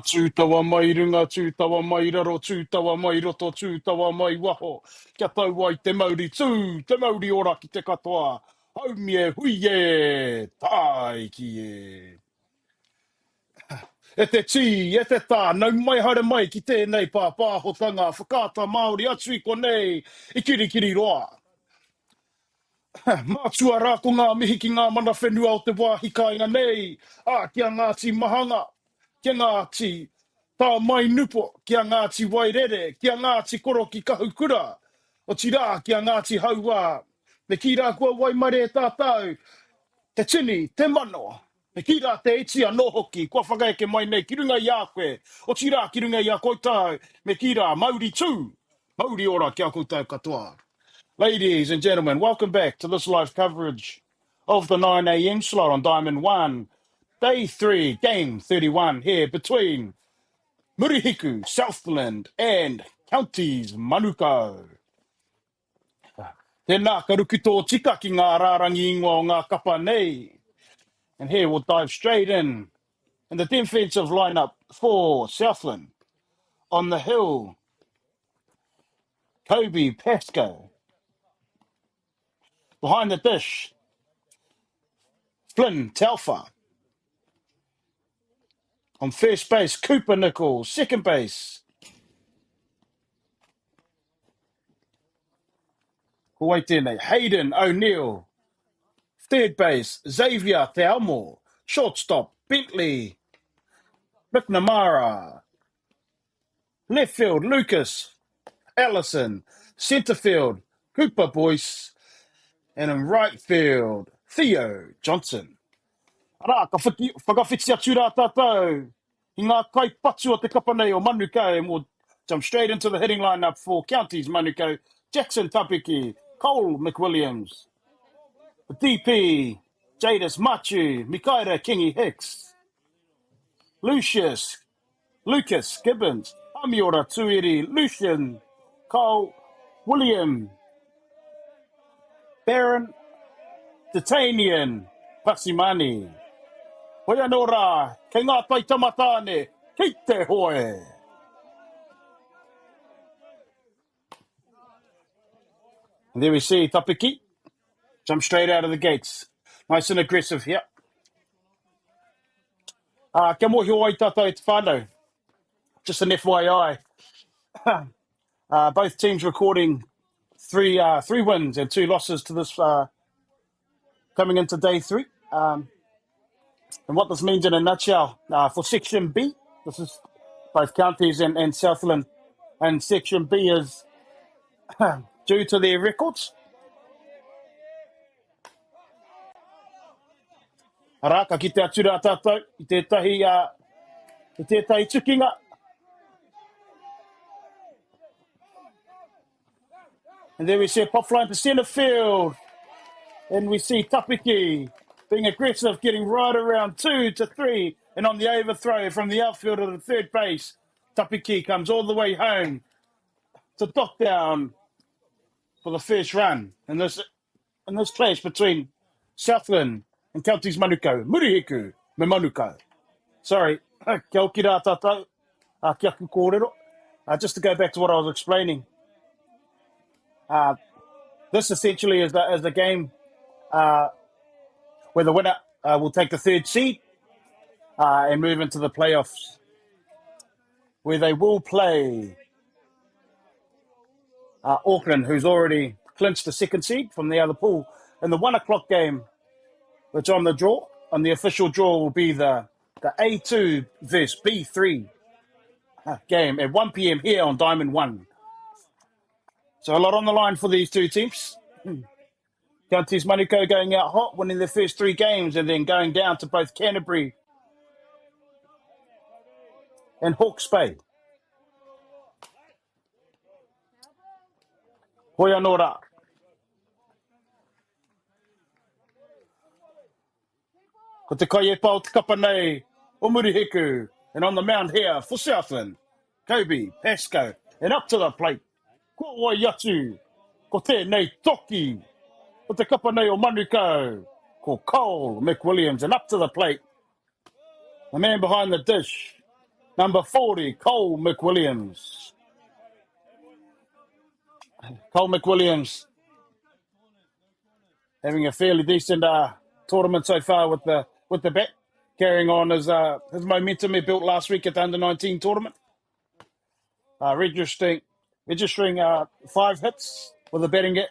Tūtawa mai runga, tūtawa mai raro, tūtawa mai roto, tūtawa mai waho. Kia tau ai te Māori te Māori ora ki te katoa. Haumi e, hui e, tai ki e. E te tī, e te tā, nau mai haere mai ki tēnei pāpāhotanga, whakāta Māori atu I konei, I kirikiri roa. Mātua rāko ngā mihi ki ngā mana whenua o te wāhi kāinga nei. Kia Ngāti Mahanga, kia Ngāti Tā Mai Nupo, kia Ngāti Wairere, kia Ngāti Koro ki Kahukura. O tira kia Ngāti Haua. Me ki rā kua waimare e tātou, te tini, te mano. Me ki rā te iti anō hoki, kua whakaeke mai nei, ki runga I a koe. O tira ki runga I a koutou, me ki rā Māori tū. Māori ora kia koutou katoa. Ladies and gentlemen, welcome back to this live coverage of the 9 a.m. slot on Diamond 1. Day 3, Game 31 here between Murihiku, Southland and Counties Manukau. Tēnā ka ruku tō tika ki ngā rārangi ingoa o ngā kapa nei. And here we'll dive straight in the defensive lineup for Southland. On the hill, Kobe Pascoe. Behind the dish, Flynn Telfer. On first base, Cooper Nichols. Second base, Hayden O'Neill. Third base, Xavier Theamo. Shortstop, Bentley McNamara. Left field, Lucas Allison. Centre field, Cooper Boyce. And in right field, Theo Johnson. Ara, ka whakawhiti atu rā tātou. I ngā kai patu o te kapa nei o Manukau, and we'll jump straight into the hitting lineup for Counties Manukau. Jackson Tapiki, Cole McWilliams, DP, Jadis Machu, Mikaira Kingi Hicks, Lucas Gibbons, Amiora Tuiri, Lucian, Cole, William, Baron, Detanian, Pasimani. Hoia no rā, kei ngā tai tamatane, kei te hoe. And there we see Tapiki, jump straight out of the gates. Nice and aggressive here. Kia mohi o ai tātou te whānau. Just an FYI. Both teams recording three wins and 2 losses to this coming into day 3. And what this means in a nutshell, for Section B, this is both counties and Southland, and Section B is due to their records. Araka ki te atu rā tātou, I tētahi tukinga. And there we see a pop flying to centre field. And we see Tapiki being aggressive, getting right around 2 to 3. And on the overthrow from the outfield to the third base, Tapiki comes all the way home to dock down for the first run. In this clash between Southland and Counties Manukau. Murihiku me Manukau. Sorry, kia oki rā tātou, kia ku kōrero. Just to go back to what I was explaining. This essentially is the game where the winner will take the third seed and move into the playoffs, where they will play Auckland, who's already clinched the second seed from the other pool. In the 1 o'clock game, which on the official draw will be the A2 versus B3 game at 1 p.m. here on Diamond 1. So a lot on the line for these two teams. Counties Manukau going out hot, winning their first 3 games, and then going down to both Canterbury and Hawke's Bay. Hoia no rā. Ko te kai e pao te kapa nei o Murihiku. And on the mound here for Southland, Kobe Pascoe. And up to the plate, ko wai atu, ko tēnei toki. Ko te kapa nei o Manukau, ko Cole McWilliams. And up to the plate, the man behind the dish, Number 40, Cole McWilliams. Cole McWilliams having a fairly decent tournament so far with the bat, carrying on his momentum he built last week at the under-19 tournament. Registering 5 hits with a batting get,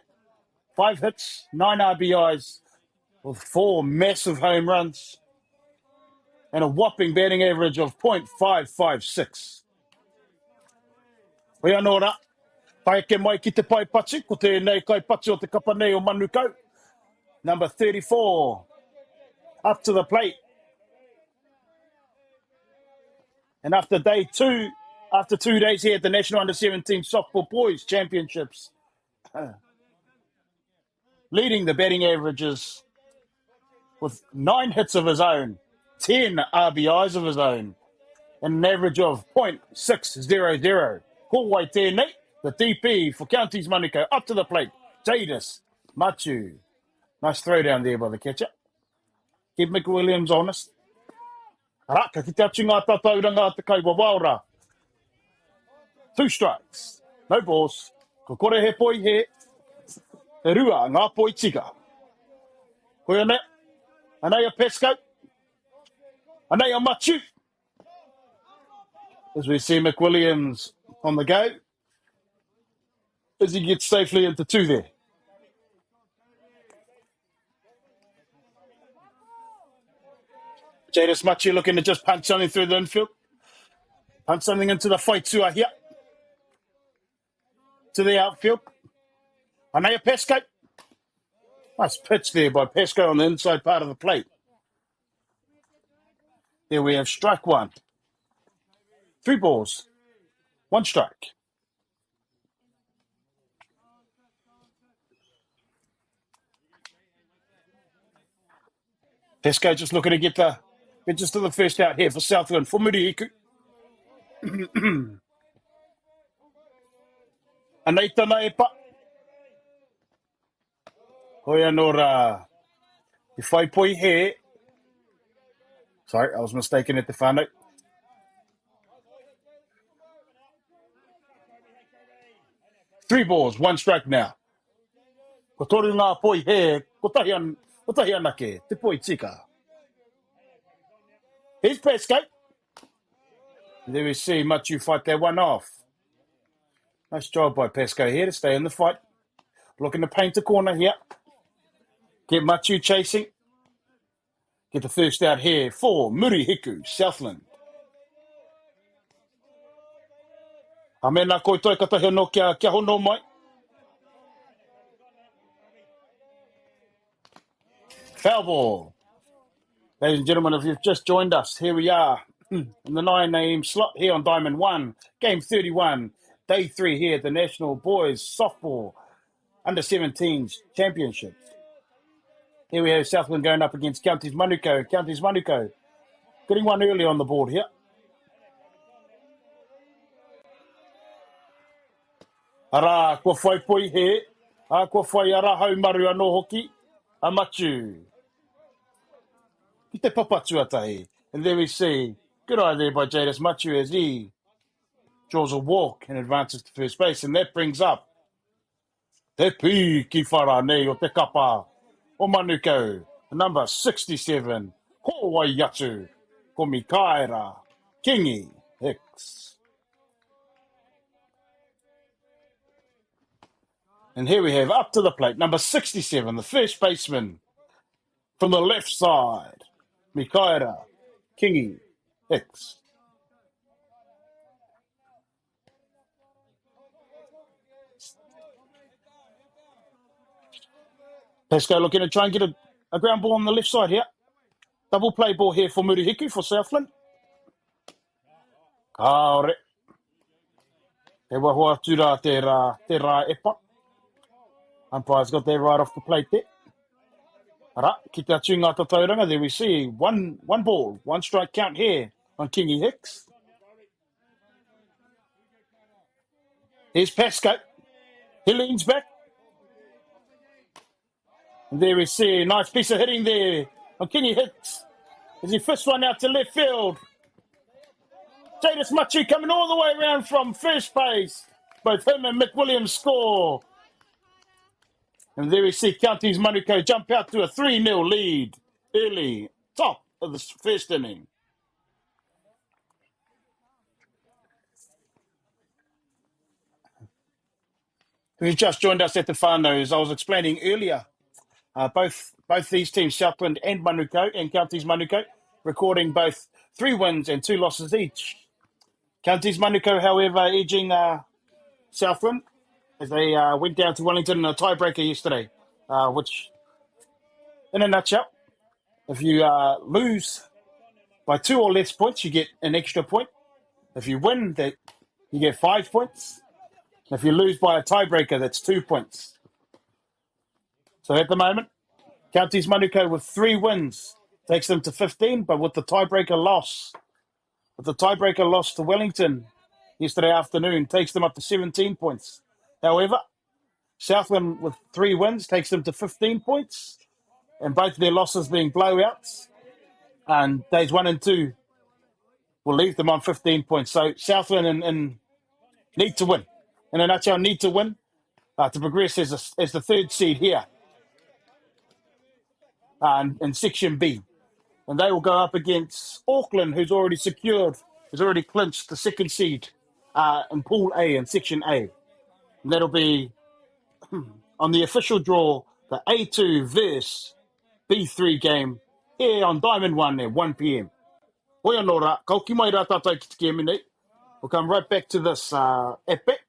5 hits, 9 RBIs with 4 massive home runs and a whopping batting average of .556. Wea nora, pai ke mai ki te pai pachi, ko tēnei kai pachi o te kapa nei o Manukau. Number 34, up to the plate. And after 2 days here at the National Under-17 Softball Boys Championships, leading the batting averages with 9 hits of his own, 10 RBIs of his own, and an average of .600. Ko wai tēnei, the DP for Counties Manukau, up to the plate, Jadis Machu. Nice throw down there by the catcher. Keep McWilliams honest. Raka ki te atu ngā tatauranga te kai wawaura. 2 strikes, no balls. Ko kore he poi he rua ngā poi tika. Koe ane, anei a Pesco, anei a Machu. As we see McWilliams on the go, as he gets safely into 2 there. Jadis Machu looking to just punch something through the infield. Punch something into the whaitua here. To the outfield. Anea Pesco. Nice pitch there by Pesco on the inside part of the plate. There we have strike 1. 3 balls, 1 strike. Pesco just looking to get just to the first out here for Southland, for Murihiku. Anei tana e pa. Hoi anora. I whai poi he. Sorry, I was mistaken at the whānau. Three balls, 1 strike now. Ko toru ngā poi he, ko tahi anake, te poi tika. Here's Pesco. There we see Machu fight that one off. Nice job by Pesco here to stay in the fight. Looking to paint the corner here. Get Machu chasing. Get the first out here for Murihiku, Southland. Amena koitoi katahi no kia hono mai. Foul ball. Ladies and gentlemen, if you've just joined us, here we are in the 9 a.m. slot here on Diamond 1, Game 31, Day 3 here at the National Boys Softball Under-17s Championships. Here we have Southland going up against Counties Manukau. Counties Manukau getting one early on the board here. Ara, kua whai poi he. Kua whai ara hau maru anō hoki. A Machu. Ki te papatua tahi. And there we see, good eye there by Jadis Machu as he draws a walk and advances to first base. And that brings up te pi ki whara nei o te kapa o Manukau. Number 67, ko wai yatu, ko Mikaira, Kingi Hicks. And here we have up to the plate, number 67, the first baseman from the left side, Mikaira, Kingi Hicks. Pesco looking to try and get a ground ball on the left side here. Double play ball here for Murihiku for Southland. Kaore. Te wahua tura te rā epa. Umpire's got that right off the plate there. Ara, ki te atu ngā tatauranga. There we see one ball, 1 strike count here on Kingi Hicks. Here's Pesco. He leans back. And there we see a nice piece of hitting there on Kingi Hicks as he fists one out to left field. Jadis Machi coming all the way around from first base. Both him and Mick Williams score. And there we see Counties Manukau jump out to a 3-0 lead early, top of the first inning. Who just joined us at the whānau, as I was explaining earlier, both these teams, Southland and Manukau, and Counties Manukau, recording both 3 wins and 2 losses each. Counties Manukau, however, edging Southland as they went down to Wellington in a tiebreaker yesterday, which, in a nutshell, if you lose by 2 or less points, you get an extra point. If you win, you get 5 points. If you lose by a tiebreaker, that's 2 points. So at the moment, Counties Manukau with 3 wins takes them to 15, but with the tiebreaker loss to Wellington yesterday afternoon takes them up to 17 points. However, Southland with 3 wins takes them to 15 points, and both their losses being blowouts, and days 1 and 2 will leave them on 15 points. So Southland and need to win. In a nutshell, need to win to progress as the 3rd seed here in Section B. And they will go up against Auckland, who's already clinched the 2nd seed in Pool A in Section A. And that'll be on the official draw, the A2 versus B3 game here on Diamond 1 at 1 p.m. Hoi anō rā, kau ki mai rā tātou ki te kia minei. We'll come right back to this epic.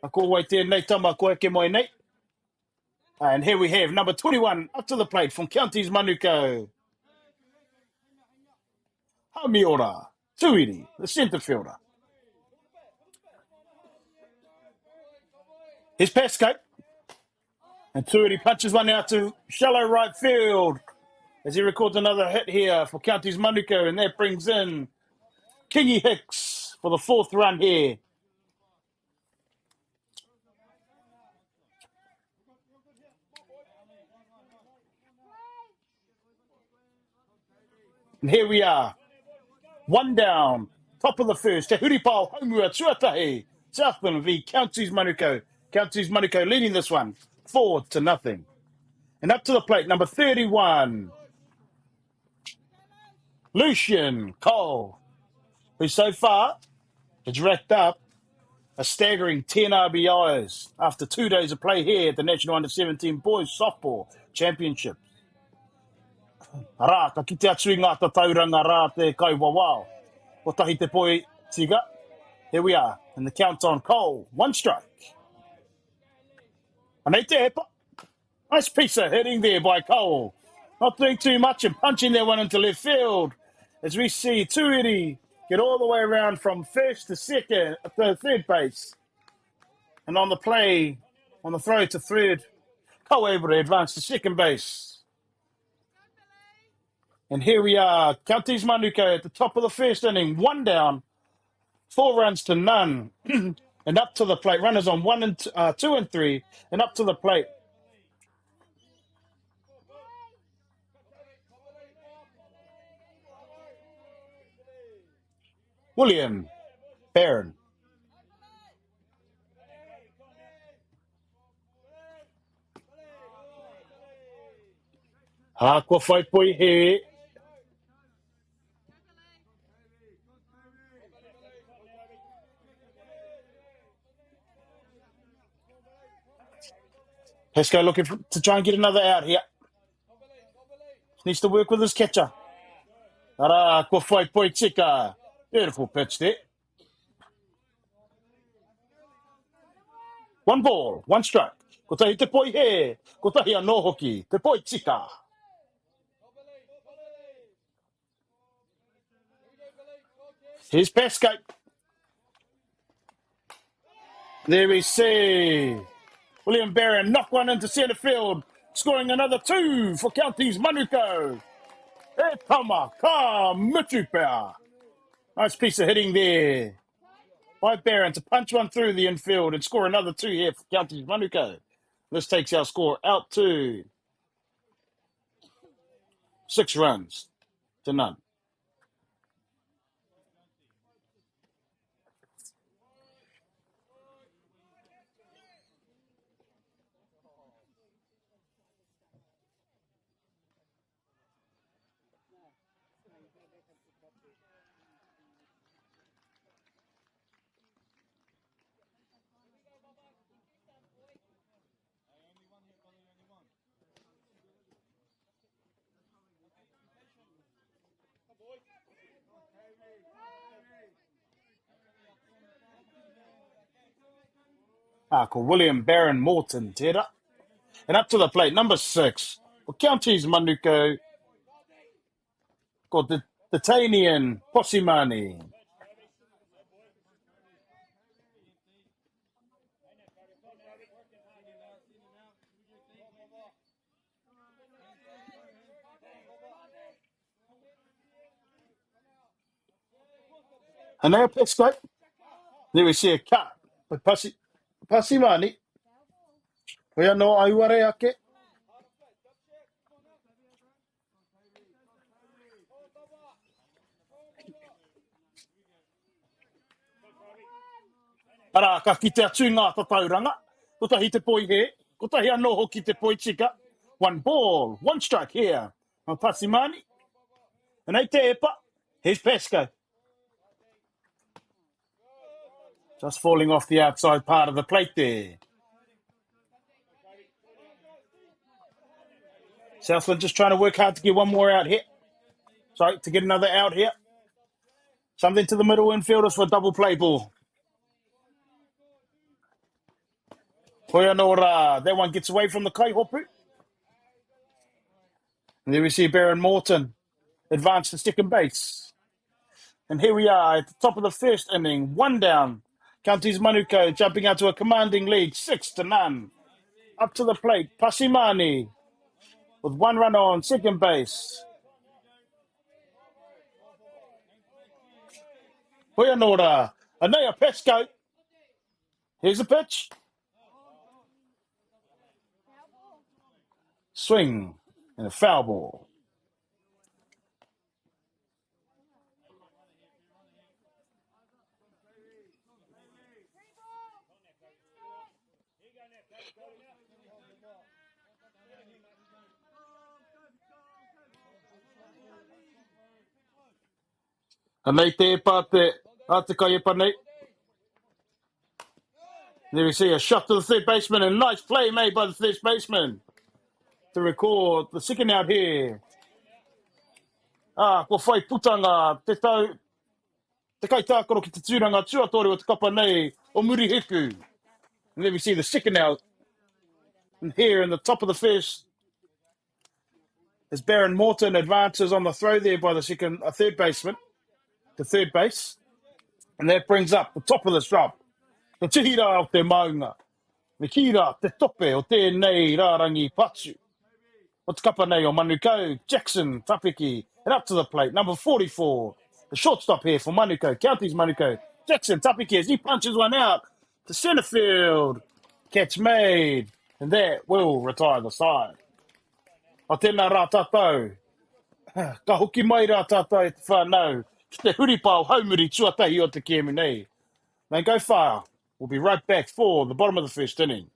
A ko wai tēnei tama koe ke mai nei. And here we have number 21 up to the plate from Counties Manukau. MΑORI, Tuiri, the centre fielder. Here's Pascoe. And Tuiri punches one out to shallow right field as he records another hit here for Counties Manukau, and that brings in Kingy Hicks for the 4th run here. And here we are. 1 down, top of the first. Te Huripao, Haumua, Tuatahi, Southland v Counties Manukau. Counties Manukau leading this one 4-0. And up to the plate, number 31, Lucian Cole, who so far has racked up a staggering 10 RBIs after 2 days of play here at the National Under-17 Boys Softball Championship. Rā, ka ki te atui ngā tauranga rā te kaiwawao. O tahi te poi tiga. Here we are, and the count on Cole. 1 strike. Anei te hepa. Nice piece of hitting there by Cole. Not doing too much and punching that one into left field. As we see Tuiri get all the way around from first to second, to 3rd base. And on the play, on the throw to 3rd, Cole able to advance to 2nd base. And here we are, Counties Manukau at the top of the 1st inning, 1 down, 4 runs to none. And up to the plate, runners on 2 and 3, and up to the plate. William Barron. Kua whai poi he. Pascoe looking to try and get another out here. Needs to work with his catcher. Ara, kua whai poi tika. Beautiful pitch there. 1 ball, 1 strike. Ko tahi te poi he. Ko tahi anō hoki. Te poi tika. Here's Pascoe. There we see William Barron knock one into centre field, scoring another 2 for Counties Manukau. E tama ka mutupea. Nice piece of hitting there by Barron to punch one through the infield and score another 2 here for Counties Manukau. This takes our score out to 6 runs to none. Ko William Barron Morton, tērā. And up to the plate, number 6. Ko Counties Manuko, ko Detanian Posimani. And now Pesco. There we see a cut. But Pasimani. Wea no aiware ake. Ara, ka ki te atu ngā tatauranga. Ko tahi te poi he. Ko tahi anō hoki te poi tika. 1 ball, 1 strike here. On Pasimani. And ei te epa. Here's Pesco. Just falling off the outside part of the plate there. Southland just trying to work hard to get one more out here. Sorry, to get another out here. Something to the middle infielders for a double play ball. Koyanora, that one gets away from the Kaihopu. And there we see Baron Morton advance to second base. And here we are at the top of the first inning, 1 down. Counties Manuko jumping out to a commanding lead, 6-0. Up to the plate, Pasimani with 1 run on second base. Koyanora, Anea Pesco. Here's the pitch. Swing and a foul ball. And they te pate, Atakai Pane. There we see a shot to the third baseman, and nice play made by the third baseman to record the second out here. Ko whai putanga, te kai tākoro ki te tūranga tuatori o te kapa nei o muri hiku. And then we see the second out. And here in the top of the first, as Baron Morton advances on the throw there by the third baseman to third base. And that brings up the top of the shrub. The tihira o te maunga. Me kira te tope o tēnei rārangi patu. O te kapa nei o Manukau, Jackson, Tapiki, and up to the plate, number 44. The shortstop here for Manukau, Counties Manukau, Jackson, Tapiki, as he punches one out to centre field. Catch made, and that will retire the side. O tēnā rā tātou. Ka hoki mai rā tātou e te whānau. Ki te huripau haumuri tuatahi o te kēmu nei. They go far. We'll be right back for the bottom of the first inning.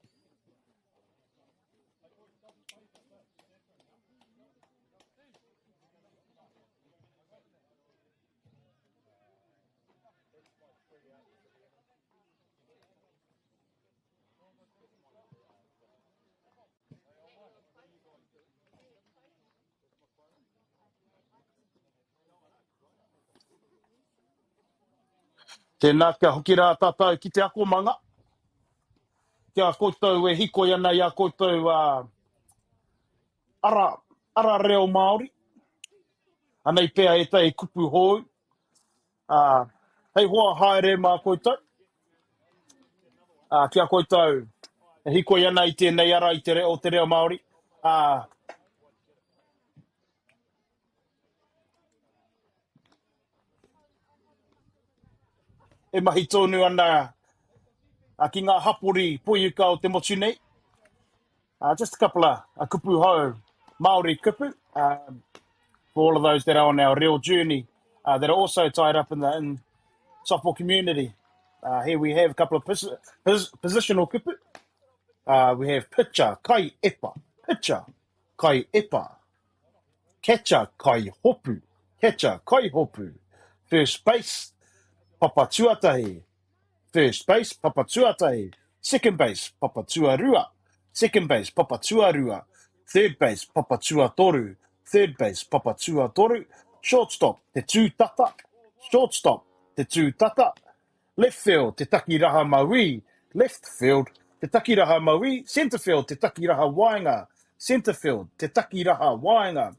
Tēnā kia hoki rā tātou ki te ako manga. Kia koutou e hikoi ana ia koutou ara reo Māori. Anei pēa e tei kupu hoi. Hei hoa haere mā koutou. Kia koutou e hikoi ana i tēnei ara i te reo Māori. E mahi tōnu ana ki ngā hapori poiuka o te motu nei. Just a couple of kupu hou, Māori kupu, for all of those that are on our real journey, that are also tied up in the softball community. Here we have a couple of positional kupu. We have pitcher, kai epa, catcher, kai hopu, Catcher, Kaihopu. First base, Papa Tuatahi. First base, Papa Tuatahi. Second base, Papa Tuarua. Second base, Papa Tuarua. Third base, Papa Tuatoru. Third base, Papa Tuatoru. Shortstop, Te Tūtata. Shortstop, Te Tūtata. Left field, Te Takiraha Maui. Left field, Te Takiraha Maui. Centre field, Te Takiraha Wainga. Centre field, Te Takiraha Wainga.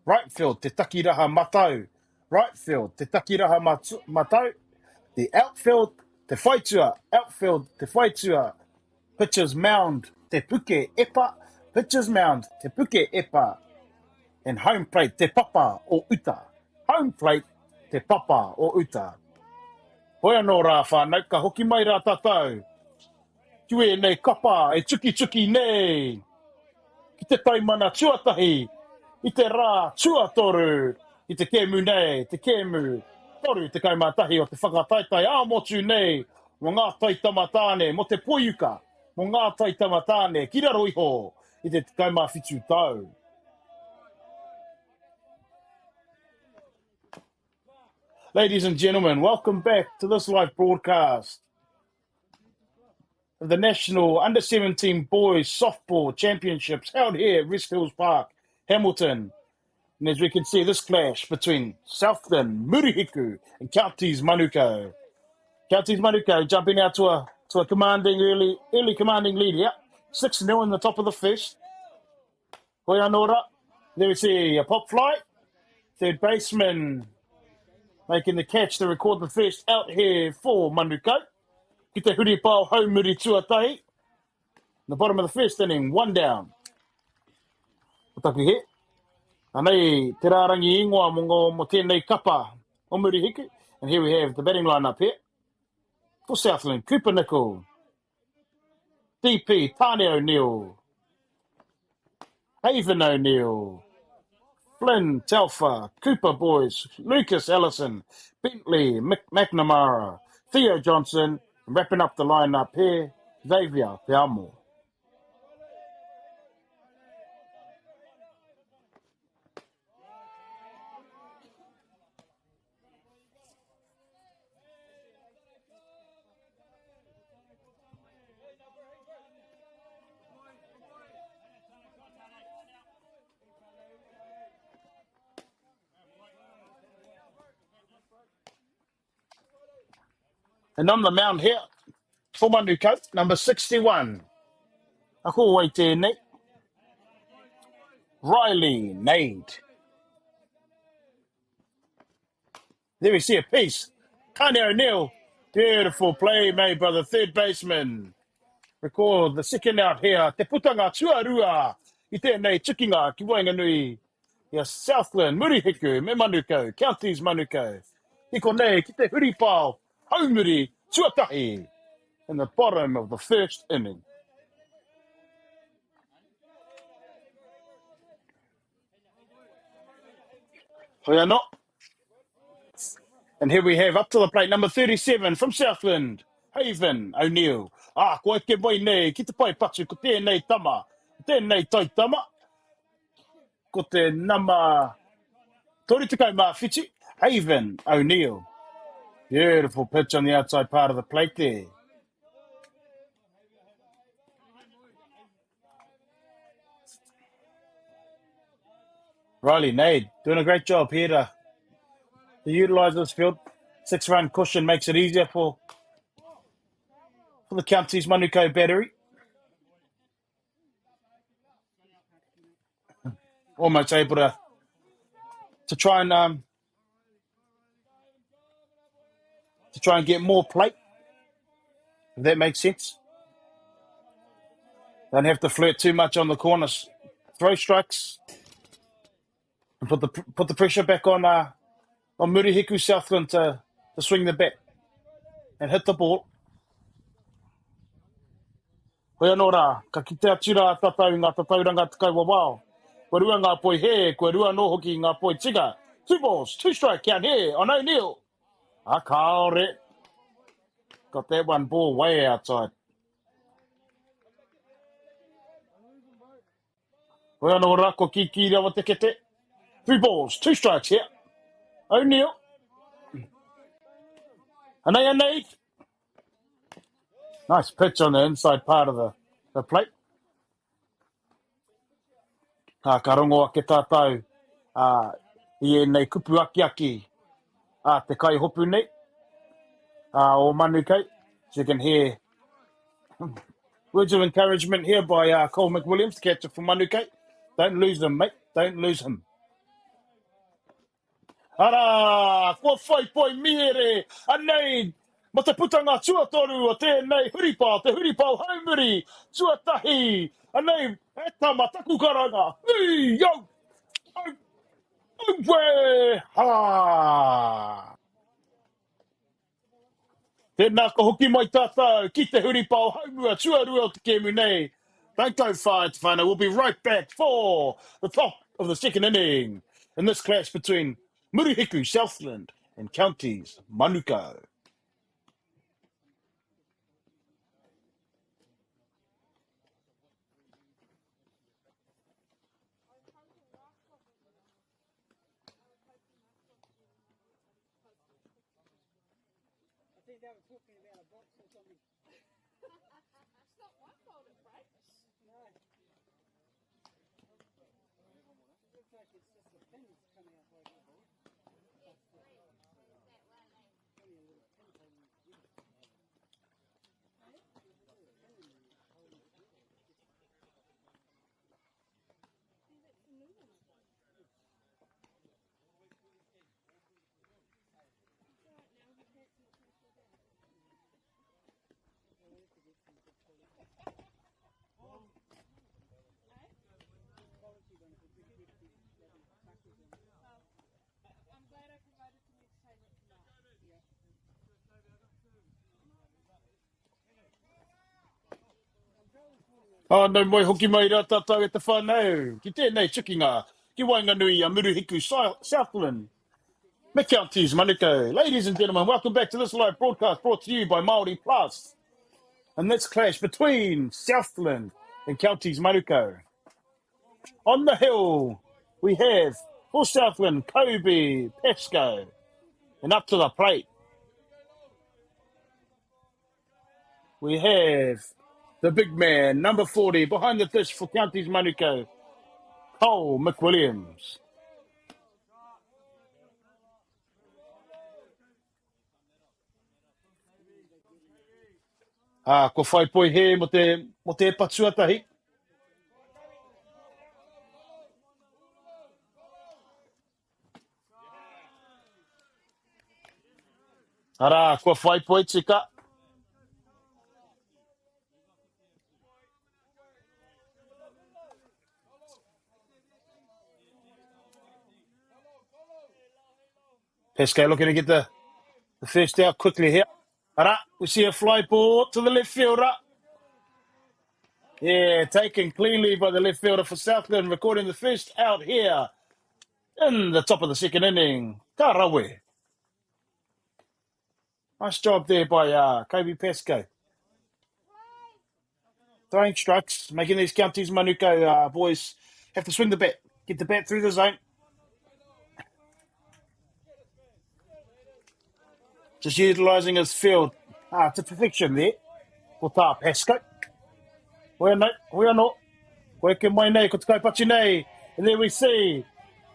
Right field, Te Takiraha Matau. Right field, Te Takiraha Matau. The outfield, Te Whaitua. Outfield, Te Whaitua. Pitcher's mound, Te Puke Epa. Pitcher's mound, Te Puke Epa. And home plate, Te Papa o Uta. Home plate, Te Papa o Uta. Hoi anō rā whānau, ka hoki mai rā tātou. Tue nei kapa, e tuki nei. Ki te taimana tuatahi, i te rā tuatoru, i te kēmu nei, te kēmu. Toru te kaimatahi o te whakataitai āmotu nei, mo ngā taitamatāne, mo te poiuka, mo ngā taitamatāne, ki raro iho, i te kaimawhitu tau. Ladies and gentlemen, welcome back to this live broadcast of the National Under-17 Boys Softball Championships held here at Resthill Park, Hamilton. And as we can see, this clash between Southland, Murihiku, and Counties Manukau. Counties Manukau jumping out to a commanding early commanding lead here. 6-0 in the top of the first. Hoi anō rā. There we see a pop fly. Third baseman making the catch to record the first out here for Manukau. Ki te huri pao haumuri tuatahi. In the bottom of the first inning, 1 down. Otaku he. Anei, te rārangi ingoa mo tēnei kapa o Murihiku. And here we have the batting line up here. For Southland, Cooper Nickel. DP, Tane O'Neill. Haven O'Neill. Flynn, Telfer, Cooper Boys, Lucas Ellison, Bentley, McNamara, Theo Johnson, and wrapping up the line-up here, Xavier Te Amo. And on the mound here, for Manukau, number 61. Ako wai tēnei. Riley Nade. There we see a piece. Tane O'Neill. Beautiful play made by the third baseman. Record the second out here. Te putanga tuarua. I tēnei tukinga ki Wainganui. Yes, Southland, Murihiku, me Manukau, Counties Manukau. Iko nei, ki te huri pao, haumuri, tuatahi. In the bottom of the first inning. Hoi anō. And here we have up to the plate, number 37 from Southland, Haven O'Neill. Koe ke mai nei, ki te pai patu, ko tēnei tama, tēnei taitama. Ko te nama, tori te kai mawhiti, Haven O'Neill. Beautiful pitch on the outside part of the plate there. Riley Nade doing a great job here to utilise this field. 6-run cushion makes it easier for the Counties Manukau battery. Almost able to try and get more plate, if that makes sense. Don't have to flirt too much on the corners. Throw strikes and put the pressure back on Murihiku Southland to swing the bat and hit the ball. Hoi anō rā, ka kitea tira tatau ngā tatauranga tukau wawao. Ko rua ngā poi he, ko rua no hoki ngā poi tika. 2 balls, 2 strike count here on O'Neill. Kaore. Got that one ball way outside. Hoi anō rā, ko kiki rawa te kete. 3 balls, 2 strikes here O'Neill. Anei. Nice pitch on the inside part of the plate. Ka rongoa ke tātou. I nei kupu aki. Te kai hopu nei. O manu kei. So you can hear words of encouragement here by Cole McWilliams, the catcher for manu kei. Don't lose him, mate. Don't lose him. Ara, kua whai poi miere, anei, ma te putanga tuatoru o tēnei huripau, te huripau haumuri, tuatahi, anei, e tama taku karanga, hui, yo, uwe, ha. Tēnā ka hoki mai tātou, ki te huripau haumua, tuarua o te kēmu nei. Don't go far, Tefana. We'll be right back for the top of the second inning in this clash between Murihiku, Southland, and Counties, Manukau. Oh, no moi hoki mai rā tātou e te whānau. Ki tēnei chikinga, ki Wainganui a Murihiku, Southland, me Counties, Manukau. Ladies and gentlemen, welcome back to this live broadcast brought to you by MāORI Plus. And this clash between Southland and Counties, Manukau. On the hill, we have, for Southland, Kobe, Pesco, and up to the plate, we have the big man, number 40, behind the dish for Counties, Manukau, Cole McWilliams. Ko whai poi he mo te patuatahi. Ara, ko whai poi tika. Pesco looking to get the first out quickly here. Ara, we see a fly ball to the left fielder. Yeah, taken cleanly by the left fielder for Southland, recording the first out here in the top of the second inning. Ka rawe. Nice job there by Kobe Pesco. Throwing strikes, making these Counties Manukau boys have to swing the bat, get the bat through the zone. Just utilising his field to perfection there. For tā Pesco. We are not. Koe ke mai nei, ko te kaipati nei. And there we see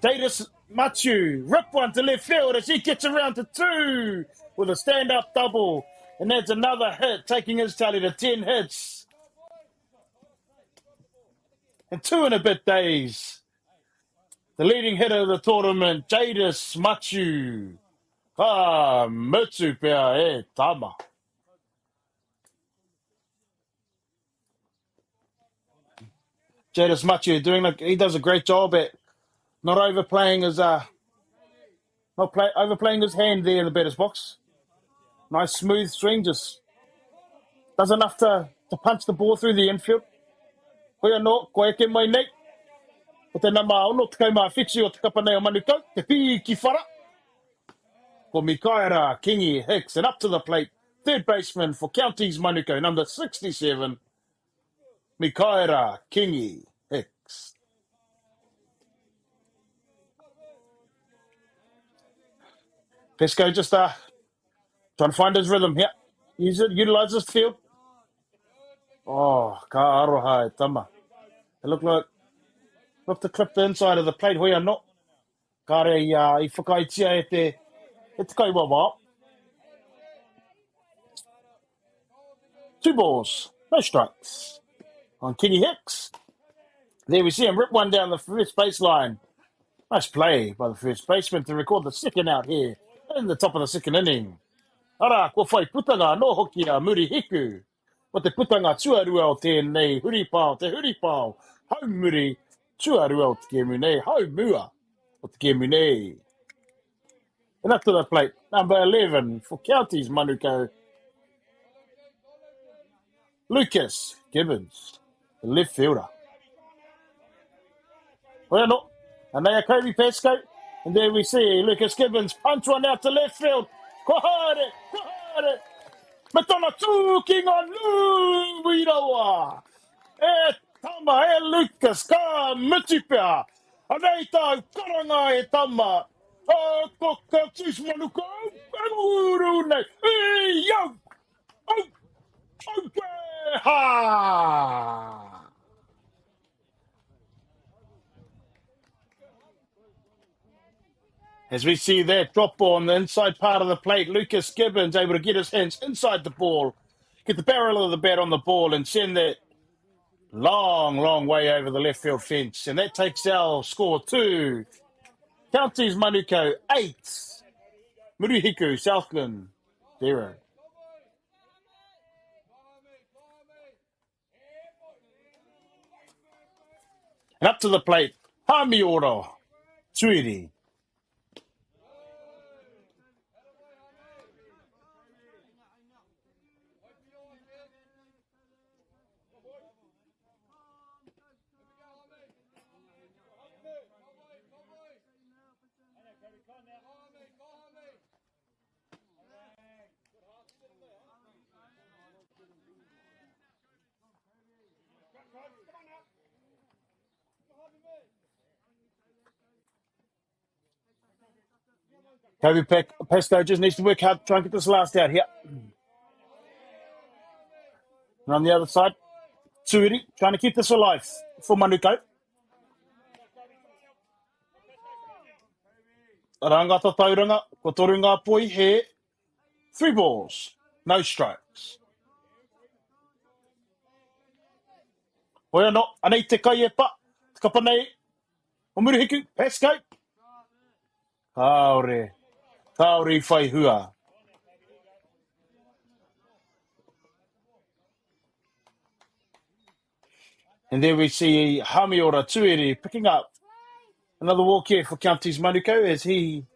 Datus Machu, rip one to left field as he gets around to two with a stand-up double. And that's another hit, taking his tally to 10 hits. And 2 and a bit days. The leading hitter of the tournament, Datus Machu. Mutu pia e tama. Datus Machu he does a great job at not overplaying his overplaying his hand there in the batter's box. Nice smooth swing, just does enough to punch the ball through the infield. Koe anō, koe ke mai nei. O te nama ono, te kaumā whitsi o te kapanei o Manukau, te pi ki whara. Ko Mikaera Kingi Hicks, and up to the plate, third baseman for Counties Manukau, number 67, Mikaera Kingi Hicks. Pesco just trying to find his rhythm here. Utilize his field. Oh, ka aroha e tama. It looked to clip the inside of the plate. Hoi anō. Ka re I whakaitia e te kaiwawa. 2 balls, no strikes. On Kenny Hicks. There we see him rip one down the first baseline. Nice play by the first baseman to record the second out here in the top of the second inning. Ara, ko whai putanga no hoki a muri hiku. O te putanga tuarua o tēnei huripao, te huripao. Hau muri tuarua o te kemu nei. Hau mua o te kemu nei. And up to the plate, number 11 for Counties Manuko. Lucas Gibbons, the left fielder. Well, no. And they are Kobe Pesco. And there we see Lucas Gibbons punch one out to left field. Kohare, kohare. Matona tūking on Luiroa. E tama, e Lucas, ka mitipea. Anei tau karanga e tama. Ko Counties Manuko. Anguru nei. E yo. Okay. Ha. As we see that drop ball on the inside part of the plate, Lucas Gibbons able to get his hands inside the ball, get the barrel of the bat on the ball and send that long way over the left field fence. And that takes our score to Counties Manuko 8, Murihiku Southland 0. And up to the plate, MΑORI, Tuiri. Kobe Pesco just needs to work hard to try and get this last out here. And on the other side, Tuiri trying to keep this alive for Manuko. Rangata tauranga, ko toru ngā poi he 3 balls, no strikes. Hoi anō, anei te kai e pa, te kapa nei, o Murihiku, Pesco. Kaore whai hua. And there we see MΑORI Tuiri picking up another walk here for Counties Manuko as he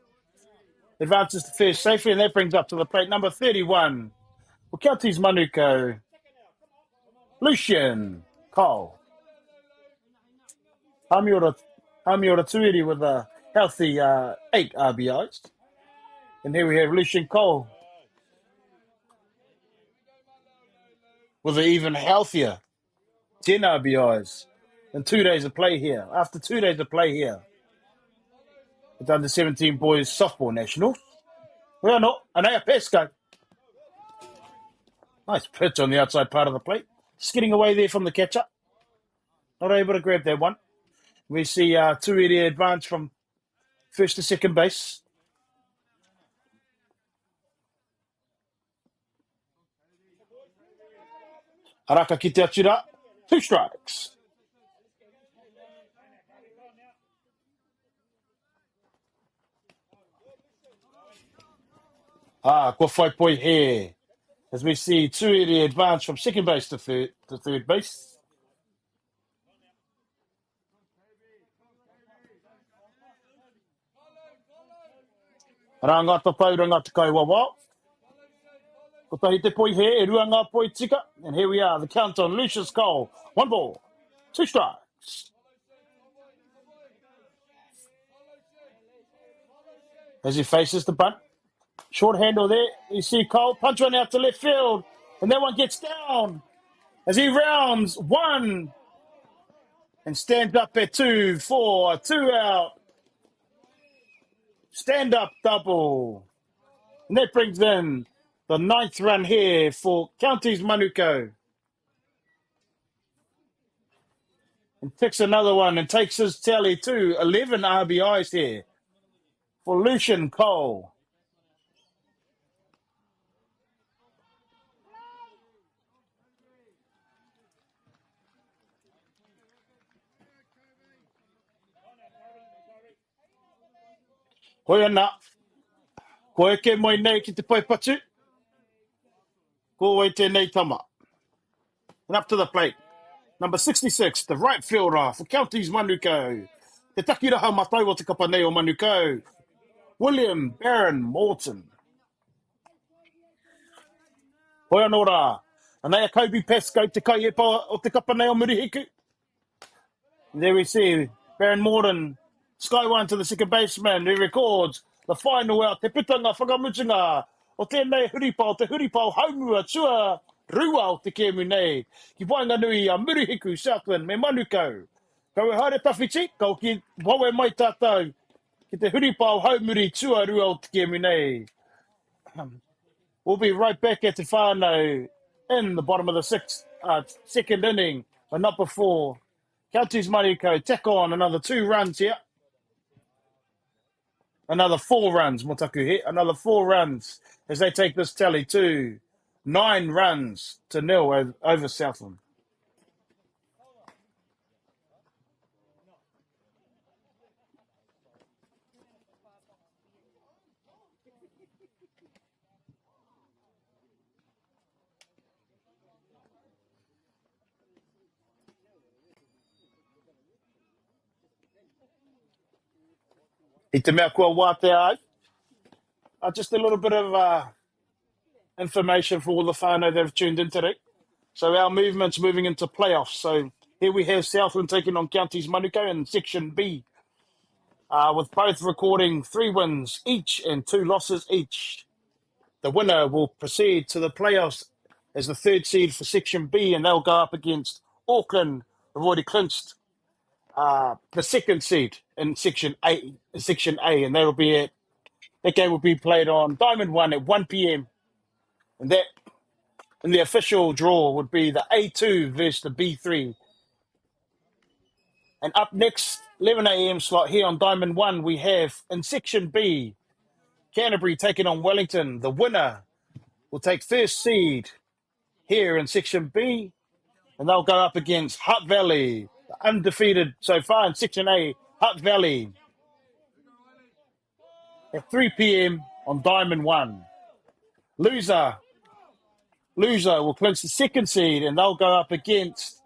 advances to first safely, and that brings up to the plate number 31 for Counties Manuko, Lucian Cole. MΑORI Tuiri with a healthy 8 RBIs. And here we have Lucian Cole with an even healthier 10 RBIs in 2 days of play here. After 2 days of play here, it's under 17 boys softball nationals. Well, no, Anea Pesco. Nice pitch on the outside part of the plate. Skidding away there from the catcher. Not able to grab that one. We see Tuiri advance from first to second base. Haraka ki te atira, 2 strikes. Ko whai poi he. As we see Tuiri advance from second base to third base. Rangata pauranga te kaiwawa. Ko tahi te poi he, e rua ngā poi tika. And here we are, the count on Lucius Cole. 1 ball, 2 strikes. As he faces the bunt. Short handle there. You see Cole punch one out to left field. And that one gets down. As he rounds 1. And stands up at 2 for 2 out. Stand up double And that brings in the 9th run here for Counties Manuko. And ticks another one and takes his tally to 11 RBIs here for Lucian Cole. Koe ana. Koe ke moi nei ki te pai patu. Ko wei tēnei tama. And up to the plate. Number 66, the right fielder for Counties Manuko. Te takiraha matai o te kapanei o Manuko. William Barron Morton. Koe anō rā. Anei a Kobe Pasco te kai e pa o te kapanei o Murihiku. And there we see Baron Morton, sky one to the second baseman, who records the final out. Te pitanga whakamutunga o tēnei huripau, te huripau haumua tua rua o te kēmu nei. Ki wainga nui a Murihiku, Southland, me Manuko. Kau e haere tawhiti, kau ki wawe mai tātou ki te huripau haumuri tua rua o te kēmu nei. We'll be right back at the whānau in the bottom of the second inning, but not before. Counties Manuko tack on another 2 runs here. Another 4 runs, Motaku hit. Another 4 runs as they take this tally to 9 runs to 0 over Southland. I te mea kua wātea ai. Just a little bit of information for all the whānau that have tuned in today. So our movement's moving into playoffs. So here we have Southland taking on Counties Manuko in Section B, with both recording 3 wins each and 2 losses each. The winner will proceed to the playoffs as the 3rd seed for Section B, and they'll go up against Auckland, who've already clinched the 2nd seed in Section A, and that game will be played on Diamond 1 at 1 p.m. And the official draw would be the A2 versus the B3. And up next, 11 a.m. slot here on Diamond 1, we have in Section B, Canterbury taking on Wellington. The winner will take 1st seed here in Section B, and they'll go up against Hutt Valley, undefeated so far in Section A, Hutt Valley, at 3 p.m. on Diamond 1. Loser will clinch the 2nd seed, and they'll go up against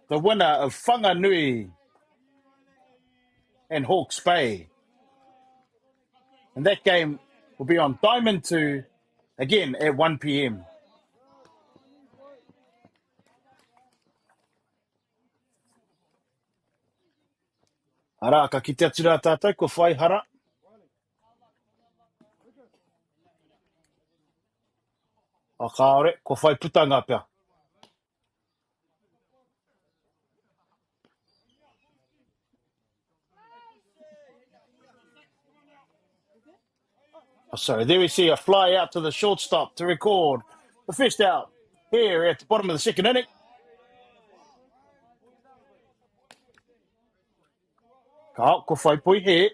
the winner of Whanganui and Hawke's Bay. And that game will be on Diamond 2, again at 1 p.m. Ara, ka ki te atu rā tātou, ko whai hara. A kaore, ko whai putanga pia. Oh, sorry, there we see a fly out to the shortstop to record the first out here at the bottom of the 2nd inning. Ko whai pui here.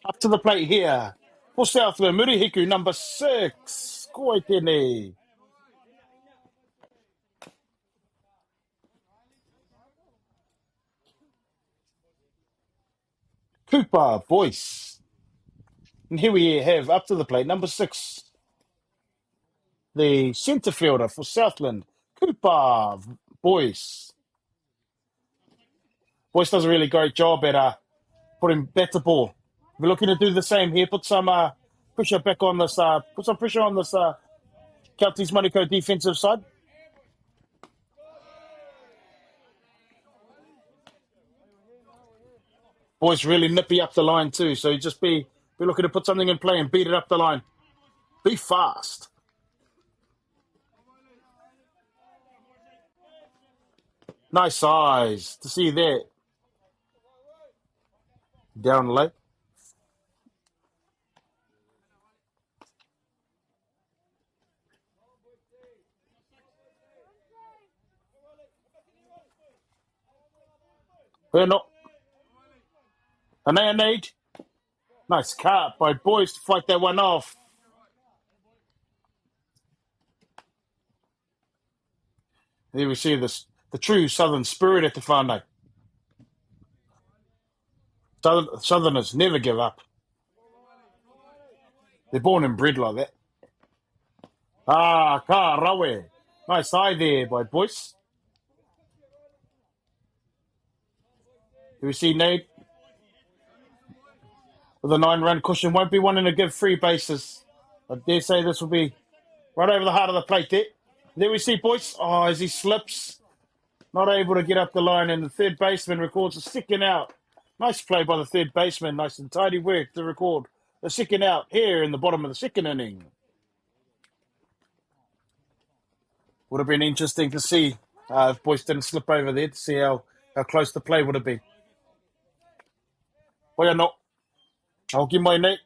Up to the plate here for Southland, Murihiku, number 6. Ko ai tēnei. Cooper Boyce. And here we have up to the plate, number 6, the centre fielder for Southland, Cooper Boyce. Boyce does a really great job at putting back the ball. We're looking to do the same here. Put some pressure back on this. Put some pressure on this Counties Manuko defensive side. Boyce really nippy up the line too. So just be looking to put something in play and beat it up the line. Be fast. Nice size to see that. Down low. We're not. And they need. Nice cut by boys to fight that one off. There we see this, the true Southern spirit at the whānau. Southerners never give up. They're born and bred like that. Ah, ka rawe. Nice eye there by boys. Here we see Nate with a 9-run cushion. Won't be wanting to give free bases. I dare say this will be right over the heart of the plate there. There we see boys. Oh, as he slips. Not able to get up the line, and the third baseman records a second out. Nice play by the third baseman. Nice and tidy work to record the second out here in the bottom of the second inning. Would have been interesting to see if boys didn't slip over there to see how close the play would have been. Oia no. I'll give my nei.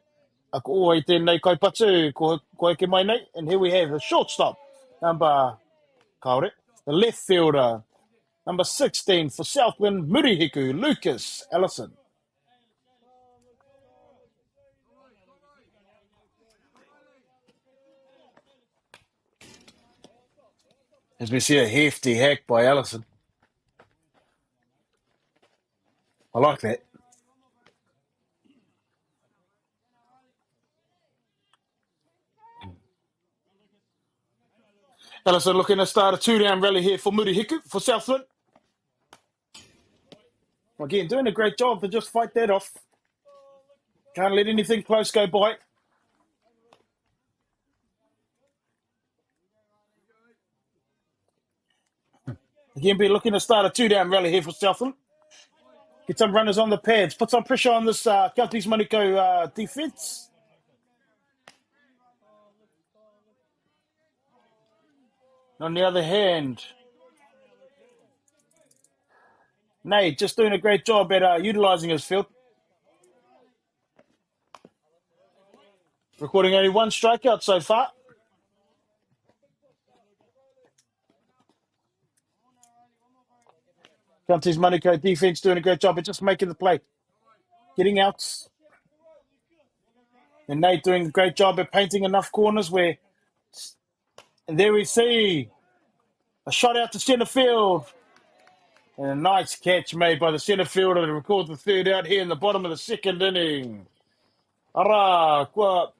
Ako oi tēnei kaipatu. Ko eke mai nei. And here we have the shortstop. Number, kaore, the left fielder. Number 16 for Southland, Murihiku, Lucas Allison. As we see a hefty hack by Allison. I like that. Allison looking to start a 2-down rally here for Murihiku, for Southland. Again, doing a great job to just fight that off. Can't let anything close go by. Again, be looking to start a 2-down rally here for Southland. Get some runners on the pads. Put some pressure on this Kelties Manukau defence. On the other hand, Nate just doing a great job at utilising his field. Recording only one strikeout so far. Kelties Manukau defence doing a great job at just making the play. Getting outs. And Nate doing a great job at painting enough corners where... And there we see a shot out to centre field. And a nice catch made by the centre fielder to record the third out here in the bottom of the second inning. Ara, ko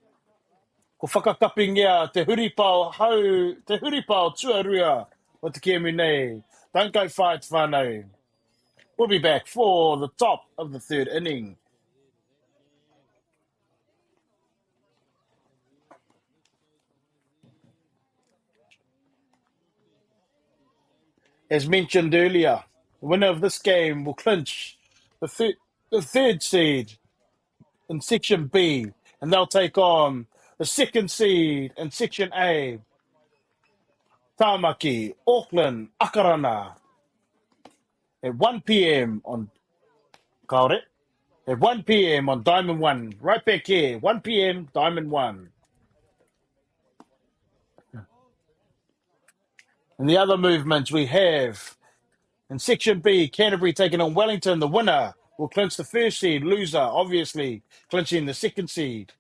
whakakapingia te huripao hau, te huripao tuarua o te kemi nei. Don't go fight whānau. We'll be back for the top of the third inning. As mentioned earlier, the winner of this game will clinch the third seed in Section B, and they'll take on the second seed in Section A, Tāmaki, Auckland, Akarana, at 1 p.m. on Kaore, at 1 p.m. on Diamond 1, right back here, 1 p.m. Diamond 1. And the other movements we have in Section B, Canterbury taking on Wellington. The winner will clinch the first seed, loser obviously clinching the second seed.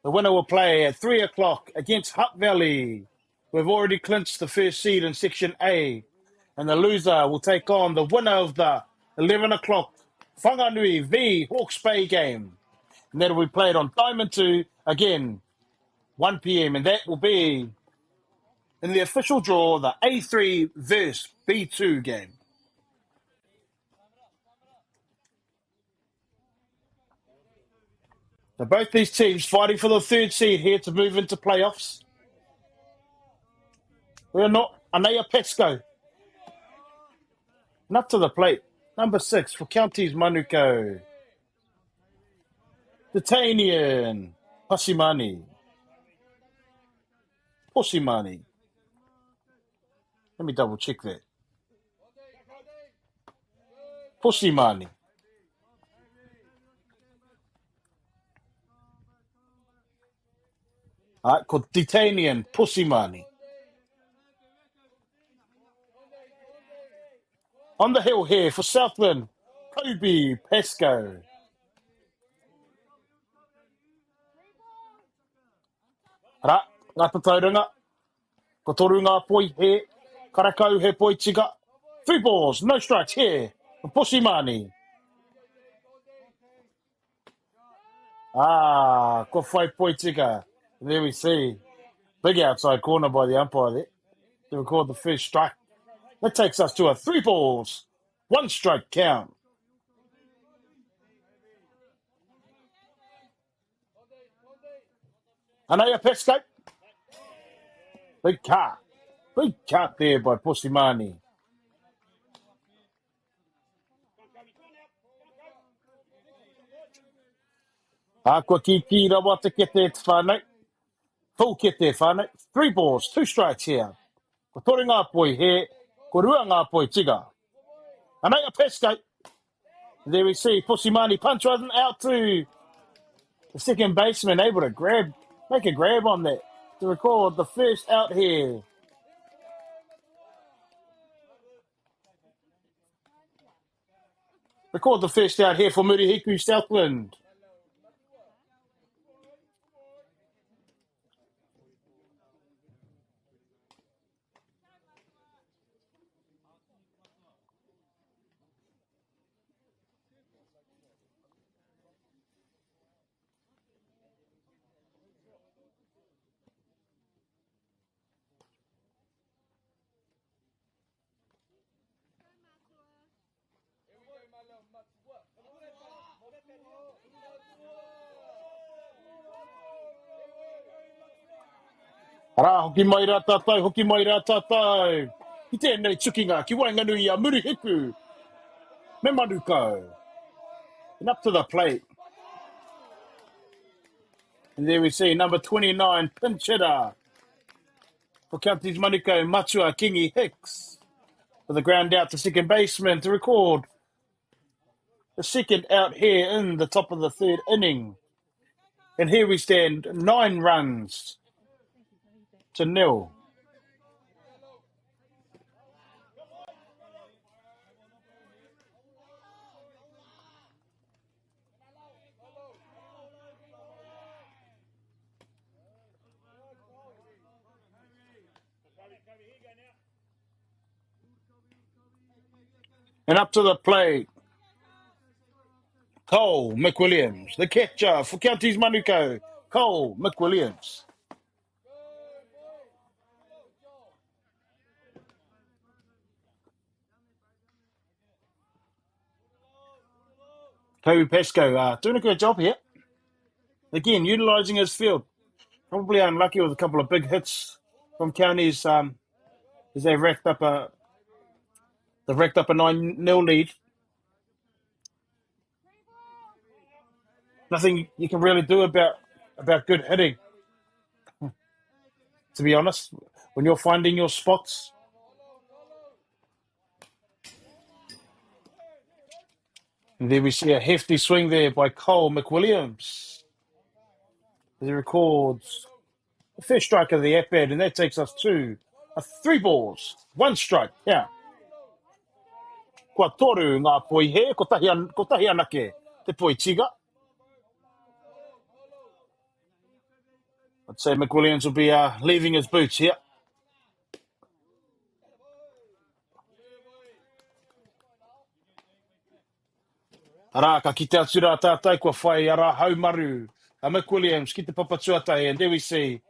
The winner will play at 3 o'clock against Hutt Valley. We've already clinched the first seed in Section A. And the loser will take on the winner of the 11 o'clock Whanganui v Hawke's Bay game. And that will be played on Diamond 2, again, 1 p.m. And that will be in the official draw, the A3 versus B2 game. So both these teams fighting for the third seed here to move into playoffs. We're not Anea Pesco. Not to the plate. Number 6 for Counties Manukau. Titanian. Pasimani. Posimani. Let me double check that. Posimani. Ko Titanian, Pussimani. On the hill here for Southland, Kobe Pesco. Ra, ngā tatauranga. Ko toru ngā poi he, karakau he poi tika. 3 balls, no strikes here for Pussimani. Ko whai poi tika. There we see. Big outside corner by the umpire there to record the first strike. That takes us to a 3 balls, 1 strike count. Anaya Pesco. Big cut. Big cut there by Pussimani. Kua ki rawa te kete te whānau. Full kete whānau. 3 balls, 2 strikes here. Ko toru ngā poi he, ko rua ngā poi tiga. Anaya Pesco. There we see Pussimani punch wasn't out to the second baseman, able to make a grab on that to record the first out here. Record the first out here for Murihiku Southland. Ara, hoki mai rā tātou, hoki mai rā tātou. Ki tēnei tukinga, ki wainganui a Murihiku. Me Manuko. And up to the plate. And there we see number 29, pinch hitter. For Counties Manuko, Matua Kingi Hicks. For the ground out to second baseman to record the second out here in the top of the third inning. And here we stand, 9 runs to 0. And up to the plate, Cole McWilliams, the catcher for Counties Manuko, Cole McWilliams. Kobe Pesco doing a good job here. Again, utilising his field. Probably unlucky with a couple of big hits from Counties as they racked up a 9-0 lead. Nothing you can really do about good hitting, to be honest, when you're finding your spots. And there we see a hefty swing there by Cole McWilliams. As he records the first strike of the at-bat, and that takes us to a 3 balls, 1 strike. Yeah. Kua toru ngā poi he, ko tahi anake te poi tiga. I'd say McWilliams will be leaving his boots here. Ara, ka kite atu rā tātai kua whai ara haumaru. McWilliams, ki te papatuatai, and there we see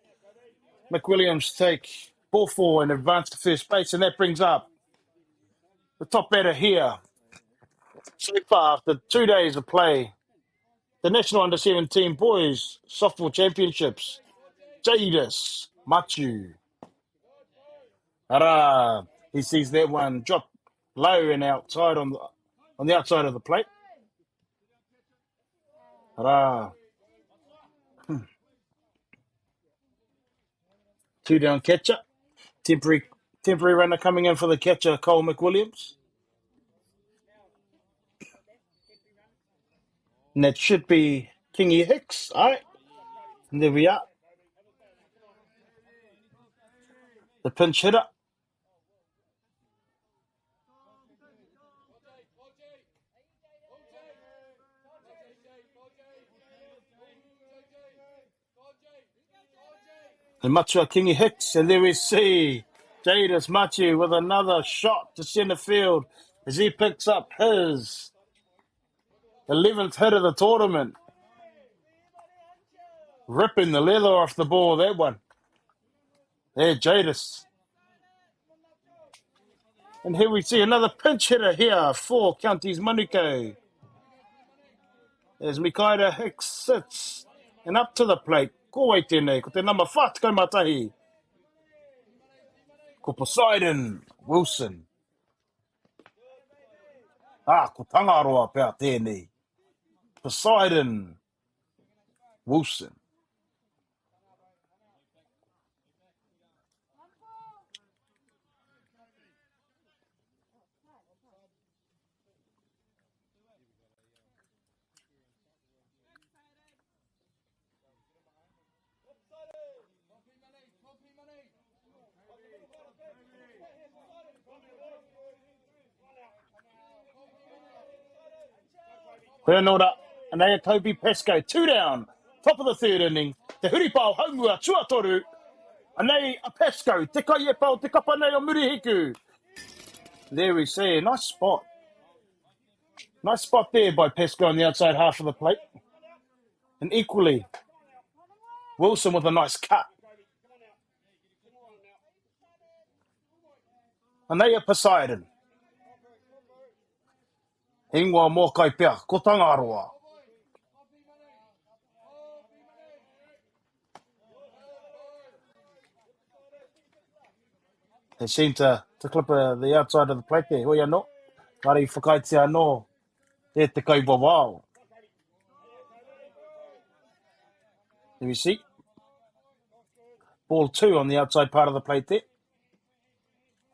McWilliams take ball 4 and advance to first base, and that brings up the top batter here. So far, after 2 days of play, the National Under-17 Boys Softball Championships, Jadis Machu. Ara, he sees that one drop low and outside on the outside of the plate. Ara. 2 down catcher. Temporary runner coming in for the catcher, Cole McWilliams. And that should be Kingy Hicks. All right. And there we are. The pinch hitter. And Matua Kingi Hicks, and there we see Jadis Machu with another shot to centre field as he picks up his 11th hit of the tournament. Ripping the leather off the ball, that one. There, Jadis. And here we see another pinch hitter here for Counties Manukau. As Mikaira Hicks sits and up to the plate. Ko wai tēnei, ko te number 5 ko matahi. Ko Poseidon Wilson. Ko Tangaroa pēr tēnei. Poseidon Wilson. Koe nora, and they are Toby Pesco, 2 down, top of the third inning. Te huripao haumua tuatoru, and they are Pesco, te kai e pao, te kapa nei o Murihiku. There we see, nice spot. Nice spot there by Pesco on the outside half of the plate. And equally, Wilson with a nice cut. And they are Poseidon. Hingwa mō kai pia, ko Tangaroa. They seem to clip the outside of the plate there. Hoi anō. Wari whakaiti anō. E te kai wawao. There we see. Ball 2 on the outside part of the plate there.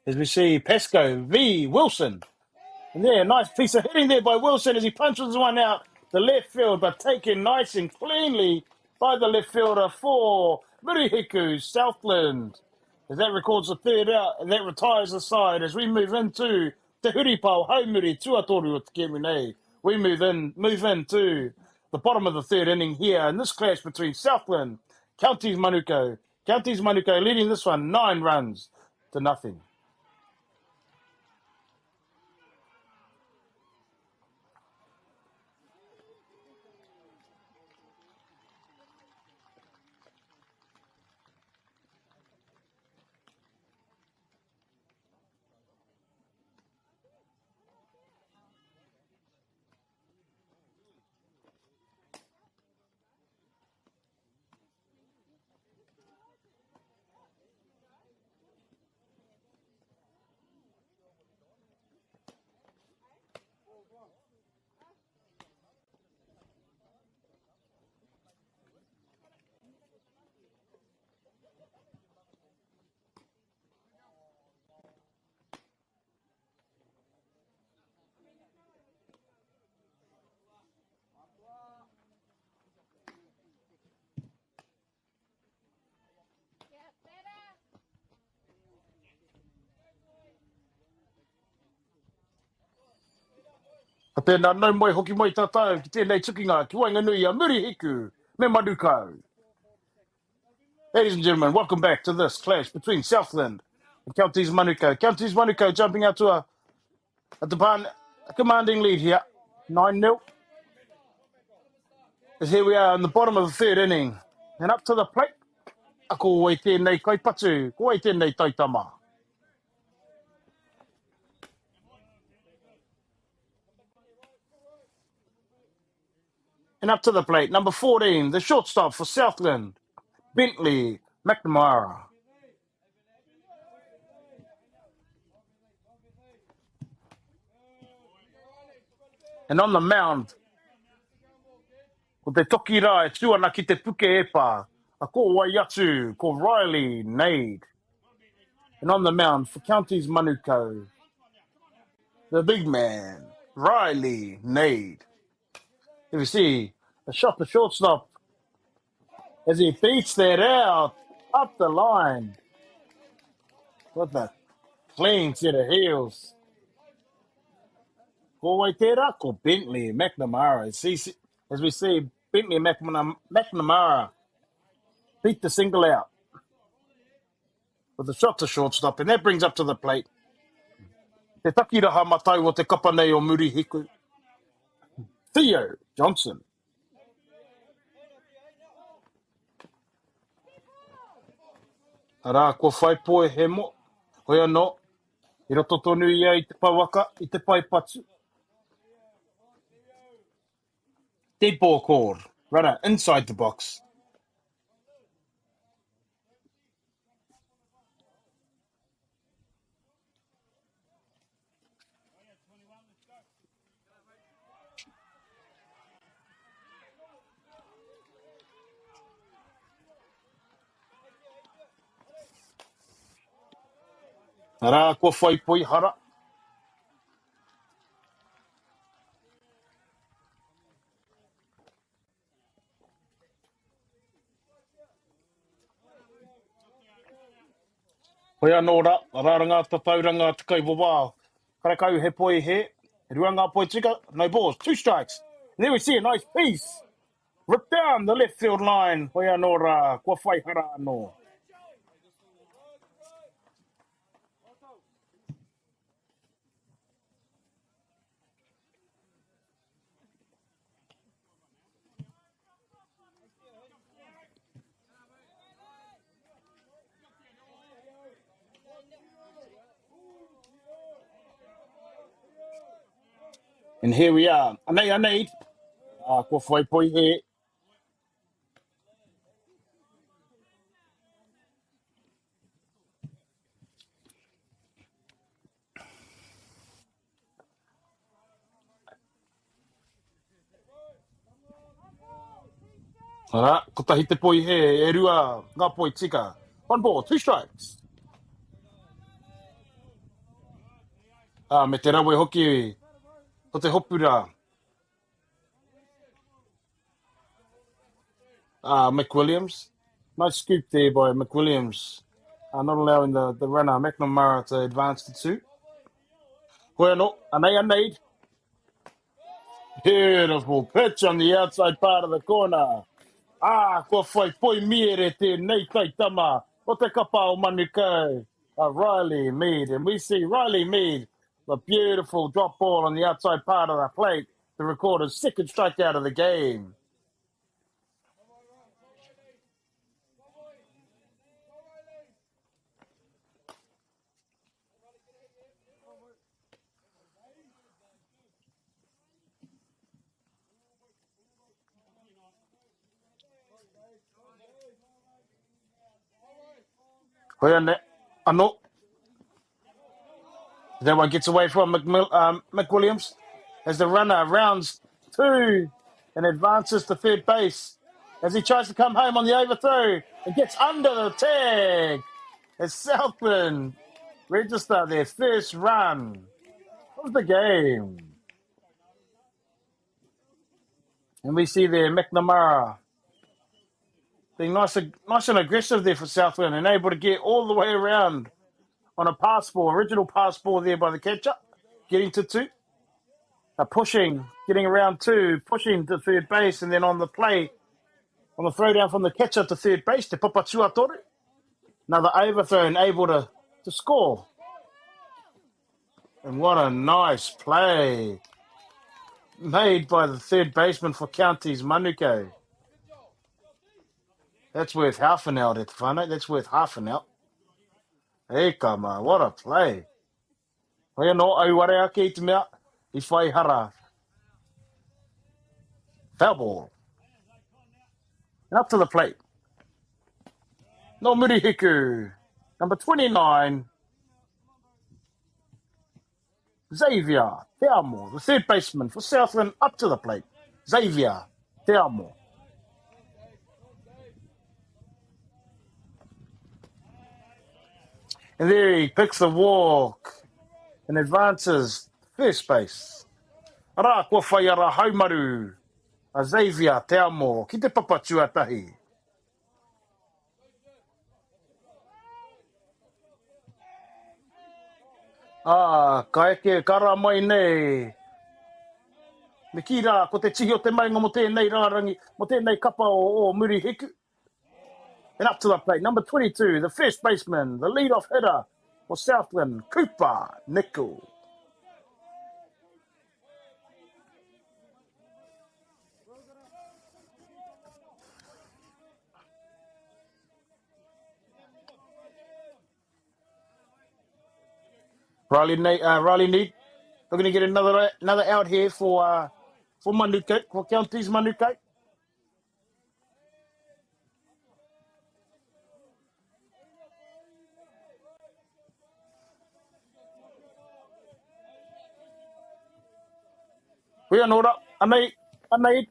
As we see Pesco v. Wilson. And there, nice piece of hitting there by Wilson as he punches one out the left field, but taken nice and cleanly by the left fielder for Murihiku, Southland. As that records the third out, and that retires the side as we move into Te Huripau Haumuri Tuatoru o Te Kemunei. We move into the bottom of the third inning here in this clash between Southland, Counties Manukau. Counties Manukau leading this one 9 runs to nothing. Ka tēnā nau moi hoki moi tātou ki tēnei tukinga ki Wainganui a Murihiku me Manukau. Ladies and gentlemen, welcome back to this clash between Southland and Counties Manukau. Counties Manukau jumping out to a commanding lead here, 9-0. As here we are in the bottom of the third inning. And up to the plate, ako wai tēnei kaipatu, ko wai tēnei taitama. And up to the plate, number 14, the shortstop for Southland, Bentley McNamara. And on the mound, ko te toki rai tuana ki te puke epa, a ko waiatu, ko Riley Nade. And on the mound for Counties Manukau, the big man, Riley Nade. If you see, a shot to shortstop as he beats that out up the line. What the clean set of heels. Ko wai tērā, ko Bentley, McNamara. As we see, Bentley McNamara beat the single out with the shot to shortstop, and that brings up to the plate. Te takiraha matai o te kapa nei o Muri Hiku. Theo Johnson. Arā, kua whai poe he mo. Hoi anō, i roto tonu ia i te pawaka, i te pai patu. Dead ball call. Runner inside the box. Arā, kua whai poi hara. Hoi anō rā, rāranga tatauranga te kai wawā. Karakau he poi he. He ruanga poi tika. No balls, 2 strikes. And there we see a nice piece. Ripped down the left field line. Hoi anō rā, kua whai hara anō. And here we are. Anei. Kua whai poi he. Ara, ko tahi te poi he, e rua ngā poi tika. 1 ball, 2 strikes. Me te rawe hoki, ko te hopura. McWilliams. Nice scoop there by McWilliams. Not allowing the runner, McNamara, to advance to 2. Hoi anō, anei. Beautiful pitch on the outside part of the corner. Kua whai poi miere te nei tai tama o te kapa o Manukau. Riley Mead. And we see Riley Mead, the beautiful drop ball on the outside part of the plate to record his 2nd strikeout of the game. Hoi anō. That one gets away from McWilliams as the runner rounds 2 and advances to 3rd base as he tries to come home on the overthrow and gets under the tag as Southland register their 1st run of the game. And we see there McNamara being nice and aggressive there for Southland and able to get all the way around on a pass ball, original pass ball there by the catcher, getting to 2. Pushing, getting around 2, pushing to 3rd base, and then on the play, on the throw down from the catcher to 3rd base, te Papatua Tore. Another overthrow and able to score. And what a nice play made by the 3rd baseman for Counties, Manukau. That's worth half an out, that's worth half an out. Hey, kama, what a play. Hoi anō, au ware ake I te mea, I whai hara. Foul ball. And up to the plate. No Muri Hiku. Number 29. Xavier Te Amo, the 3rd baseman for Southland, up to the plate. Xavier Te Amo. And there he picks the walk and advances 1st base. Ara, kua whai ara haumaru. A Xavier Te Amo, ki te Papatua tahi. Ka eke kara mai nei. Me ki rā, ko te tihi o te mainga mo tēnei rārangi, mo tēnei kapa o muri hiku. And up to the plate, number 22, the first baseman, the lead-off hitter for Southland, Cooper Nickel. Riley Need, we're going to get another out here for Manuka, for Counties Manuka. We are not up. Anei.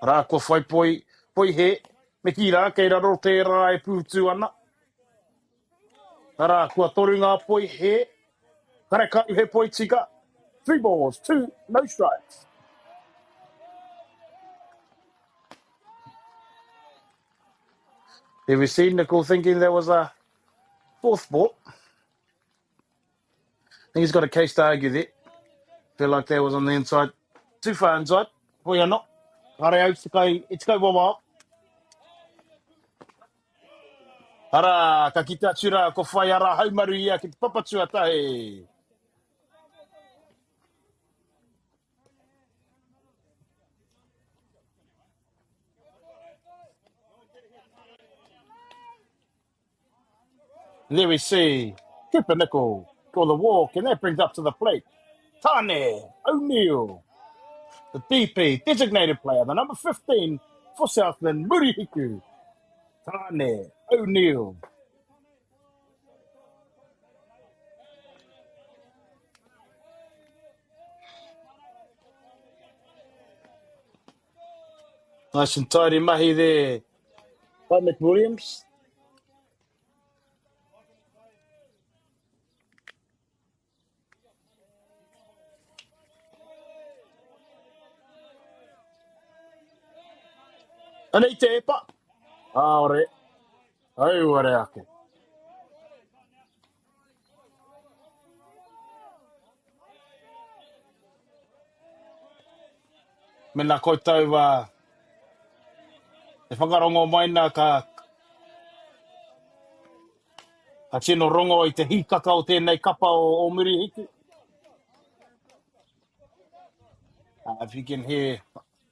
Rā ko whai poi he. Me ki rā, kei raro te rā e pūtu ana. Rā kua toru ngā poi he. Kare kai he poi tika. 3 balls, 2, no strikes. Have you seen Nickel thinking there was a fourth ball? I think he's got a case to argue there. Feel like that was on the inside. Too far inside. We are not. Hare au, it's kai wawa. Ara, ka kita tira ko whai ara haumaru ia ki te papatua tae. There we see Cooper Nickel for the walk, and that brings up to the plate Tane O'Neill, the DP, designated player, the number 15 for Southland, Murihiku. Tane O'Neill. Nice and tidy mahi there by McWilliams. Anei te epa. Aore. Auare ake. Mena koutou e whakarongo mai nā ka tino rongo i te hikaka o tēnei kapa o Murihiku. If you can hear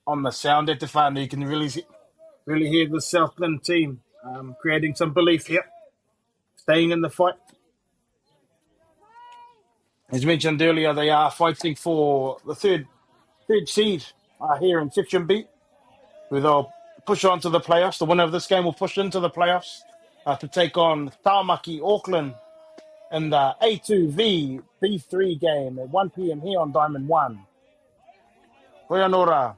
on the sound at the whānau, you can really hear the Southland team creating some belief here, staying in the fight. As mentioned earlier, they are fighting for the third seed here in Section B, where they'll push on to the playoffs. The winner of this game will push into the playoffs to take on Tāmaki Auckland in the A2V B3 game at 1 p.m. here on Diamond 1. Koe anō rā.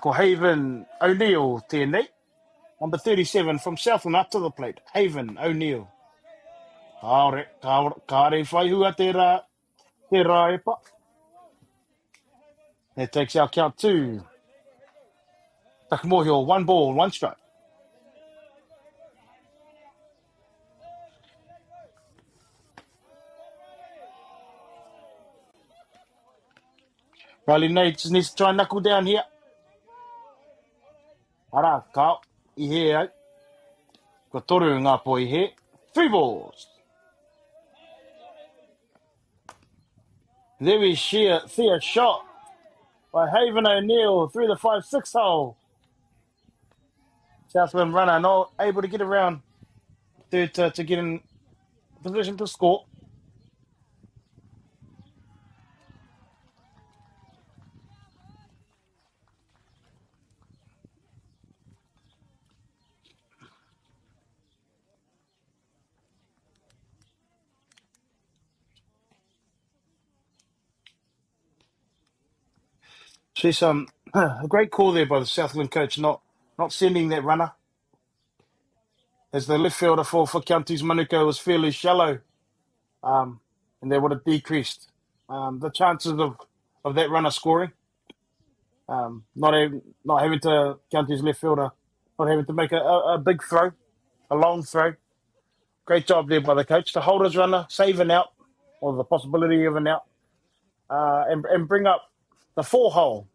Ko Haven O'Neill tēnei. Number 37 from Southland up to the plate. Haven O'Neill. Kāore whai hua te rā epa. That takes our count to Takamohio, 1 ball, 1 strike. Riley Nates needs to try and knuckle down here. Ara, kao, I he au. Ko toru ngā po I he. 3 balls. There we see a shot by Haven O'Neill through the 5-6 hole. Southland runner not able to get around to get in position to score. She's a great call there by the Southland coach, not sending that runner. As the left fielder for Counties Manuka was fairly shallow, and they would have decreased the chances of that runner scoring. Not having to Counties left fielder, not having to make a big throw, a long throw. Great job there by the coach to hold his runner, save an out, or the possibility of an out, and bring up the 4-hole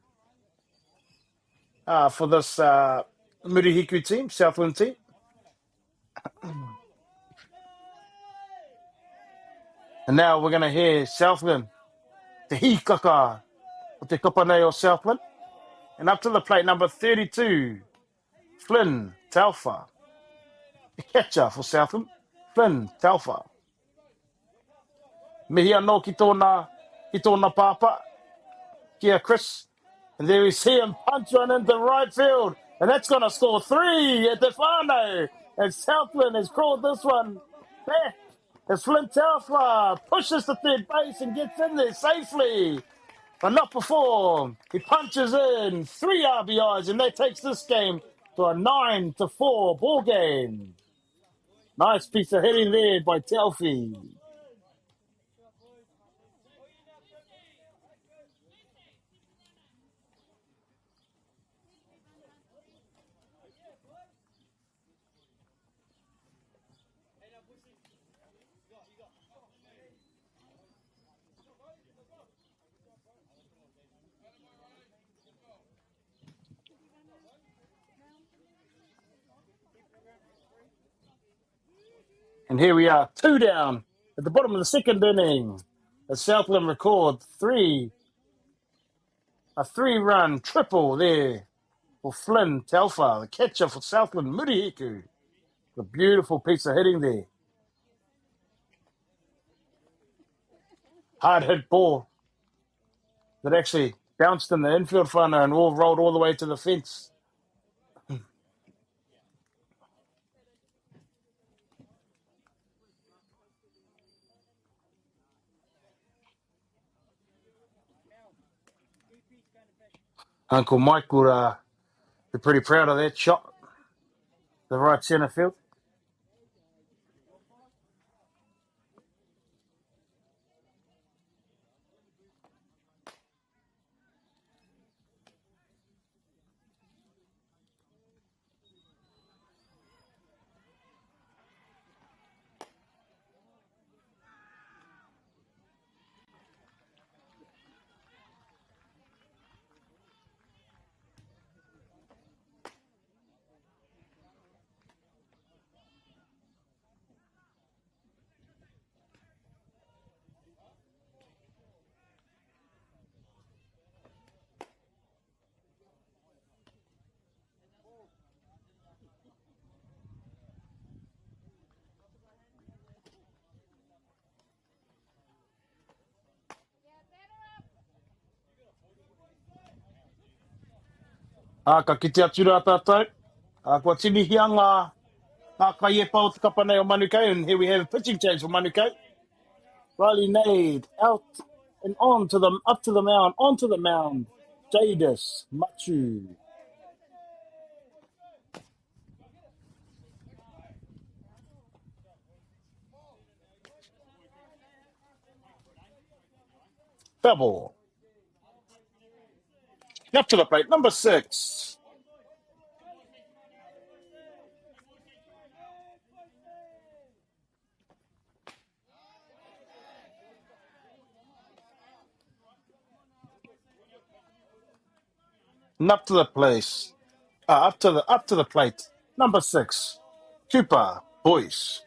for this Murihiku team, Southland team. And now we're going to hear Southland, te hikaka o te kapanei o Southland. And up to the plate, number 32, Flynn Taufa. The catcher for Southland, Flynn Taufa. Mihi anō ki tōna papa, kia Chris. And there we see him punch one into right field. And that's going to score 3 at the whānau. And Southland has crawled this one back. As Flynn Taufa pushes to third base and gets in there safely. But not before. He punches in 3 RBIs, and that takes this game to a 9-4 ball game. Nice piece of hitting there by Taufi. And here we are, 2 down at the bottom of the second inning. As Southland record a 3-run triple there for Flynn Taufa, the catcher for Southland, Murihiku. A beautiful piece of hitting there. Hard hit ball that actually bounced in the infield whānau and rolled all the way to the fence. Uncle Mike would be pretty proud of that shot. The right centre field. Ka kite atu rā tātou. Kua tini hianga ka ie pau te kapanei o Manukau. And here we have a pitching change for Manukau. Riley Nade out and up to the mound, onto the mound. Jadis Machu. Foul ball. Up to the plate, number 6. And up to the place. Up to the plate, number 6. Cooper Boyce.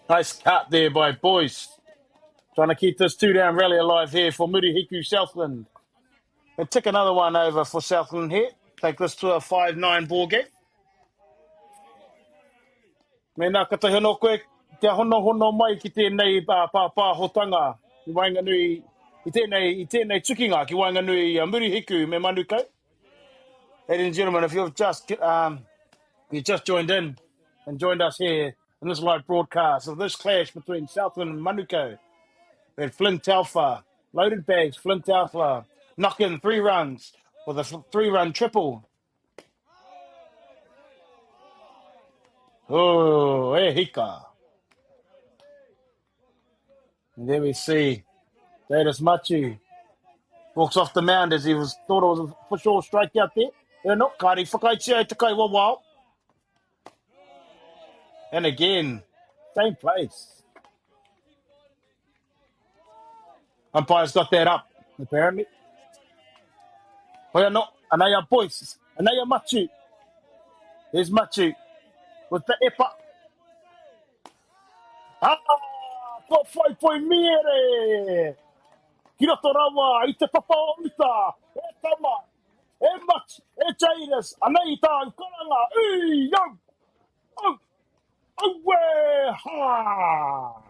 Nice cut there by Boyce. Trying to keep this 2-down rally alive here for Murihiku Southland. And tick another one over for Southland here. Take this to a 5-9 ball game. Me nā kata hono koe, kia hono mai ki tēnei pāhotanga. I Wainganui, i tēnei tukinga ki Wainganui Murihiku me Manukau. Ladies and gentlemen, if you've just joined in and joined us here in this live broadcast of this clash between Southland and Manukau, we had Flynn Taufa, loaded bags, Flynn Taufa, knock in 3 runs with a 3-run triple. Oh, hika. And there we see Jadis Machu walks off the mound as he thought it was a for sure strikeout there. They're not kāri, whakaitia e te kai wawao. And again, same place. Umpire's got that up, apparently. Hoya no, Anaya boys, Anaya Machu. There's Machu with the epa. Ah, ko foi mere. Kira torawa, ite papa omita. E tama, e mach, e chairas, anai ta koranga. Yo, oh, oh, ha.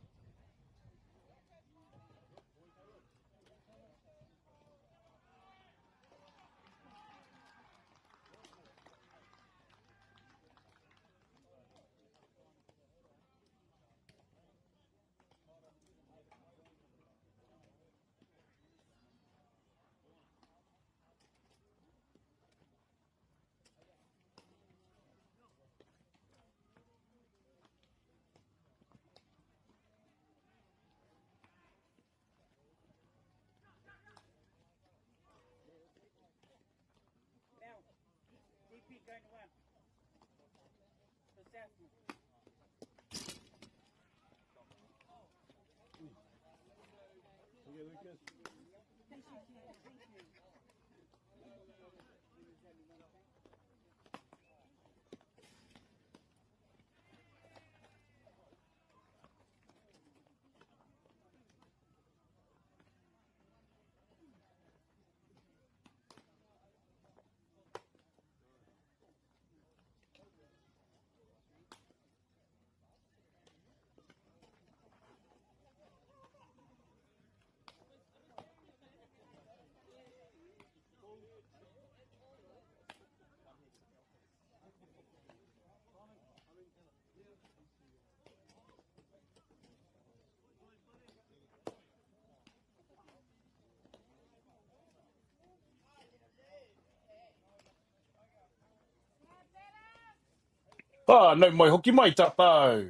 Ah, no mai hoki mai tātou.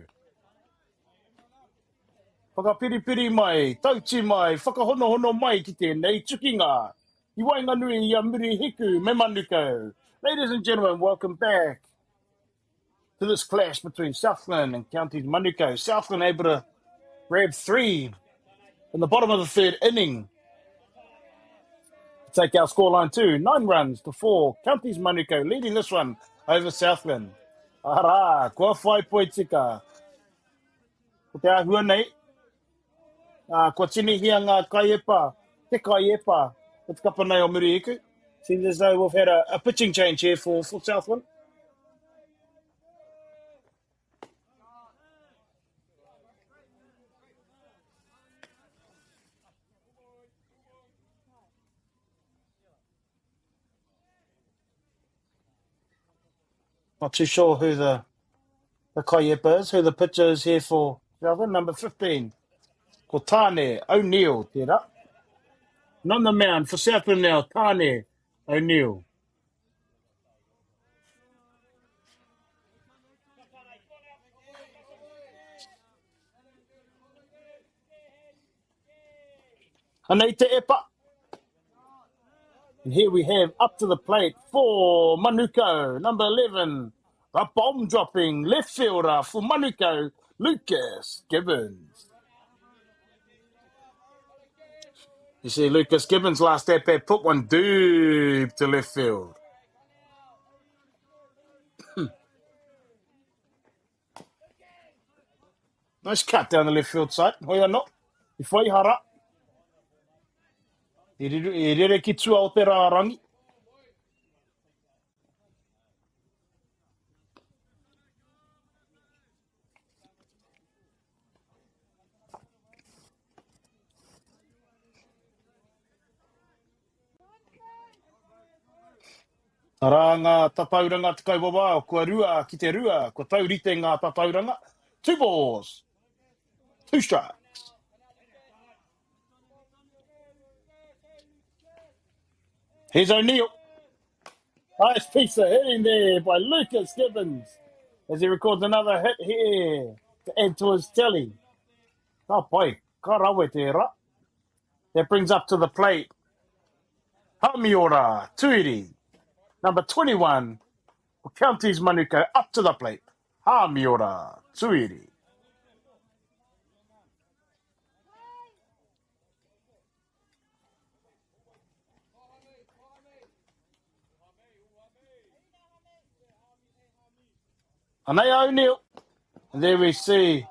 Whakapiripiri mai, tauti mai, whakahonohono mai ki tēnei tukinga. I wainga nui i a muri hiku, me manuko. Ladies and gentlemen, welcome back to this clash between Southland and Counties Manuko. Southland able to grab 3 in the bottom of the third inning to take our scoreline to 9 runs to 4. Counties Manuko leading this one over Southland. Ara, kua whai poetika. Ko te ahua nei, kua tini hia ngā kaiepa, te kaiepa, o te kapa nei o muri iku. Seems as though we've had a pitching change here for Southland. Not too sure who the kaiepa is, who the pitcher is here for Southland. Number 15, ko Tāne O'Neill, tērā. And on the mound for Southland now, Tāne O'Neill. Anei te epa. And here we have up to the plate for Manuko, number 11, a bomb-dropping left fielder for Manuko, Lucas Gibbons. You see, Lucas Gibbons last at-bat put one deep to left field. Nice cut down the left field side. Hoi anō, I whai hara. I rere ki tua o te rārangi. Rā ngā tatauranga te kauwawa o kua rua ki te rua, kua taurite ngā tatauranga. 2 balls, 2 strikes. Here's O'Neill. Nice piece of hitting there by Lucas Gibbons as he records another hit here to add to his tally. Oh boy, ka rawe te ra. That brings up to the plate MΑORI, Tuiri, number 21, for Counties Manuko, up to the plate. MΑORI, Tuiri. Anaya O'Neill. And there we see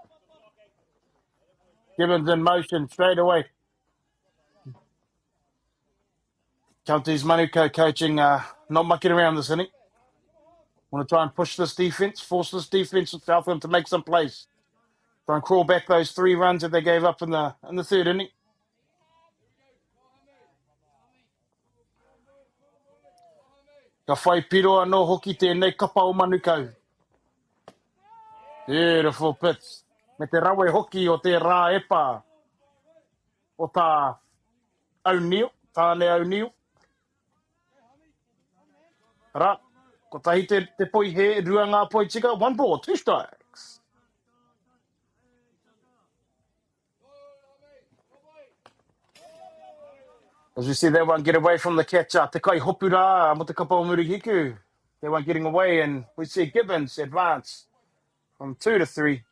Gibbons in motion straight away. Counties Manuka coaching, not mucking around this inning. Want to try and push this defense, force this defense of Southland to make some plays. Try and crawl back those 3 runs that they gave up in the third inning. Ka whai piroa no hoki tēnei kapa o Manukau. Beautiful pitch. Me te rawe hoki o te rā epa o tā O'Neill, tāne O'Neill. Ra, ko tahi te poi he, rua ngā poi tika, 1 ball, 2 strikes. As we see that one get away from the catcher, te kai hopura mo te kapa o Murihiku. That one getting away, and we see Gibbons advance from 2 to 3.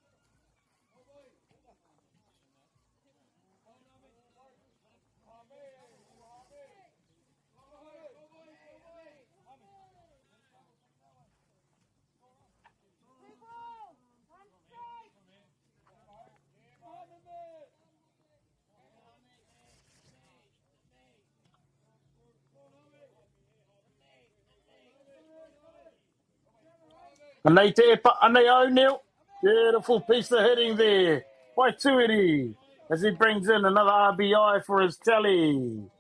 Anei te epa, anei O'Neill. Beautiful piece of hitting there by Tuiri as he brings in another RBI for his tally.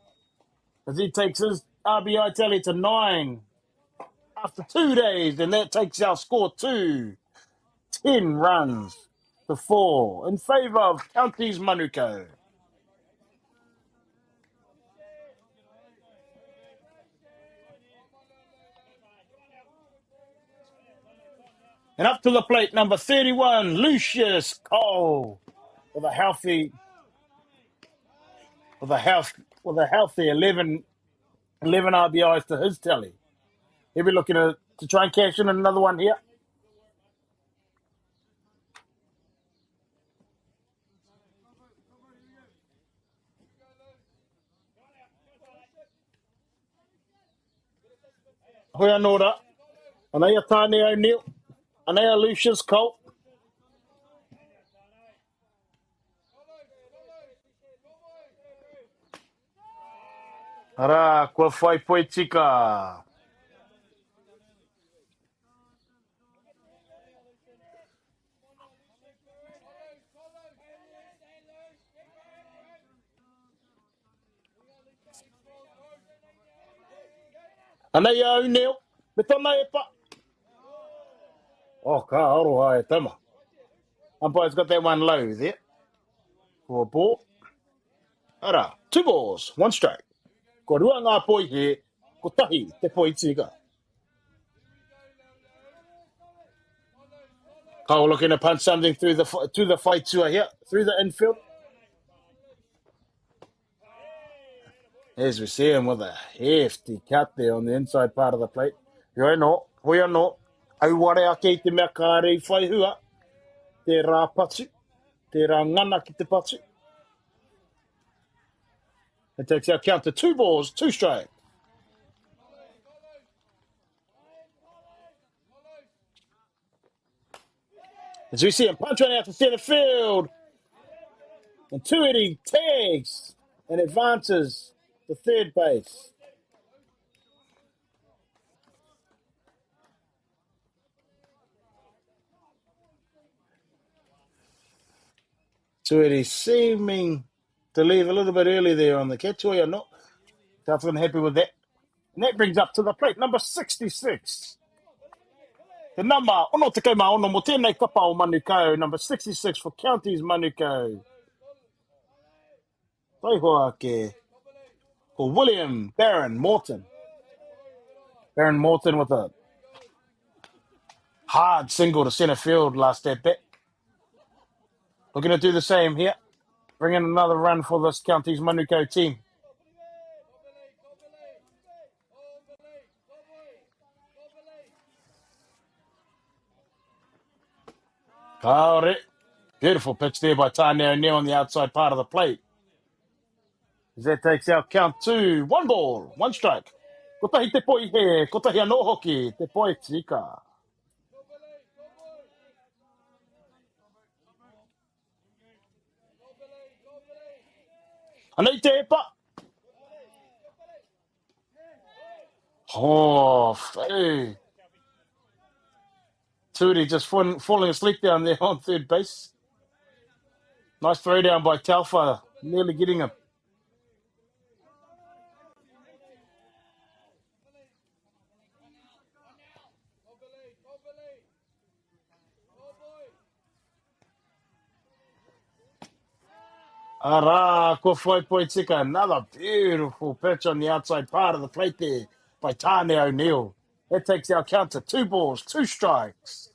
As he takes his RBI tally to 9 after 2 days, and that takes our score to 10 runs to 4 in favour of Counties Manukau. And up to the plate, number 31, Lucius Cole, with a healthy 11 RBIs to his tally. He'll be looking to try and cash in another one here. Hoia Nora, Anaya Tane O'Neill, Anaya Lucius Cole. Ara, kua whai poe tika. Anaya O'Neill, me tana e pa. Oh, ka aro hai tama. Umpire's got that one low there for a ball. Ara, 2 balls, 1 strike. Ko rua ngā poi he, ko tahi te poi tika. Kau looking to punch something through the fight tour here, through the infield. As we see him with a hefty cut there on the inside part of the plate. Hoia no, auare a kei te mea kārei whai hua. Te rā patu, te rā ngana ki te patu. It takes our count to 2 balls, 2 strikes. As we see him punch one out to centre field. And Tuiri tags and advances to third base. Tuiri seeming to leave a little bit early there on the catch. Or not. Southland happy with that. And that brings up to the plate, number 66. The number, ono te kai ono mo tēnei kapa o Manukau, number 66 for Counties Manukau. Taihoa ke for William Barron Morton. Barron Morton with a hard single to centre field last at bat. Looking to do the same here. Bring in another run for this Counties Manukau team. Kaore. Beautiful pitch there by Tanya O'Neill on the outside part of the plate. As that takes out count 2. 1 ball, 1 strike. Kotahi te poi he, kotahi anō hoki, te poi tika. Anei te epa. Oh, hey. Turi just falling asleep down there on third base. Nice throw down by Talfa, nearly getting him. Ara, ko foi tika. Another beautiful pitch on the outside part of the plate there by Tane O'Neill. That takes our count to 2 balls, 2 strikes.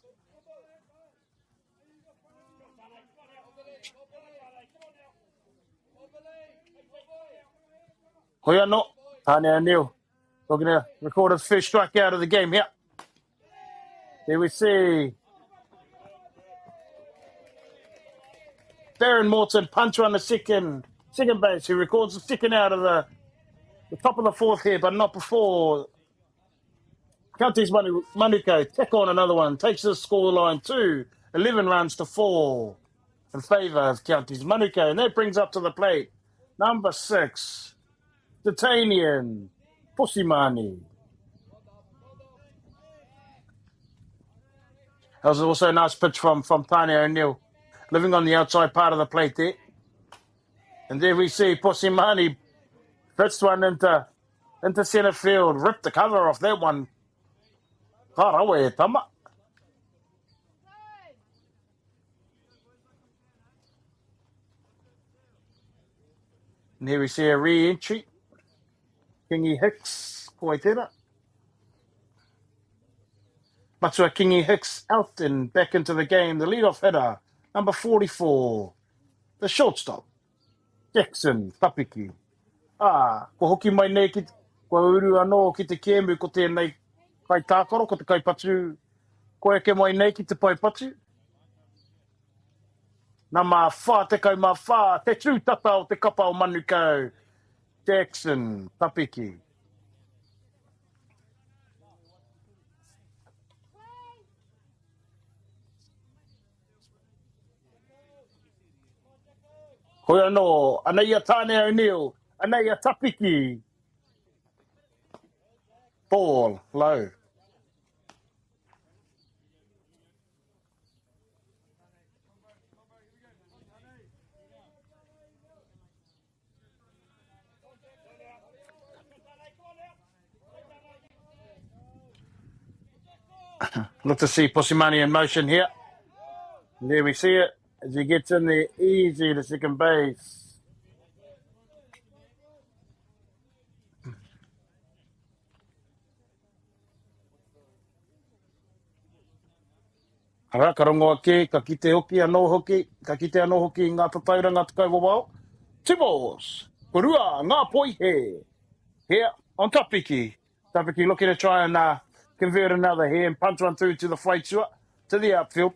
Hoiano, Tane O'Neill looking to record his first strikeout of the game here. There we see Darren Morton, puncher on the second base, who records the second out of the top of the 4th here, but not before. Counties Manuka, tack on another one, takes the scoreline to 11 runs to 4 in favour of Counties Manuka, and that brings up to the plate number 6, Titanian Pusimani. That was also a nice pitch from Tanya O'Neill, living on the outside part of the plate there. And there we see Pusimani pitched one into centre field, ripped the cover off that one. Karawe tama. And here we see a re-entry. Kingy Hicks, Poitera. Matua Kingy Hicks out and back into the game. The leadoff hitter, number 44. The shortstop, Jackson Tapiki. Ko hoki mai nei ko uru anō ki te kēmu ko tēnei kai tākaro, ko te kai patu. Ko eke mai nei ki te pai patu. Nā mā whā, te kau mā whā, te trū tata o te kapa o Manukau, Jackson Tapiki. Hoi anō, anei a Tane O'Neill, anei a Tapiki. Ball, low. Look to see Pusimani in motion here. And there we see it as he gets in there easy to second base. Ara, ka rongo ake, ka kite hoki anō hoki, ka kite anō hoki ngā tatauranga te kai wawao. 2 balls, kurua, ngā poi he. Here on Tapiki. Tapiki looking to try and convert another here and punch one through to the whaitua, to the outfield.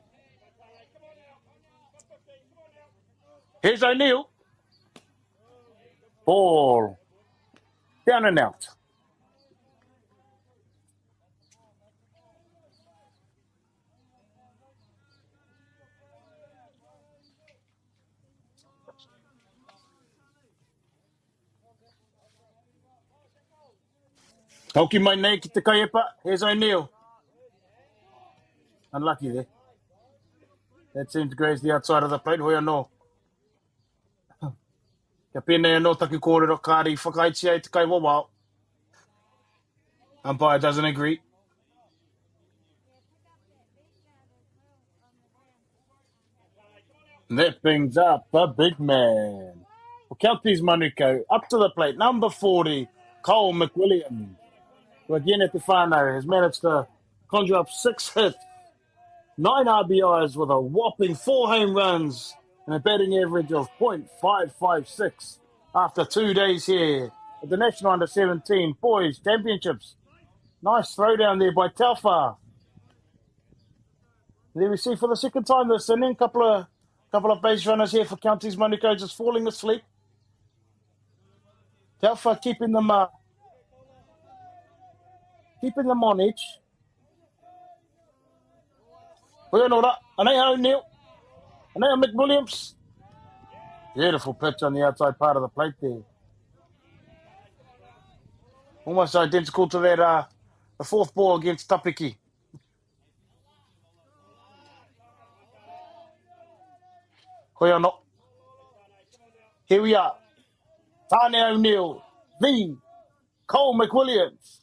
Here's O'Neill. Ball. Down and out. Hoki mai nei ki te kaiepa. Here's O'Neill. Unlucky there. That seemed to graze the outside of the plate. Hoi anō. Ka pēnei anō taki kōrero kāri whakaiti ai te kai wawao. Umpire doesn't agree. And that brings up the big man. Well, Counties Manuka up to the plate. Number 40, Cole McWilliams. Who again at the whānau has managed to conjure up 6 hits, 9 RBIs with a whopping 4 home runs and a batting average of .556 after 2 days here at the National Under-17 Boys Championships. Nice throw down there by Talfa. There we see for the second time this inning, couple of base runners here for Counties Manukau just falling asleep. Telfa keeping them on edge. We're Anea O'Neill. Anea McWilliams. Beautiful pitch on the outside part of the plate there. Almost identical to that the fourth ball against Tapiki. Koyono. Here we are. Tane O'Neill. V. Cole McWilliams.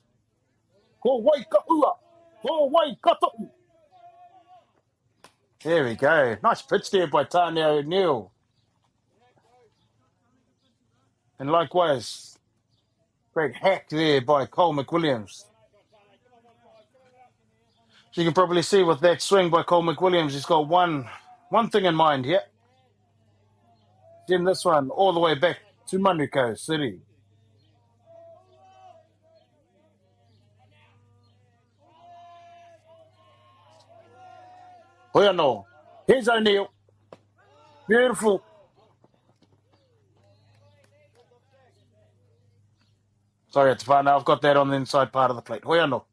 Ko Waikahua. Ko Waikatohu. There we go. Nice pitch there by Tane O'Neill. And likewise, great hack there by Cole McWilliams. So you can probably see with that swing by Cole McWilliams, he's got one thing in mind here. Send this one all the way back to Manukau City. Hoiano. Here's O'Neill. Beautiful. Sorry, it's fine. I've got that on the inside part of the plate. Hoiano.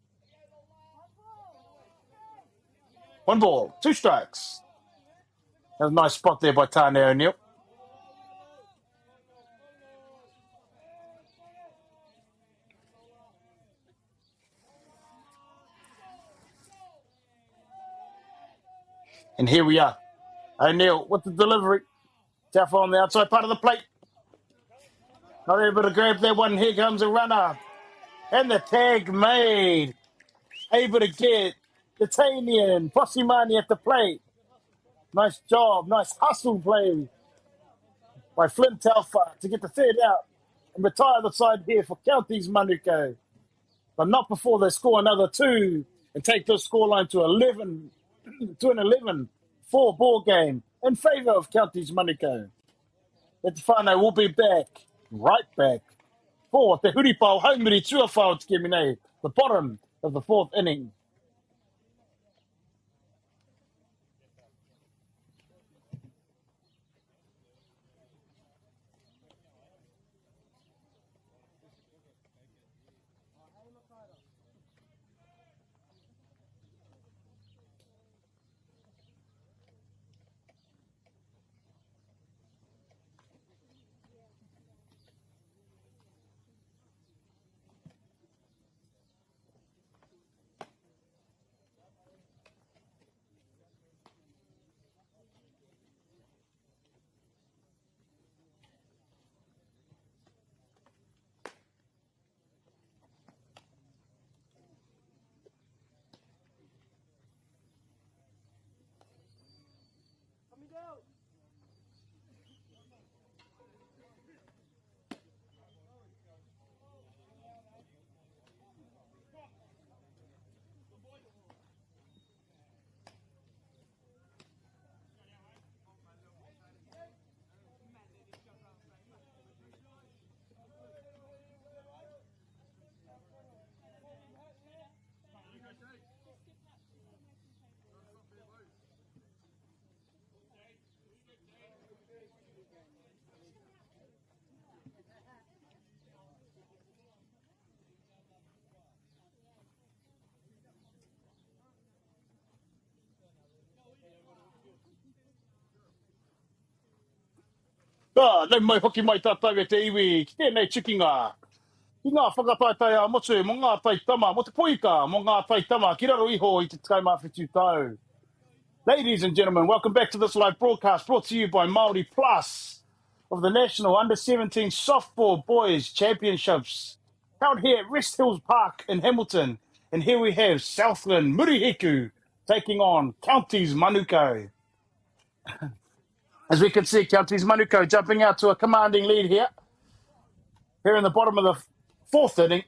1 ball, 2 strikes. That was a nice spot there by Tane O'Neill. And here we are. O'Neill with the delivery. Taff on the outside part of the plate. Not able to grab that one. Here comes a runner. And the tag made. Able to get the Tanian, Posimani at the plate. Nice job. Nice hustle play by Flint Telfa to get the third out and retire the side here for Counties Manukau. But not before they score another 2 and take the scoreline to 11 to an 11-4 ball game in favour of Counties Manukau. But whānau will be right back for Te Huripau Haumiri Tuawhao Te Keminei, the bottom of the 4th inning. Nei mai hoki mai tātou e te iwi, ki tēnei chikinga. Ki ngā whakataitai a motu, mo ngā taitama, mo te poika, mo ngā taitama, ki raro iho i te taimawhitu tau. Ladies and gentlemen, welcome back to this live broadcast brought to you by MāORI Plus of the National Under-17 Softball Boys Championships held here at Resthill Park in Hamilton. And here we have Southland Murihiku taking on Counties Manukau. As we can see, Counties Manukau jumping out to a commanding lead here. Here in the bottom of the 4th inning,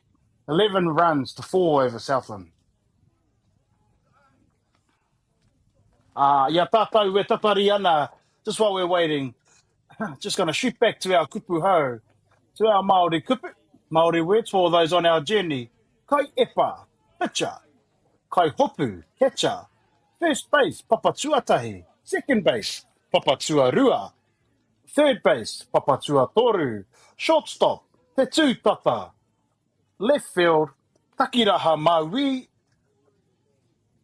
11 runs to 4 over Southland. Ia tātou e tatari ana, just while we're waiting, just going to shoot back to our kupu hau, to our Māori kupu, Māori words for those on our journey. Kai epa, pitcher. Kai hopu, catcher. First base, Papatua Tahi. Second base, Papatua Rua. Third base, Papatua Toru. Shortstop, Te Tū Tata. Left field, Takiraha MΑORI.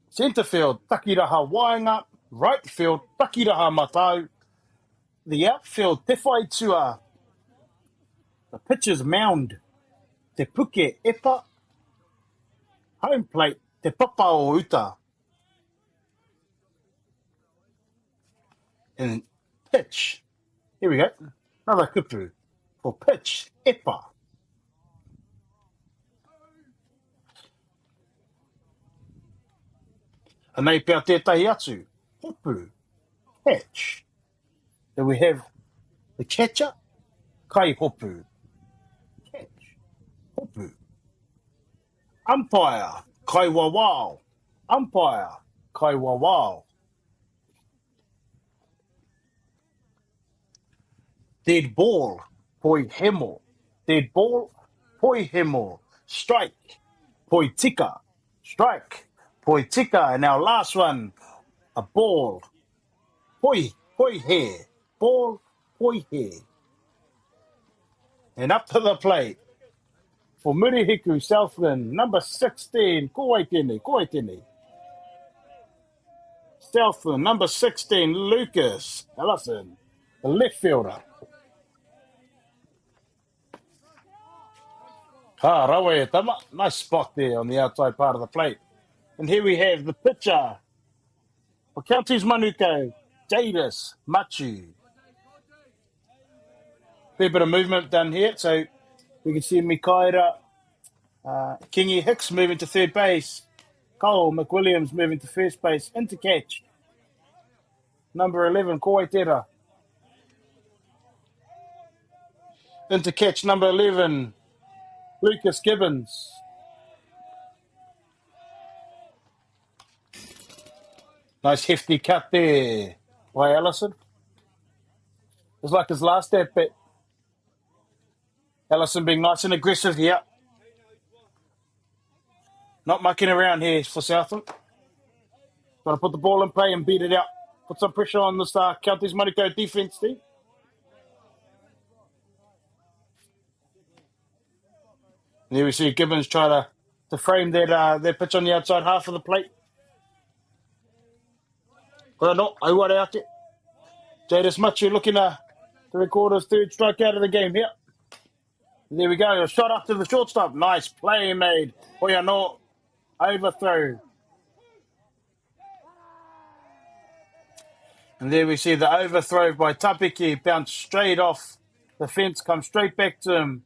Centre field, Takiraha Wainga. Right field, Takiraha Matau. The outfield, Te Whaitua. The pitcher's mound, Te Puke Epa. Home plate, Te Papa o Uta. And pitch, here we go, another kupu. For pitch, Epa. And they pia tētahi atu, Hopu, catch. Then we have the catcher, Kai Hopu, catch, Hopu. Umpire, Kai Wawao, umpire, Kai Wawao. Dead ball, Poi Hemo, dead ball, Poi Hemo. Strike, Poi Tika, strike, Poi Tika. And our last one, a ball, Poi He, ball, Poi He. And up to the plate for Murihiku Southland, number 16, ko tēnei. Southland, number 16, Lucas Ellison, the left fielder. Rawe tama, nice spot there on the outside part of the plate. And here we have the pitcher for Counties Manuka, Jadis Machu. Fair bit of movement done here, so we can see Mikaira, Kingy Hicks moving to third base, Cole McWilliams moving to first base, into catch, number 11, Koetera. Into catch, number 11, Lucas Gibbons. Nice hefty cut there by Ellison. It's like his last at bat. Ellison being nice and aggressive here. Not mucking around here for Southland. Got to put the ball in play and beat it out. Put some pressure on this Counties Manukau defence team. And here we see Gibbons try to frame their pitch on the outside half of the plate. But no, I want out it. Jadis Machu looking to record his third strikeout of the game here. And there we go, a shot up to the shortstop. Nice play made. Hoyano, overthrow. And there we see the overthrow by Tapiki, bounced straight off the fence, comes straight back to him.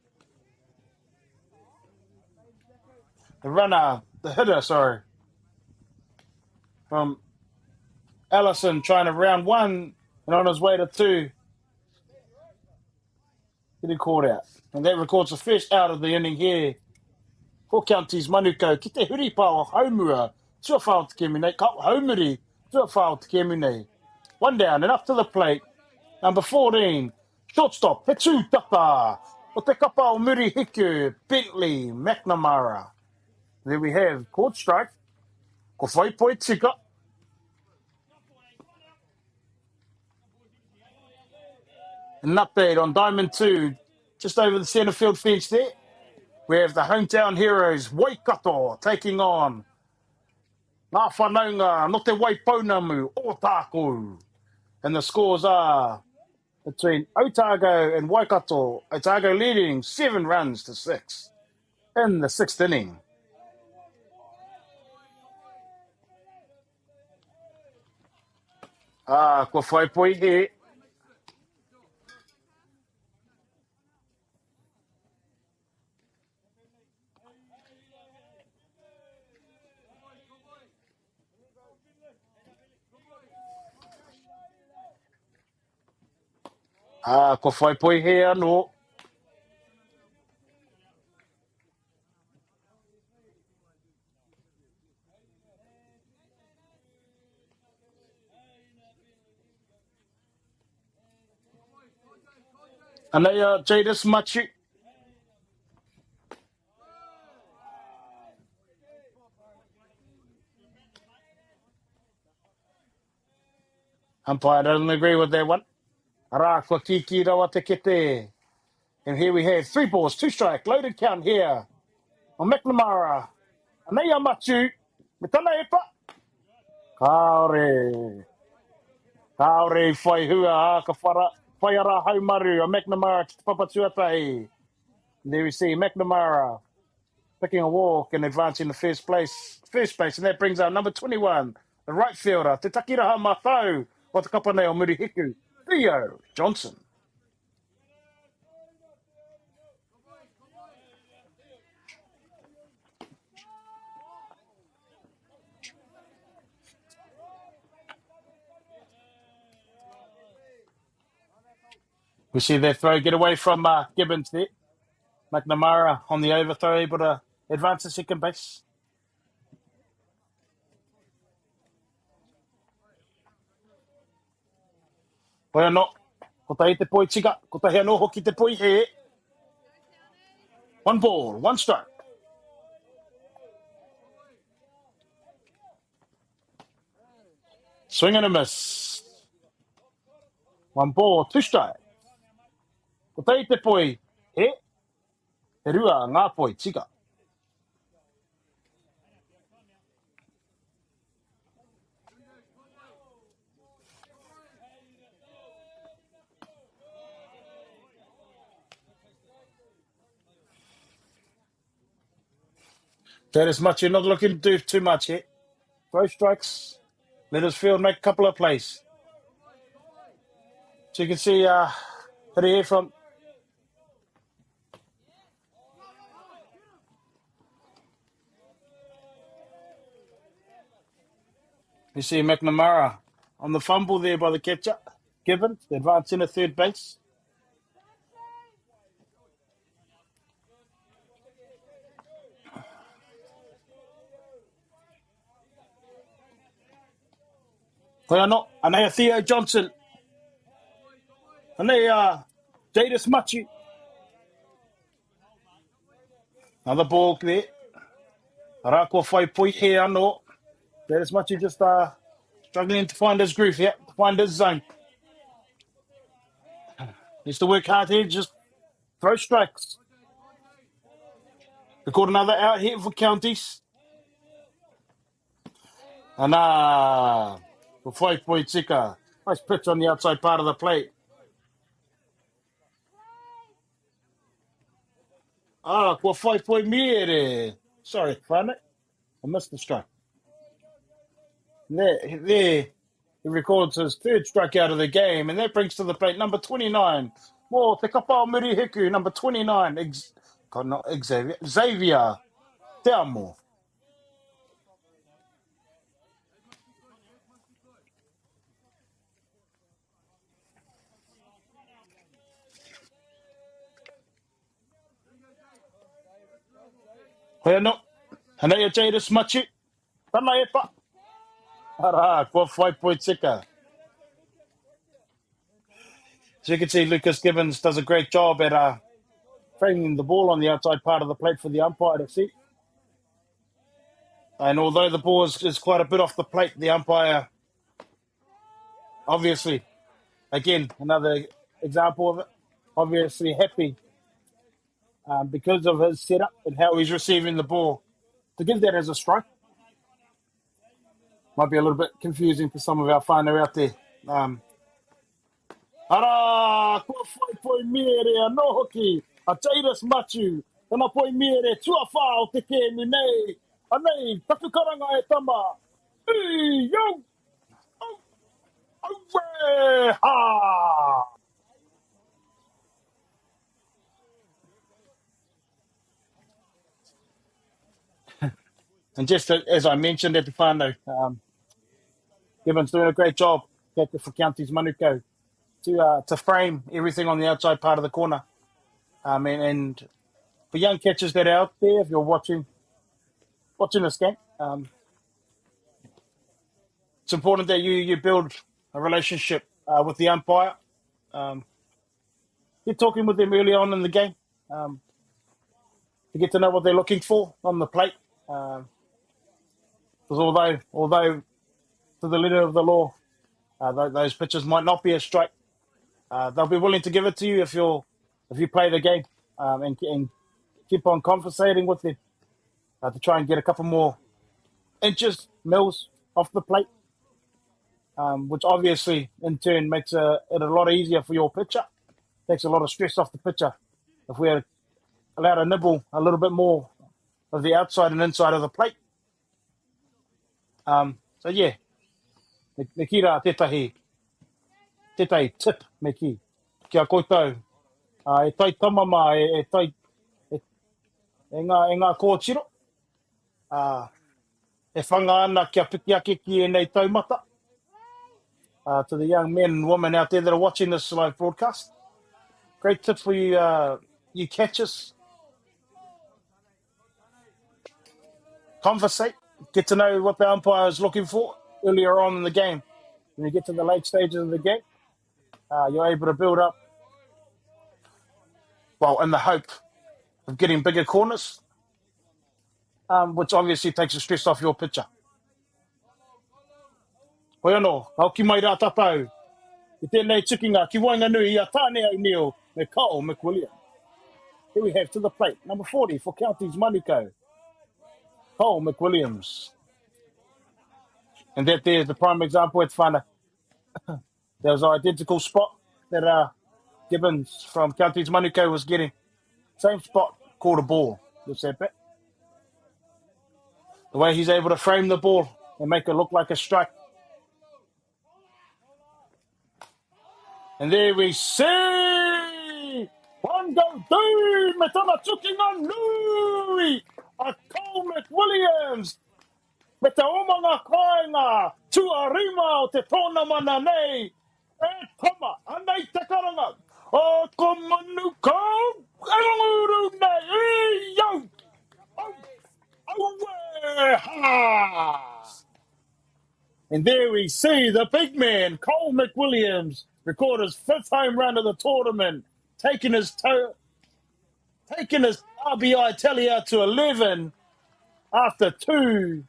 The hitter, from Ellison trying to round one and on his way to two. Getting caught out. And that records the first out of the inning here. For Counties Manukau, ki te huri pā o haumua, tua whao te kemine, ka haumuri, tua whao te kemine. One down and up to the plate. Number 14, shortstop, Te Tū Tata. O te kapa o Murihiku, Bentley, McNamara. There we have caught strike. Ko whai poi tika. An update on Diamond 2, just over the centre field fence there. We have the hometown heroes, Waikato, taking on Ngā Whanaunga, no te Waipounamu, Otaku. And the scores are between Otago and Waikato. Otago leading 7 runs to 6 in the 6th inning. Ko whaipoi he. Ko whaipoi he anō. Anei Jadis Machu. Umpire doesn't agree with that one. Ara, kua kiki rawa te kete. And here we have 3 balls, 2 strike, loaded count here on McNamara. Anei Amatu, me tana epa. Kaore. Kaore whai hua a ka whai ara haumaru a McNamara te papatuatai. There we see McNamara picking a walk and advancing to first base, and that brings out number 21, the right fielder, Te Takiraha Mathau, o te kapane o Murihiku, Theo Johnson. We see that throw get away from Gibbons there. McNamara on the overthrow, able to advance to second base. Poi anō, ko tahi te poi tika, ko tahi anō hoki te poi he. 1 ball, 1 strike. Swing and a miss. 1 ball, 2 strike. Ko tahi te poi he. He rua ngā poi tika. That is much. You're not looking to do too much here. Throw strikes. Let us field make a couple of plays. So you can see here from you see McNamara on the fumble there by the catcher. Given advancing to third base. Koe anō, anei Theo Johnson. Anei Jadis Machi. Another ball there. Ara kua whai pui he anō. Jadis Machi just struggling to find his groove here, to find his zone. Needs to work hard here, just throw strikes. We caught another out here for Counties. And for whai pui tika. Nice pitch on the outside part of the plate. Kua whai pui mere. Sorry, whānau. I missed the strike. There, he records his 3rd strikeout of the game, and that brings to the plate number 29. More te kapa o Murihiku, number 29. Not Xavier. Xavier. Te amo. Hoi anō. Hanei a Jadis Machi. Tana e pa. Ara, kua whai pui tika. So you can see Lucas Gibbons does a great job at framing the ball on the outside part of the plate for the umpire to see. And although the ball is quite a bit off the plate, the umpire, obviously, again, another example of it, obviously happy because of his setup and how he's receiving the ball. To give that as a strike might be a little bit confusing for some of our whānau out there. Ara, kua whai poi mere anō hoki, a Jadis Machu, tana poi mere tua whā o te kēmu nei, anei, takukaranga e tama, yo, ha! And just as I mentioned at the whānau, Gibbons doing a great job for Counties Manukau to frame everything on the outside part of the corner. And for young catchers that are out there, if you're watching this game, it's important that you build a relationship with the umpire. Get talking with them early on in the game to get to know what they're looking for on the plate. Because although to the letter of the law, Those pitches might not be a strike. They'll be willing to give it to you if you play the game and keep on conversating with them to try and get a couple more inches, mils off the plate, which obviously in turn makes it a lot easier for your pitcher. Takes a lot of stress off the pitcher if we're allowed to nibble a little bit more of the outside and inside of the plate. So yeah, me ki rā tētahi tip me ki. Kia koutou, e tai tamama, e ngā kōtiro, e whanga ana kia piki ake ki e nei taumata. To the young men and women out there that are watching this live broadcast, great tip for you, you catchers. Conversate, get to know what the umpire is looking for earlier on in the game. When you get to the late stages of the game, you're able to build up, well, in the hope of getting bigger corners, which obviously takes the stress off your pitcher. Hoi anō, au ki mai rā tātou, i tēnei tikinga, ki Wainganui, i a tāne au neo, me Kyle McWilliam. Here we have to the plate, number 40 for Counties Manukau, Kyle McWilliams. And that there's the prime example at whānau. There was an identical spot that Gibbons from Counties Manukau was getting. Same spot, called a ball. Just that bit. The way he's able to frame the ball and make it look like a strike. And there we see one go two, me tana tukinga nui, a Cole McWilliams, me te omanga kāinga, tuarima o te tōna mana nei, e tama, anei te karanga, o ko manu kau, aranguru nei, e yau, au, ha! And there we see the big man, Cole McWilliams, record his 5th home run of the tournament, taking his RBI tally out to 11 after 2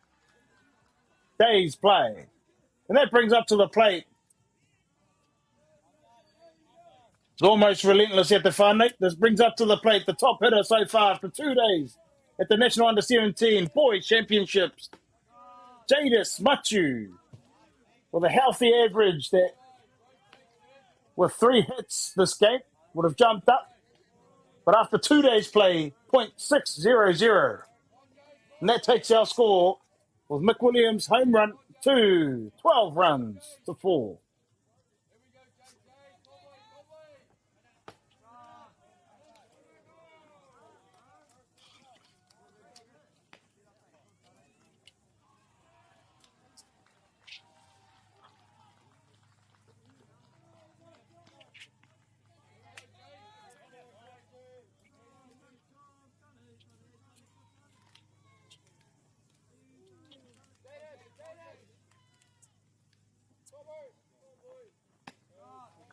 days play. And that brings up to the plate. It's almost relentless at the whānau. This brings up to the plate the top hitter so far after 2 days at the National Under-17 Boys Championships, Jadis Machu, with a healthy average that with 3 hits this game would have jumped up. But after 2 days play, .600. And that takes our score with McWilliams' home run to 12 runs to 4.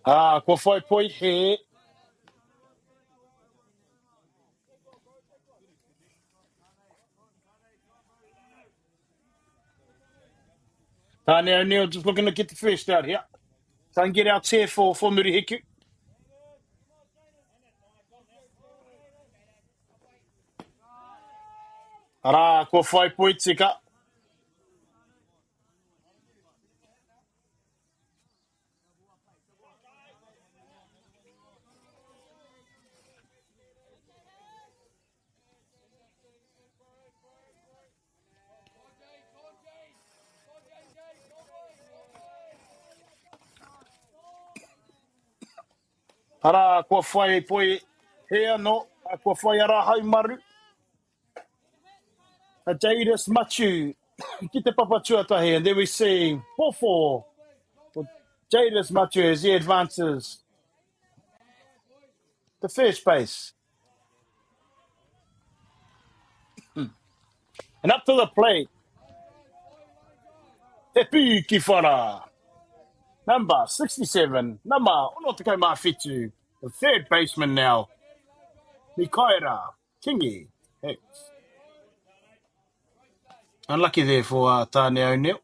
Ko whai poi he. Tane O'Neill just looking to get the first out here. Try and get our chair for Murihiku. Ara, ko whai poi tika. Ara, ko whai poi he anō, ko whai ara haumaru. A Jadis Machu, ki te papatuatahi, and there we see 4-4 for Jadis Machu as he advances to first base. And up to the plate, Te Pū ki whara. Number 67, Nama Onotukai Mawhitu, the third baseman now, Mikaira Kingi Hicks. Unlucky there for Tane O'Neill.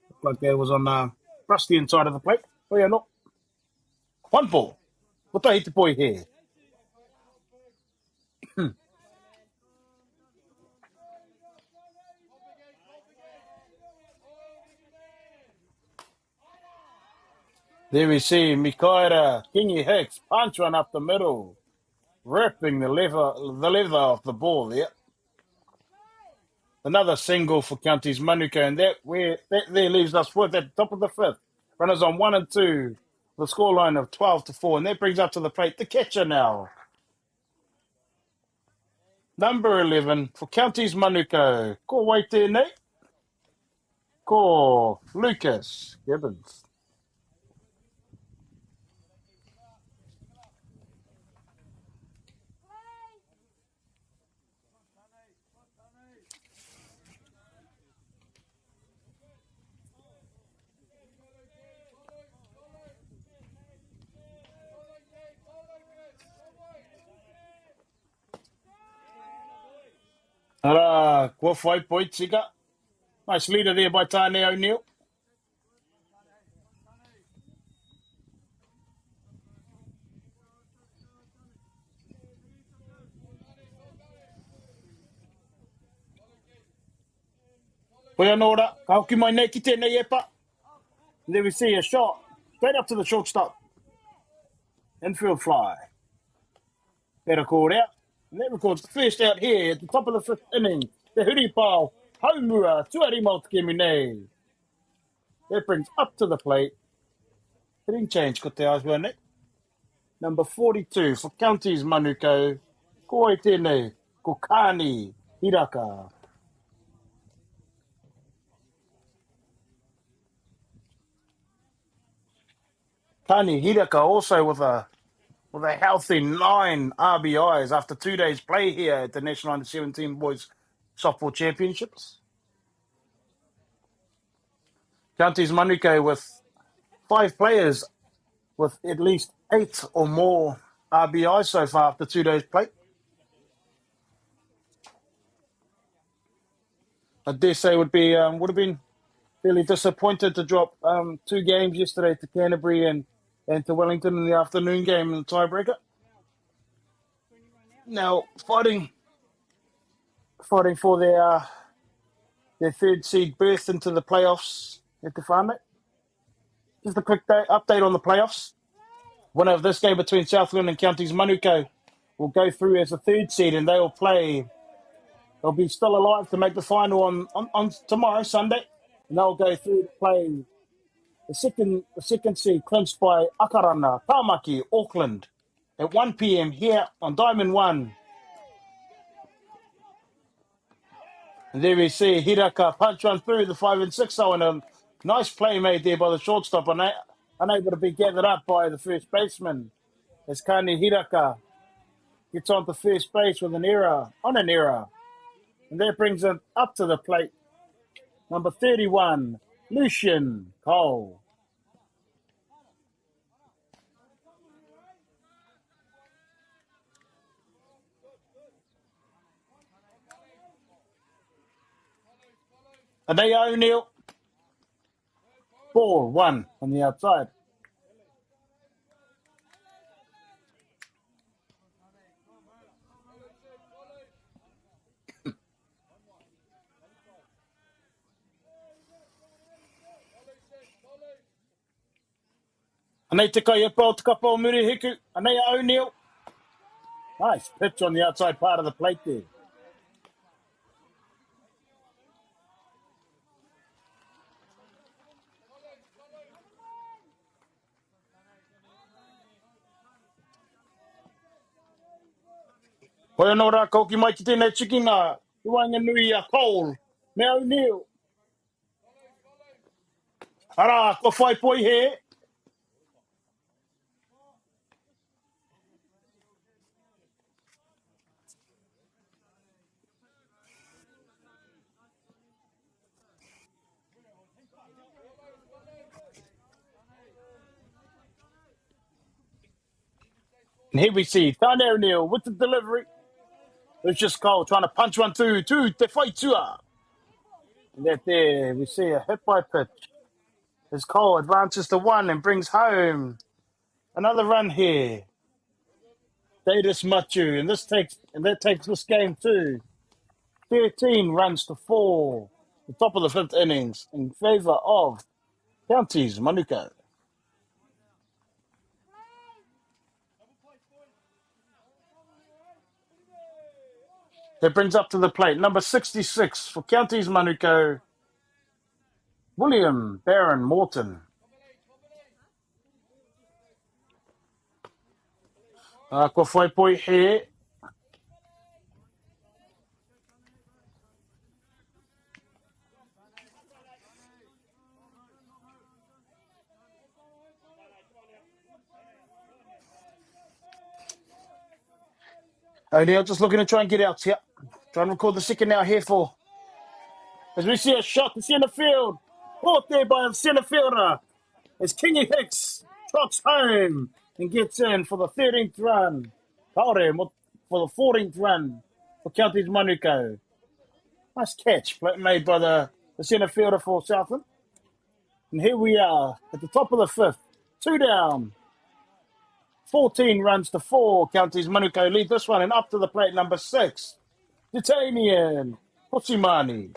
Looked like that was on Rusty inside of the plate. Oh, yeah, no. One ball. What the hit the boy here? There we see Mikaira, Kingy Hicks, punch one up the middle, ripping the leather off the ball there. Another single for Counties Manuka, and that there leaves us with at the top of the fifth. Runners on 1 and 2. The scoreline of 12-4, and that brings up to the plate the catcher now. Number 11 for Counties Manuka. Ko wait there, Nate. Ko Lucas Gibbons. Ara, kua whai poitika. Nice leader there by Tane O'Neill. Koe anora, ka hoki mai nei ki tēnei epa. And there we see a shot, straight up to the shortstop. Infield fly. Better called out. And that records the first out here at the top of the fifth inning. Te huri pao, haumua, tuari mautake nei. That brings up to the plate. Hitting change, ko te aizua nei. Number 42 for Counties Manuko. Ko ai tēnei, ko Kāni Hiraka. Kāni Hiraka also with a healthy 9 RBIs after 2 days play here at the National U17 Boys Softball Championships. Counties Manuka with 5 players with at least 8 or more RBIs so far after 2 days play. I dare say would have been fairly disappointed to drop 2 games yesterday to Canterbury and to Wellington in the afternoon game in the tiebreaker. Now fighting for their third seed berth into the playoffs at the farm. Just a quick update on the playoffs. Winner of this game between Southland and Counties Manuka will go through as a third seed, and they'll be still alive to make the final on tomorrow, Sunday, and they'll go through to play the second seed clinched by Akarana, Tāmaki, Auckland at 1 p.m. here on Diamond 1. And there we see Hiraka punch one through the 5 and 6 and a nice play made there by the shortstop, unable to be gathered up by the first baseman as Kani Hiraka gets onto first base with an error. And that brings it up to the plate. Number 31, Lucian Cole. Anea O'Neill. 4-1 on the outside. Anei te kai e pao te kapa o muri hiku. Anea O'Neill. Nice pitch on the outside part of the plate there. Koe anō rā kauki mai ki tēnei chikinga. I wanga nui a Cole. Me O'Neill. Ara, ko whai poi he. And here we see Tane O'Neill with the delivery. It's just Cole trying to punch one through to Te Whaitua. And that there, we see a hit by pitch. As Cole advances to 1 and brings home another run here. Datus Machu, and that takes this game to 13 runs to 4. The top of the 5th innings in favour of Counties Manuka. That brings up to the plate number 66 for Counties Manuka, William Baron Morton. Ko whai poi he. O'Neill just looking to try and get out here. Trying to record the second now here for. As we see a shot to centre field. Caught there by a centre fielder. As Kingy Hicks trots home and gets in for the 13th run. Kaore for the 14th run for Counties Manuka. Nice catch made by the centre fielder for Southland. And here we are at the top of the 5th. 2 down. 14 runs to 4. Counties Manuka lead this one, and up to the plate number 6. Detanian Pusimani.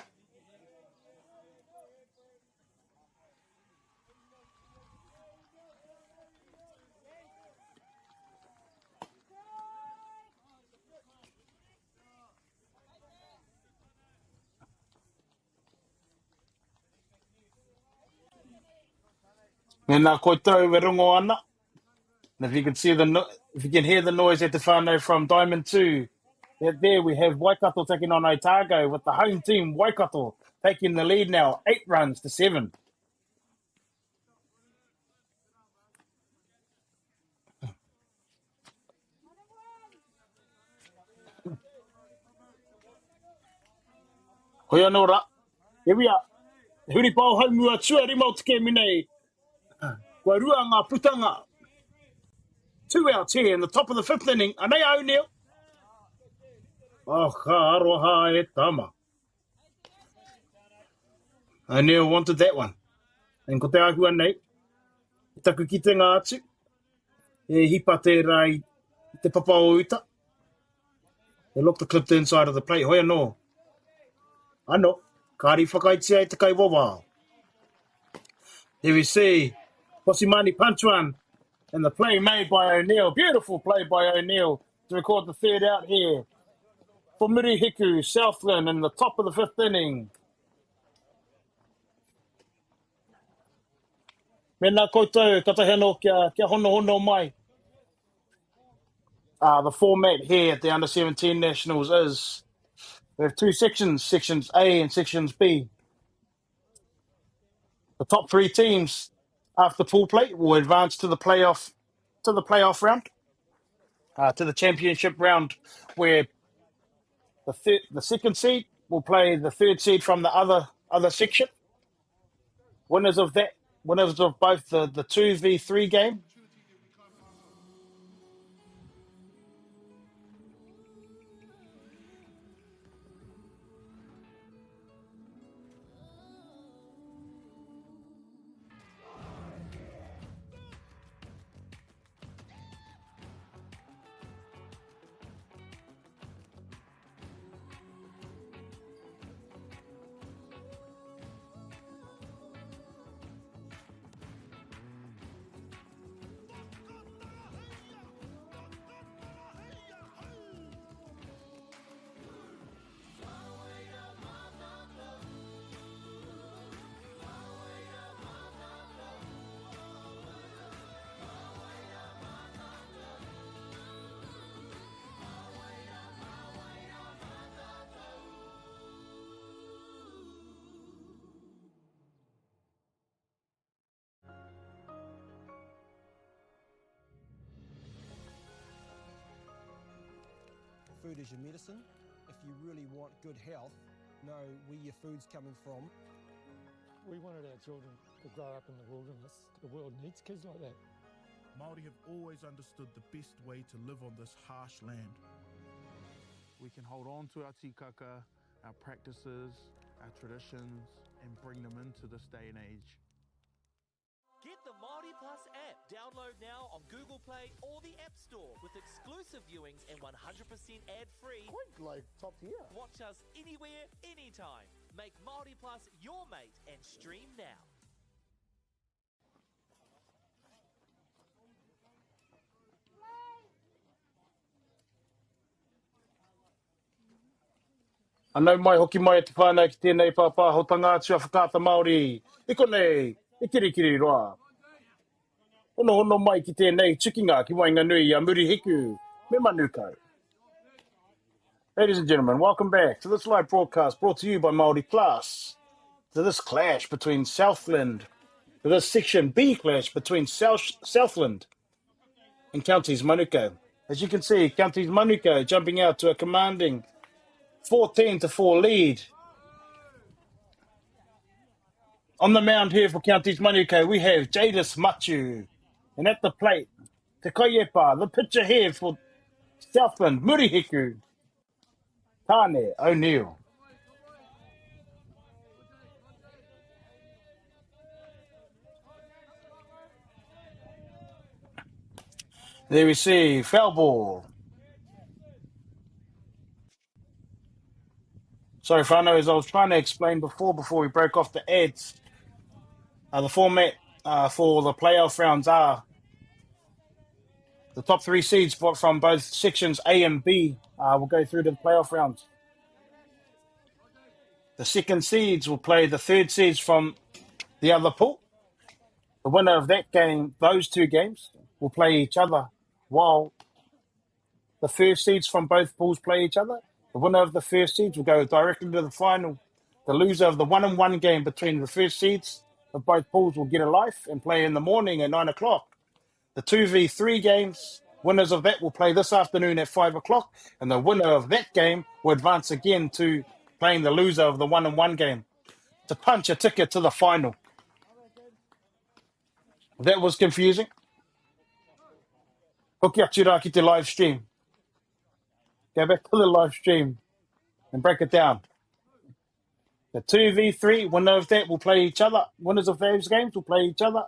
And koitau we rongo ana. And if you can hear the noise at the whānau from Diamond 2, there we have Waikato taking on Otago with the home team Waikato taking the lead now, 8 runs to 7. Hoi anō rā. Here we are. Huri pao haumua tua rima o te minei. Kua rua ngā putanga. 2 outs here in the top of the 5th inning. Anei O'Neill. Oh, ka aroha e tama. O'Neill wanted that one. And ko te ahua nei. Taku ki te ngā atu. E hipa te rai te papa o uta. They look to clip the inside of the plate. Hoi anō. Ano. Kāri whakaitia e te kai wawa. Here we see Posimani punch one. And the play made by O'Neill. Beautiful play by O'Neill to record the 3rd out here. For Murihiku, Southland in the top of the 5th inning. Mena koutou, kataheno kia hono mai. The format here at the Under-17 Nationals is we have 2 sections, Sections A and Sections B. The top 3 teams after pool play will advance to the playoff round, to the championship round, where the second seed will play the 3rd seed from the other section. Winners of both the 2v3 game. Food is your medicine. If you really want good health, know where your food's coming from. We wanted our children to grow up in the wilderness. The world needs kids like that. Māori have always understood the best way to live on this harsh land. We can hold on to our tikaka, our practices, our traditions, and bring them into this day and age. Get the MāORI Plus app. Download now on Google Play or the App Store with exclusive viewings and 100% ad-free. Quite like top tier. Watch us anywhere, anytime. Make MāORI Plus your mate and stream now. Anau mai hoki mai e te whānau ki tēnei pāpā ho tanga atua whakaata Māori. I konei, I kirikiri roa. Ono mai ki tēnei tukinga ki Wainganui a muri hiku me manukau. Ladies and gentlemen, welcome back to this live broadcast brought to you by MāORI Plus. To this clash between Southland, to this Section B clash between Southland and Counties Manukau. As you can see, Counties Manukau jumping out to a commanding 14-4 lead. On the mound here for Counties Manukau, we have Jadis Machu. And at the plate, Te Kaiepa, the pitcher here for Southland, Murihiku, Tane O'Neill. There we see, foul ball. Sorry, whānau, as I was trying to explain before we broke off the ads, the format for the playoff rounds are the top three seeds from both sections A and B will go through to the playoff rounds. The second seeds will play the third seeds from the other pool. The winner of that game, those two games, will play each other, while the first seeds from both pools play each other. The winner of the first seeds will go directly to the final. The loser of the 1-on-1 game between the first seeds of both pools will get a life and play in the morning at 9 o'clock. The 2v3 games, winners of that will play this afternoon at 5 o'clock, and the winner of that game will advance again to playing the loser of the 1-on-1 game to punch a ticket to the final. That was confusing. Hoki atu rā ki te live stream. Go back to the live stream and break it down. The 2v3, winner of that will play each other. Winners of those games will play each other.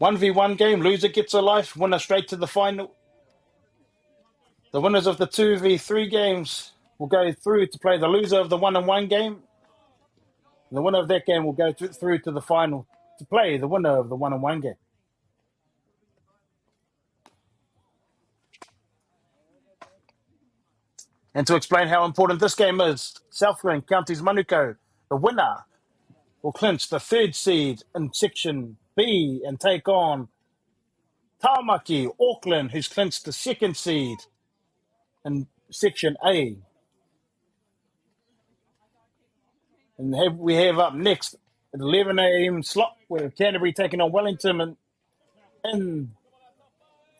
1v1 game, loser gets a life, winner straight to the final. The winners of the 2v3 games will go through to play the loser of the 1-on-1 game. The winner of that game will go through to the final to play the winner of the 1-on-1 game. And to explain how important this game is, Southland, Counties Manukau, the winner will clinch the third seed in Section B and take on Tāmaki, Auckland, who's clinched the second seed in Section A. And we have up next at 11 a.m. slot with Canterbury taking on Wellington in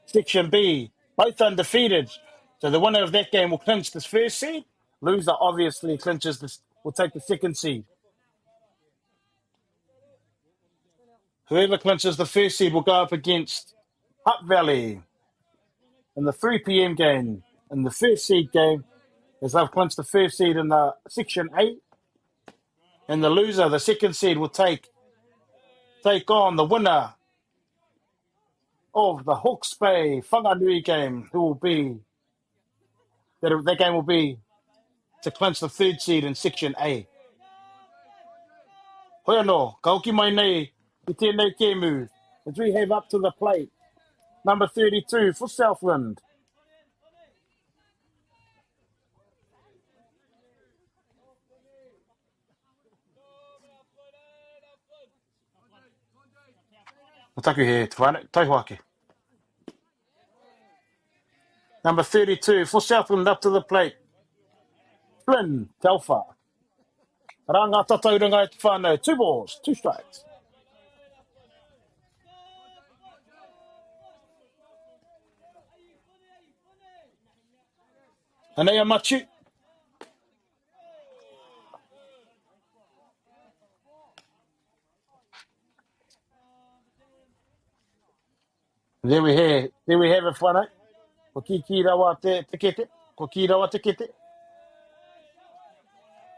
Section B, both undefeated. So the winner of that game will clinch this first seed. Loser obviously clinches this, will take the second seed. Whoever clinches the first seed will go up against Hutt Valley in the 3 p.m. game. In the first seed game, as they've clinched the first seed in the Section A. And the loser, the second seed, will take on the winner of the Hawke's Bay Whanganui game, who will be that game will be to clinch the third seed in Section A. Hoi anō, ka hoki mai nei i tēnei kēmu, as we have up to the plate, number 32 for Southland. Taku he, taihuake. Number 32 for Southland up to the plate. Flynn Telfa. Ranga tatauranga e te whānau. 2 balls, 2 strikes. Anea Machu. There we have it, whānau. Ko ki rawa te kete. Ko ki rawa te kete.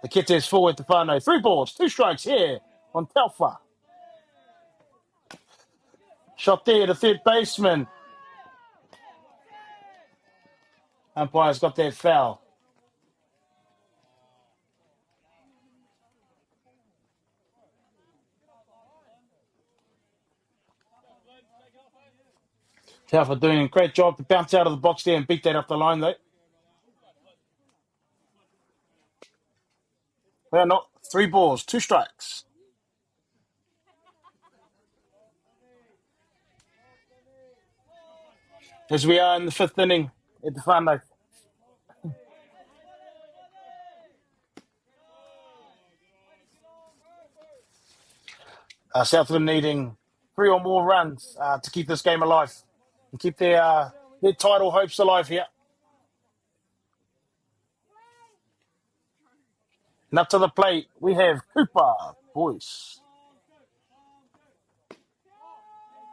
The kete is forward to whānau. 3 balls, 2 strikes here on Telfa. Shot there, the third baseman. Umpire's got that foul. Telfa doing a great job to bounce out of the box there and beat that up the line, though. Well, not 3 balls, 2 strikes. As we are in the 5th inning at the whānau. Southland needing 3 or more runs to keep this game alive and keep their title hopes alive here. And up to the plate, we have Cooper, boys.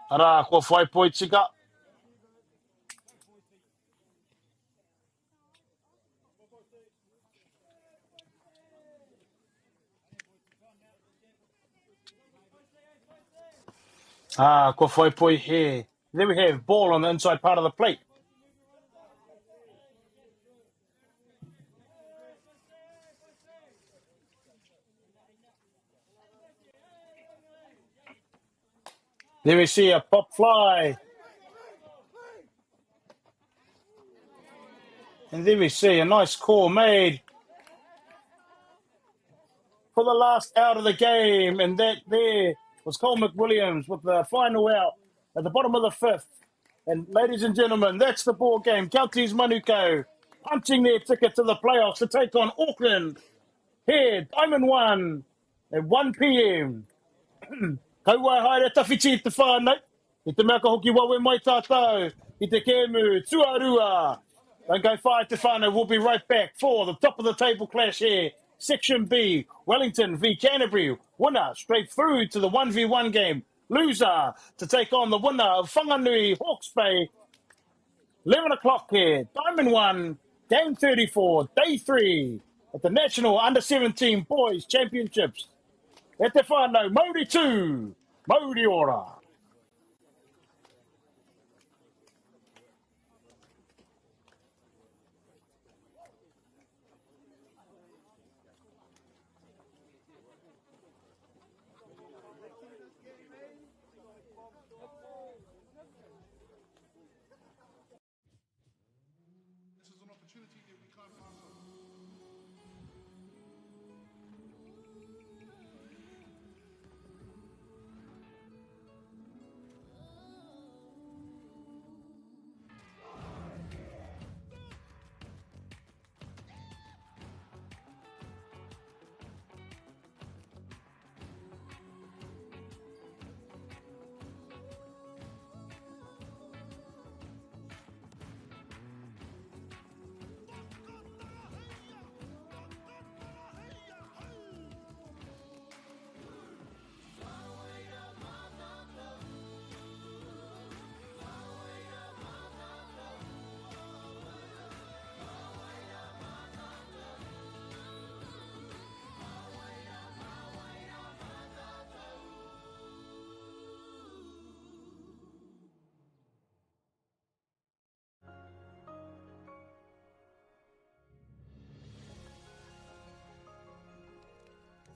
Ara, ko whai poitika. Ko whai poi here. Then we have ball on the inside part of the plate. There we see a pop fly. And then we see a nice call made for the last out of the game. And that there was Cole McWilliams with the final out at the bottom of the 5th. And ladies and gentlemen, that's the ball game. Counties Manuko punching their ticket to the playoffs to take on Auckland. Here, Diamond 1 at 1 p.m. Kaua haere tawhiti I te whānau. I te mea ka hoki wawe mai tātou. I te kēmu tuarua. Don't go far te whānau. We'll be right back for the top of the table clash here. Section B, Wellington v Canterbury. Winner straight through to the 1v1 game. Loser to take on the winner of Whanganui Hawke's Bay. 11 o'clock here. Diamond 1, game 34, day 3 at the National Under-17 Boys Championships. E te whānau, Māori 2, MΑORI.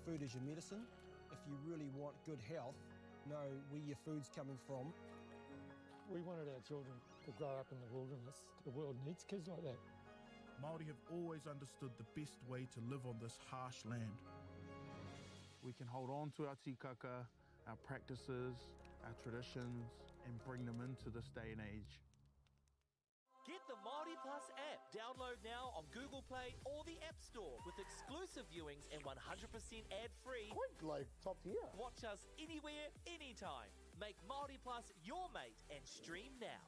Food is your medicine. If you really want good health, know where your food's coming from. We wanted our children to grow up in the wilderness. The world needs kids like that. Māori have always understood the best way to live on this harsh land. We can hold on to our tikaka, our practices, our traditions, and bring them into this day and age. Get the MāORI Plus app. Download now on Google Play or the App Store with exclusive viewings and 100% ad-free. Quite like top tier. Watch us anywhere, anytime. Make MāORI Plus your mate and stream now.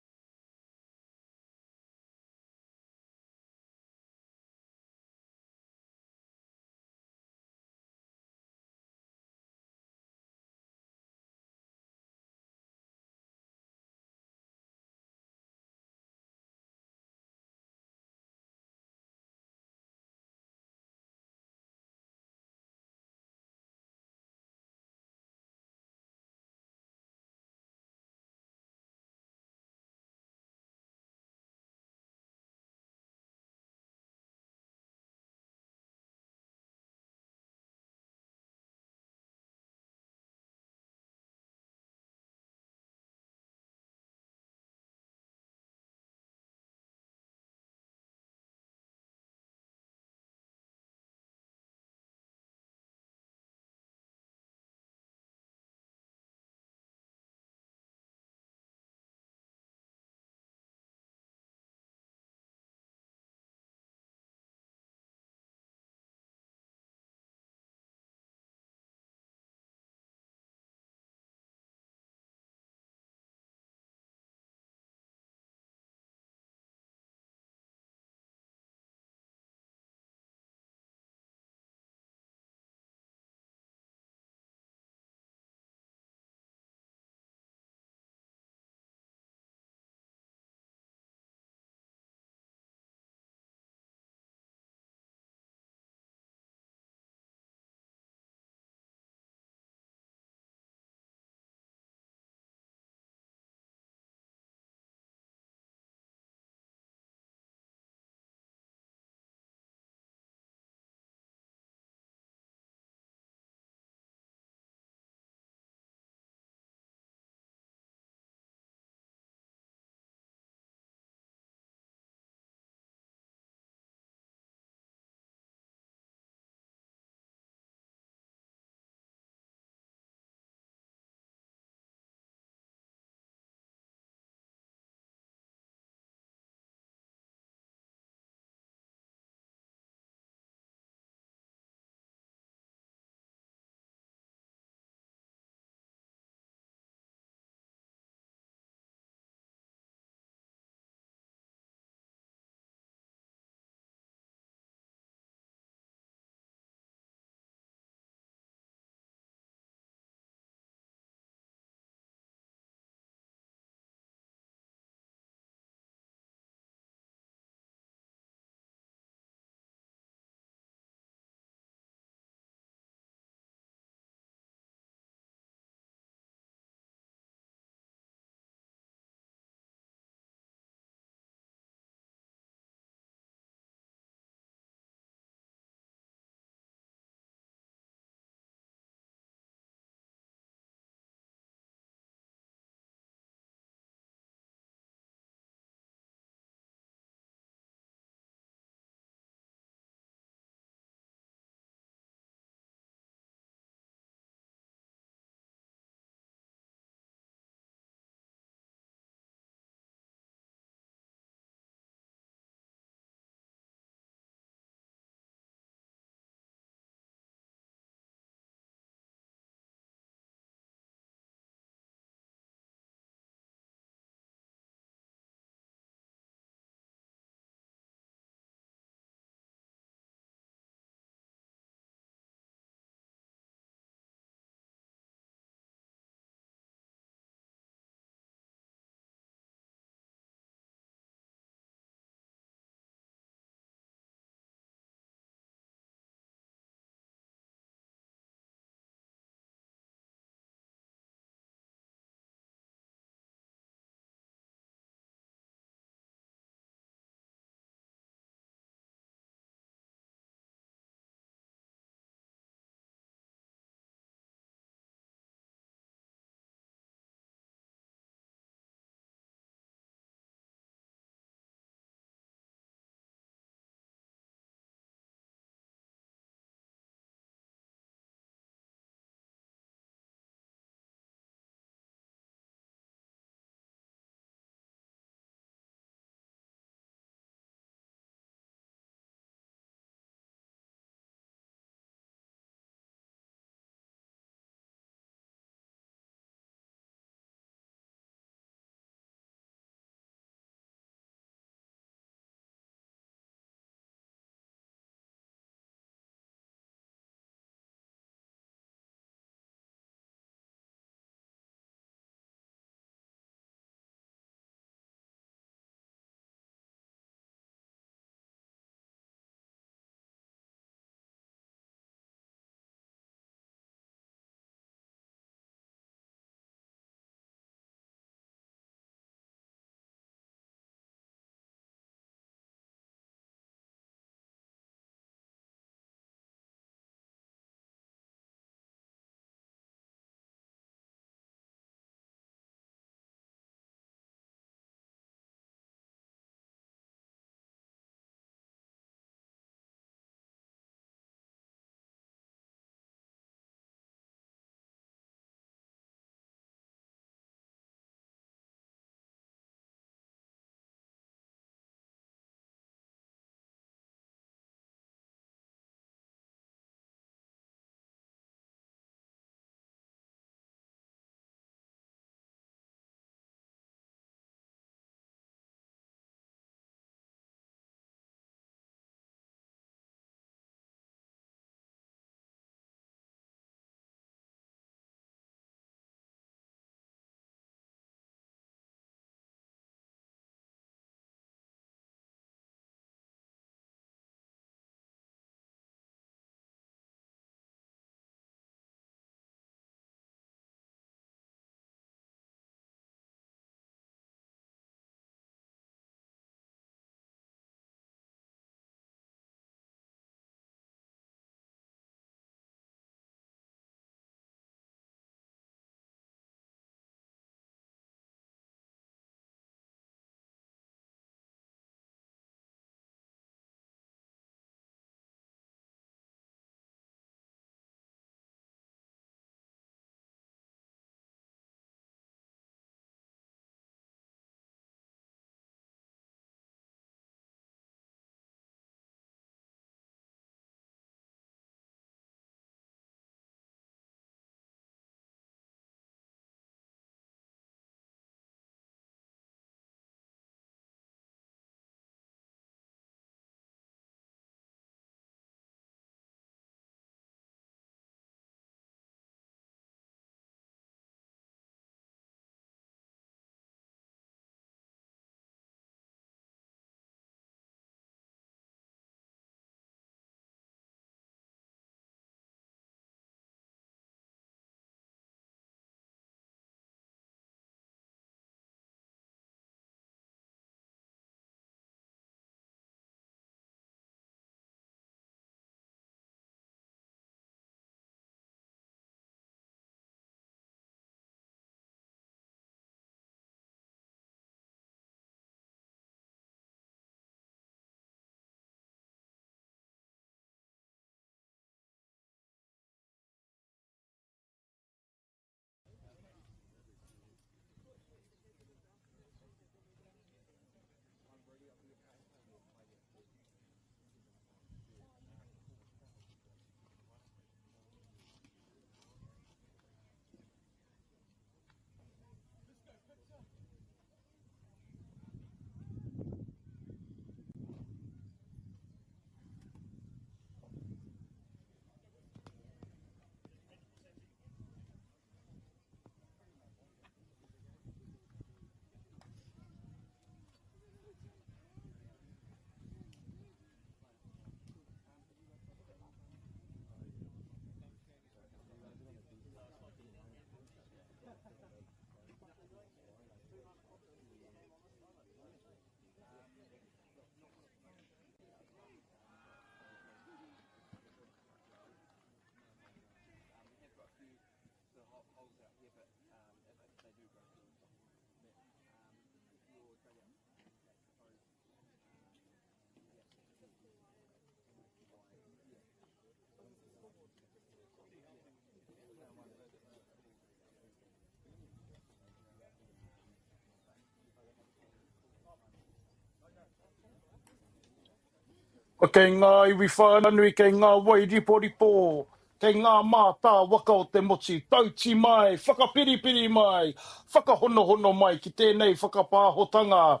O kei ngā iwi whananui, kei ngā wairiporipo, kei ngā mātā waka o te mochi, tauti mai, whakapiripiri mai, whakahonohono mai ki tēnei whakapāhotanga.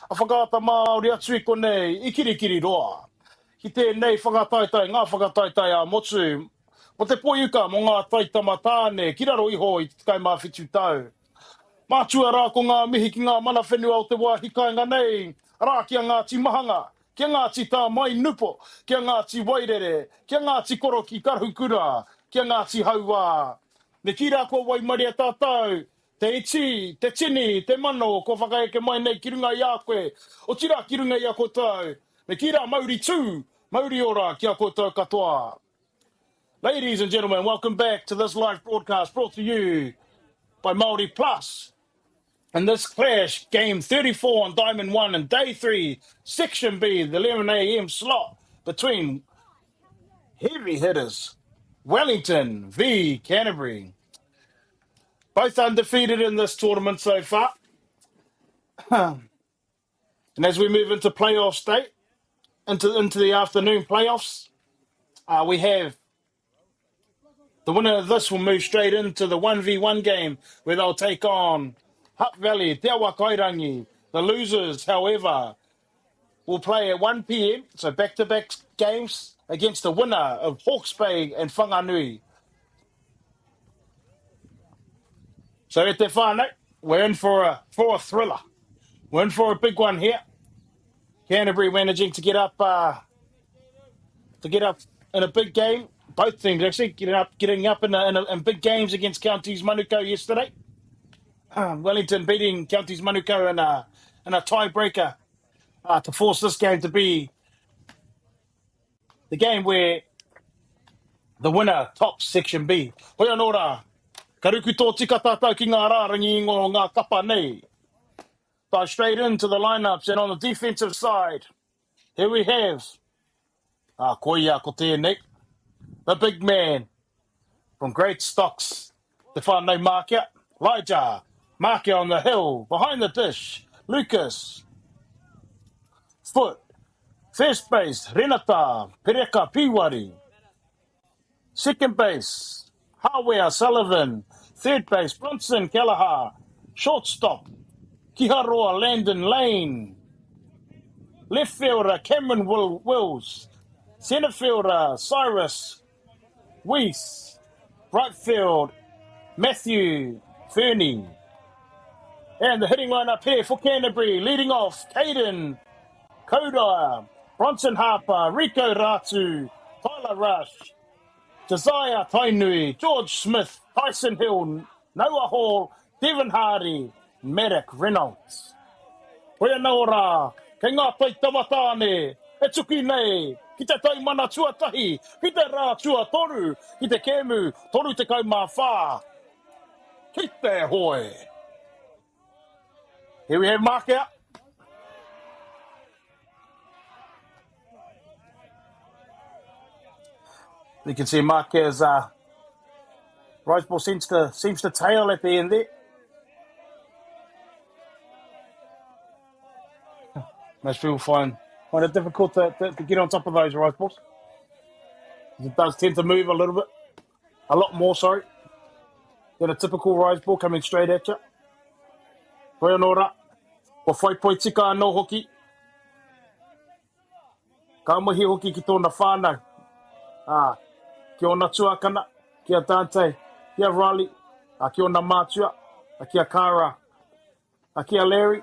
A whakaata Māori atu i konei, ikirikiri roa. Ki tēnei whakataitai, ngā whakataitai a motu, mo te poiuka mo ngā taitama tāne, ki raro iho i te kai mā whitu tau. Mātua rā ko ngā mihi ki ngā mana whenua o te wā hikainga nei. Rā kia Ngāti Mahanga, kia Ngāti Tā Mai Nupo, kia Ngāti Wairere, kia Ngāti Koro ki Karahukura, kia Ngāti Hauā. Ne ki rā ko wai maria tātou, te iti, te tini, te mano, ko whakaeke mai nei ki runga i a koe, o tira ki runga i a koutou. Ne ki rā Māori tū, Māori ora ki a koutou katoa. Ladies and gentlemen, welcome back to this live broadcast brought to you by Māori Plus. And this clash, game 34 on Diamond 1 and day 3, Section B, the 11 a.m. slot between heavy hitters, Wellington v Canterbury. Both undefeated in this tournament so far. And as we move into playoff state, into the afternoon playoffs, we have the winner of this will move straight into the 1v1 game where they'll take on Hutt Valley, Te Awa Kairangi. The losers, however, will play at 1 p.m, so back-to-back games against the winner of Hawke's Bay and Whanganui. So at te whānau, we're in for a thriller. We're in for a big one here. Canterbury managing to get up in a big game. Both teams actually getting up in big games against Counties Manukau yesterday. Wellington beating Counties Manukau in a tiebreaker to force this game to be the game where the winner tops Section B. Hoi anō karuku tō tika tātou ki ngā rārangi ingo ngā kapa nei. Dive straight into the lineups, and on the defensive side, here we have koia ko tēnei, the big man from Great Stocks, te whānau Mākia, Elijah, Mākia on the hill, behind the dish, Lucas, Foot, first base, Renata, Pereka Piwari, second base, Hawea Sullivan, third base, Bronson Kelleher, shortstop, Kiharoa Landon Lane, left fielder, Cameron Wills, centre fielder, Cyrus Weiss, right field, Matthew Fernie. And the hitting lineup here for Canterbury, leading off, Caden Kodire, Bronson Harper, Rico Ratu, Tyler Rush, Josiah Tainui, George Smith, Tyson Hill, Noah Hall, Devon Hardy, Merrick Reynolds. Hoi anō rā, kei ngā taitama tāne, e tuki nei, ki te taimana tuatahi, ki te rā tua toru, ki te kēmu, toru te kaumā whā. Ki te hoi. Here we have Mākia. You can see Mākia's rise ball seems to tail at the end there. Most people find it difficult to get on top of those rise balls. It does tend to move a lot more, than a typical rise ball coming straight at you. Hoi anō rā, ko whaipoi tika anō hoki. Ka mahi hoki ki tōna whānau. Ki ona tuakana, ki a Dante, ki a Riley, ki ona Mātua, ki a Kara, ki a Larry.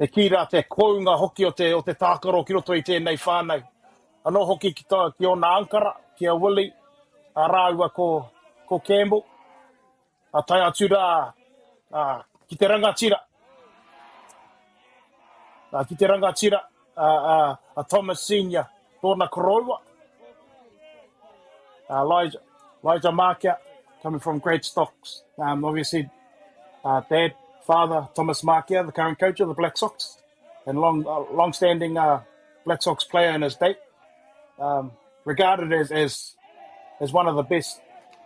E ki rā te kounga hoki o te tākaro ki roto I tēnei whānau. Anō hoki ki ona Ankara, ki a Willie, a rāua ko Campbell, a tai atu rā, ki te rangatira. Ki te rangatira, a Thomas Senior, tōna koroua. Elijah Mākia, coming from Great Stocks. Obviously, dad, father, Thomas Mākia, the current coach of the Black Sox, and long-standing Black Sox player in his day. Regarded as one of the best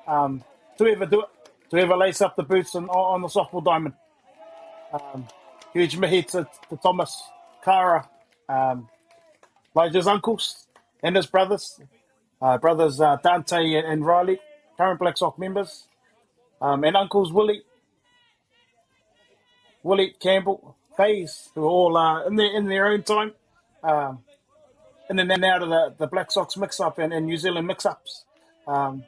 to ever do it, to ever lace up the boots on the softball diamond. Huge mihi to Thomas, Kara, Elijah's uncles and his brothers, Dante and Riley, current Black Sock members, and uncles Willie Campbell, Faze, who are all in their own time, in and out of the Black Sox mix-up and New Zealand mix-ups. And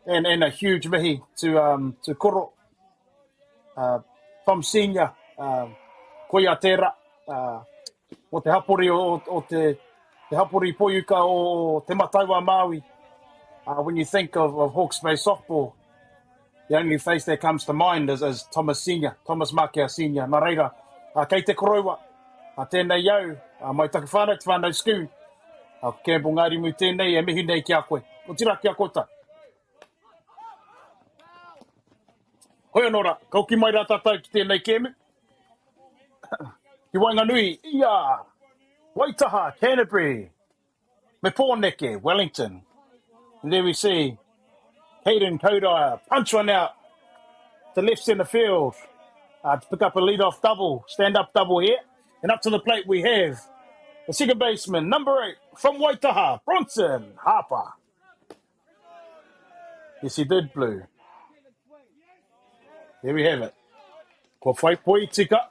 a huge mihi to Koro, Tom Senior, Koia Tera, o te hapori o te hapori poiuka o te Mataiwa Maui. When you think of Hawke's Bay softball, the only face that comes to mind is Thomas Senior, Thomas Makia Senior. Nā reira, kei te koroiwa, tēnei iau, mai take whānau, te whānau skū, Campbell ngāri mu tēnei, e mihi nei ki a koe. O tira ki a kota. Hoi anora, kau ki mai rā tātou ki tēnei kēmu. Ki Wainganui, ia, Waitaha, Canterbury, me Pōneke, Wellington. And there we see Hayden Kodai, punch one out to left centre field. To pick up a lead-off double, stand-up double here. And up to the plate we have the second baseman, number 8, from Waitaha, Bronson Harper. Yes, he did, Blue. There we have it. Ko whai poi tika.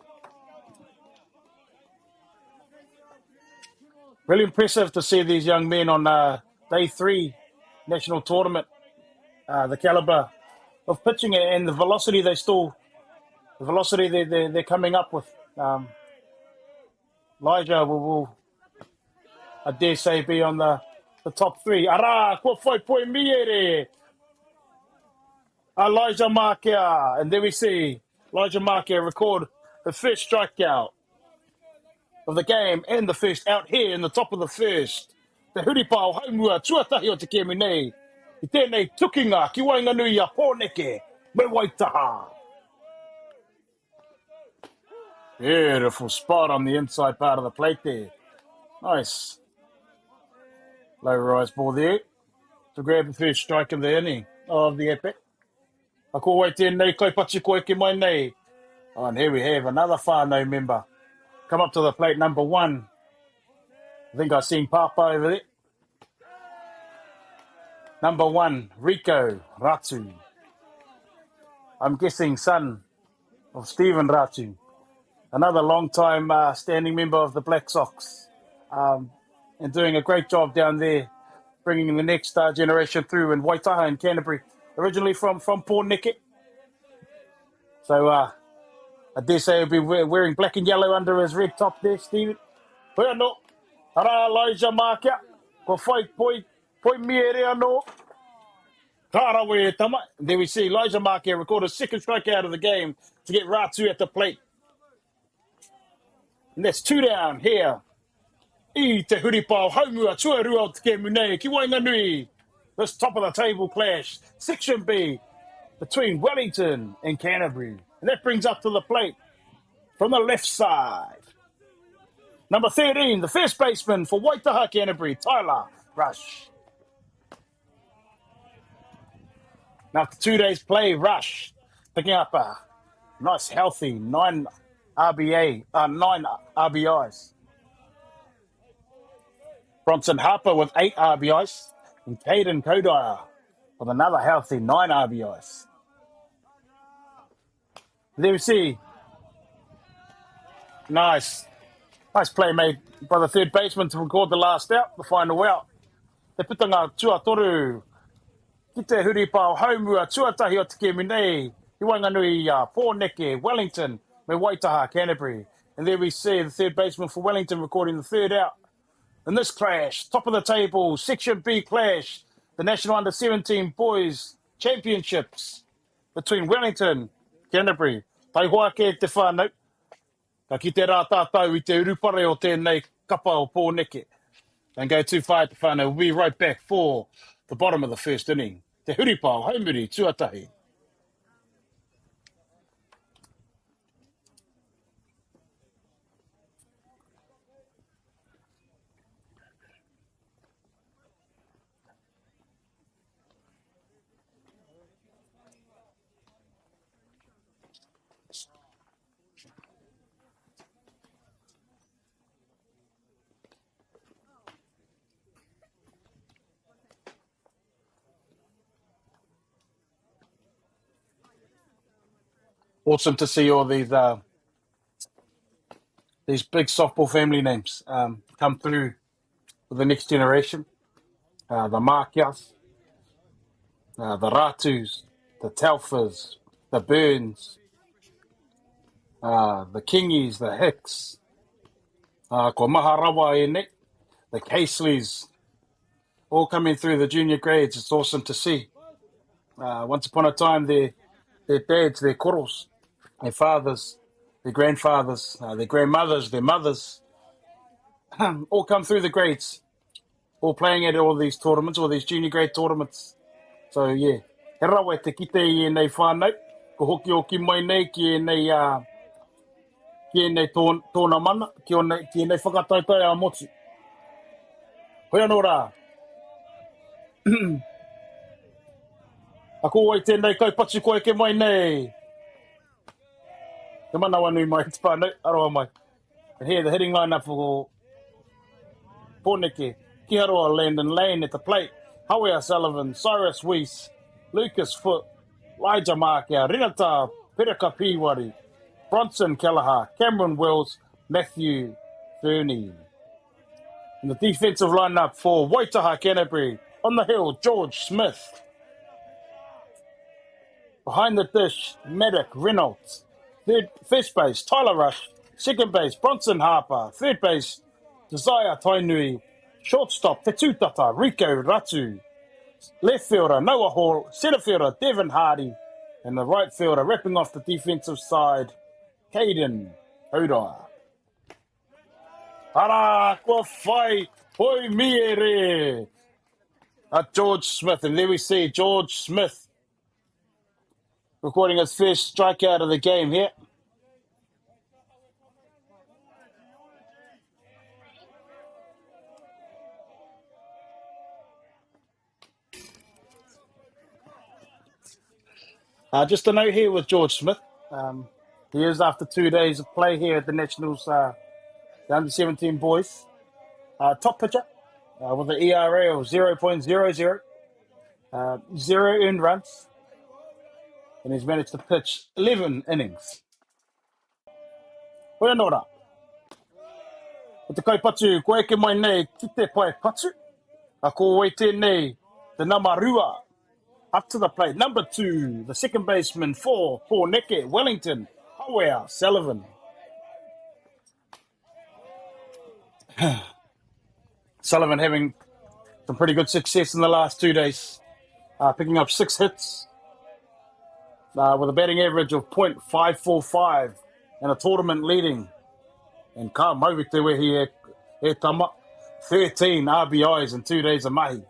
Really impressive to see these young men on day 3 national tournament. The caliber of pitching and the velocity they're coming up with. Elijah will I dare say, be on the top 3. Ara, ko whai poi miere. Elijah Markia. And there we see Elijah Markia record the first strikeout of the game and the first out here in the top of the first. Te huripao haumua tuatahi o te kēmu nei. I tēnei tukinga ki Wainganui a Pōneke me Waitaha. Beautiful spot on the inside part of the plate there. Nice. Low rise ball there to grab the first strike of the inning of the epic. A ko wai tēnei kaipati koe ke mai nei. Oh, and here we have another whānau member. Come up to the plate, number 1. I think I've seen Papa over there. Number 1, Rico Ratu. I'm guessing son of Stephen Ratu. Another long-time standing member of the Black Sox. And doing a great job down there, bringing the next generation through in Waitaha and Canterbury. Originally from Pōneke. So I dare say he'll be wearing black and yellow under his red top there, Stephen. Hoi anō. Ara Elijah Markia. Ko whai poi miere anō. Kārawe e tama. There we see Elijah Markia record a second strikeout of the game to get Ratu at the plate. And that's 2 down here. I te huripao haumua tuarua o te kēmu nei ki Wainganui. This top of the table clash, Section B, between Wellington and Canterbury. And that brings up to the plate from the left side. Number 13, the first baseman for Waitaha Canterbury, Tyler Rush. Now after 2 days play, Rush picking up a nice healthy 9 RBIs. Bronson Harper with 8 RBIs. And Hayden Kodai with another healthy 9 RBIs. There we see. Nice play made by the third baseman to record the last out, the final out. Te pitanga tuatoru. Ki te huripao haumua tuatahi o te kēmu nei. I Wainganui Pōneke, Wellington, me Waitaha, Canterbury. And there we see the third baseman for Wellington recording the third out. In this clash, top of the table, Section B clash, the National Under-17 Boys Championships between Wellington, Canterbury. Tai hoa ke te whānau. Ka ki te rā tātou I te urupare o tēnei kapa o Pōneke. Don't go too far te whānau. We'll be right back for the bottom of the first inning. Te huripao, haumuri, tuatahi. awesome to see all these big softball family names come through for the next generation. The Markias, the Ratus, the Telfers, the Burns, the Kingies, the Hicks, ko Maharawa e ne, the Caseleys, all coming through the junior grades. It's awesome to see. Once upon a time, their dads, their koros, their fathers, their grandfathers, their grandmothers, their mothers, all come through the grades, all playing at all these tournaments, all these junior grade tournaments. So, yeah, he rawa te kite I nei whānau, ko hoki o ki mai nei ki nei tōna mana, ki nei whakataitai a motu. Hoi anō rā. A ko ai tēnei kaupatu koe ke mai nei. Te mana wanui mai te whānau, aroa mai. And here, the hitting lineup for Pōneke, Kiharoa, Landon Lane at the plate, Hawea Sullivan, Cyrus Weiss, Lucas Foot, Elijah Markia, Renata Pereka Piwari, Bronson Kelleher, Cameron Wells, Matthew Fernie. In the defensive lineup for Waitaha Canterbury, on the hill, George Smith. Behind the dish, Maddock Reynolds. First base, Tyler Rush. Second base, Bronson Harper. Third base, Desire Tainui. Shortstop, Te Tūtata, Rico Ratu. Left fielder, Noah Hall. Centre fielder, Devon Hardy. And the right fielder, wrapping off the defensive side, Caden Hodai. Ara, kua whai, hoi miere. George Smith, and there we see George Smith recording his first strikeout of the game here. Just a note here with George Smith. He is after 2 days of play here at the Nationals, the under-17 boys. Top pitcher with an ERA of 0.00, 0 earned runs, and he's managed to pitch 11 innings. Hoi anō rā. O te kaipatu, koe ke mai nei, ki te pai patu. A ko wei tēnei, the Namarua. Up to the plate, number 2, the second baseman for Pōneke, Wellington, Hawea Sullivan. Sullivan having some pretty good success in the last 2 days, picking up 6 hits with a batting average of .545 and a tournament leading. And ka maui te wehi e tama, 13 RBIs in 2 days of mahi.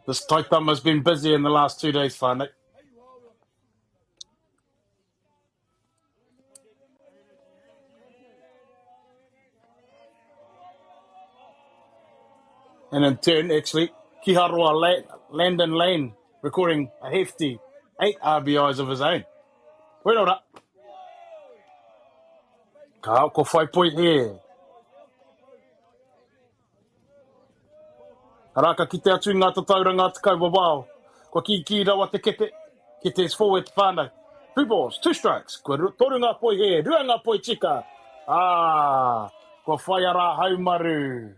This taitama has been busy in the last 2 days, whānau. And in turn, actually, Kiharoa Landon Lane recording a hefty 8 RBIs of his own. Hoi anō rā. Ka ko whai poi here. Araka ki te atu ngā tatauranga te kauwawao. Ko ki rawa te kete. Kete is forward te whānau. 2 balls, 2 strikes. Ko toru ngā poi here. Rua ngā poi tika. Ko whai ara haumaru.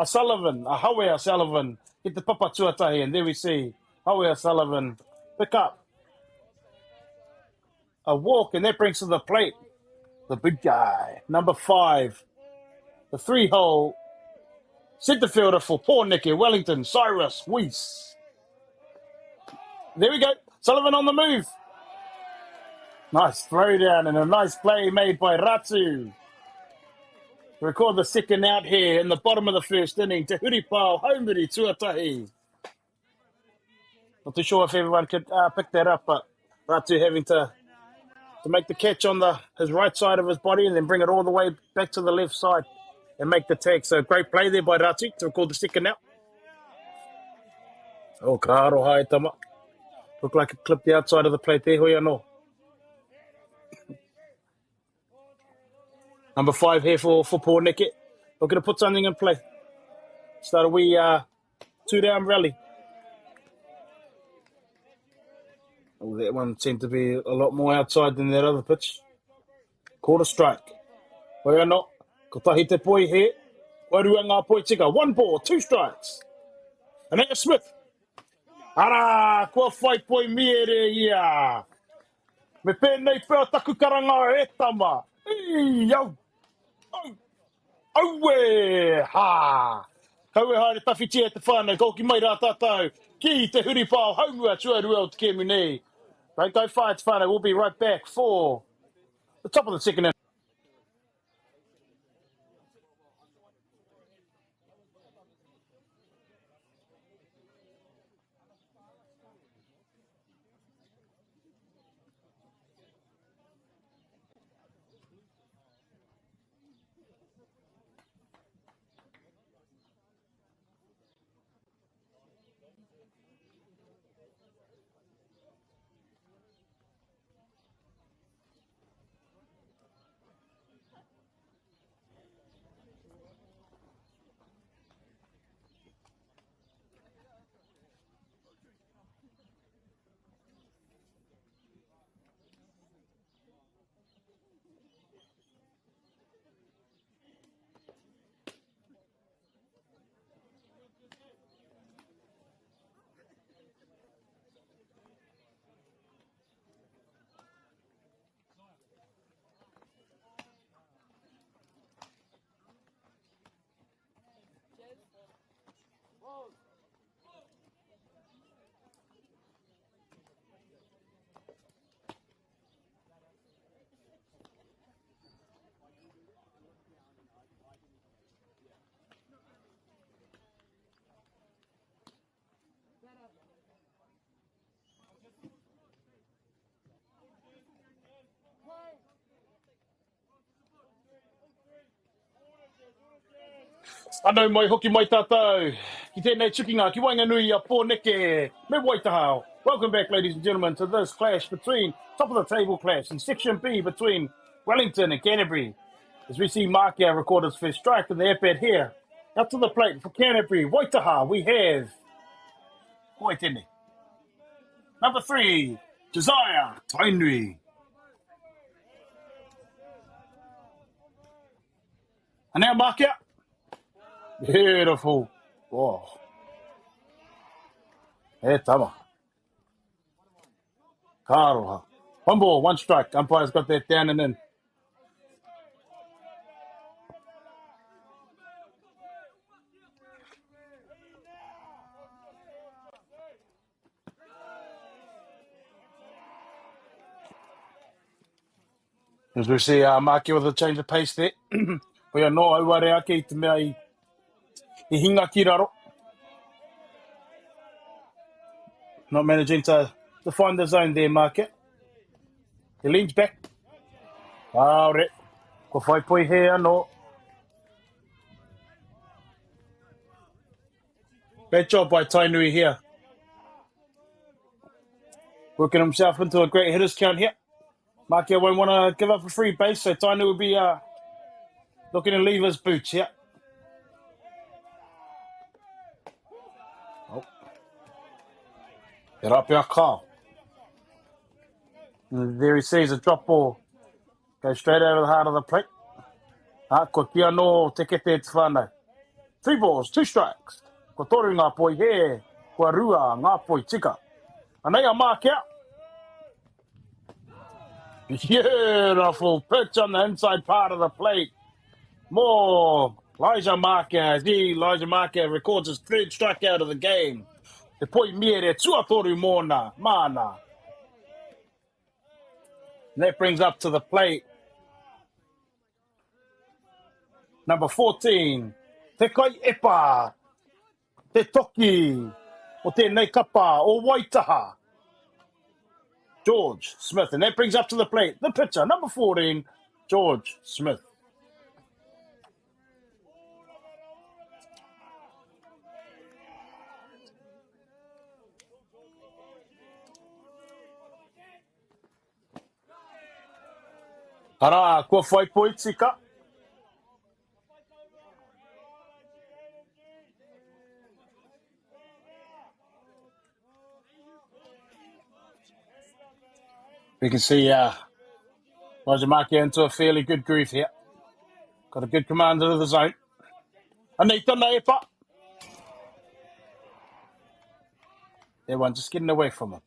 A Sullivan, a Hawea Sullivan, hit the papa tuatahi, and there we see Hawea Sullivan pick up a walk, and that brings to the plate the big guy, number 5, the 3-hole centre fielder for Pōneke, Wellington, Cyrus Weiss. There we go, Sullivan on the move. Nice throwdown and a nice play made by Ratu. Record the second out here in the bottom of the first inning. Te Huripao, Haumiri, Tuatahi. Not too sure if everyone could pick that up, but Ratu having to make the catch on his right side of his body and then bring it all the way back to the left side and make the tag. So great play there by Ratu to record the second out. Oh, ka aro hai tama. Looked like it clipped the outside of the plate there, hoi anō. Number 5 here for Pōneke. We're going to put something in play. Start a wee 2-down rally. Oh, that one seemed to be a lot more outside than that other pitch. Quarter strike. Wai anō, ko tahi te poi he. Wairua ngā poi tika. 1 ball, 2 strikes. And then Smith. Ara, kua whai poi miere ia. Me pēnei pēo taku karanga e tama. Ei, au, aue, ha. Kau e haere tawhiti e te whānau, ko ki mai rā tātou. Ki te huri pāo, haunua tuarua o te kēmu nei. Don't go far, it's whānau. We'll be right back for the top of the second inning. Anau mai hoki mai tātou. Ki tēnei tukinga, ki wainganui a pōneke. Me waitahao. Welcome back, ladies and gentlemen, to this clash between, top of the table clash in Section B between Wellington and Canterbury. As we see Markia record his first strike in the epad here. Up to the plate for Canterbury. Waitaha, we have Koetene. Number 3, Josiah Tainui. And now Markia. Beautiful. Oh. E tama. Karoha. 1 ball, 1 strike. Umpire's got that down and in. As we see Maki with a change of pace there. We are no auare ake I te mea I hinga ki raro. Not managing to find the zone there, Market. He leans back. Aore. Ko whai poi he anō. Great job by Tainui here. Working himself into a great hitters count here. Markia won't want to give up a free base, so Tainui will be looking to leave his boots here. Oh. Rapia Carl. There he sees a drop ball. Goes straight over the heart of the plate. Ko kia no te kete te whānau. 3 balls, 2 strikes. Ko toru ngā poi he. Ko rua ngā poi tika. Anei a Markia. Beautiful pitch on the inside part of the plate. More Elijah Markia. Elijah Markia records his 3rd strikeout of the game. Te poi miere tuatoru mōna, mana. And that brings up to the plate number 14. Te kai epa. Te toki. O tēnei kapa o Waitaha. George Smith. And that brings up to the plate the pitcher, number 14, George Smith. Ara, kua whai poi tika. We can see Wajimaki into a fairly good groove here. Got a good command of the zone. Anita Naipa. Everyone just getting away from him.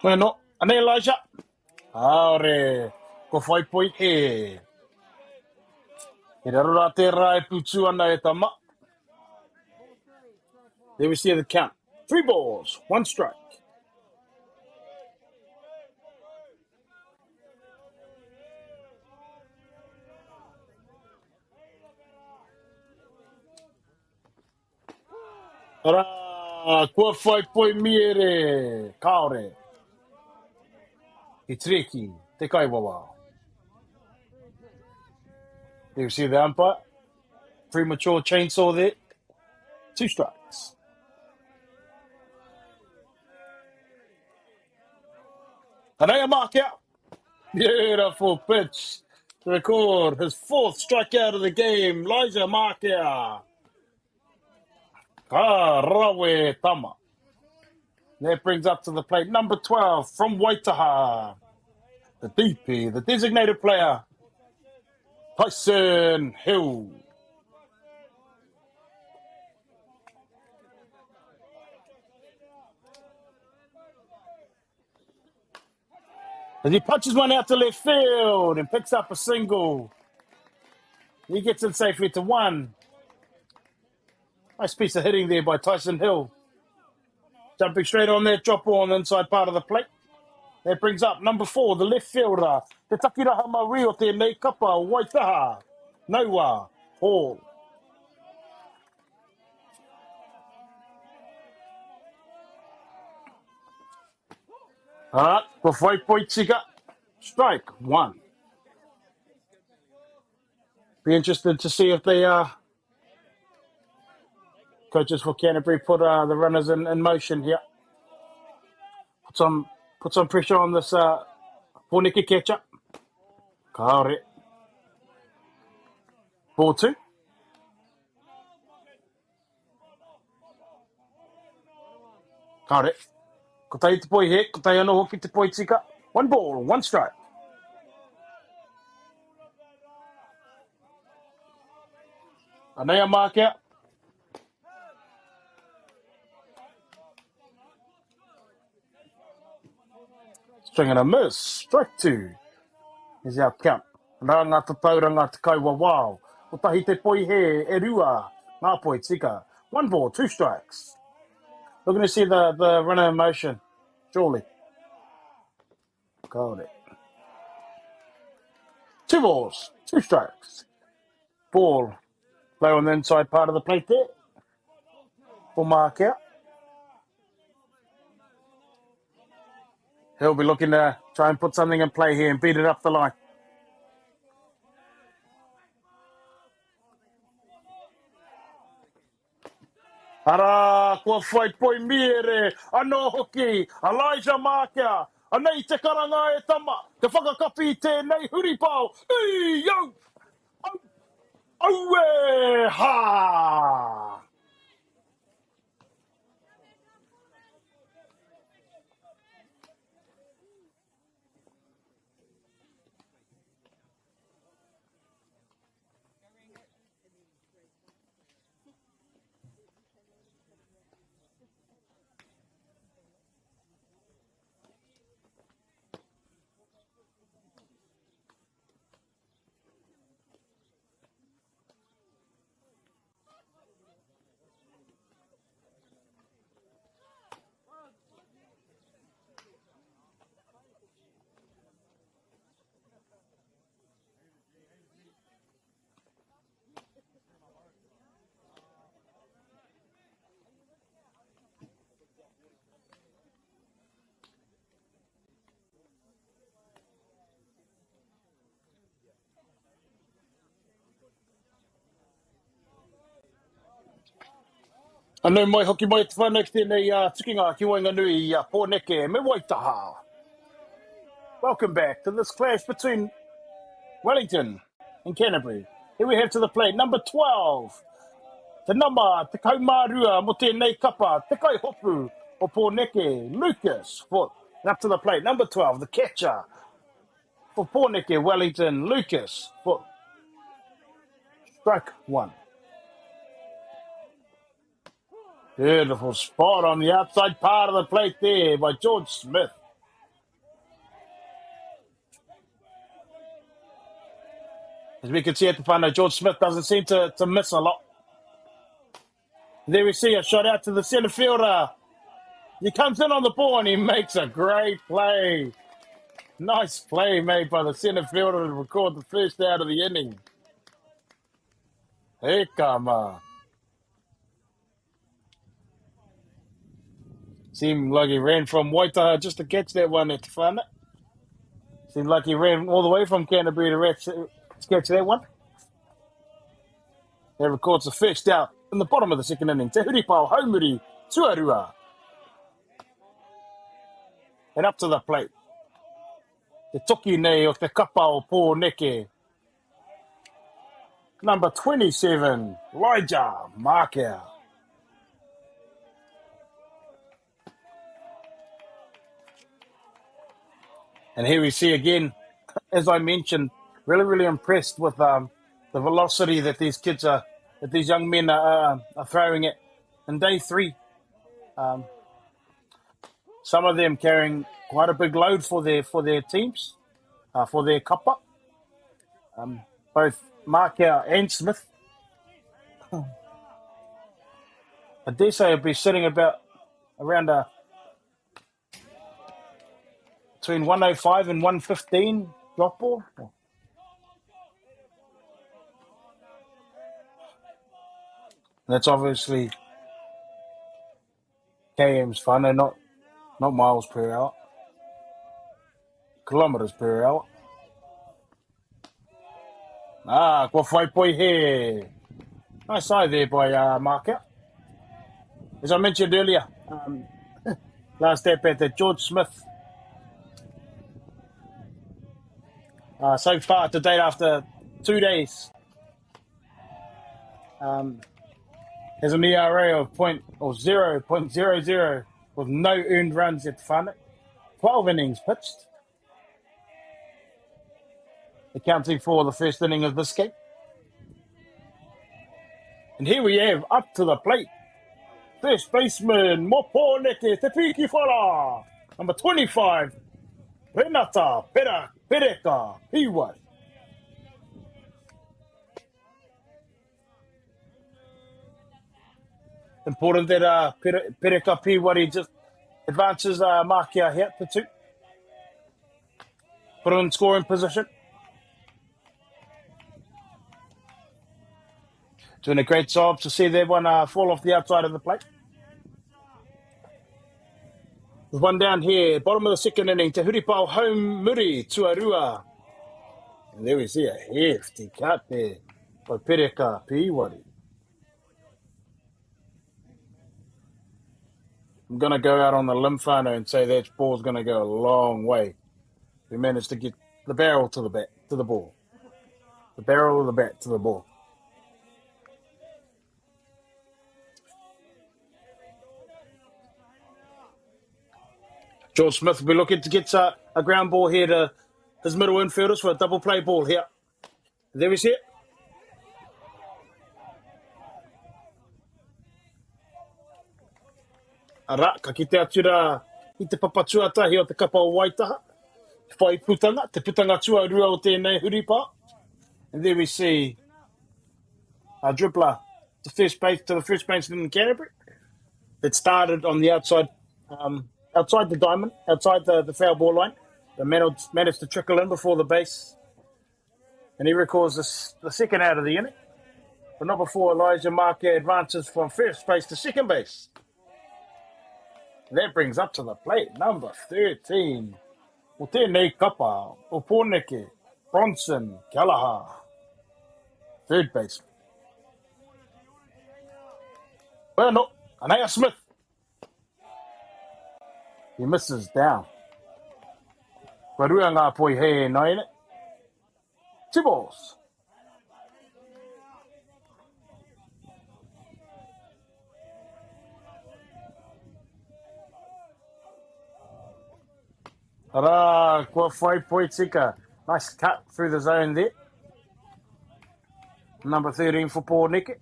Bueno, ane Elijah. Aore, ko whai point he. He rara te rai putu ana e tama. There we see the count. 3 balls, 1 strike. Ara, kua whai point miere. Kaore. He treki, te kai wawa. There we see the umpire. Premature chainsaw there. 2 strikes. Anaya mark out. Beautiful pitch to record his 4th strikeout of the game. Elijah Markia. Rawe Tama. That brings up to the plate number 12 from Waitaha. The DP, the designated player, Tyson Hill. As he punches one out to left field and picks up a single. He gets it safely to 1. Nice piece of hitting there by Tyson Hill. Jumping straight on that drop ball on the inside part of the plate. That brings up number 4, the left fielder. Te takiraha mauri o tēnei kapa o Waitaha. Noah Hall. Ko whai poitika. Strike 1. Be interested to see if the coaches for Canterbury put the runners in motion here. Put some pressure on this Porniki catcher. Kaore. Ball 2. Kaore. Ko tai te poi he, ko tai ano hoki te poi tika. 1 ball, 1 strike. Anea mark out. Swing and a miss. Strike 2. Here's our count. Nā ngā te tauranga te kaua wao. O tahi te poi he, e rua. Ngā poi tika. 1 ball, 2 strikes. Looking to see the runner in motion. Surely. Got it. 2 balls, 2 strikes. Ball. Low on the inside part of the plate there. For mark out. He'll be looking to try and put something in play here and beat it up the line. Ara, kua whai poi miere, anō hoki, Elijah Markia, anei te karanga e tama, te whakakapi tēnei huripau, i yo, au e ha! Anō mai hoki mai te whanau ki tēnei tukinga ki Wainganui Pōneke me Waitaha. Welcome back to this clash between Wellington and Canterbury. Here we have to the plate, number 12. Te nama, te kaumārua mo tēnei kapa, te kai hopu o Pōneke, Lucas. And up to the plate, number 12, the catcher for Pōneke, Wellington, Lucas. For strike one. Beautiful spot on the outside part of the plate there by George Smith. As we can see at the front, George Smith doesn't seem to miss a lot. There we see a shot out to the centre fielder. He comes in on the ball and he makes a great play. Nice play made by the centre fielder to record the first out of the inning. Hey, kama. Seemed like he ran from Waitaha just to catch that one at the front. Seemed like he ran all the way from Canterbury to catch that one. That records the first out in the bottom of the second inning. Te huripau haumuri tuarua. And up to the plate. Te toki nei o te kapa o Pōneke. Number 27, Elijah Marker. And here we see again, as I mentioned, really impressed with the velocity that these kids are, that these young men are throwing it. In day 3, some of them carrying quite a big load for their teams, for their kapa. Both Marker and Smith. I dare say it'll be sitting around between 105 and 115 drop ball. That's obviously km's whānau, not miles per hour. Kilometres per hour. Kua whaipoi he. Nice eye there by Marker. As I mentioned earlier, last at bat that George Smith, so far to date after 2 days, has an ERA of 0.00 with no earned runs at the whānau. 12 innings pitched, accounting for the first inning of this game. And here we have up to the plate, first baseman Pōneke Te Piki Whara, number 25, Renata Pereka Piwai. Important that Pereka Piwai just advances Markia here to 2. Put him in scoring position. Doing a great job to see that one fall off the outside of the plate. There's one down here, bottom of the second inning, Te huripau haumuri tuarua. And there we see a hefty cut there by Pereka Piwai. I'm going to go out on the limb whānau and say that ball's going to go a long way. We managed to get the barrel to the ball. The barrel of the bat to the ball. George Smith will be looking to get a ground ball here to his middle infielders for a double play ball here. There we see it. Ara, ka kite atura I te papatua tahi o te kapa o Waitaha. Whai putanga, te putanga tuarua o tēnei huripa. And there we see a dribbler to the first baseman in Canterbury. It started on the outside the diamond, outside the foul ball line. The managed to trickle in before the base. And he records the second out of the inning. But not before Elijah Marker advances from first base to second base. And that brings up to the plate, number 13. O tēnei kapa, o Pōneke, Bronson Gallagher. Third baseman. Well, no, Anaya Smith. He misses down. Kwarua ngā poi he naine. 2 balls. Ara, kua whai poi tika. Nice cut through the zone there. Number 13 for Paul Nickett.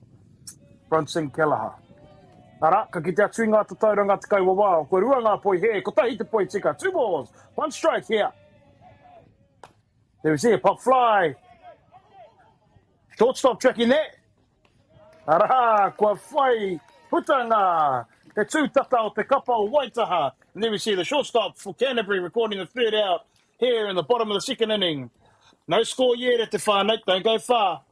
Bronson Kelleher. Ara, ka ki te atu ngā tatauranga te kaiwawa. Kwarua ngā poi he. Ko tahi te poi tika. 2 balls. 1 strike here. There we see a pop fly. Shortstop tracking there. Ara, kua whai putanga. Te tūtata o te kapa o Waitaha. And there we see the shortstop for Canterbury recording the 3rd out here in the bottom of the 2nd inning. No score yet at the far, Nate. Don't go far.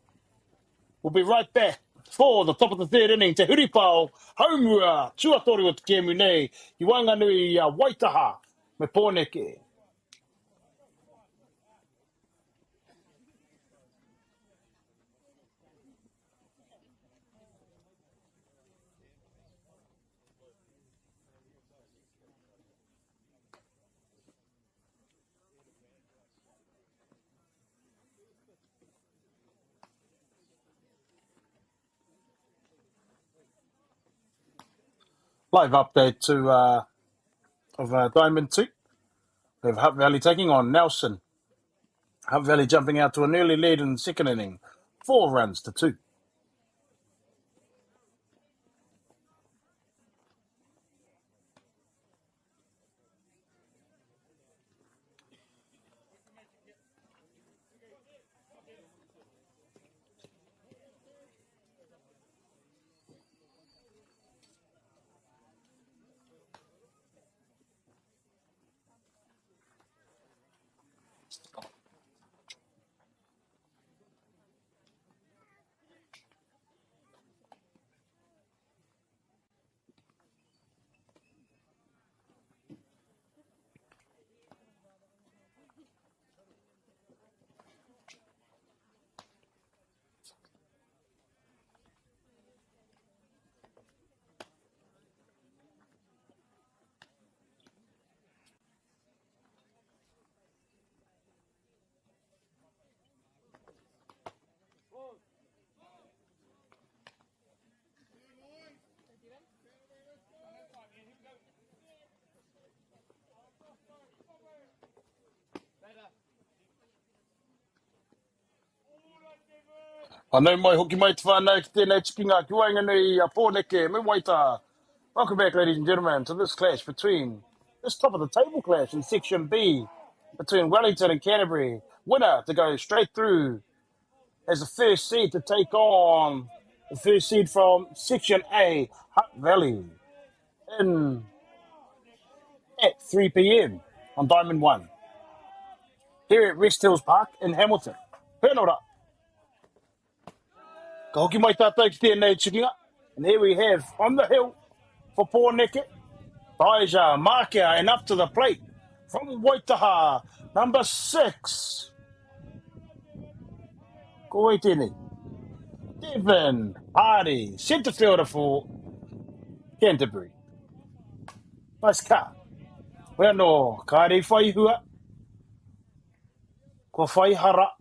We'll be right back for the top of the 3rd inning. Te Huripao, Haumua, Tuatori o te Kemu nei. I Wanganui, Waitaha, me Pōneke. Live update to of Diamond 2. We have Hutt Valley taking on Nelson. Hutt Valley jumping out to an early lead in the 2nd inning. 4 runs to 2. Anau mai hoki mai te whānau ki tēnei tikinga ki Wanganui Pōneke, me Waitaha. Welcome back, ladies and gentlemen, to this clash between this top of the table clash in Section B between Wellington and Canterbury. Winner to go straight through as the first seed to take on the first seed from Section A, Hutt Valley, in at 3 p.m. on Diamond 1 here at Resthill Park in Hamilton. Pēnora. Ka hoki mai tātou ki tēnei tikinga. And here we have on the hill for Pōneke, Taija Mākea, and up to the plate from Waitaha, number 6. Ko e tēnei. Devin Hardy, centre fielder for Canterbury. Nice car. Wea no, kāre whai hua. Ko whai hara.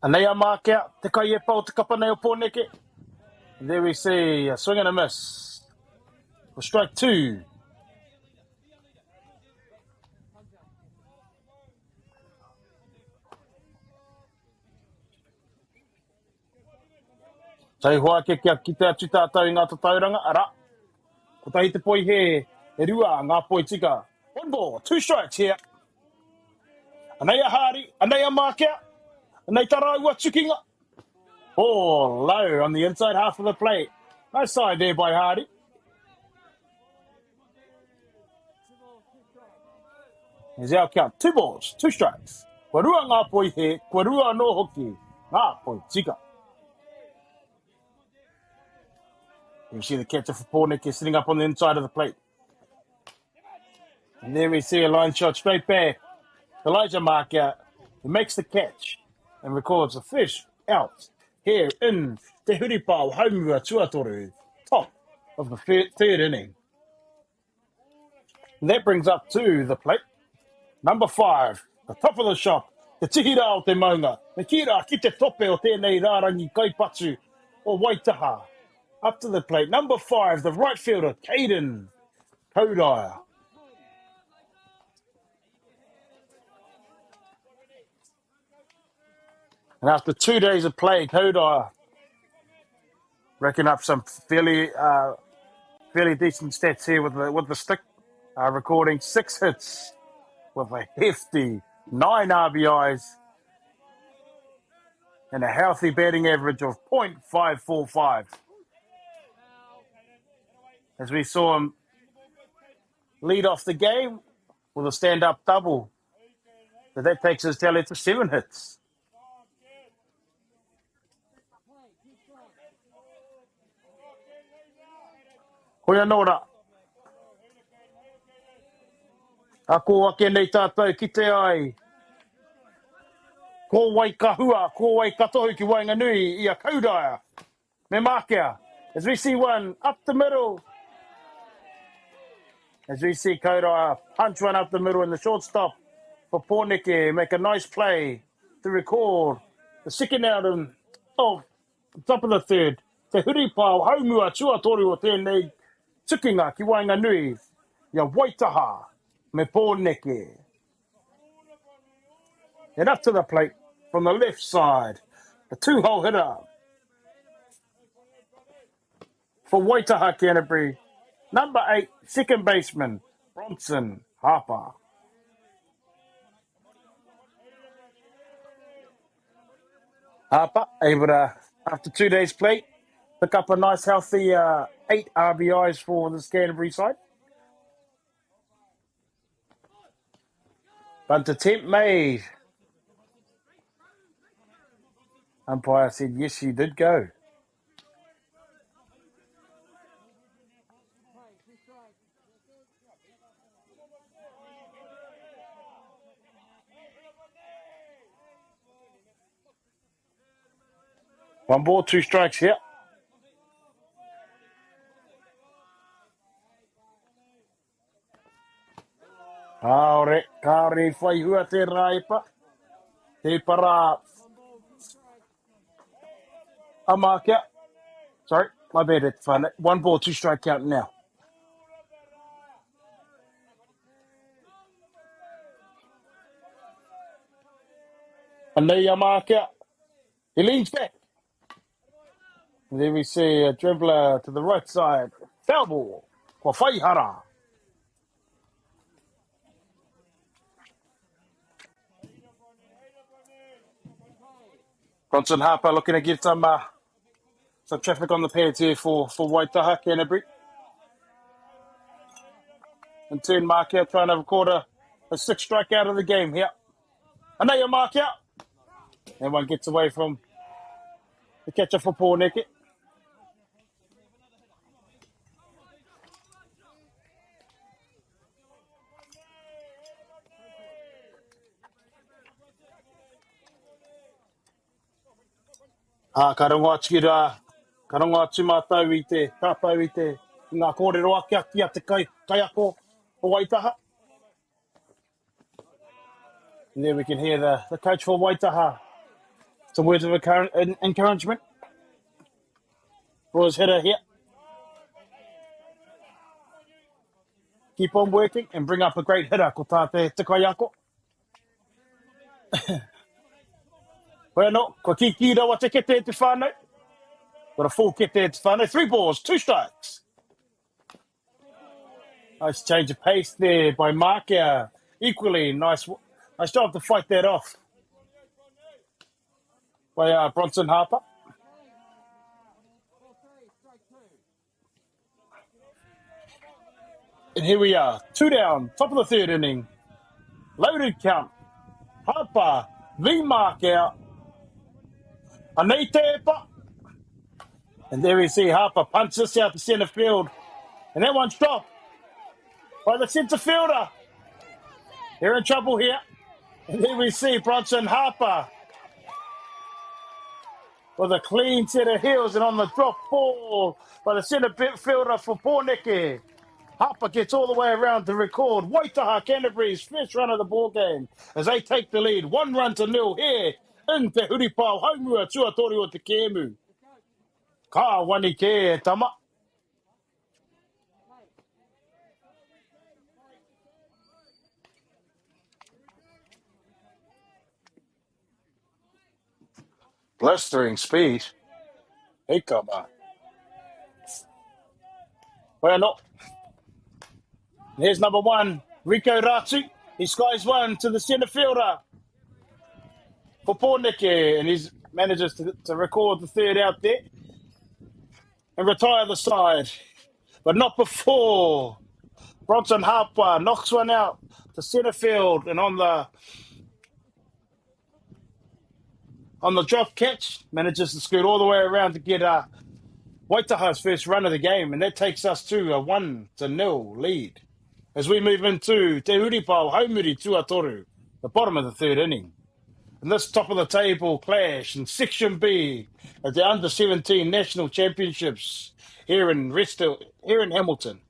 Anei a Mākea, te kai e pau te kapanei o Pōneke. There we see a swing and a miss for strike 2. Tai hoa ke kia ki te atu tātou i ngā tatauranga, ara. Ko tahi te poi he, e rua ngā poi tika. 1 ball, 2 strikes here. Anei a Hardy, anei a Mākea, anei taraua tukinga. Oh, low on the inside half of the plate. Nice side there by Hardy. Here's our count. 2 balls, 2 strikes. Kua rua ngā poi he, kua rua no hoki, ngā poi tika. You see the catcher for Pornick is sitting up on the inside of the plate. And there we see a line shot straight back. Elijah mark out. He makes the catch and records a fish out here in Te Huripau Haumua Tuatoru, top of the third inning. And that brings up to the plate. Number 5, the top of the shop, the tihira o te maunga. Me kira ki te tope o tēnei rārangi kaipatu o Waitaha. Up to the plate. Number 5, the right fielder, Caden Kodaya. And after 2 days of play, Kodaya racking up some fairly decent stats here with the stick, recording 6 hits with a hefty 9 RBIs and a healthy batting average of .545. As we saw him lead off the game with a stand-up double, but that takes his tally to 7 hits. Hoia nora. Ako ake nei tātou ki te ai. Ko wai kahua, ko wai katohu ki Wainganui, ia Kodaya. Me Mākea. As we see one up the middle. As we see Kodaya punch one up the middle in the shortstop for Pornike. Make a nice play to record the second out of top of the third. Te Huripau Haumua Tuatoru o tēnei tukinga ki Wainganui. Ia Waitaha me Pornike. And up to the plate from the left side. The 2-hole hitter for Waitaha Canterbury. Number 8, second baseman, Bronson Harper. Harper able to, after 2 days play, pick up a nice healthy 8 RBIs for the Canterbury side. Bunt attempt made. Umpire said yes, he did go. One ball, 2 strikes here. Kaore, kaore whai hua te raipa. Te para Amākea. Sorry, my bad, it's fun. 1 ball, 2 strike count now. And there Amākea. He leans back. And there we see a dribbler to the right side. Foul ball for Whaihara. Bronson Harper looking to get some traffic on the pads here for Waitaha Canterbury. And turn Mark out trying to record a 6 strikeout of the game here. And there Mark out. And one gets away from the catcher for Pornike. Ka rongo atu mātou I te, tātou I te, ngā kōrero ake aki a te kaiako o Waitaha. And there we can hear the coach for Waitaha. Some words of encouragement for his hitter here. Keep on working and bring up a great hitter, ko tāte te kaiako. Bueno, ko ki rawa te kete te whānau. Got a full kete te whānau. 3 balls, 2 strikes. Nice change of pace there by Markia. Equally nice job to fight that off by Bronson Harper. And here we are, 2 down, top of the third inning. Loaded count. Harper, the mark out. Anei te epa. And there we see Harper punch this out to centre field. And that one's dropped by the centre fielder. They're in trouble here. And there we see Bronson Harper with a clean set of heels and on the drop ball by the centre fielder for Pōneke. Harper gets all the way around to record Waitaha Canterbury's first run of the ball game as they take the lead 1-0 here in Te Huripau Haumua Tuatori o Te Kēmu. Ka wani ke e tama. Blistering speed. Hey, come on. Well, no. Here's number 1, Rico Ratu. He skies one to the centre fielder for Pōneke, and he manages to record the third out there and retire the side. But not before Bronson Harper knocks one out to centre field, and on the drop catch, manages to scoot all the way around to get Waitaha's first run of the game, and that takes us to a 1-0 lead as we move into Te Huripau Haumuri Tuatoru, the bottom of the third inning. And this top of the table clash in Section B of the Under-17 National Championships here in Resthill, here in Hamilton.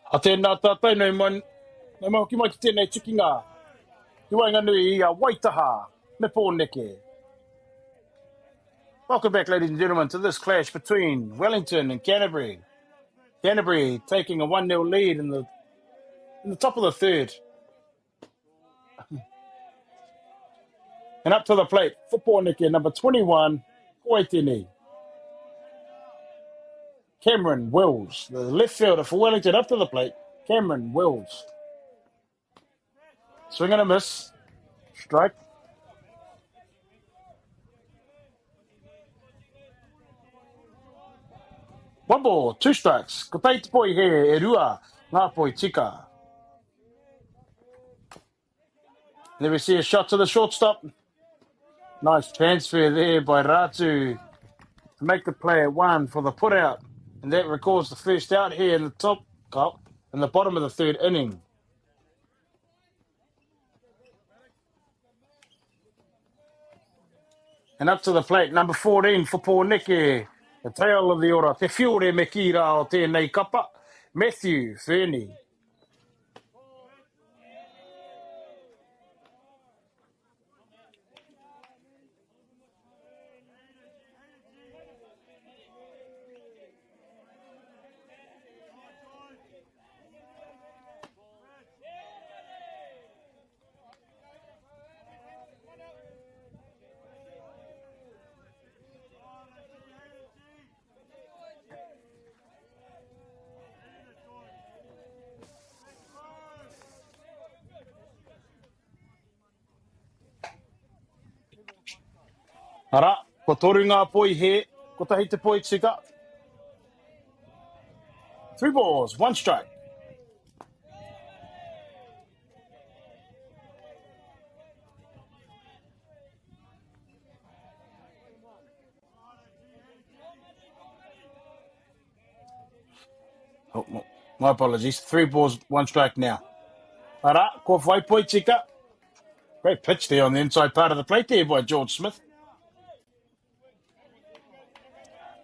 A tēnā tātai nei mau ki mai ki tēnei tikinga. Ki wainga nui I a Waitaha, me Pōneke. Welcome back, ladies and gentlemen, to this clash between Wellington and Canterbury. Canterbury taking a 1-0 lead in the top of the third. And up to the plate for Pōneke, number 21, Koetini. Cameron Wills, the left fielder for Wellington, up to the plate. Cameron Wills. Swing and a miss. Strike. One ball, 2 strikes. Ko tei te poi he e rua, ngā poi tika. There we see a shot to the shortstop. Nice transfer there by Ratu to make the play at 1 for the put out. And that records the first out here in the in the bottom of the third inning. And up to the plate, number 14 for Pōneke. The tail of the order, Te Fiore me ki rā o tēnei kapa, Matthew Fernie. Ara, ko toru ngā poi he, ko tahi te poi tika. 3 balls, 1 strike. Oh, my apologies. 3 balls, 1 strike now. Ara, ko whai poi tika. Great pitch there on the inside part of the plate there by George Smith.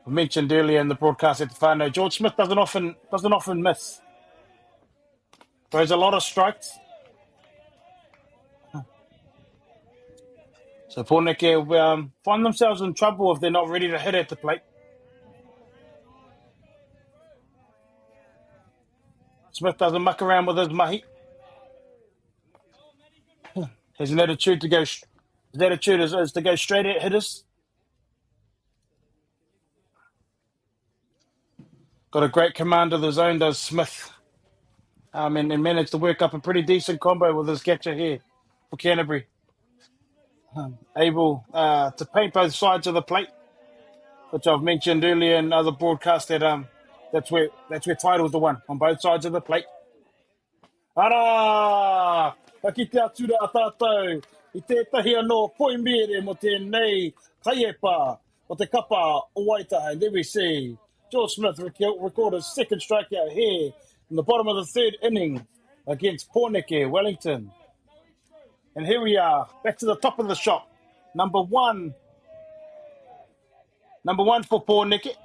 I mentioned earlier in the broadcast at the whānau, George Smith doesn't often miss. Throws a lot of strikes. So Pōneke find themselves in trouble if they're not ready to hit at the plate. Smith doesn't muck around with his mahi. His attitude to go. His attitude is to go straight at hitters. Got a great command of the zone, does Smith. And managed to work up a pretty decent combo with his catcher here for Canterbury. Able to paint both sides of the plate, which I've mentioned earlier in other broadcasts that's where titles the one on both sides of the plate. Ara! Ka ki te atura a tātou. I tētahi anō poi mere mo tēnei kaiepa o te kapa o Waitaha. There we see George Smith recorded his second strikeout here in the bottom of the third inning against Pōneke, Wellington. And here we are, back to the top of the shop. Number one for Pōneke.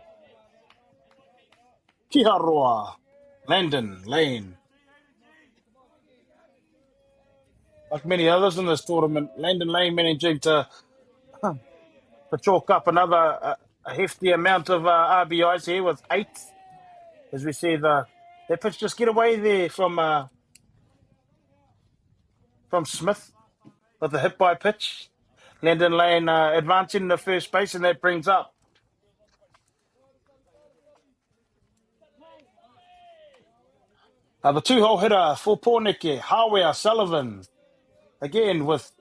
Kiharoa, Landon Lane. Like many others in this tournament, Landon Lane managing to chalk up another a hefty amount of RBIs here with 8. As we see that pitch just get away there from Smith with the hit by pitch. Landon Lane advancing to first base, and that brings up the 2-hole hitter for Pōneke, Hawea Sullivan, again with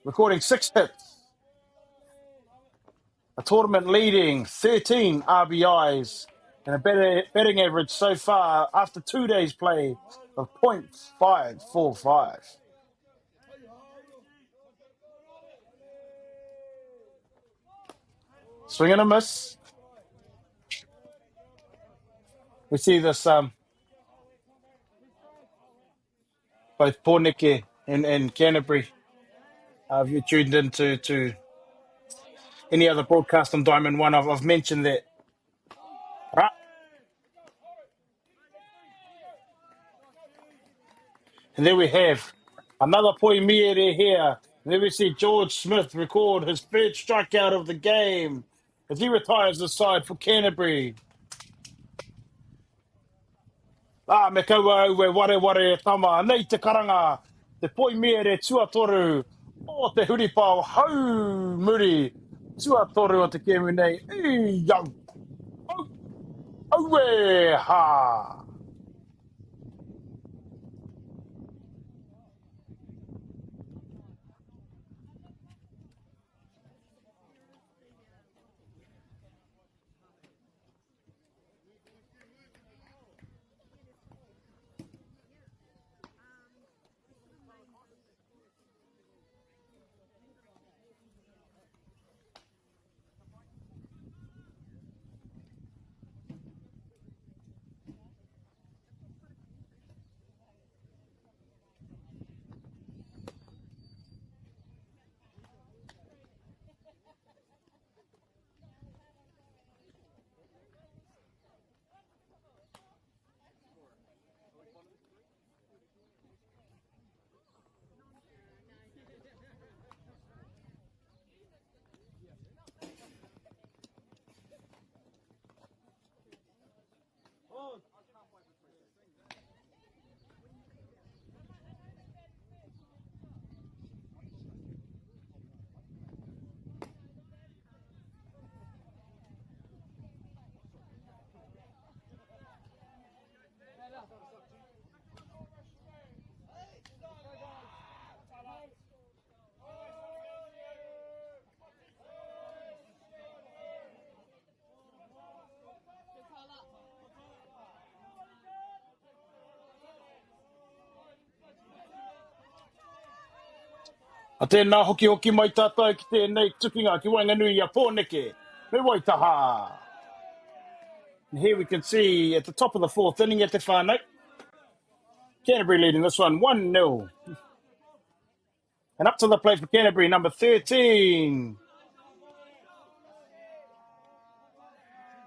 recording 6 hits. A tournament leading 13 RBIs and a batting average so far after 2 days play of .545. Swing and a miss. We see this both Pōneke and Canterbury. If you tuned into any other broadcast on Diamond 1, I've mentioned that. Right. And there we have another poi mere here. And there we see George Smith record his third strikeout of the game as he retires the side for Canterbury. Me kaua au e ware tama. Nei te karanga, te poi mere tuatoru o te huripau hau muri. Tuatoru o te kemu nei. Iau. Au e ha. A tēnā hoki mai tātou ki tēnei tukinga ki Wainganui a Pōneke. Me Waitaha. And here we can see at the top of the fourth inning at the whānau. Canterbury leading this one 1-0. And up to the plate for Canterbury, number 13.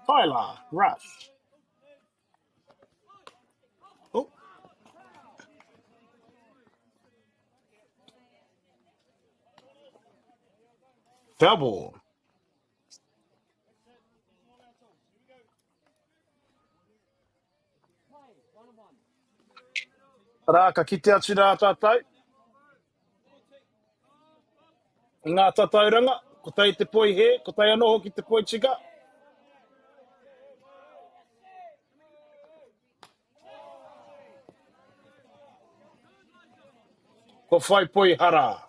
Tyler Rush. Oh. Foul ball. Rā ka kite atu nā tātou. Ngā tātou ranga. Ko tai te poi he. Ko tai anoho ki te poi tika. Ko whai poi hara.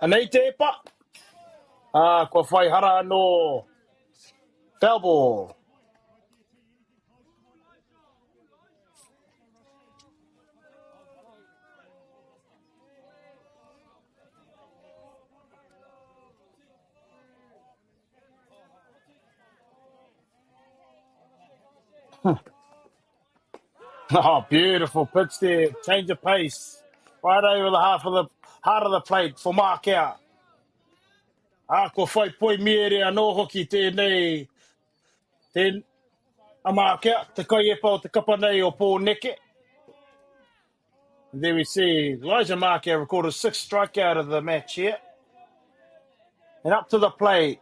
Anei te epa. Ko whai hara no foul ball. Oh, beautiful pitch there. Change of pace. Right over the heart of the plate for mark out. Ko whai poi mere anō hoki tēnei. A mark out. Te kai epa o te kapa nei o Paul Neke. There we see Elijah Marker recorded 6th strikeout of the match here. And up to the plate.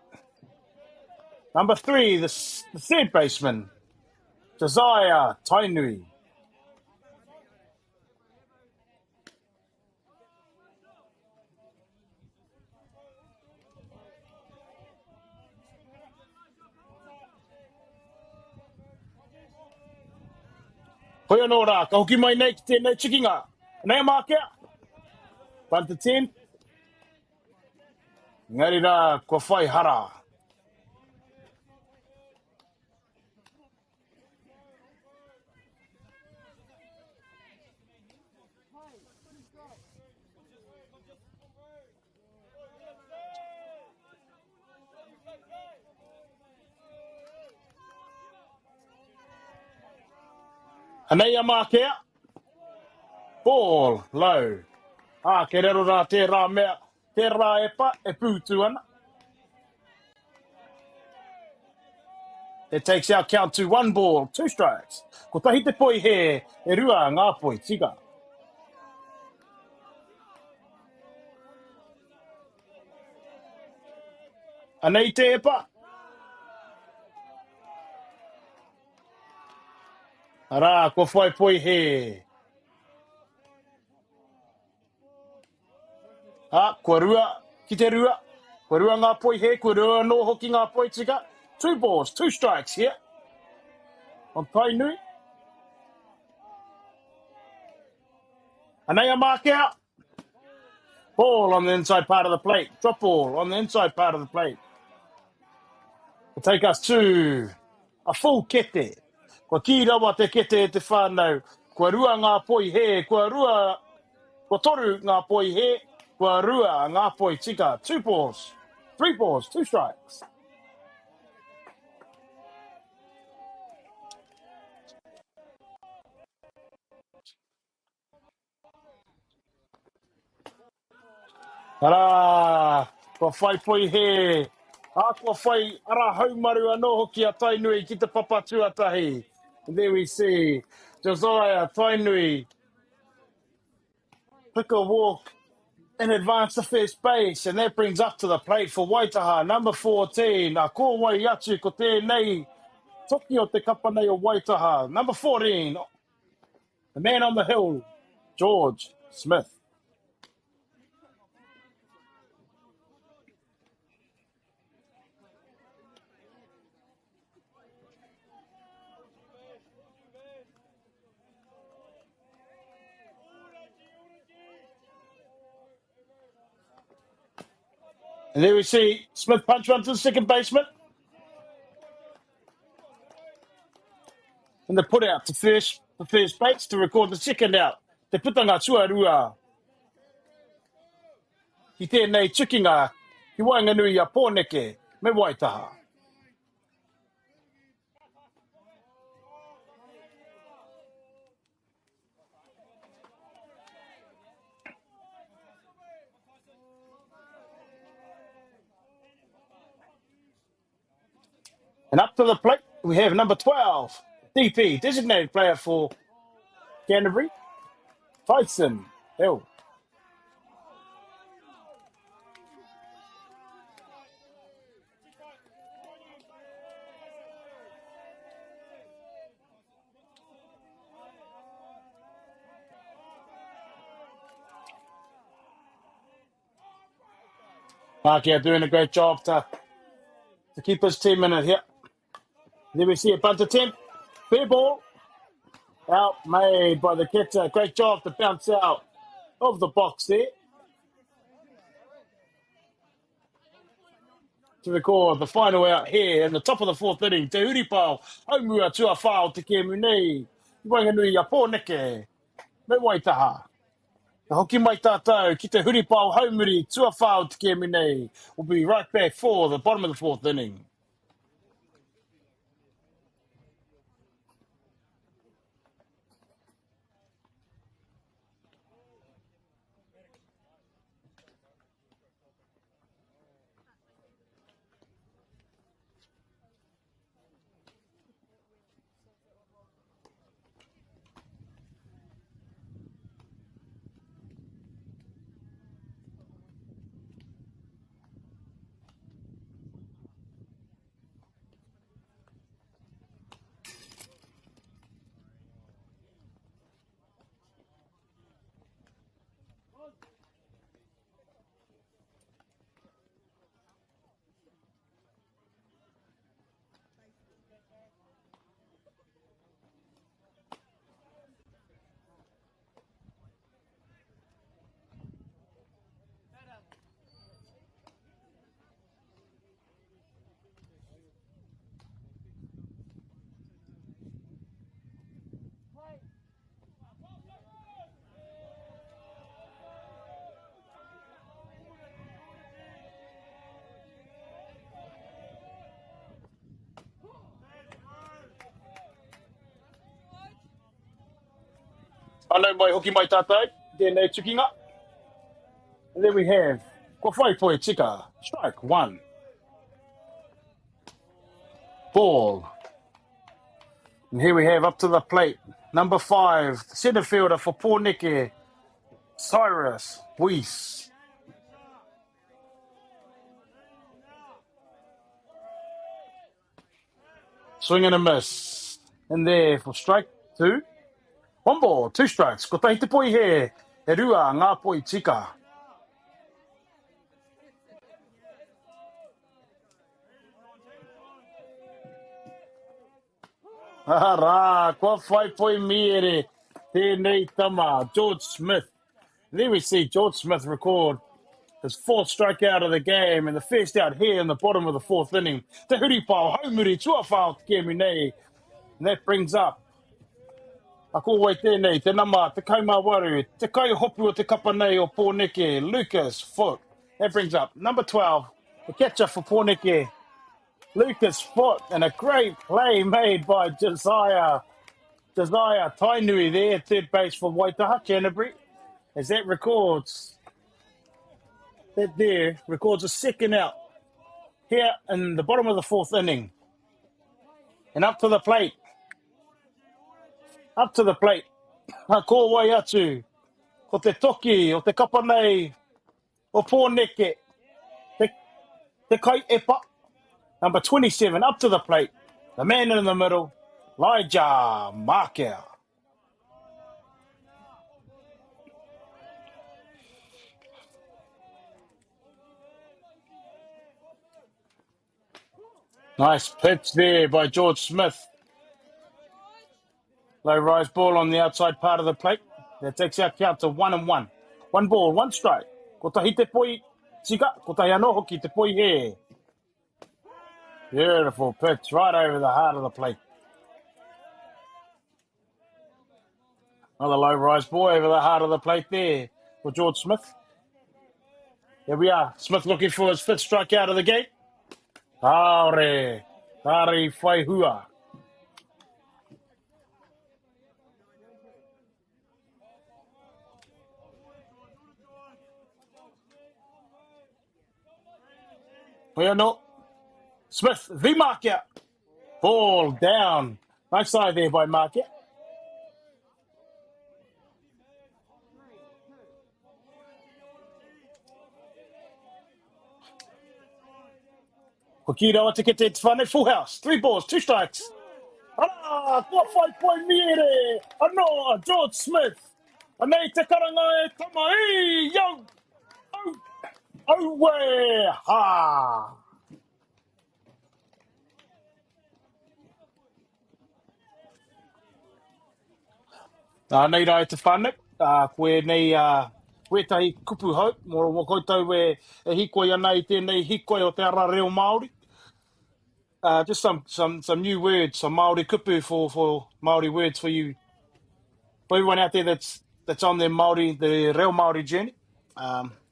Number 3, the third baseman, Josiah Tainui. Hoi anō rā, ka hoki mai nei ki tēnei chikinga. Nei a mark out. 1 to 10. Ngari rā, ko whai hara. Nei a mark out. Ball, low. Ke rero rā tērā mea, tērā epa, e pūtu ana. It takes our count to 1 ball, 2 strikes. Ko tahi te poi he, e rua ngā poi tika. Anei te epa. Rā, ko whai poi he. Kua rua, ki te rua. Kua rua ngā poi he, kua rua no hoki ngā poi tika. 2 balls, 2 strikes here. On Tainui. Anei a mark out. Ball on the inside part of the plate. Drop ball on the inside part of the plate. Will take us to a full kete. Kua ki rawa te kete e te whānau. Kua rua ngā poi he, kua toru ngā poi he, kua rua ngā poi tika. 2 balls, 3 balls, 2 strikes. Ara, kua whai poi he. Kua whai ara haumaru anō hoki a Tainui ki te papa tuatahi. And there we see Josiah Tainui pick a walk and advance to first base, and that brings up to the plate for Waitaha, number 14. Ko wai atu ko tēnei toki o te kapa nei o Waitaha, number 14. The man on the hill, George Smith. And there we see Smith punch run to the second baseman. And they put out to first base to record the second out. Te putanga tuarua. Ki tēnei tukinga, ki wainganui a Pōneke, me Waitaha. And up to the plate, we have number 12, DP, designated player for Canterbury, Tyson Hill. Markia doing a great job to keep his team in it here. Then we see a bunt attempt. Fair ball. Out made by the catcher. Great job to bounce out of the box there. To record the final out here in the top of the fourth inning. Te Huripau, haumua tua whao te ke munei. Wanganui a pōneke. Me waitaha. The hoki mai tātou ki te Huripau haumuri tua whao te ke munei. We'll be right back for the bottom of the fourth inning. Anau mai hoki mai tātou. Tēnei tukinga. And then we have Ko whai poe tika. Strike one. Ball. And here we have up to the plate. Number 5, the centre fielder for Pōneke, Cyrus Weiss. Swing and a miss. And there for strike 2. 1 ball, 2 strikes. Ko tahi te poi he. He rua ngā poi tika. Rā, kua whai poi miere. Tēnei tama, George Smith. And then we see George Smith record his 4th strikeout of the game and the first out here in the bottom of the 4th inning. Te Huripau, haumuri, tua whao te kemi nei. And that brings up a ko wai tēnei, te nama, te kaumāwaru, te kai hopu o te kapa nei o Pōneke, Lucas Foot. That brings up number 12, the catcher for Pōneke, Lucas Foot, and a great play made by Josiah Tainui there, third base for Waitaha, Canterbury, as that records a second out here in the bottom of the 4th inning. And up to the plate. A ko wai atu, ko te toki, o te kapa nei, o Pōneke, te kai epa. Number 27, up to the plate. The man in the middle, Elijah Markel. Nice pitch there by George Smith. Low rise ball on the outside part of the plate. That takes our count to 1-1. 1 ball, 1 strike. Ko tahi te poi tika, ko tahi anō hoki te poi he. Beautiful pitch right over the heart of the plate. Another low rise ball over the heart of the plate there for George Smith. Here we are. Smith looking for his 5th strikeout of the game. Aore, Tari Whaihua. Well, no. Smith, the marker. Ball down. Nice side there by Market. Kokira to get it funny full house. 3 balls, 2 strikes. What 5 point mere. No, George Smith. Anei te karanga e tama. Hey, yo. Oh, way. Ha. Nei rai te whānau. Koe nei, koe tahi kupu hau. Moro koutou e hikoi ana I tēnei hikoi o te ara reo Māori. Just some new words, some Māori kupu for Māori words for you, for everyone out there that's on their Māori, the reo Māori journey.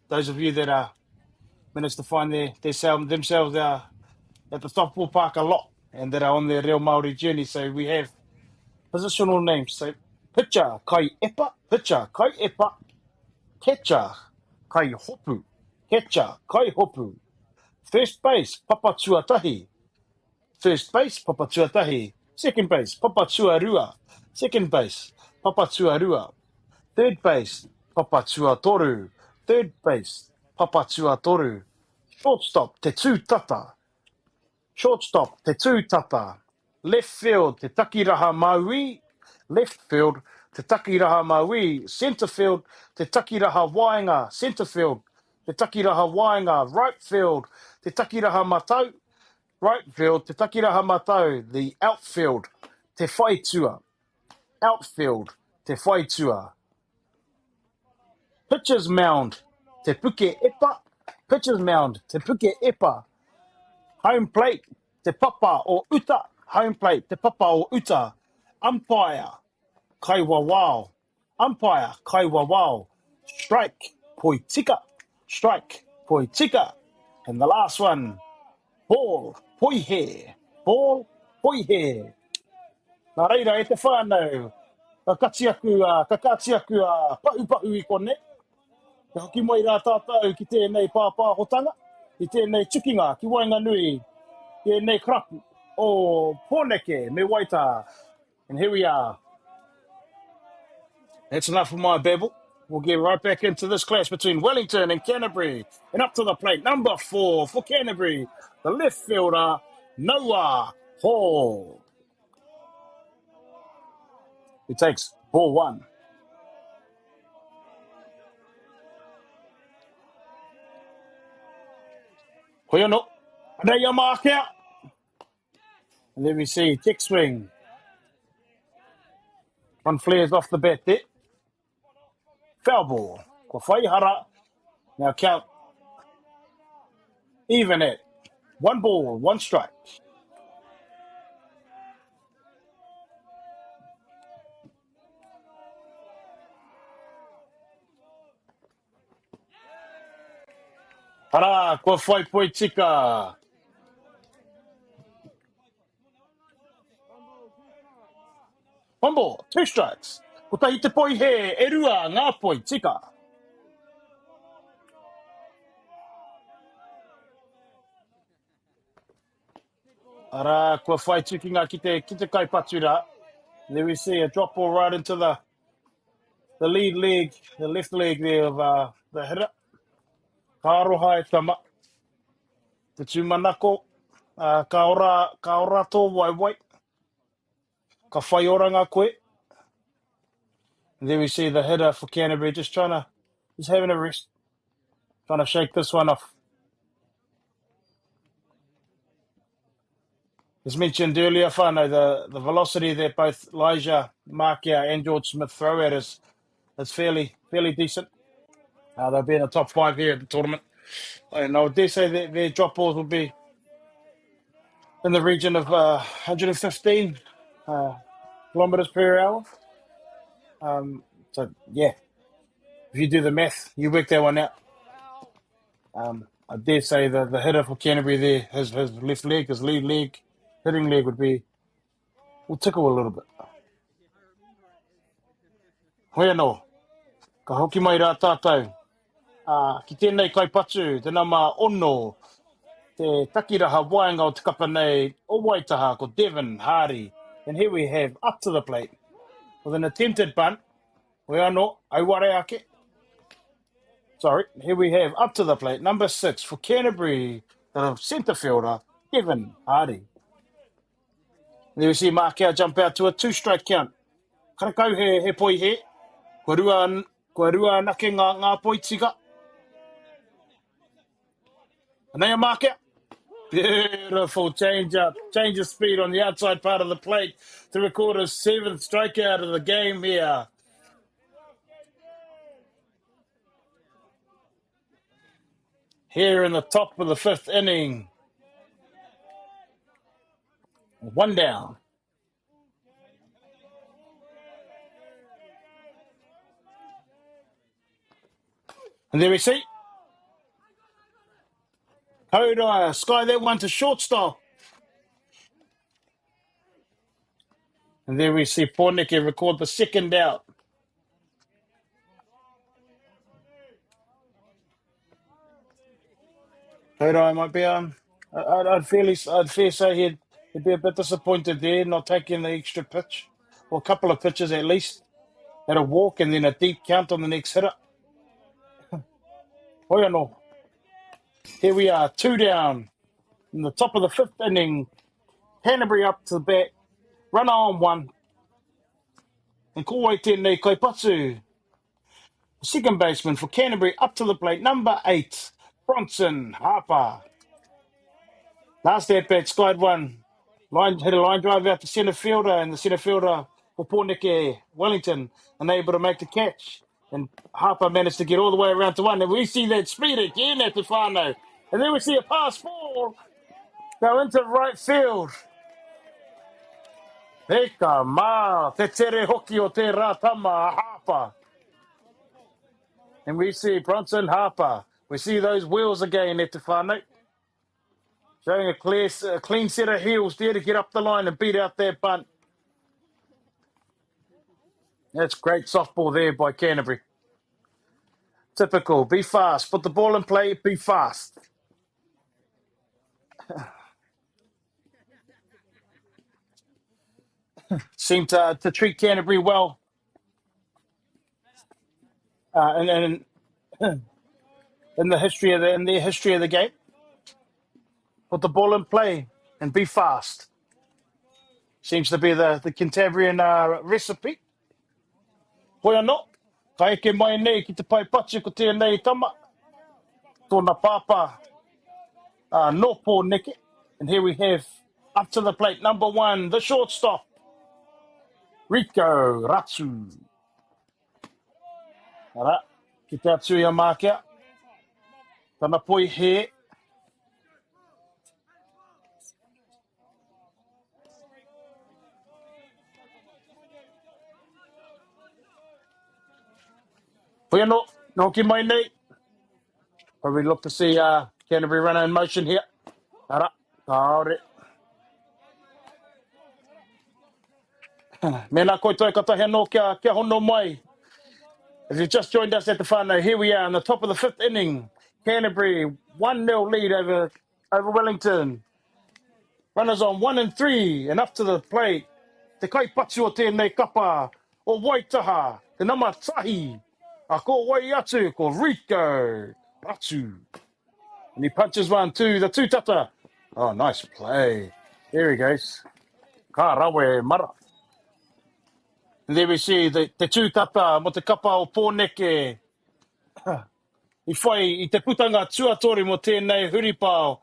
Those of you that managed to find themselves at the softball park a lot and that are on their reo Māori journey. So we have positional names. So pitcher, kai epa, pitcher, kai epa. Catcher, kai hopu. Catcher, kai hopu. First base, papa tuatahi. First base, papa tuatahi. Second base, papa tuarua. Second base, papa tuarua. Third base, papa tuatoru. Third base, papa tuatoru. Shortstop, te tūtata. Shortstop, te tūtata. Left field, te takiraha maui. Left field, te takiraha maui. Centre field, te takiraha wainga. Centre field, te takiraha wainga. Right field, te takiraha matau. Right field, te takiraha matau. The outfield, te whaitua. Outfield, te whaitua. Pitcher's mound, te puke epa. Pitcher's mound, te puke epa. Home plate, te papa o uta. Home plate, te papa o uta. Umpire, kai wawao. Umpire, kai wawao. Strike, poi tika. Strike, poi tika. And the last one, ball, poi he. Ball, poi he. Nā reira e te whānau. Ka kati aku pahu I kone. Te hoki mai rā tātou ki tēnei pāpāhotanga. I tēnei tukinga ki Wainganui. Tēnei krapu o Pōneke me Waita. And here we are. That's enough of my babble. We'll get right back into this clash between Wellington and Canterbury. And up to the plate, number 4 for Canterbury, the left fielder, Noah Hall. He takes ball 1. Koyono, there you mark out. And then we see kick swing. One flares off the bat there. Foul ball. Ko whaihara. Now count even at 1 ball, 1 strike. Hara, ko whai poi tika. One ball, 2 strikes. Ko tahi te poi he, e rua ngā poi tika. Ara, ko whai tukinga ki te kai patura. There we see a drop ball right into the lead leg, the left leg there of the hitter. Ka aroha e tama. Te tūmanako. Ka ora tō wai. Ka whai oranga koe. And there we see the hitter for Canterbury just having a rest. Trying to shake this one off. As mentioned earlier, whānau, the velocity that both Elijah, Markia and George Smith throw at is fairly decent. They'll be in the top 5 here at the tournament. And I would dare say that their drop balls will be in the region of 115 kilometres per hour. So, yeah, if you do the math, you work that one out. I dare say the hitter for Canterbury there, his left leg, his lead leg, hitting leg will tickle a little bit. Hoi anō, ka hoki mai rā tātou. Ki tēnei kai patu, tēnā mā ono, Te takiraha wainga o te kapa nei o Waitaha ko Devon Hardy. And here we have up to the plate with an attempted bunt. We are not Aiware Ake. Sorry, here we have up to the plate, number 6 for Canterbury, the centre fielder, Devon Hardy. There we see Markau jump out to a 2-strike count. Karakau he poi he. Kua rua nake ngā poi tika. Anea Markau. Beautiful change up, change of speed on the outside part of the plate to record his 7th strikeout of the game here. Here in the top of the 5th inning. 1 down. And there we see. Kodai, sky that one to shortstop. And there we see Porneke record the 2nd out. Kodai might be I'd fair say he'd be a bit disappointed there, not taking the extra pitch, or a couple of pitches at least, at a walk and then a deep count on the next hitter. Oiano. Here we are, 2 down in the top of the 5th inning. Canterbury up to the bat, runner on 1. And Kowai tēnei Kaipatu. Second baseman for Canterbury up to the plate, number 8, Bronson Harper. Last at bat, skied one. Hit a line drive out to centre fielder, and the centre fielder for Porneke, Wellington, unable to make the catch. And Harper managed to get all the way around to 1. And we see that speed again at the whānau. And then we see a pass ball go into right field. Heka mā, te tere hoki o te rātama, Harper. And we see Bronson Harper. We see those wheels again at the whānau. Showing a clean set of heels there to get up the line and beat out that bunt. That's great softball there by Canterbury. Typical. Be fast. Put the ball in play. Be fast. Seemed to treat Canterbury well. And in their history of the game. Put the ball in play and be fast. Seems to be the Cantabrian recipe. Hoi anō, ka eke mai nei ki te pai pache ko tēnei tama. Tōna pāpā, no Porneke. And here we have, up to the plate, number 1, the shortstop, Rico Ratsu. Ara, ki te atu ia Markau. Tana poi he. Hoi anō, no ki mai nei. Probably look to see Canterbury runner in motion here. Ara, kaore. Mena koutou katahi anō kia hono mai. If you've just joined us at the whānau, here we are in the top of the 5th inning. Canterbury, 1-0 lead over Wellington. Runners on 1 and 3, and up to the plate. Te kaipatu o tēnei kapa o Waitaha, te nama tahi. A ko wai atu, ko Rico Ratu. And he punches one to the tūtata. Oh, nice play. There he goes. Ka rawe mara. And there we see the tūtata mo te kapa o Porneke. I whai i te putanga tuatori mo tēnei huripao.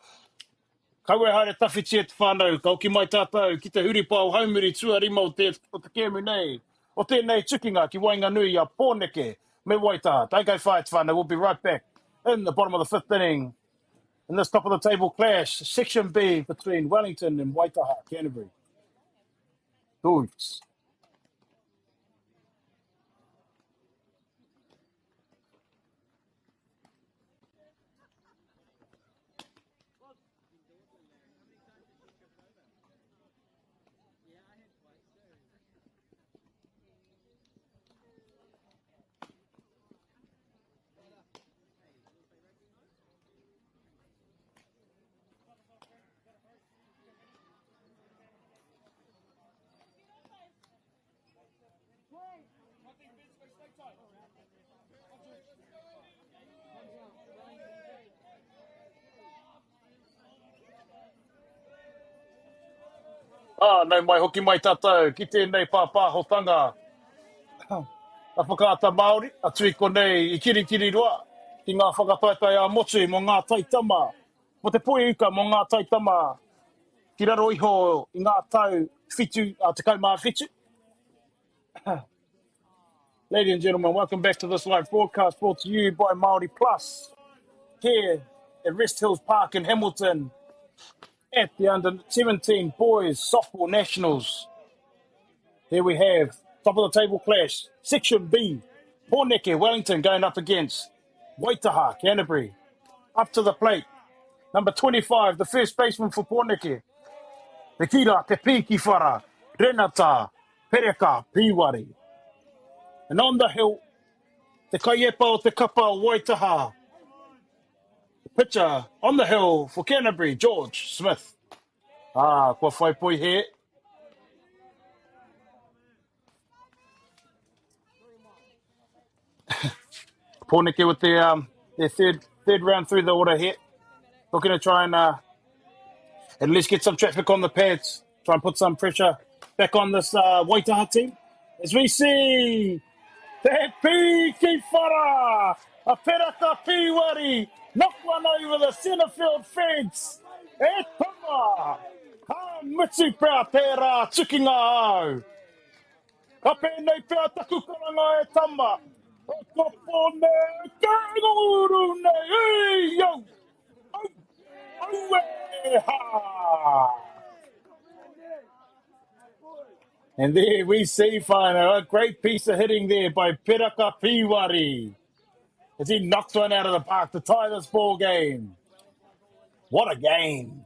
Kaue haere tawhiti e te whānau, ka oki mai tātou ki te huripao haumuri tuarima o te kēmu nei. O tēnei tukinga ki Wainganui a Porneke me Waitaha. Taikau whai te whānau, we'll be right back in the bottom of the 5th inning. In this top of the table clash, Section B between Wellington and Waitaha, Canterbury. Doofs. Nei mai hoki mai tātou, ki tēnei pāpāhotanga. A whakaata Māori, a tui ko nei I kirikiri roa, ki ngā whakataitai a motu mo ngā taitama, mo te pui uka mo ngā taitama, ki raro iho I ngā tau whitu, te kaumā whitu. Ladies and gentlemen, welcome back to this live broadcast brought to you by MāORI Plus, here at Resthill Park in Hamilton, at the Under-17 Boys Softball Nationals. Here we have top of the table clash, Section B, Pōneke, Wellington going up against Waitaha, Canterbury. Up to the plate, number 25, the first baseman for Pōneke. Te kira, te piki whara, Renata, Pereka, Piwari. And on the hill, te kaiepa o te kapa o Waitaha. The pitcher on the hill for Canterbury, George Smith. Kua whai pui here. Pōneke with their third round through the order here. Looking to try and at least get some traffic on the pads. Try and put some pressure back on this Waitaha team. As we see, te piki whara, a Peraka Piwari, knock one over the centre field fence. E tama, ha mitsu pēr pēra tuki ngā au. Ka pēnei pēr taku karanga e tama. O kopo ne, kenguru ne, e yo. And there we see finally a great piece of hitting there by Peraka Piwari as he knocks one out of the park to tie this ball game. What a game.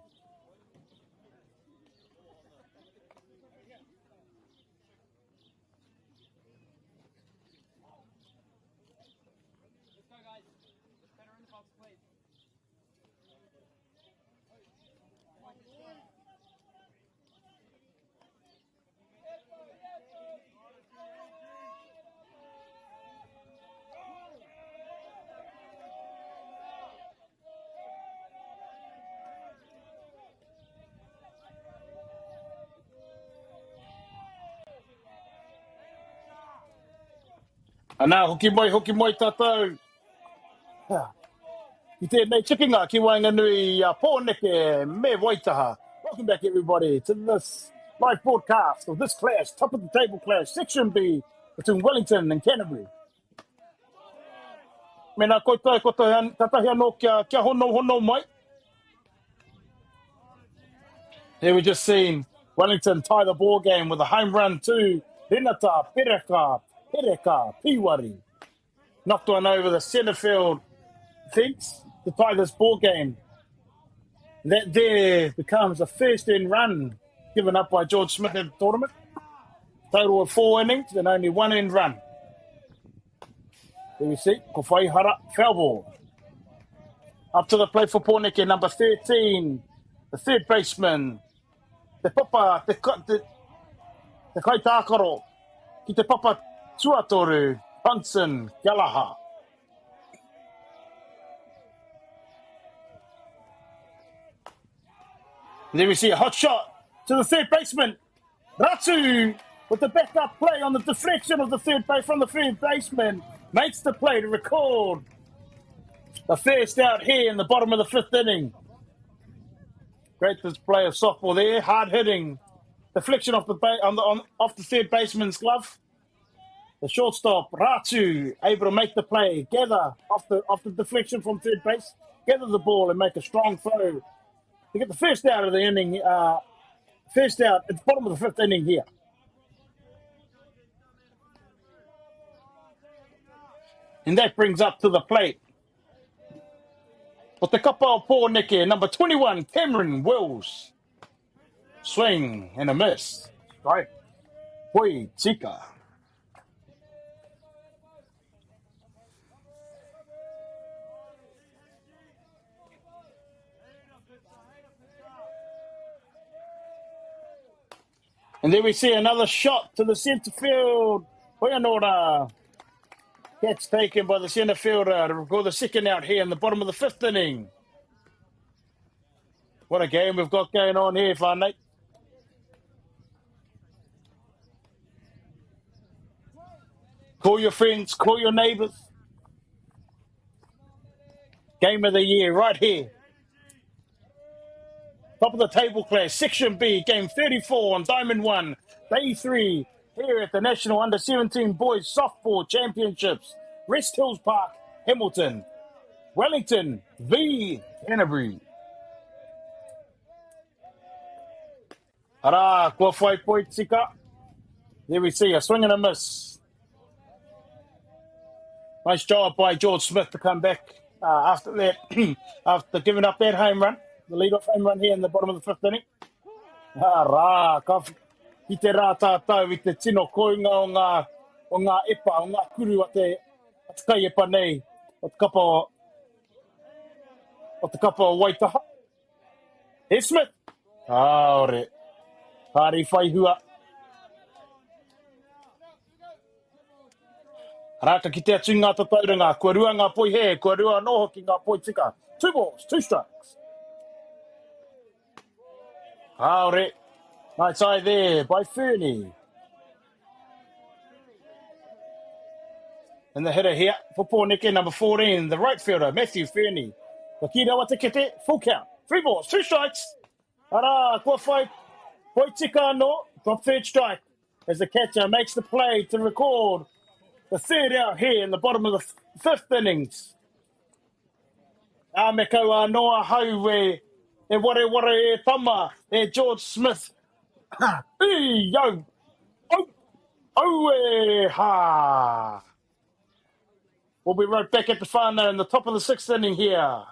Ana hoki mai tātou. Ki tēnei tikinga ki Wainganui Pōneke me Waitaha. Welcome back everybody to this live broadcast of this clash, top of the table clash, Section B between Wellington and Canterbury. Mena koutou tatahi anō kia hono mai. Here we just seen Wellington tie the ball game with a home run to Renata Pereka Piwari. Knocked one over the centre field fence to tie this ball game. That there becomes a first in run given up by George Smith in the tournament. Total of 4 innings and only 1 in run. There we see, Kowhai Hara, foul ball. Up to the plate for Pōneke, number 13, the third baseman. Te papa, te kai tākaro, ki te papa tuatoru, Bunsen Gallagher. There we see a hot shot to the third baseman. Ratu with the backup play on the deflection of the third base from the third baseman makes the play to record the first out here in the bottom of the 5th inning. Great display of softball there, hard hitting, deflection off the off the third baseman's glove. The shortstop Ratu able to make the play, gather off the deflection from third base, gather the ball and make a strong throw to get the first out of the inning. First out at the bottom of the 5th inning here. And that brings up to the plate. With the kapa o Pōneke, number 21, Cameron Wills. Swing and a miss. Strike. Hui Tika. And then we see another shot to the centre field. Hoianora. Catch taken by the centre fielder to record the second out here in the bottom of the fifth inning. What a game we've got going on here, whānau. Call your friends, call your neighbours. Game of the year right here. Top of the table clash, Section B, game 34 on Diamond 1, Day 3, here at the National Under-17 Boys Softball Championships, Resthill Park, Hamilton, Wellington v Canterbury. Ara, kua whai poi tika. There we see a swing and a miss. Nice job by George Smith to come back after that, after giving up that home run, the lead-off home run here in the bottom of the fifth inning. Rā, ki te rā tātou i te tino koinga o ngā epa, o ngā kuru a te kai epa nei, o te kapa o Waitaha. He Smith. Ore. Pāri whai hua. Rāka ki te atu ngā tatauranga, kua rua ngā poi he, kua rua noho ki ngā poi tika. 2 balls, 2 strikes. Ore. Nice eye there by Fernie. And the hitter here for Pōneke, number 14, the right fielder, Matthew Fernie. Ka ki rawa te kete, full count. 3 balls, 2 strikes. Ara, kua whai, poi tika no, top third strike. As the catcher makes the play to record the third out here in the bottom of the fifth innings. Me kau noa hau e ware e tama, e George Smith. Yo! Oh, ha! We'll be right back at the whānau in the top of the sixth inning here.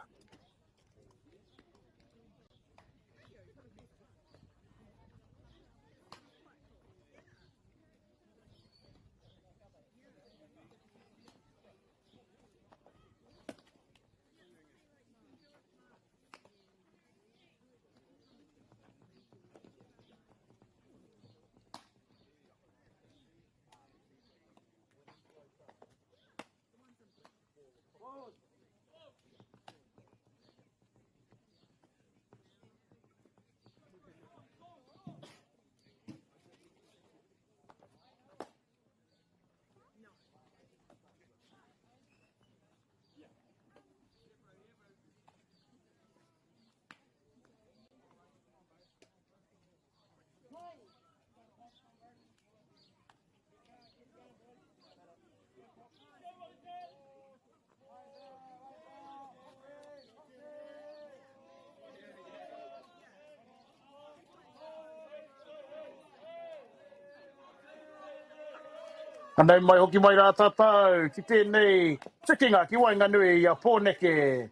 Anei mai hoki mai rā tātou, ki tēnei tikinga ki Wainganui a Pōneke.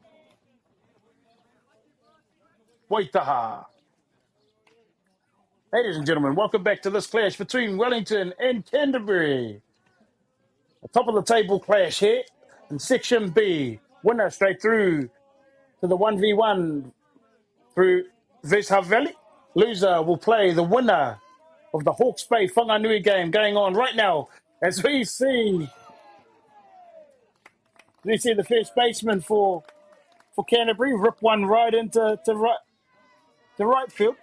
Waitaha. Ladies and gentlemen, welcome back to this clash between Wellington and Canterbury. A top of the table clash here in Section B. Winner straight through to the 1v1 through Hutt Valley. Loser will play the winner of the Hawke's Bay Whanganui game going on right now as we see the first baseman for Canterbury rip one right into right field.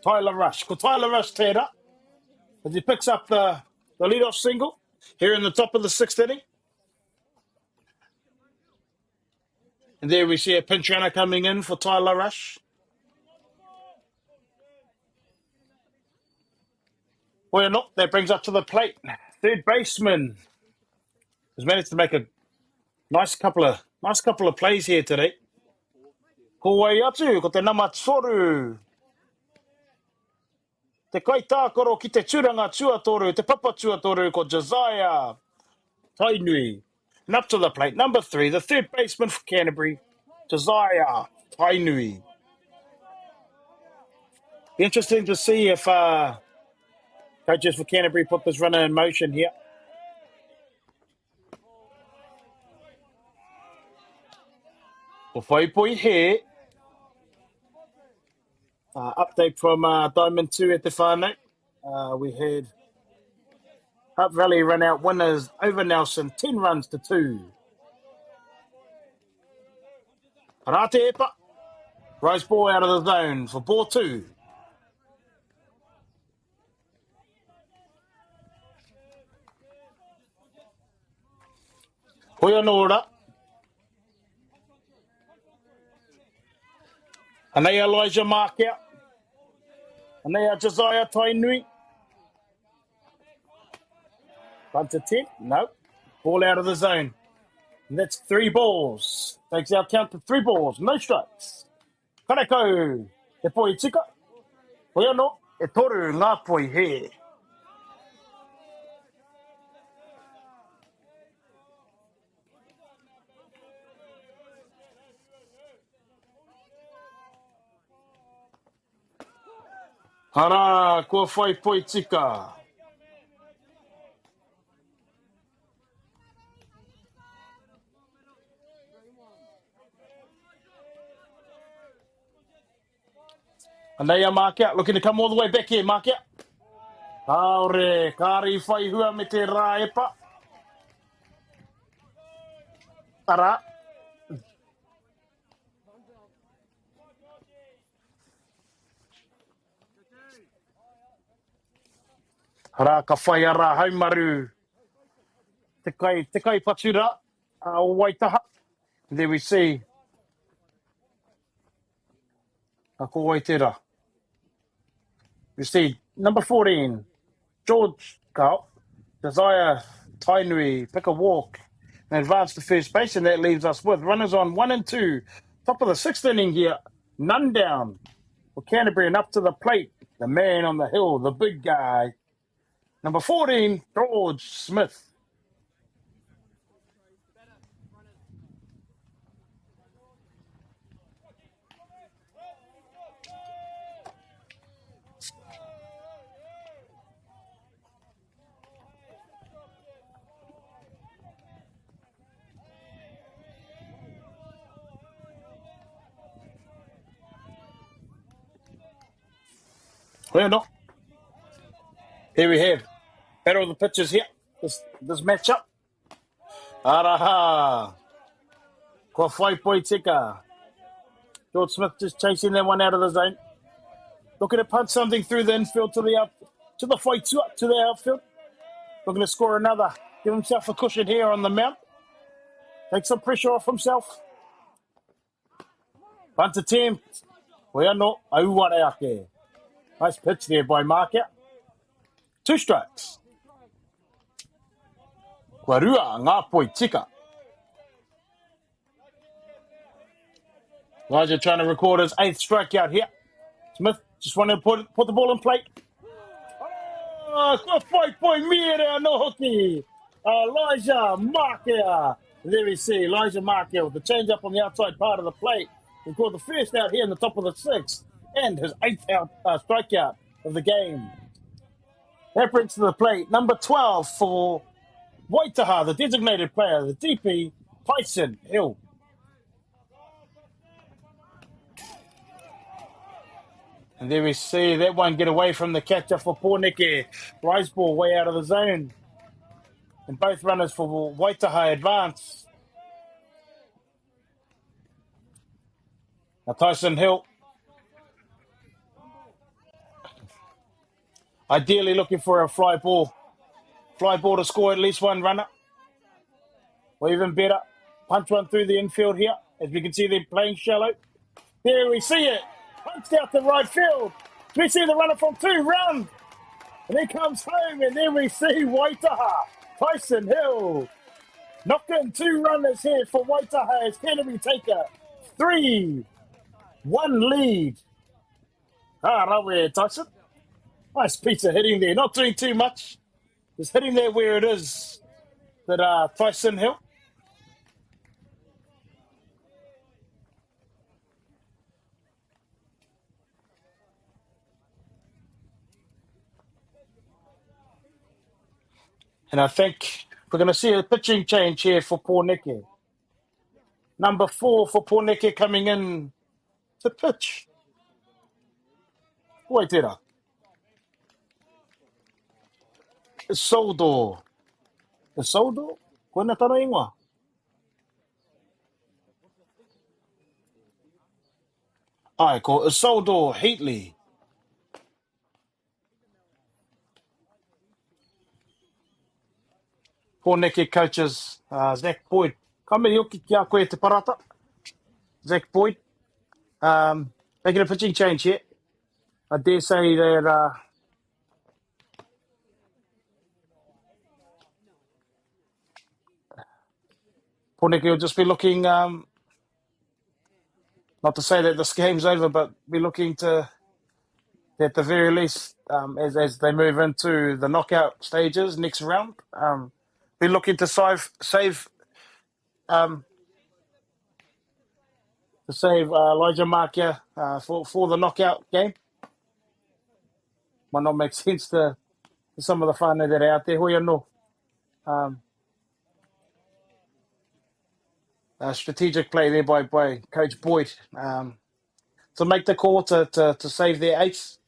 Tyler Rush. Ko Tyler Rush tērā as he picks up the leadoff single here in the top of the sixth inning. And there we see a pinch runner coming in for Tyler Rush. Well, not. That brings up to the plate. Third baseman has managed to make a nice couple of plays here today. Ko wai atu, ko te nama toru. Te kai tākoro ki te turanga tuatoru, te papa tuatoru ko Josiah Tainui. And up to the plate, number 3, the third baseman for Canterbury, Josiah Tainui. Interesting to see if coaches for Canterbury put this runner in motion here. Ko whaipoi he. Update from Diamond 2 at the whānau. We had Hutt Valley run out winners over Nelson, 10 runs to 2. Rate Epa. Rose ball out of the zone for ball 2. Hoyanora. Anea Elijah mark out. Anea Josiah Tainui. Bunt to 10. No. Ball out of the zone. And that's 3 balls. Takes our count to 3 balls. No strikes. Kaneko. Te poi tika. Hoyano. E toru ngā poi he. Hara, kua whai poi tika. Anea mark out, looking to come all the way back here, mark out. Aore, kari whai hua me te rā epa. Ara. Hara, ka whai ara haumaru. Te kai patura. Waitaha. There we see. Ako waitera. We see number 14, George Carl, Josiah Tainui, pick a walk and advance to first base, and that leaves us with runners on 1 and 2. Top of the 6th inning here, none down for Canterbury, and up to the plate, the man on the hill, the big guy, number 14, George Smith. Well, no. Here we have battle of the pitches here. This matchup. Araha. Ko whai poi tika. George Smith just chasing that one out of the zone. Looking to punch something through the infield to the fight to the outfield. Looking to score another. Give himself a cushion here on the mount. Take some pressure off himself. Bunt attempt. Hoiano Auwareake. Nice pitch there by Marker. 2 strikes. Kwarua ngā poi tika. Elijah trying to record his 8th strikeout here. Smith just wanted to put the ball in play. Kua whai poi mire no hoki. Elijah Marker. There we see Elijah Marker with the change up on the outside part of the plate. He caught the first out here in the top of the 6th and his 8th strikeout of the game. That brings to the plate number 12 for Waitaha, the designated player, the DP, Tyson Hill. And there we see that one get away from the catcher for Pōneke. Rise ball way out of the zone. And both runners for Waitaha advance. Now Tyson Hill, ideally looking for a fly ball. Fly ball to score at least one runner. Or even better, punch one through the infield here. As we can see, they're playing shallow. There we see it. Punched out to right field. We see the runner from 2 runs. And he comes home, and then we see Waitaha, Tyson Hill. Knocked in 2 runners here for Waitaha as Canterbury take a 3-1 lead. Rawe Tyson. Nice piece of hitting there. Not doing too much. Just hitting there where it is. That Tyson Hill. And I think we're going to see a pitching change here for Pōneke. Number 4 for Pōneke coming in to pitch. Waitera. Isoldo. Isoldo? Koina tano ingoa. Ai, ko Isoldo Heatley. Pōneke coaches, Zach Boyd. Kame yoki ki a koe te parata. Zach Boyd. Making a pitching change here. I dare say that Pōneke will just be looking, not to say that this game's over, but be looking to, at the very least, as they move into the knockout stages next round, be looking to save Elijah Markia for the knockout game. Might not make sense to some of the whānau that are out there. Hoi anō. Strategic play there by Coach Boyd to make the call to save their ace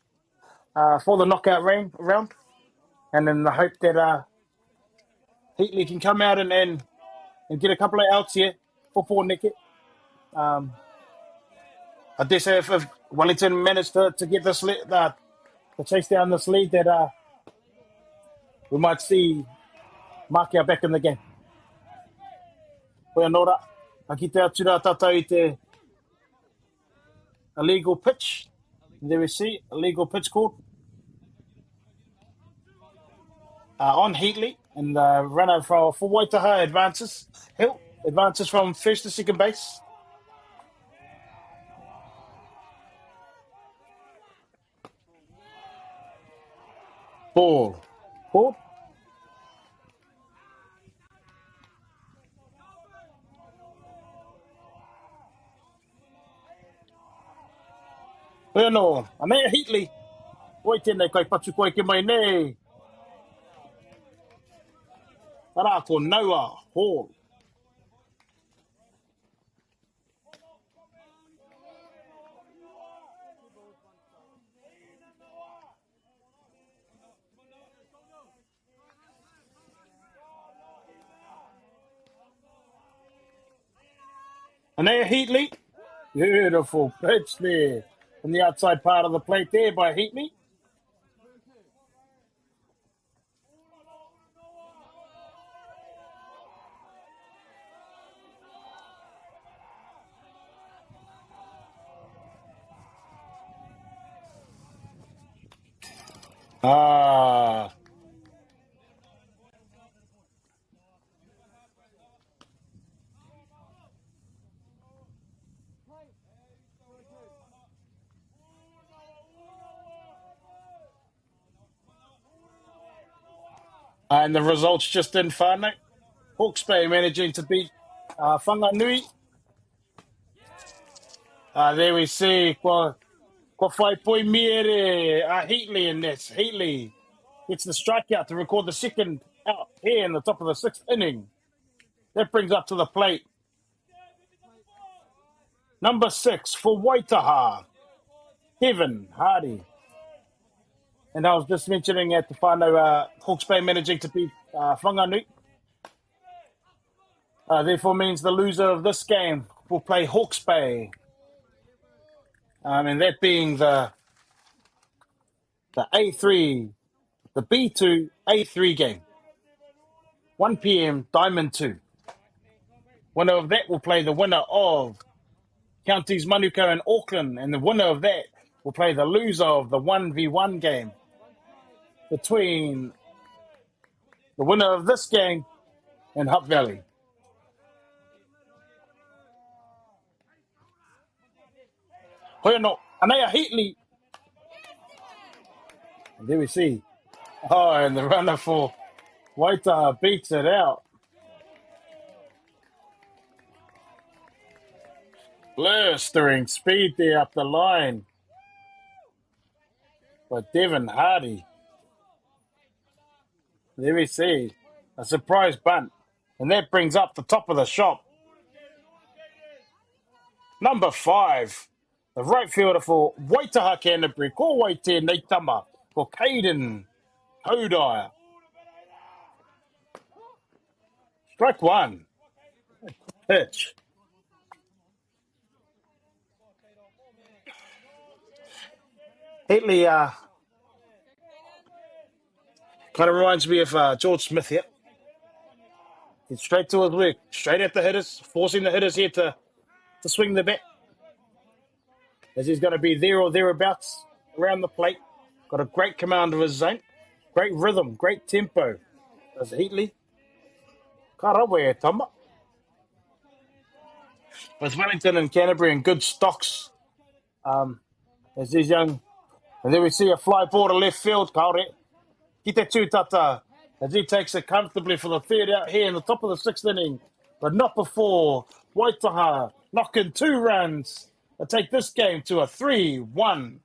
for the knockout round, and in the hope that Heatley can come out and get a couple of outs here for Pōneke. I dare say if Wellington managed to get this to chase down this lead, that we might see Markia back in the game. Koe anōra, a ki te atura tātou I te illegal pitch. There we see, illegal pitch called on Heatley, and the runner for Waitaha advances. Hill advances from first to second base. Ball. Ball. Koe anō, anea Heatley. Oi tēnei kai patu koe ke mai nei. Tara ko Noah Hall. Anea Heatley. Beautiful pitch there. On the outside part of the plate there by Heatley. And the results just in whānau. Hawke's Bay managing to beat Whanganui. There we see ko whai poi mere Heatley in this. Heatley gets the strikeout to record the second out here in the top of the sixth inning. That brings up to the plate number 6 for Waitaha, Kevin Hardy. And I was just mentioning at the whānau, Hawke's Bay managing to beat Whanganui. Therefore means the loser of this game will play Hawke's Bay. And that being the A3, the B2 A3 game. 1 p.m. Diamond 2. Winner of that will play the winner of Counties Manuka and Auckland. And the winner of that will play the loser of the 1v1 game between the winner of this game and Hutt Valley. Hoi anō, anea Heatley. And there we see. Oh, and the runner for Waitaha beats it out. Blistering speed there up the line by Devin Hardy. There we see a surprise bunt. And that brings up the top of the shop. Number 5, the right fielder for Waitaha Canterbury. Ko wai tēnei tama, ko Caden Hodire. Strike one. Pitch. Heatley kind of reminds me of George Smith here. He's straight to his work, straight at the hitters, forcing the hitters here to swing the bat. As he's going to be there or thereabouts around the plate. Got a great command of his zone. Great rhythm, great tempo. Does Heatley. Karawe tama. With Wellington and Canterbury in good stocks. As these young... And then we see a fly ball to left field, Kaore. Ki te tūtata. As he takes it comfortably for the third out here in the top of the sixth inning. But not before Waitaha knocking 2 runs to take this game to a 3-1.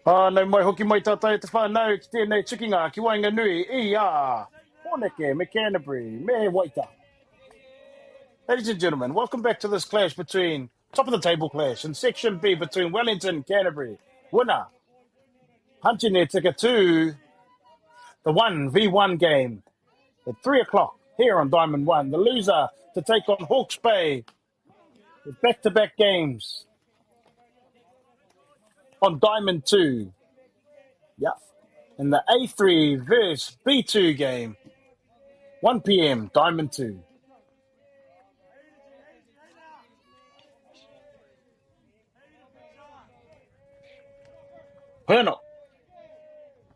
Nei mai hoki mai tātai te whānau ki tēnei tikinga ki wainga nui i Horneke, me Canterbury, me Waita. Ladies and gentlemen, welcome back to this clash between, top of the table clash, in Section B between Wellington and Canterbury. Winner, punching their ticket to the 1v1 game at 3 o'clock here on Diamond 1. The loser to take on Hawke's Bay with back-to-back games on Diamond 2. Yep. In the A3 versus B2 game. 1 p.m. Diamond 2. Pernell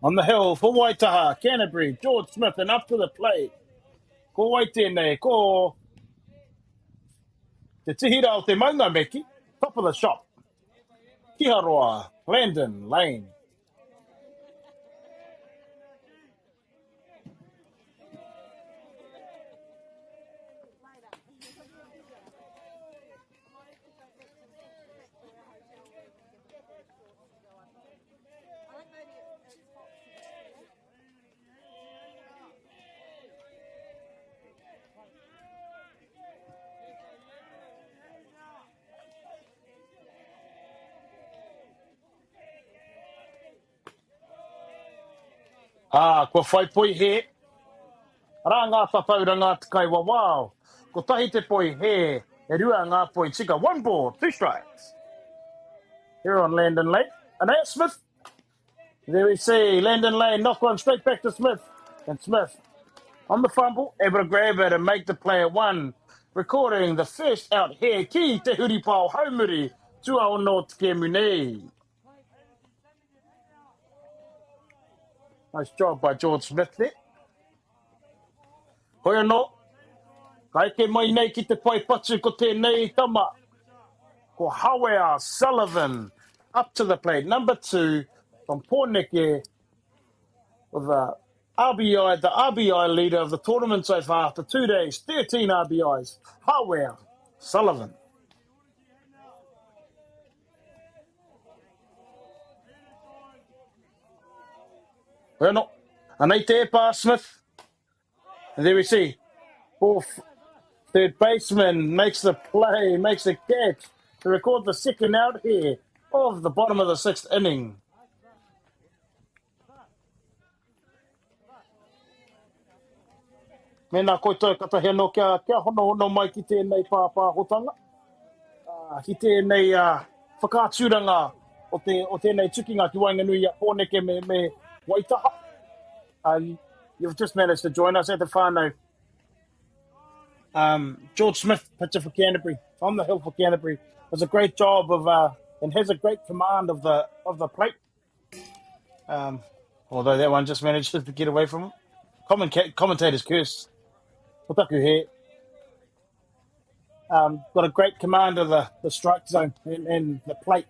on the hill for Waitaha, Canterbury, George Smith, and up to the plate. Ko Waitene, ko te tihira o te maunga meki, top of the shop. Kiharoa, Landon Lane. Kua whai poi he. Rā ngā whapaura ngā takai wa wow. Ko tahi te poi he. E rua ngā poi tika. 1 ball, 2 strikes. Here on Landon Lane. And that's Smith. There we see Landon Lane knock one straight back to Smith. And Smith on the fumble, able to grab it and make the play at 1. Recording the first out here. Ki te huripao haumuri. Tua o no te munei. Nice job by George Smith there. Hoi anō. Kai ke mai nei ki te pai patu ko tēnei tama. Ko Hawea Sullivan up to the plate. Number 2 from Porneke with the RBI leader of the tournament so far after 2 days. 13 RBIs. Hawea Sullivan. Hoi anō. Anei te epa Smith. And there we see, third baseman makes the play, makes the catch to record the second out here. of the bottom of the 6th inning. Mena koutou katahi no kia hono mai ki tēnei pāpāhotanga. Ki tēnei whakāturanga o tēnei tukinga ki Wainganui a Pōneke me Waitaha. You've just managed to join us at the whānau. George Smith, pitcher for Canterbury, on the hill for Canterbury, does a great job of and has a great command of the plate. Although that one just managed to get away from him. Commentator's curse. Otaku here. Got a great command of the strike zone and the plate,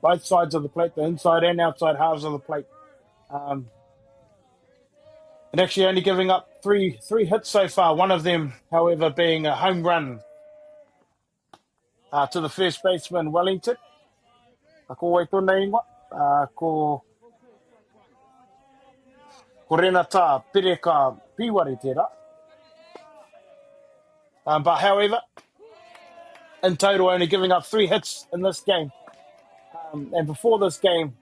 both sides of the plate, the inside and outside halves of the plate. And actually only giving up three hits so far, one of them, however, being a home run to the first baseman, Wellington. Ko Waitona ingoa, ko Renata Pereka Piwari tērā. But however, in total, only giving up 3 hits in this game. And before this game,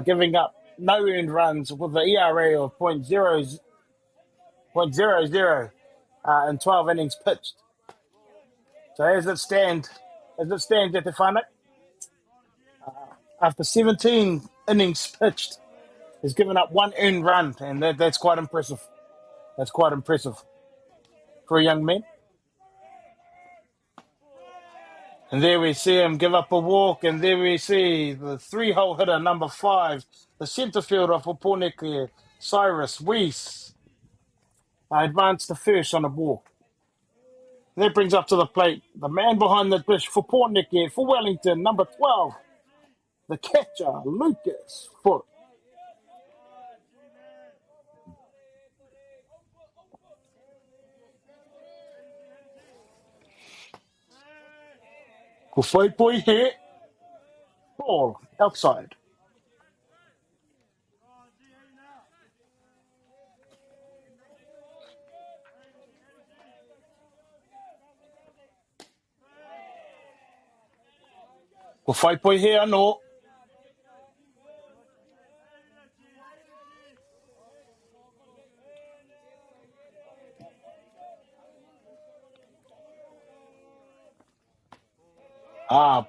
giving up no earned runs with the ERA of .00 in 12 innings pitched. So as it stands at the whānau, after 17 innings pitched, he's given up 1 earned run, and that's quite impressive. That's quite impressive for a young man. And there we see him give up a walk, and there we see the 3-hole hitter, number 5, the centre fielder for Pōneke, Cyrus Weiss, advanced to first on a walk. And that brings up to the plate the man behind the dish for Pōneke, for Wellington, number 12, the catcher, Lucas Foot. Ko whaipoi here, ball outside. Ko whaipoi here anō.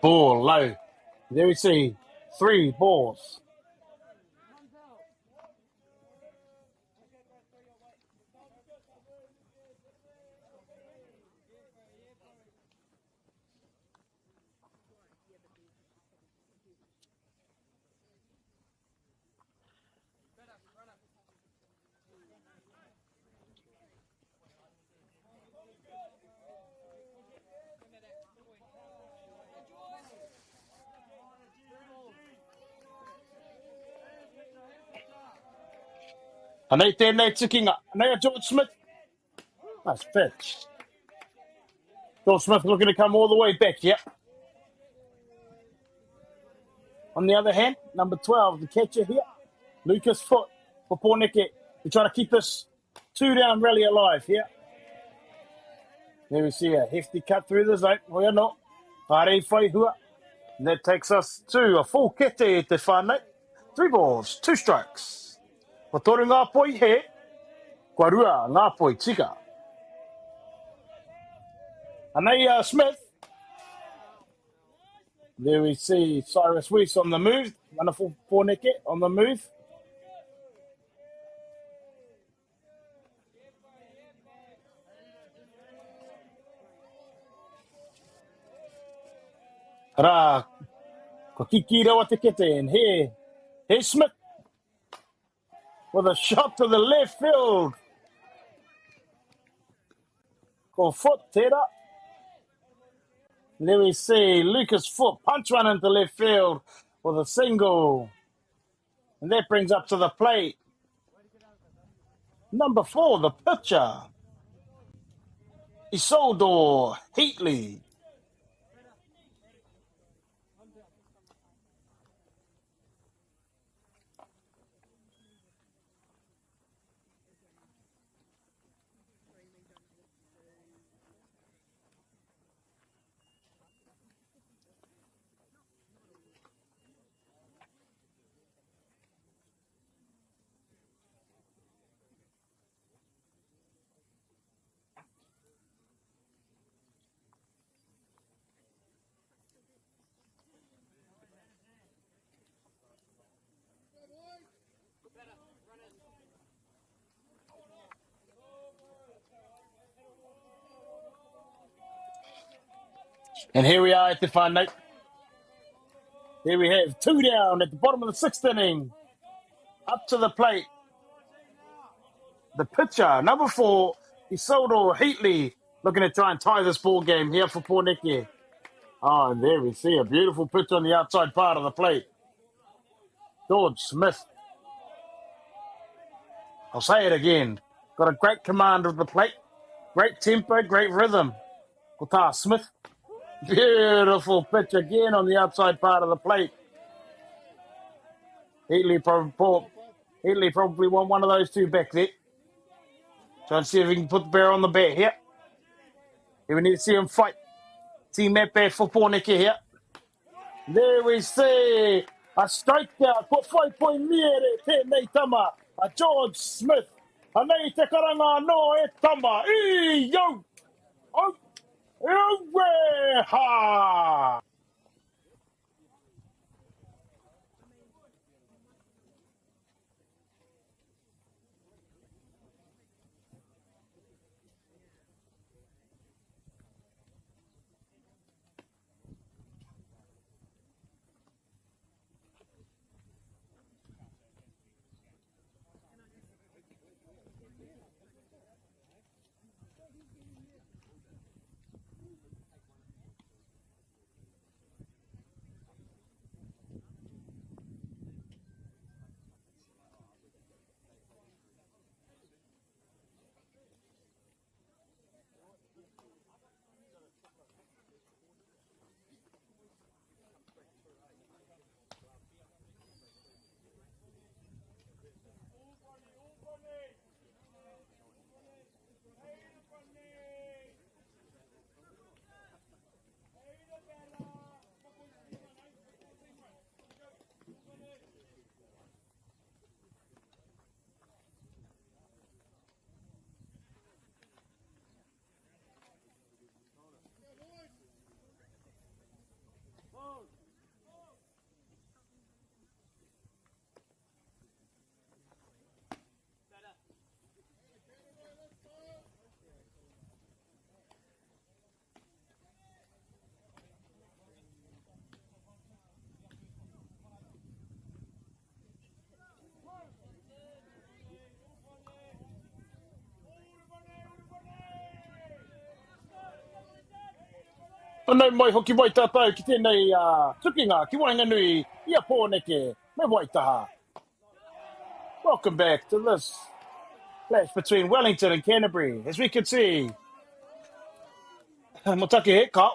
Ball low. There we see 3 balls. Anei tēnei tikinga. Anei George Smith. Nice pitch. George Smith looking to come all the way back, yeah. On the other hand, number 12, the catcher here, Lucas Foot for Pōneke. We're trying to keep this 2-down rally alive here. There we see a hefty cut through the zone. Where not? Whare whaihua. And that takes us to a full kete e te whānau. 3 balls, 2 strikes. Ko toru ngā poi he, kua rua ngā poi tika. Anei Smith. There we see Cyrus Weiss on the move. Wonderful Pōneke on the move. Rā, ko kiki rawa te kete, and here Smith with a shot to the left field. Ko Foot tērā. There we see Lucas Foot punch run into left field with a single. And that brings up to the plate number 4, the pitcher, Isolde Heatley. And here we are at the final. Here we have 2 down at the bottom of the 6th inning. Up to the plate. The pitcher, number 4, Isoldo Heatley, looking to try and tie this ball game here for Pōneke. Oh, and there we see a beautiful pitch on the outside part of the plate. George Smith. I'll say it again. Got a great command of the plate. Great tempo, great rhythm. Kota Smith. Beautiful pitch again on the outside part of the plate. Heatley probably won one of those two back there. Try and see if he can put the barrel on the bat here. Here we need to see him fight. Team at bat for Pōneke here. There we see a strikeout for 5 mere tēnei tama. A George Smith. Anei te karanga no e tama. Yo! Oh! Ha! Anei mai hoki mai tātou ki tēnei tukinga ki Wainganui ia Pōneke me Waitaha. Welcome back to this clash between Wellington and Canterbury. As we can see, Motaki Heka,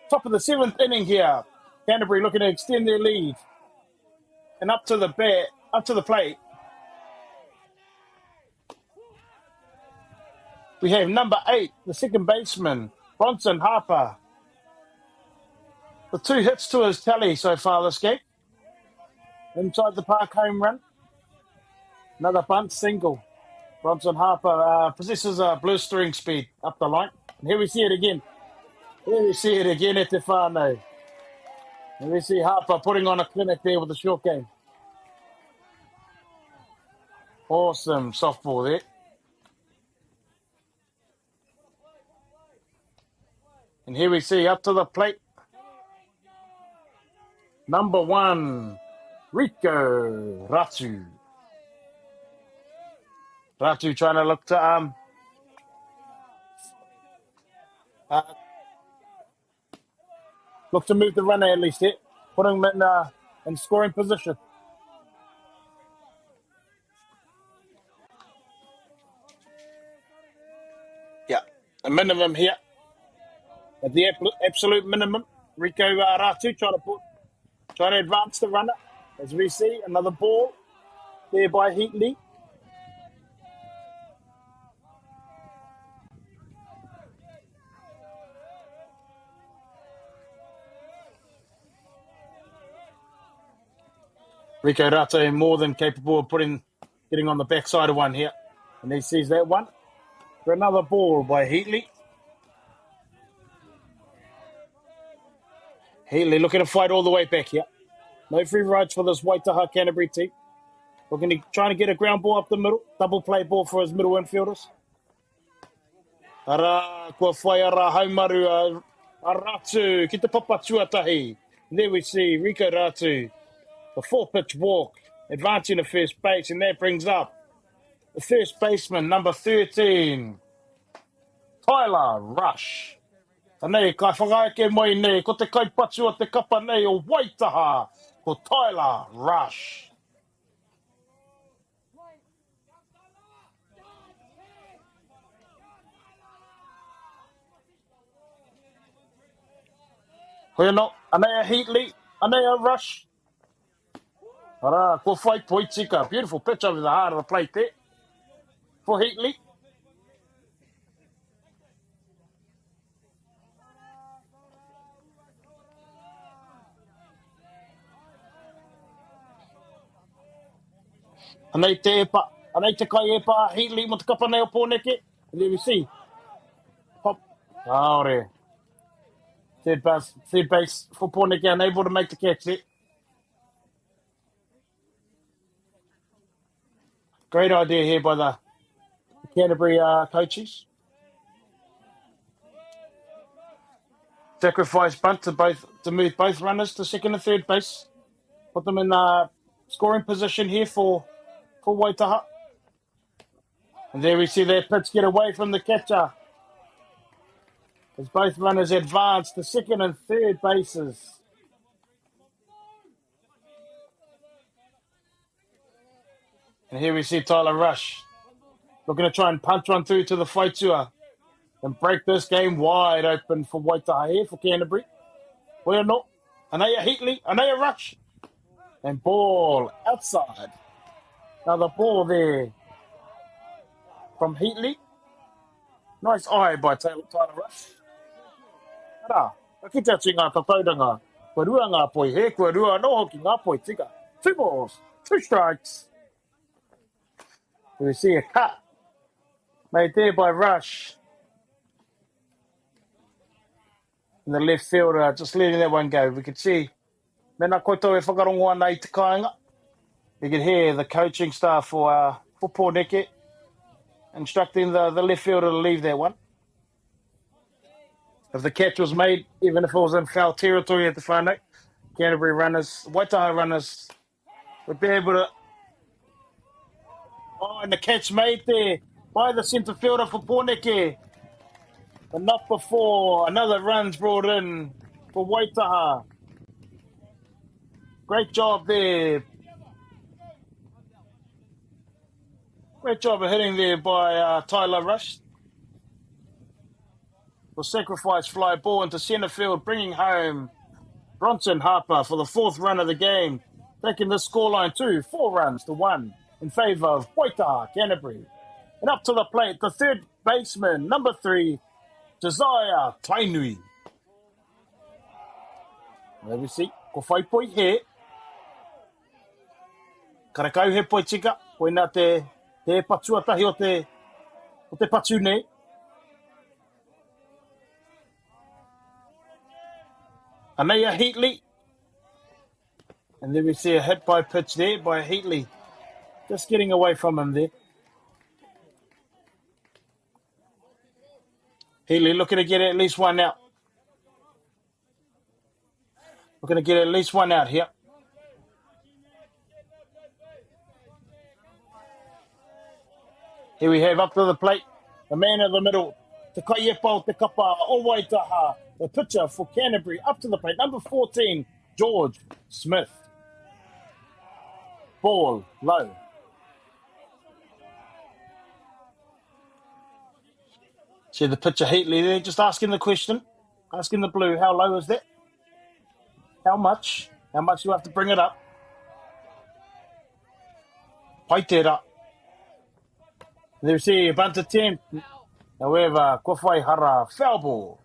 top of the 7th inning here. Canterbury looking to extend their lead. And up to the plate. We have number 8, the second baseman, Bronson Harper. The 2 hits to his tally so far this game. Inside the park home run. Another bunt single. Bronson Harper possesses a blistering speed up the line. And here we see it again. Here we see it again at Te Whānau. And we see Harper putting on a clinic there with the short game. Awesome softball there. And here we see up to the plate. Number 1, Rico Ratu. Ratu trying to look to move the runner at least here. Put him in scoring position. Yeah, a minimum here. At the absolute minimum, Rico Ratu trying to advance the runner. As we see, another ball there by Heatley. Rico Ratu more than capable of getting on the backside of one here. And he sees that one. For another ball by Heatley. Heatley looking to fight all the way back here. No free rides for this Waitaha Canterbury team. Trying to get a ground ball up the middle. Double play ball for his middle infielders. Ara, kua whai ara haumaru Aratu, ki te papatua tahi. There we see Rico Ratu, the 4-pitch walk, advancing to first base, and that brings up the first baseman, number 13, Tyler Rush. Nei, kai whakaeke mai nei, ko te kaipatu o te kapa nei o Waitaha, ko Tyler Rush. Hoi no, anei a Heatley, anei a Rush. Ara, ko whai Poitika, beautiful pitch over the heart of the plate there for Heatley. Anei te epa, anei te kai epa, Heatley mo te kapa nei o Pōneke. And there we see. Pop. Aore. Third base for Pōneke, unable to make the catch there. Great idea here by the Canterbury coaches. Sacrifice bunt to move both runners to second and third base. Put them in scoring position here for Waitaha. And there we see their pitch get away from the catcher. As both runners advance to second and third bases. And here we see Tyler Rush looking to try and punch one through to the Whaitua and break this game wide open for Waitaha here for Canterbury. Well, no. Anea Heatley, Anea Rush. And ball outside. Another ball there from Heatley. Nice eye by Tyler Rush. Ara, aki te ati ngā tatauranga. Kua rua ngā poi he, kua rua no hoki ngā poi tika. 2 balls, 2 strikes. We see a cut made there by Rush. And the left fielder just letting that one go. We could see mena koutou e whakarongo ana i te kāinga. You can hear the coaching staff for Pōneke instructing the left fielder to leave that one. If the catch was made, even if it was in foul territory at the whānau, Canterbury runners, Waitaha runners would be able to... Oh, and the catch made there by the centre fielder for Pōneke. But not before another run's brought in for Waitaha. Great job there. Great job of hitting there by Tyler Rush. The sacrifice fly ball into centre field, bringing home Bronson Harper for the 4th run of the game, taking the scoreline to 4 runs to 1 in favour of Waitaha, Canterbury. And up to the plate, the third baseman, number 3, Josiah Tainui. There we see, ko whai poi he. Karakau he poi tika, poi nā te patua tahi o te patu nei. Anea Heatley. And then we see a hit by pitch there by Heatley. Just getting away from him there. Heatley looking to get at least one out. Looking to get at least one out here. Here we have up to the plate, the man in the middle, Te Kaiepa o Te Kapa o Waitaha, the pitcher for Canterbury, up to the plate, number 14, George Smith. Ball low. See the pitcher Heatley there, just asking the question, asking the blue, how low is that? How much? How much do you have to bring it up? Paite it up. There we see a bunt attempt. However, Kofai Hara, foul ball.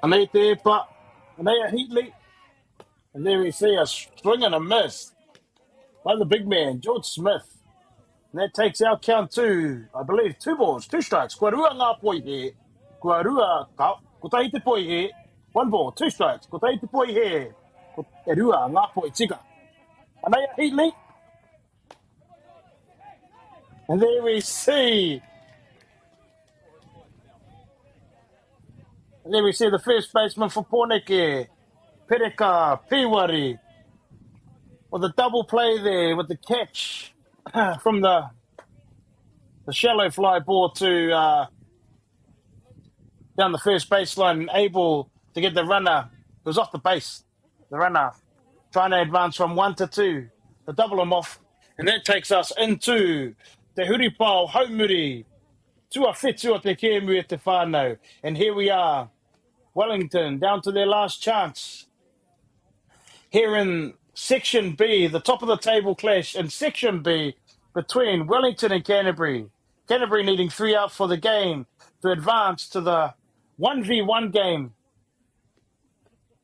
Anei te epa, anei a Heatley. And there we see a swing and a miss by the big man, George Smith. And that takes our count to, I believe, 2 balls, 2 strikes. Kua rua ngā poi here Kua rua, ko tai te poi he. 1 ball, 2 strikes. Ko tai te poi he. Ko e rua, ngā poi tika. Anaya Heatley. And there we see. And there we see the first baseman for Pōneke, Pereka Piwari, with a double play there with the catch from the shallow fly ball to down the first baseline, able to get the runner who was off the base. The runner trying to advance from 1 to 2 to double him off. And that takes us into Te Huripao Haumuri. Tua whetu o te kēmu e te whānau. And here we are, Wellington, down to their last chance. Here in Section B, the top of the table clash in Section B between Wellington and Canterbury. Canterbury needing 3 out for the game to advance to the 1v1 game.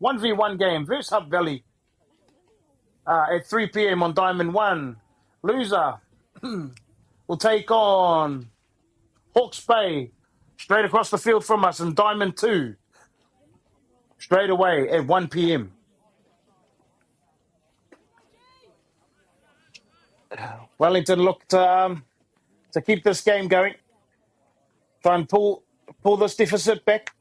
1v1 game versus Hutt Valley at 3 p.m. on Diamond 1. Loser will take on Hawke's Bay straight across the field from us in Diamond 2 straight away at 1 p.m. Wellington look to keep this game going, try and pull this deficit back.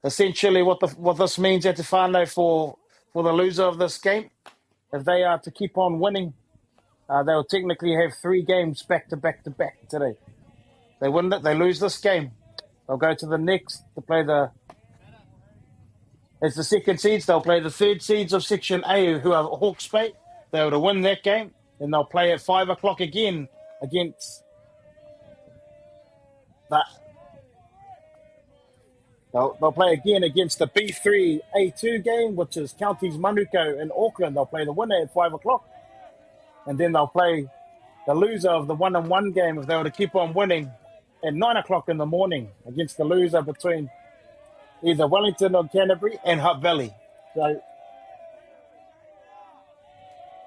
Essentially, what this means at Te Whānau for the loser of this game, if they are to keep on winning, they will technically have 3 games back to back today. They win it, they lose this game, they'll go to the next to play as the second seeds. They'll play the third seeds of Section A, who are Hawke's Bay. They were to win that game, and they'll play at 5 o'clock again against the. They'll play again against the B3 A2 game, which is Counties Manuko in Auckland. They'll play the winner at 5 o'clock. And then they'll play the loser of the 1-on-1 game, if they were to keep on winning, at 9 o'clock in the morning against the loser between either Wellington or Canterbury and Hutt Valley. So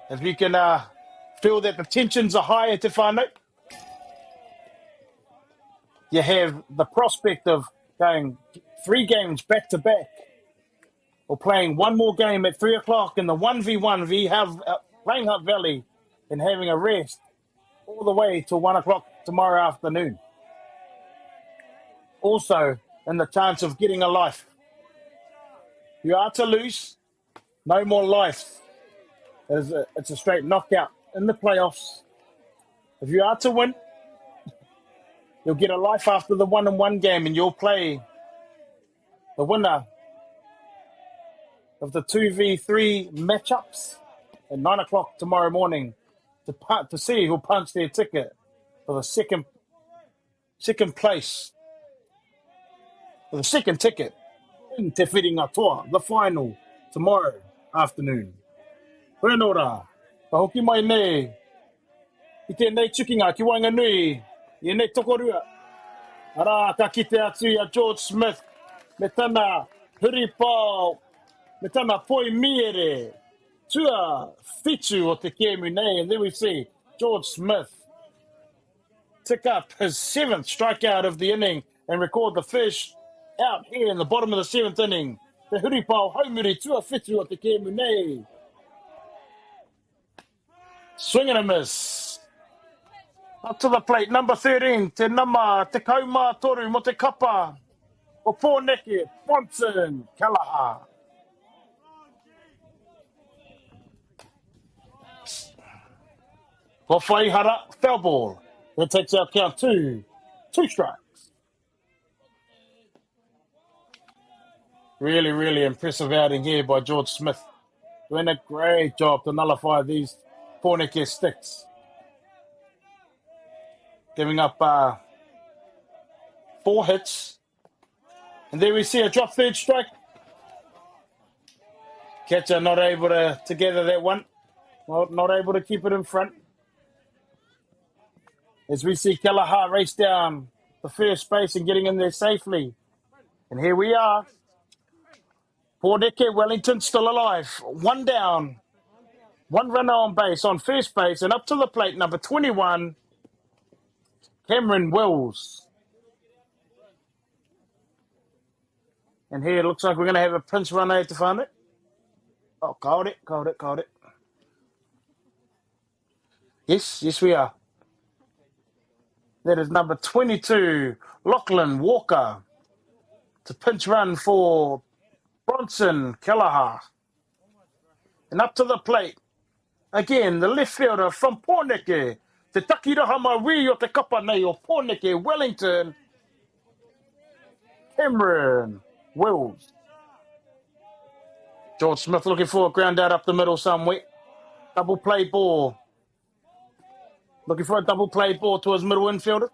if you can feel that the tensions are high at Te Whānau, you have the prospect of going 3 games back to back, or playing one more game at 3 o'clock in the 1v1 playing Hutt Valley and having a rest all the way till 1 o'clock tomorrow afternoon. Also, in the chance of getting a life. If you are to lose, no more life. It's a straight knockout in the playoffs. If you are to win, you'll get a life after the 1-on-1 game, and you'll play the winner of the 2v3 matchups at 9 o'clock tomorrow morning to see who'll punch their ticket for the second place, for the second ticket in Te Whiringatoa, the final tomorrow afternoon. Whenora, ka hoki mai nei, i tēnei tukinga ki Wainganui, i nei tokorua. Ara, ka kite atu ia George Smith, me tana huripao, me tana poi miere, tua whitu o te kēmu nei. And then we see George Smith tick up his 7th strikeout of the inning and record the first out here in the bottom of the 7th inning. Te huripao haumuri, tua whitu o te kēmu nei. Swing and a miss. Up to the plate, number 13, te nama, te kaumā toru mo te kapa. O Pōneke, Bonson, Kalaha. For Whaihara, foul ball. That takes our count to 2 strikes. Really, really impressive outing here by George Smith. Doing a great job to nullify these Pōneke sticks. Giving up 4 hits. And there we see a drop third strike. Catcher not able to gather that one. Not able to keep it in front. As we see Kalaha race down the first base and getting in there safely. And here we are. Pōneke, Wellington still alive. 1 down. 1 runner on base, on first base, and up to the plate, number 21, Cameron Wills. And here it looks like we're going to have a pinch runner to find it. Oh, called it. Yes, we are. That is number 22, Lachlan Walker. It's a pinch run for Bronson Kelleher. And up to the plate. Again, the left fielder from Pōneke. Te takiraha mawi o te kapa nei o Pōneke, Wellington, Cameron Wills. George Smith looking for a ground out up the middle somewhere. Double play ball. Looking for a double play ball to his middle infielder.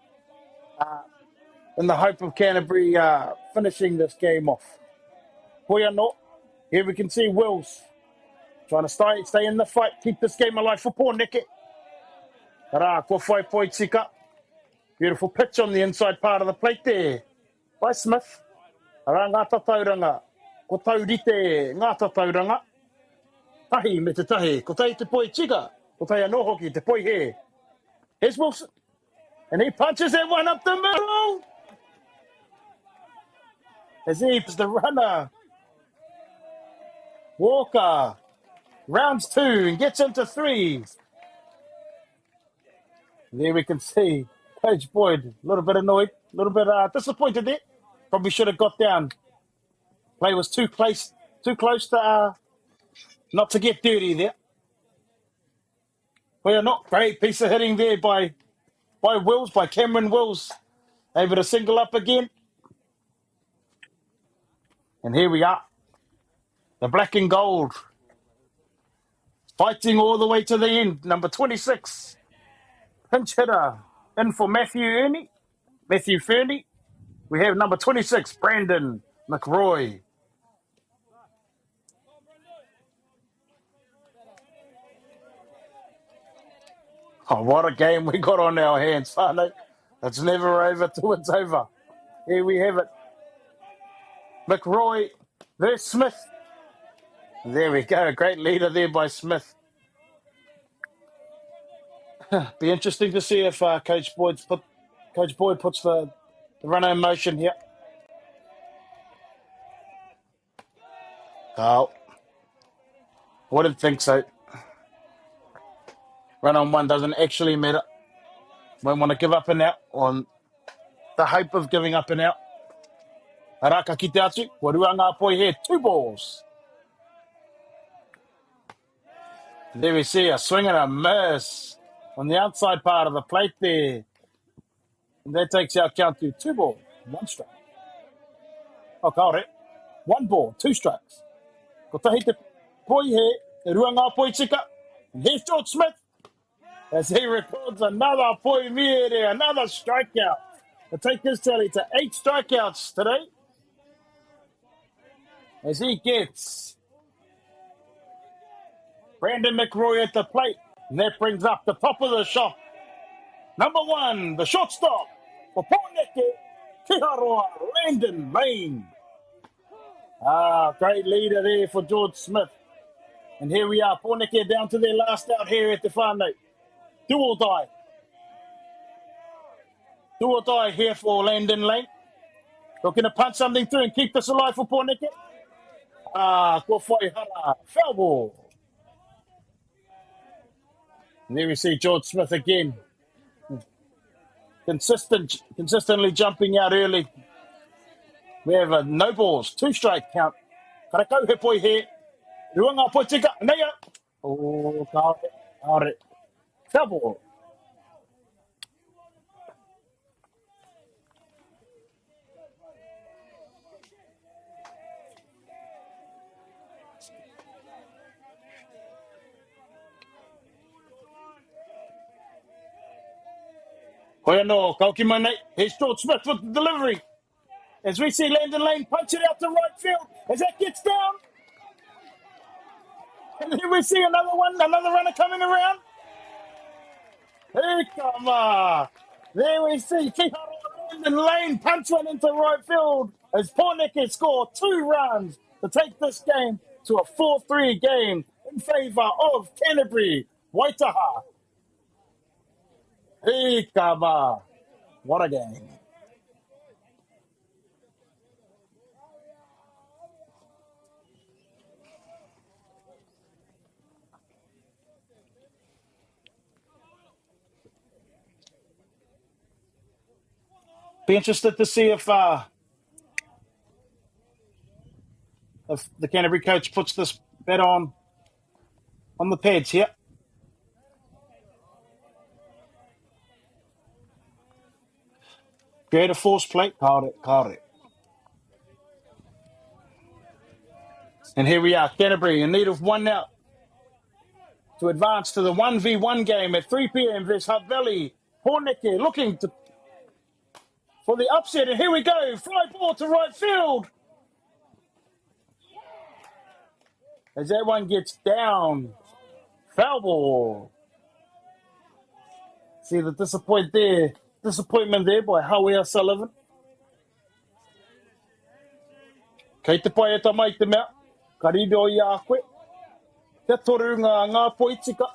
In the hope of Canterbury finishing this game off. Hoiano. Here we can see Wills trying to stay in the fight, keep this game alive for Pōneke. Ara, ko whai poi tika. Beautiful pitch on the inside part of the plate there by Smith. Ara, ngā tatauranga. Ko taurite, ngā tatauranga. Tahi me te tahi. Ko tai te poi tika. Ko tai anō hoki, te poi he. Here's Wilson. And he punches that one up the middle. As he's the runner. Walker rounds 2 and gets into 3. There we can see Coach Boyd a little bit annoyed, a little bit disappointed there. Probably should have got down. Play was too close to not to get dirty there. Well, not great piece of hitting there by Wills, by Cameron Wills. Able to single up again. And here we are. The black and gold. Fighting all the way to the end. Number 26. Pinch hitter in for Matthew Fernie. We have number 26, Brandon McRoy. Oh, what a game we got on our hands, Fano. It's never over till it's over. Here we have it. McRoy versus Smith. There we go. Great leader there by Smith. Be interesting to see if Coach Boyd puts the runner in motion here. Oh, wouldn't think so. Run on one doesn't actually matter. Won't want to give up and out on the hope of giving up and out. Araka ki te atu. Warua ngā poi here. 2 balls. There we see a swing and a miss on the outside part of the plate there. And that takes our count to 2 balls, 1 strike. Oh, kaore. 1 ball, 2 strikes. Ko tahi te poi he, e rua ngā poi tika. And here's George Smith as he records another poi mere, another strikeout. To take his tally to 8 strikeouts today. As he gets Brandon McRoy at the plate. And that brings up the top of the shop. Number 1, the shortstop for Pōneke, Kiharoa, Landon Lane. Great leader there for George Smith. And here we are, Pōneke down to their last out here at the whānau. Do or die. Do or die here for Landon Lane. Looking to punch something through and keep this alive for Pōneke. Ko whai hara, foul ball. And there we see George Smith again. Consistently jumping out early. We have a no balls, 2 strike count. Karakau he poi he. Rua ngā poi tika. Neia. Oh, kaore. Foul ball. Hoi anō, kauki mai nei. Here's George Smith with the delivery. As we see Landon Lane punch it out to right field. As that gets down. And here we see another runner coming around. Here come there we see Landon Lane punch one into right field. As Pōneke score 2 runs to take this game to a 4-3 game in favour of Canterbury. Waitaha. Hikama. What a game. Be interested to see if the Canterbury coach puts this bet on the pads here. Create a force plate. Caught it. And here we are, Canterbury in need of one now to advance to the 1v1 game at 3 p.m. versus Hutt Valley. Horneke looking for the upset, and here we go. Fly ball to right field. As that one gets down. Foul ball. See the disappointment there by Howie Sullivan. Kei te pai e tamai te mea. Karido I a koe. Te toru ngā poitika.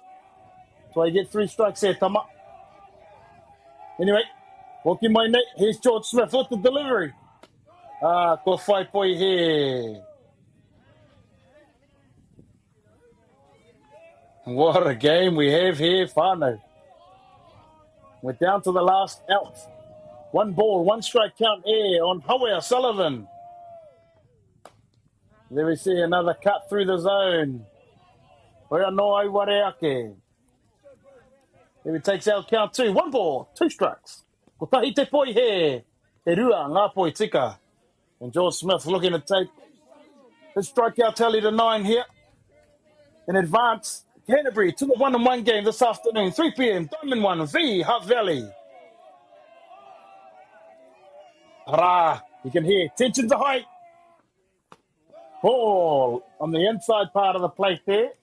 So I get 3 strikes there, tama. Anyway, walking my net. Here's George Smith with the delivery. Ko whai poi here. What a game we have here, whānau. We're down to the last out. 1 ball, 1 strike count here on Howie Sullivan. There we see another cut through the zone. There he takes out count 2. 1 ball, 2 strikes. Ko tahi te poi he. Te rua ngā poi tika. And George Smith looking to take his strikeout tally to 9 here. In advance, Canterbury to the 1-1 game this afternoon. 3 p.m. Diamond 1 v Hutt Valley. Hurrah. You can hear tensions are high. Ball on the inside part of the plate there.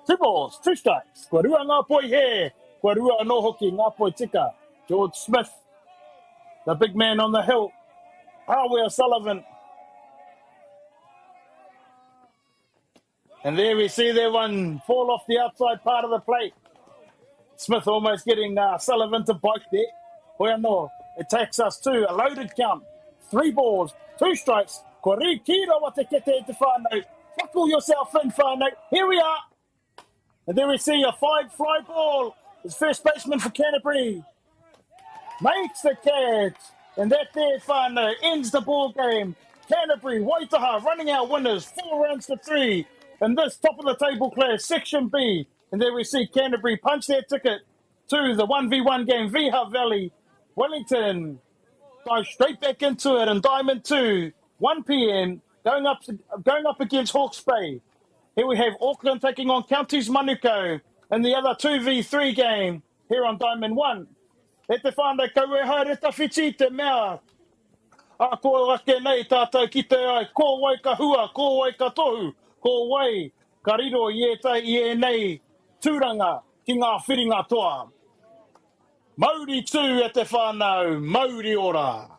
2 balls, 2 strikes. Kua rua ngā poi he. Kua rua no hoki ngā poi tika. George Smith, the big man on the hill. Howie Sullivan. And there we see that one fall off the outside part of the plate. Smith almost getting Sullivan to bite there. Hoi no, it takes us to a loaded count. 3 balls, 2 strikes. Ko ri kira wa te kete te whānau. Whakul yourself in, whānau. Here we are. And there we see a 5 fly ball. His first baseman for Canterbury makes the catch. And that there, whānau, ends the ball game. Canterbury, Waitaha running out winners, 4 runs to 3. In this top of the table class, Section B. And there we see Canterbury punch their ticket to the 1v1 game, v Hutt Valley. Wellington go straight back into it in Diamond 2. 1 p.m. going up against Hawke's Bay. Here we have Auckland taking on Counties Manukau in the other 2v3 game here on Diamond 1. E te whānau kaue haere tawhiti te mea. A ko ake nei tātou ki te ai. Ko wai ka hua, ko wai ka tohu. Ko wai ka riro i e nei tūranga ki ngā whiringa toa. Mauri tū e te whānau, mauri ora.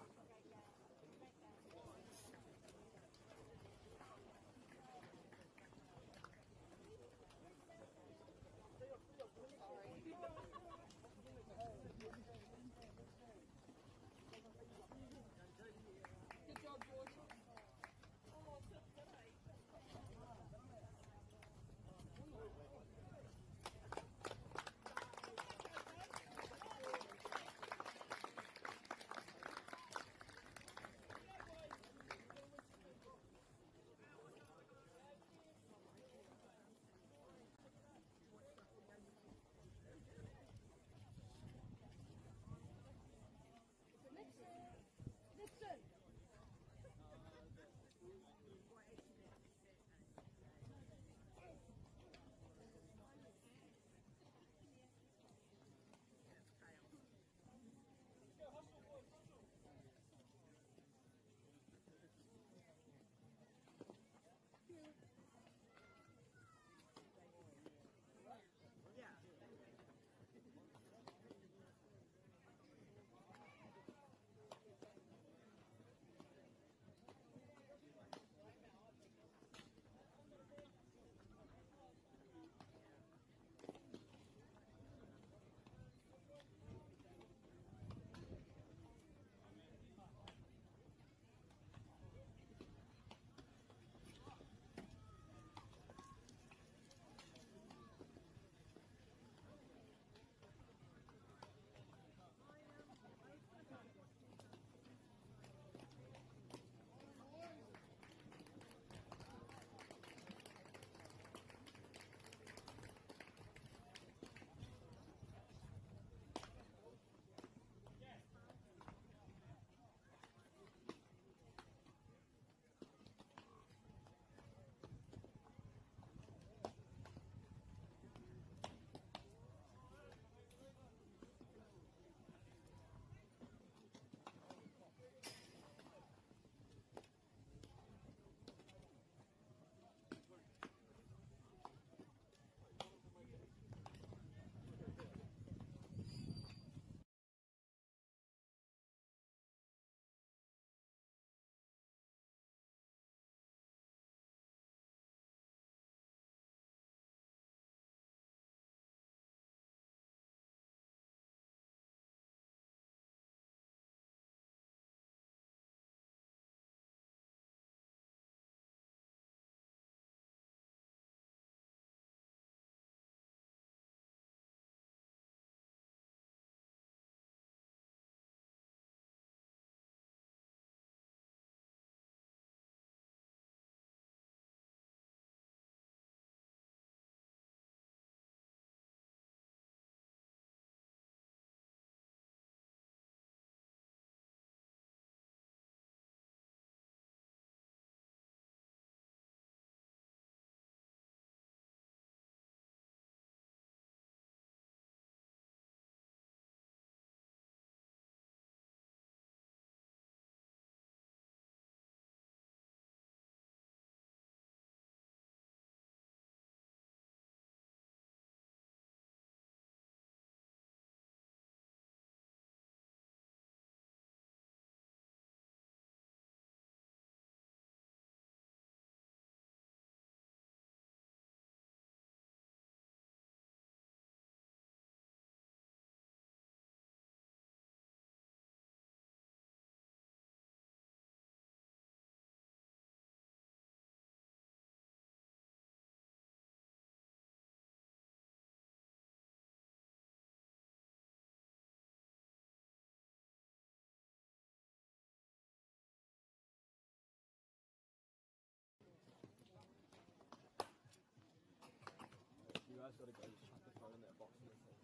they just chuck the phone in that box in the thing.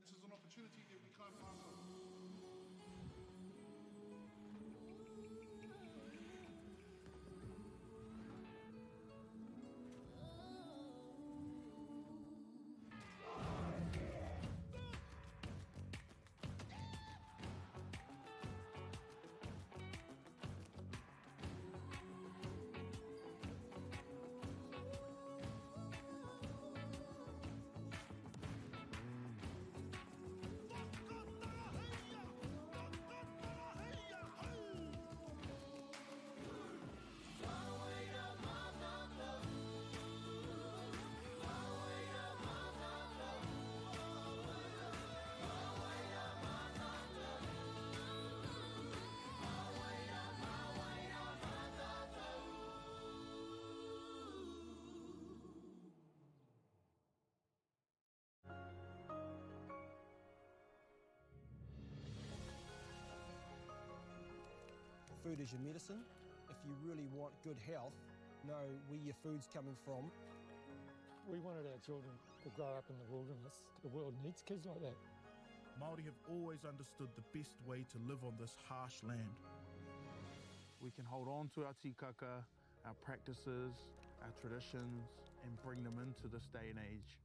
This is an opportunity that we can't pass on. Food is your medicine. If you really want good health, know where your food's coming from. We wanted our children to grow up in the wilderness. The world needs kids like that. Māori have always understood the best way to live on this harsh land. We can hold on to our tikaka, our practices, our traditions, and bring them into this day and age.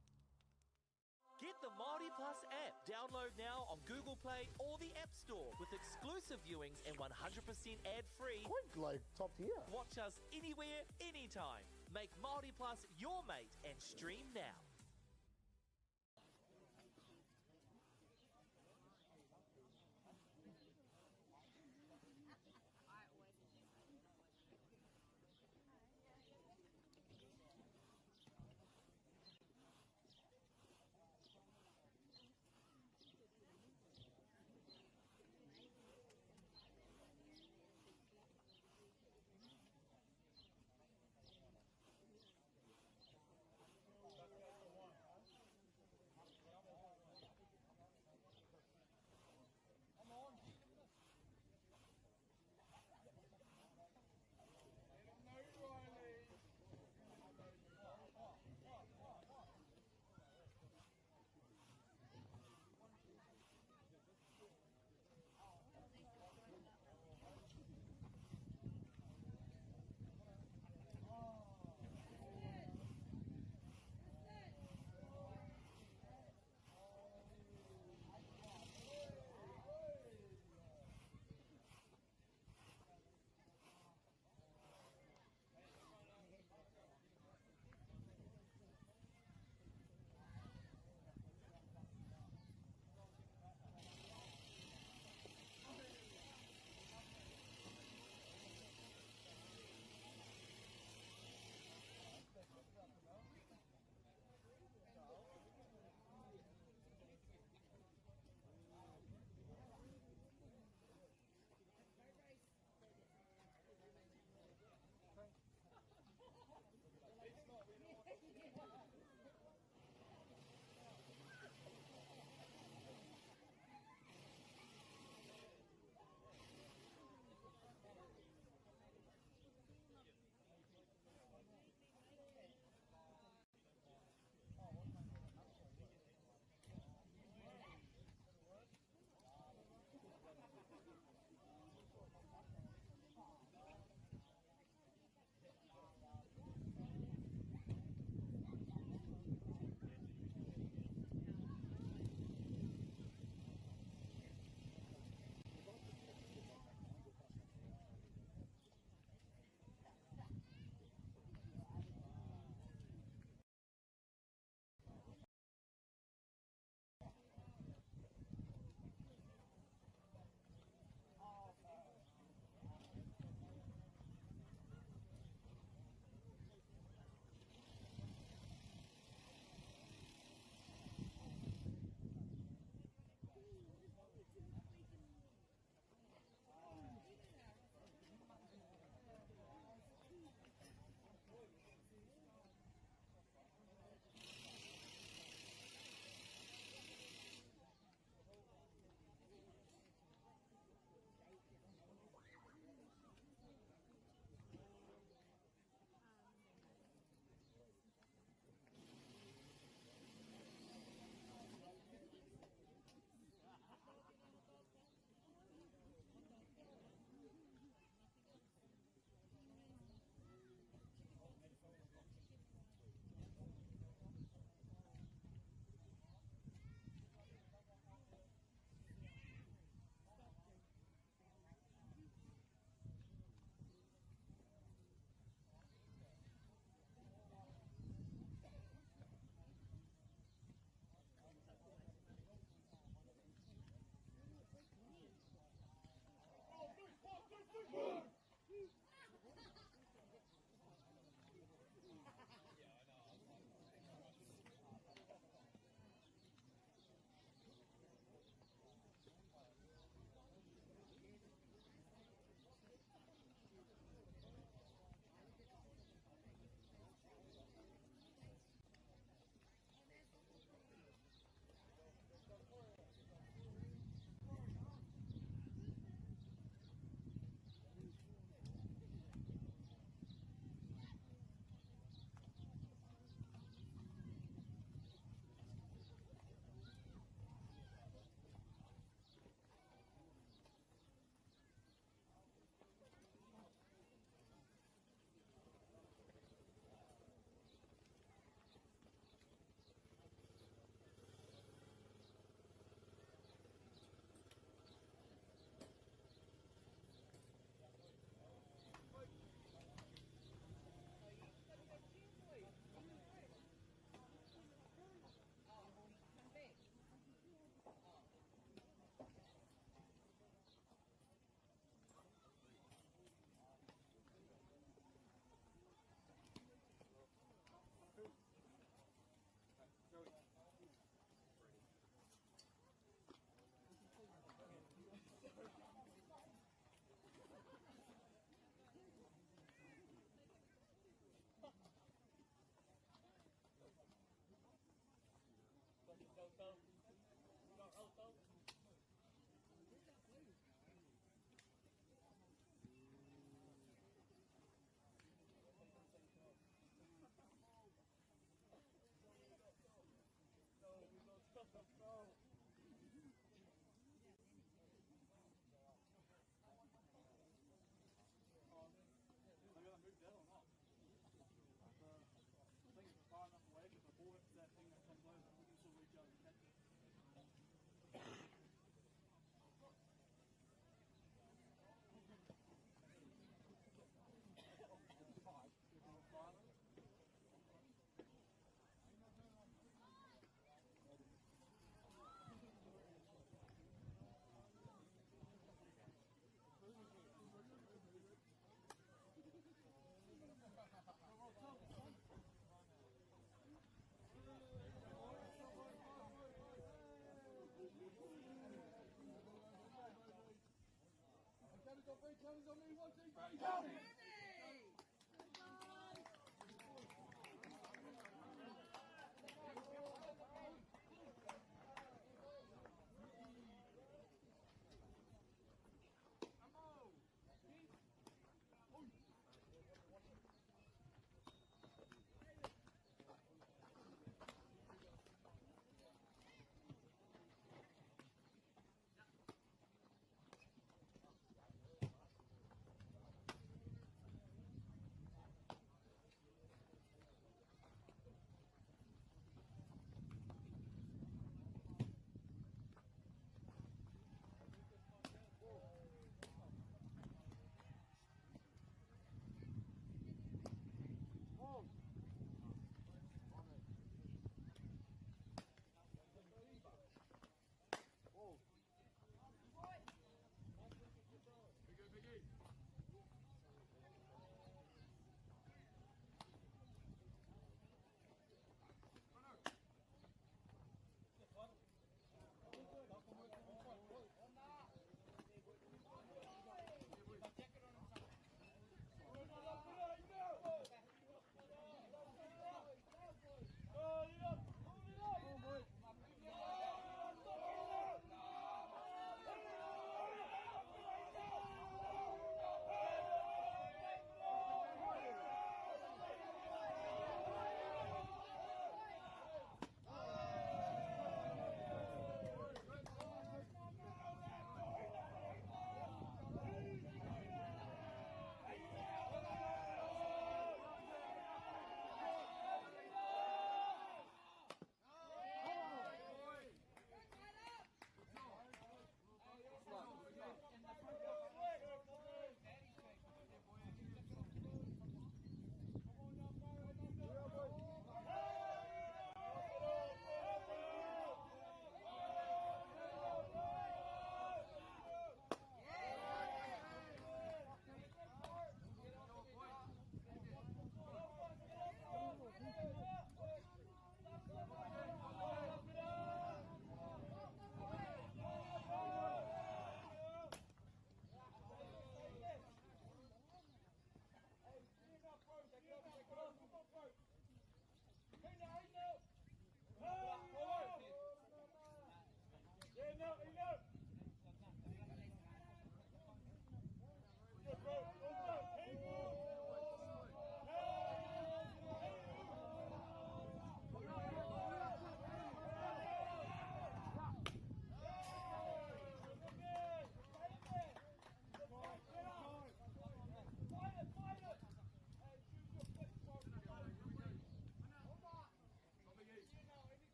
Get the MāORI Plus app. Download now on Google Play or the App Store with exclusive viewings and 100% ad-free. Quite like top tier. Watch us anywhere, anytime. Make MāORI Plus your mate and stream now.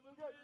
Get up.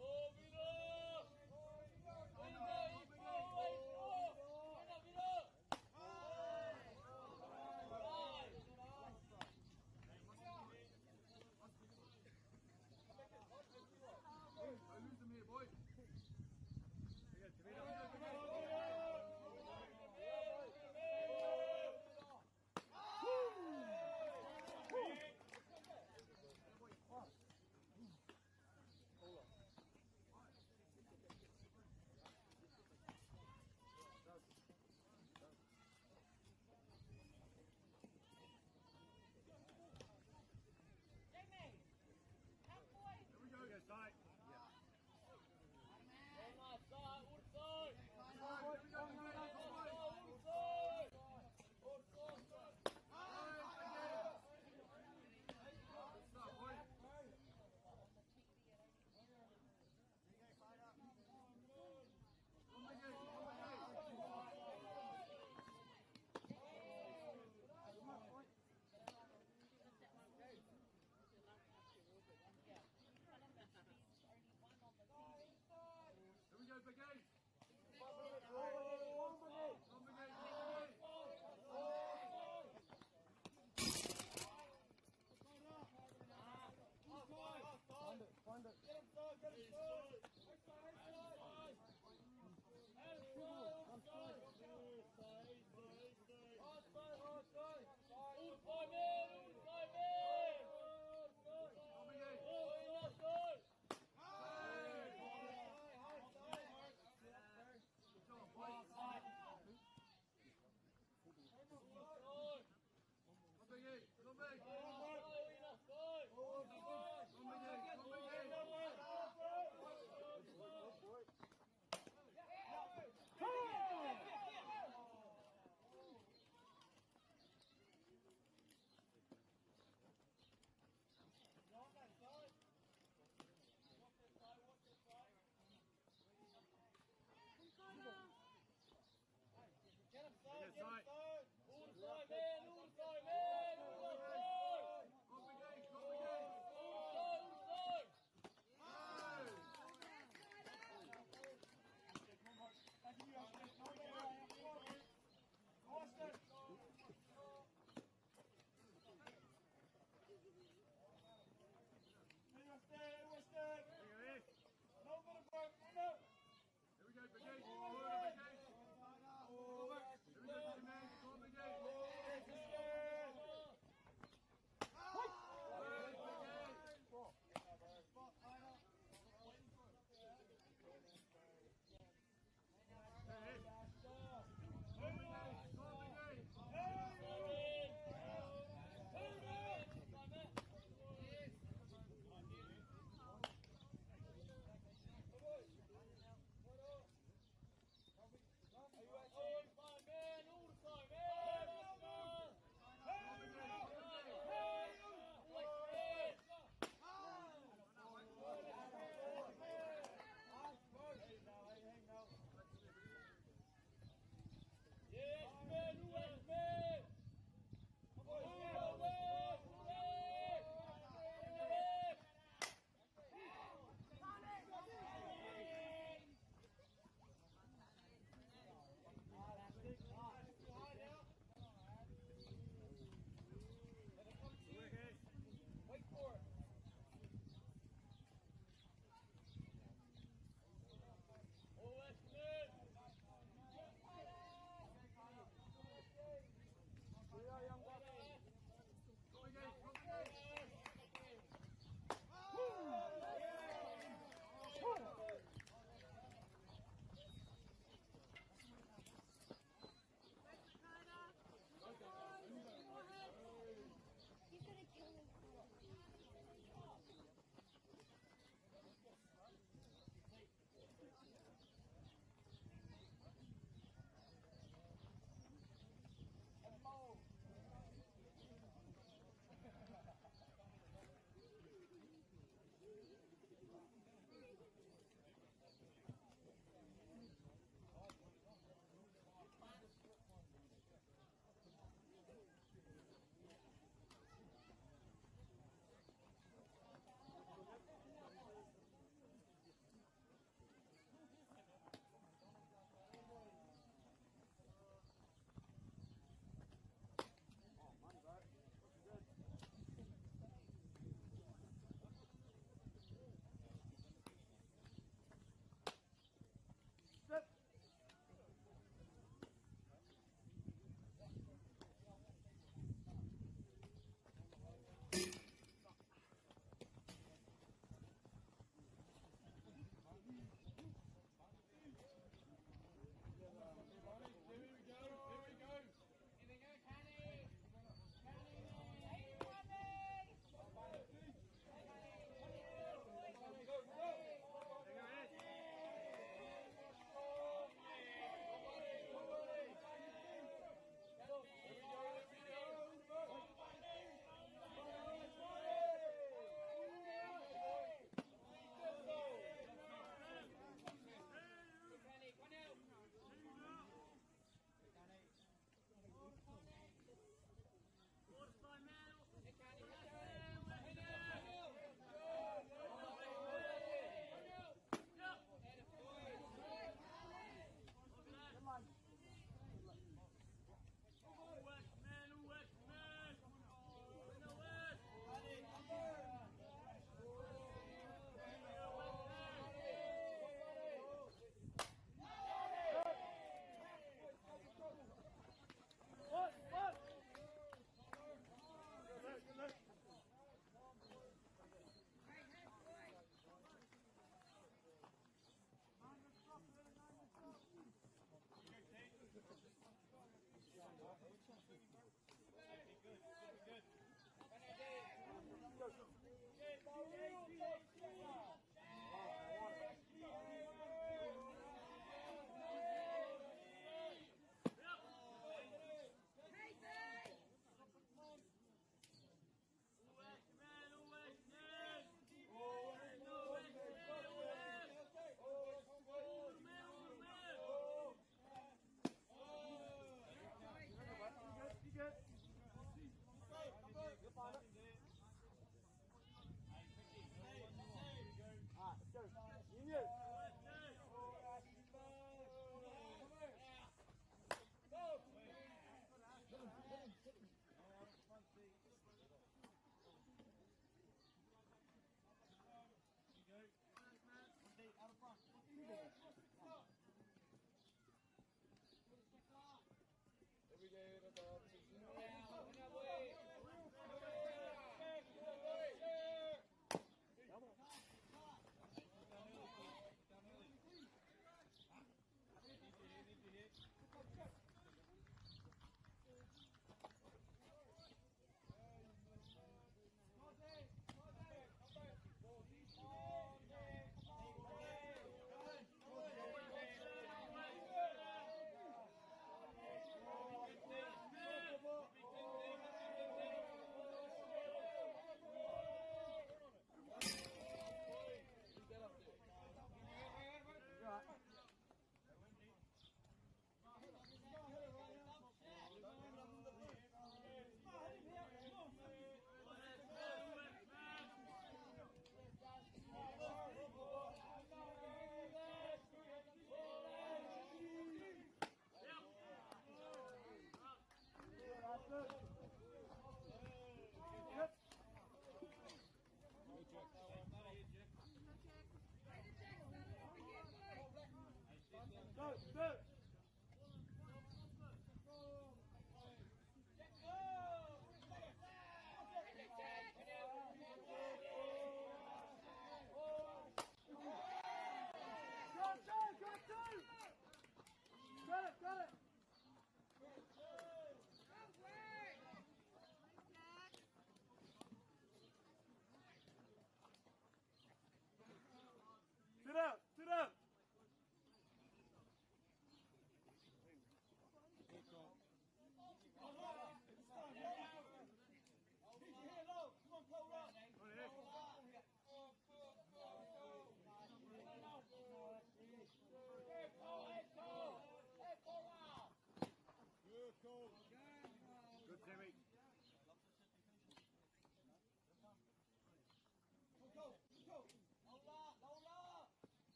Oh,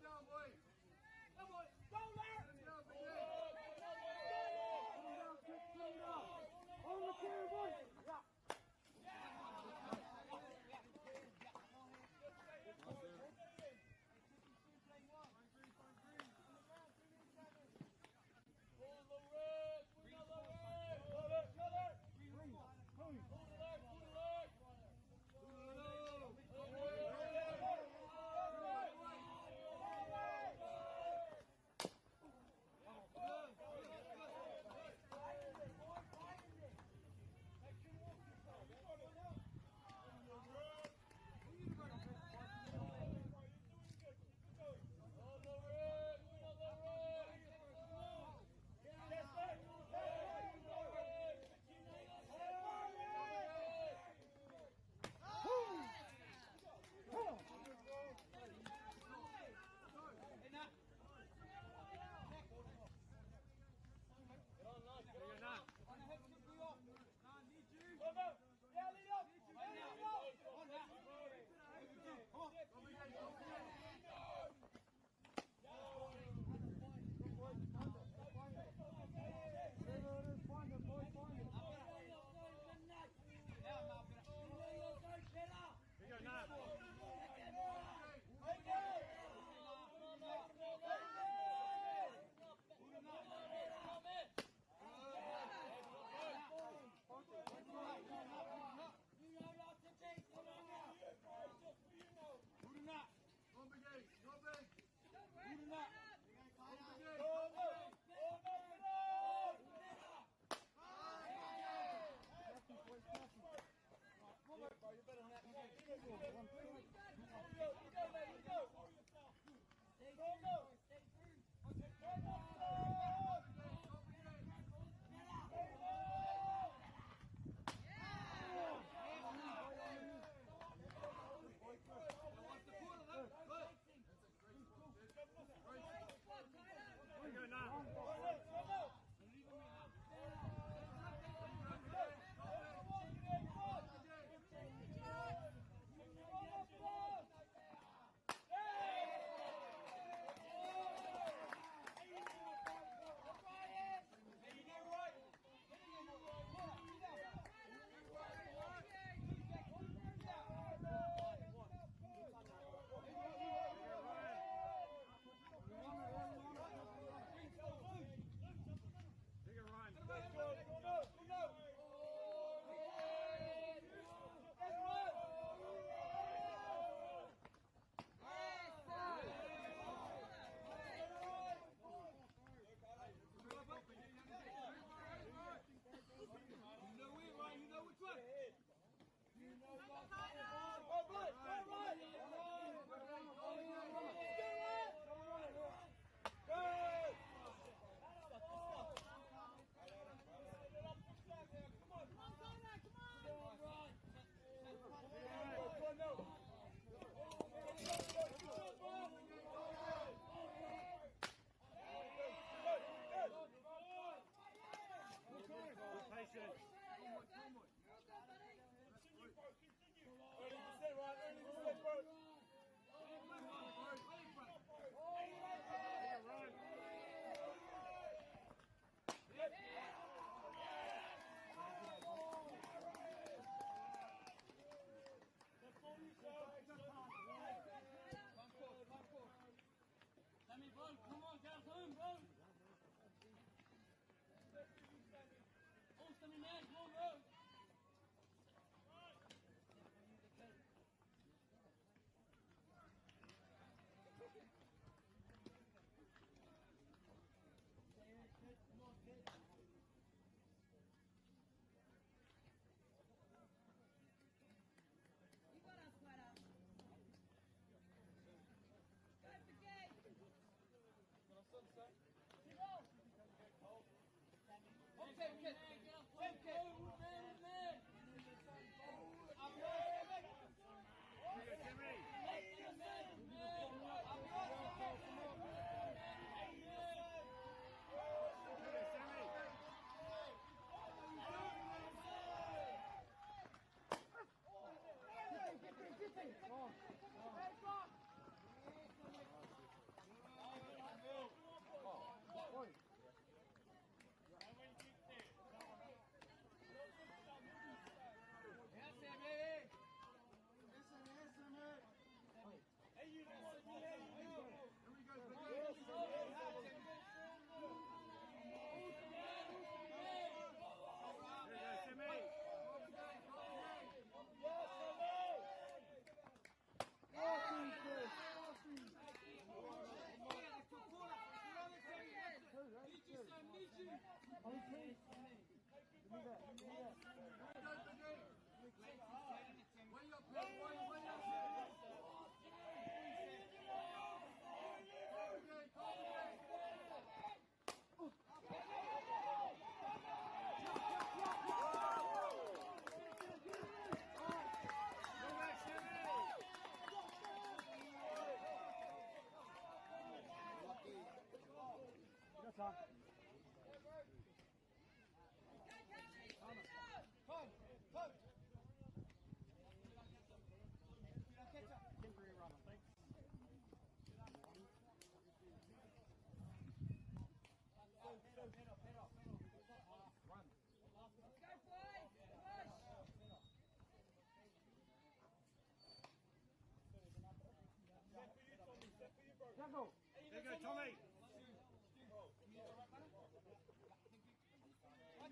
Go,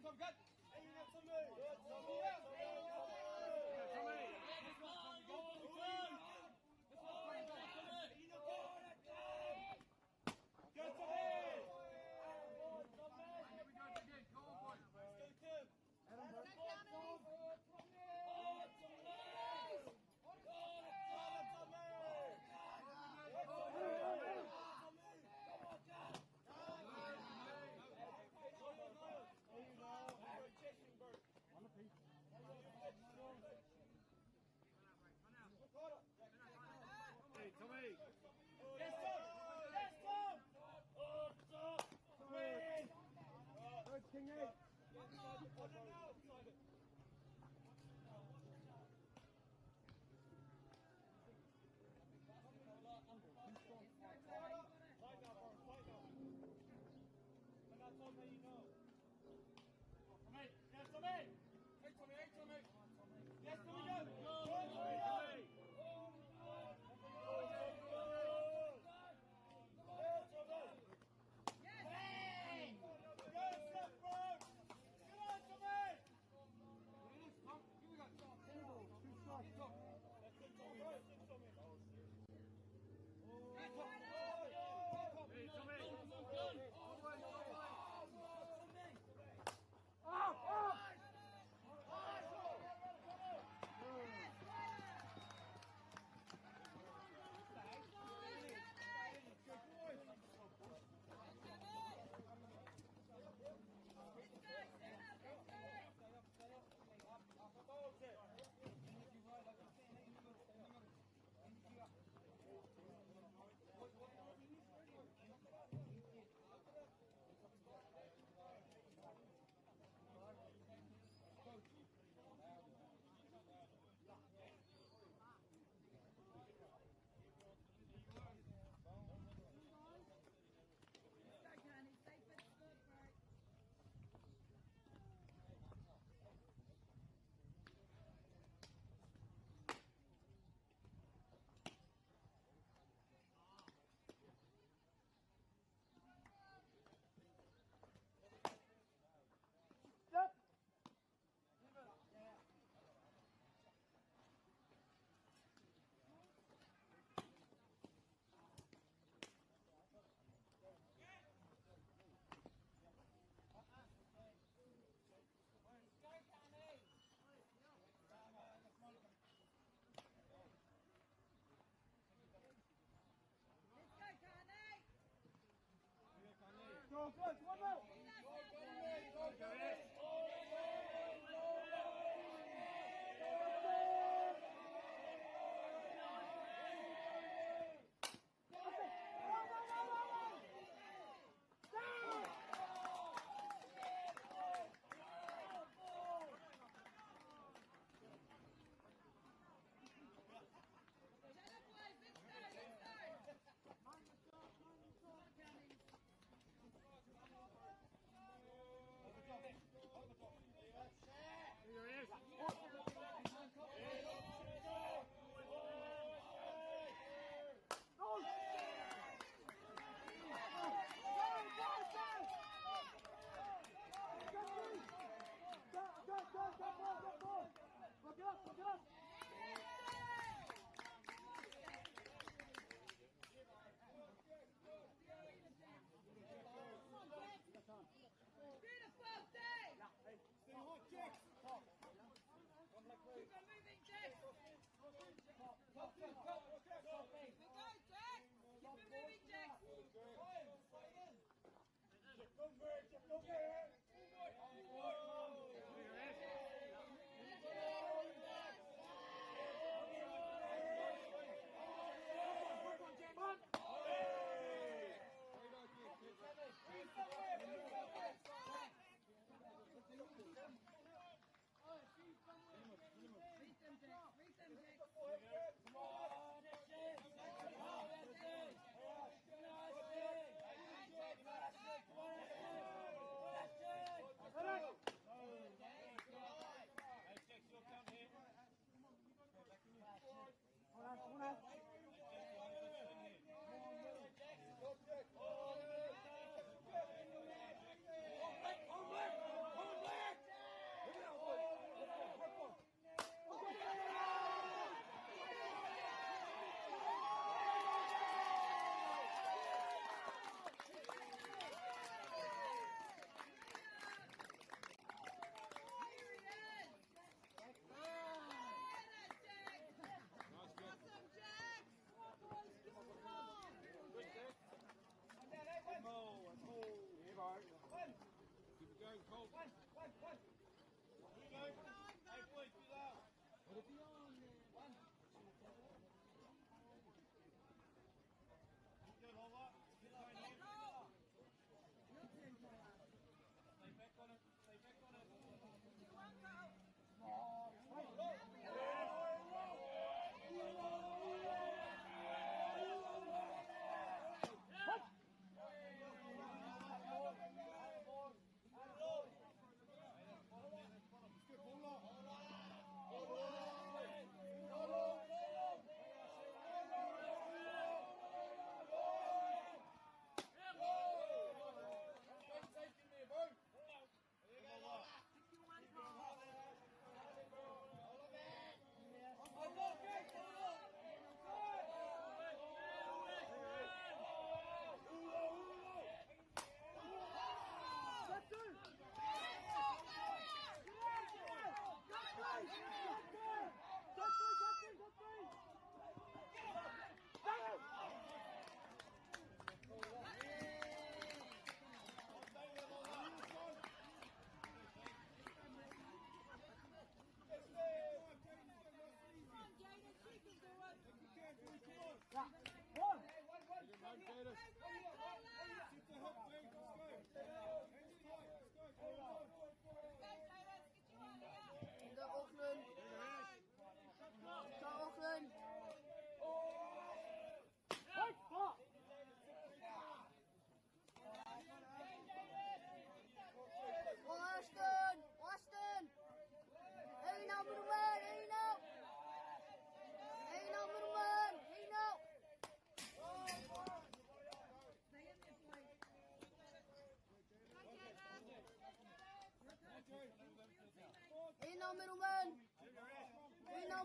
Come on,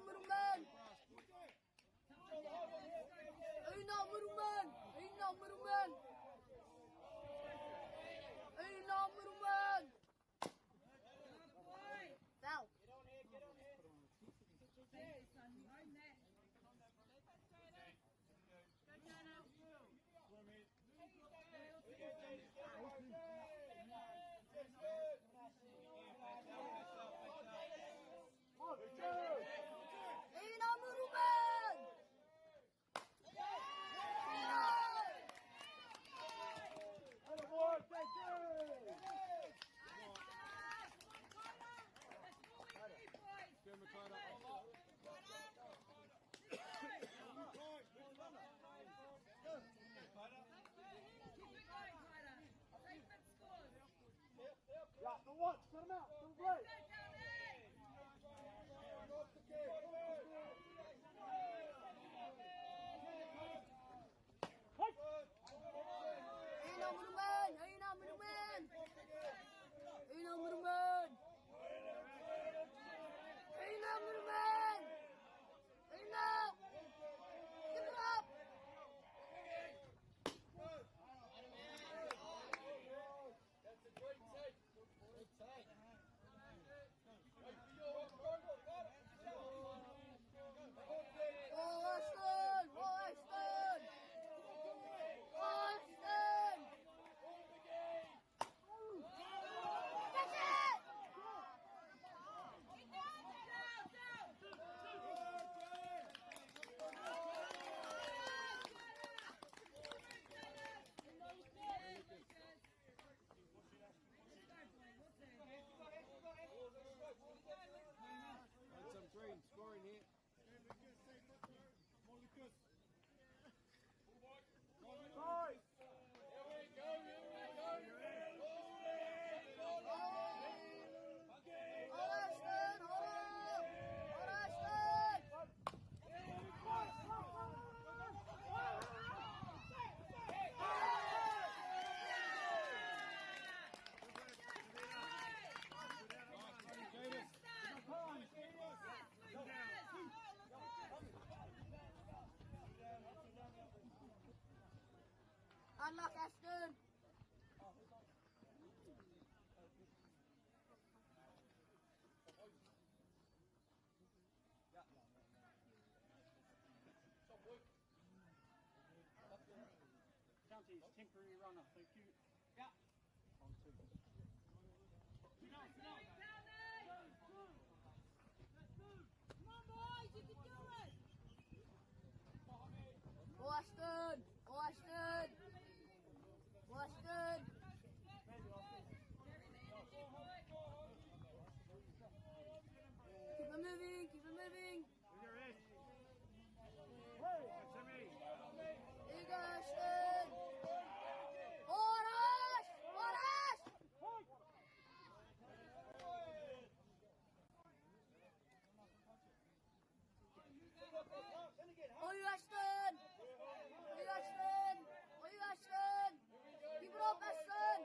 middleman! Hey, no middleman! Hey, no middleman! Hey, no middleman! Foul. Unlock Aston. County's temporary runner, thank you. Yeah. On two. Boston! Boston! Boston! Keep it moving, keep it moving. Here you go, Ashton! Horace! Horace! Oh, you Ashton! Oh, you Ashton! Oh, you Ashton! Keep it up, Ashton!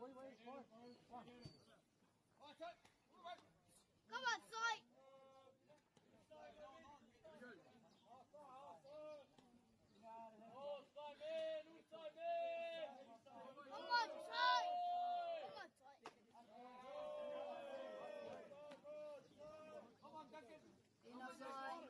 Come on, Sai! Come on, Sai! Come on, Sai! Enough, Sai!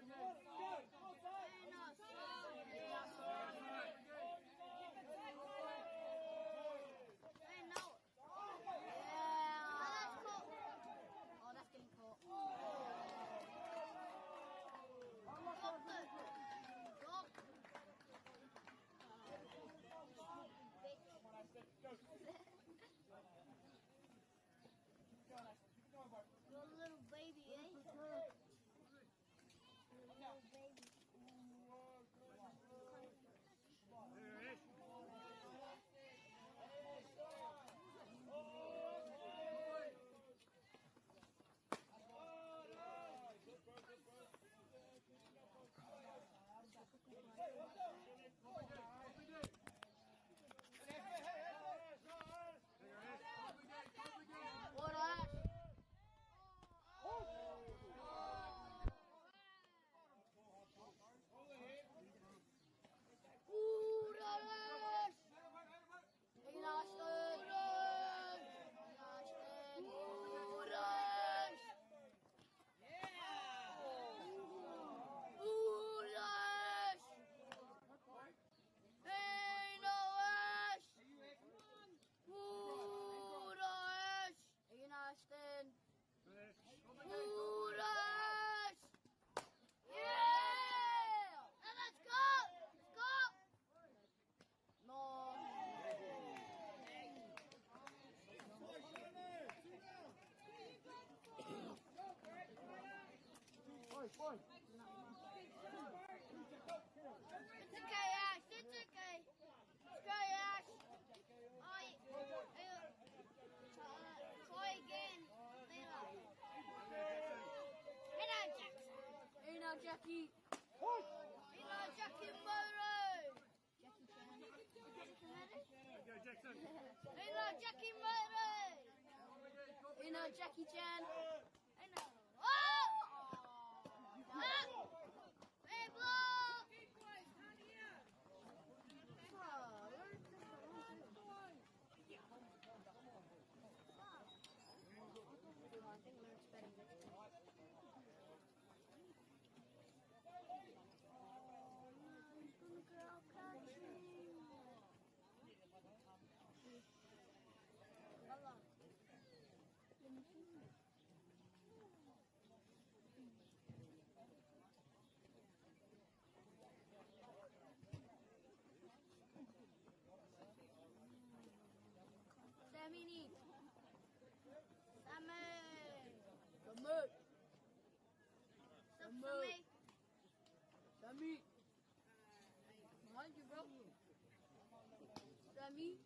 You're a little baby, eh? You're a little baby. What else? It's okay, Ash. It's okay. It's okay, Ash. Try again later. Hey now, Jackson. Hey now, Jackie. Hey now, Jackie Moro. Jackie Chan. Go, Jackson. Hey now, Jackie Moro. Hey now, Jackie Chan. Hey now. Oh! Hey, block! I think we're expecting this. Sammy. Sammy. Behind you, bro. Sammy.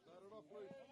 Start it off, Luke.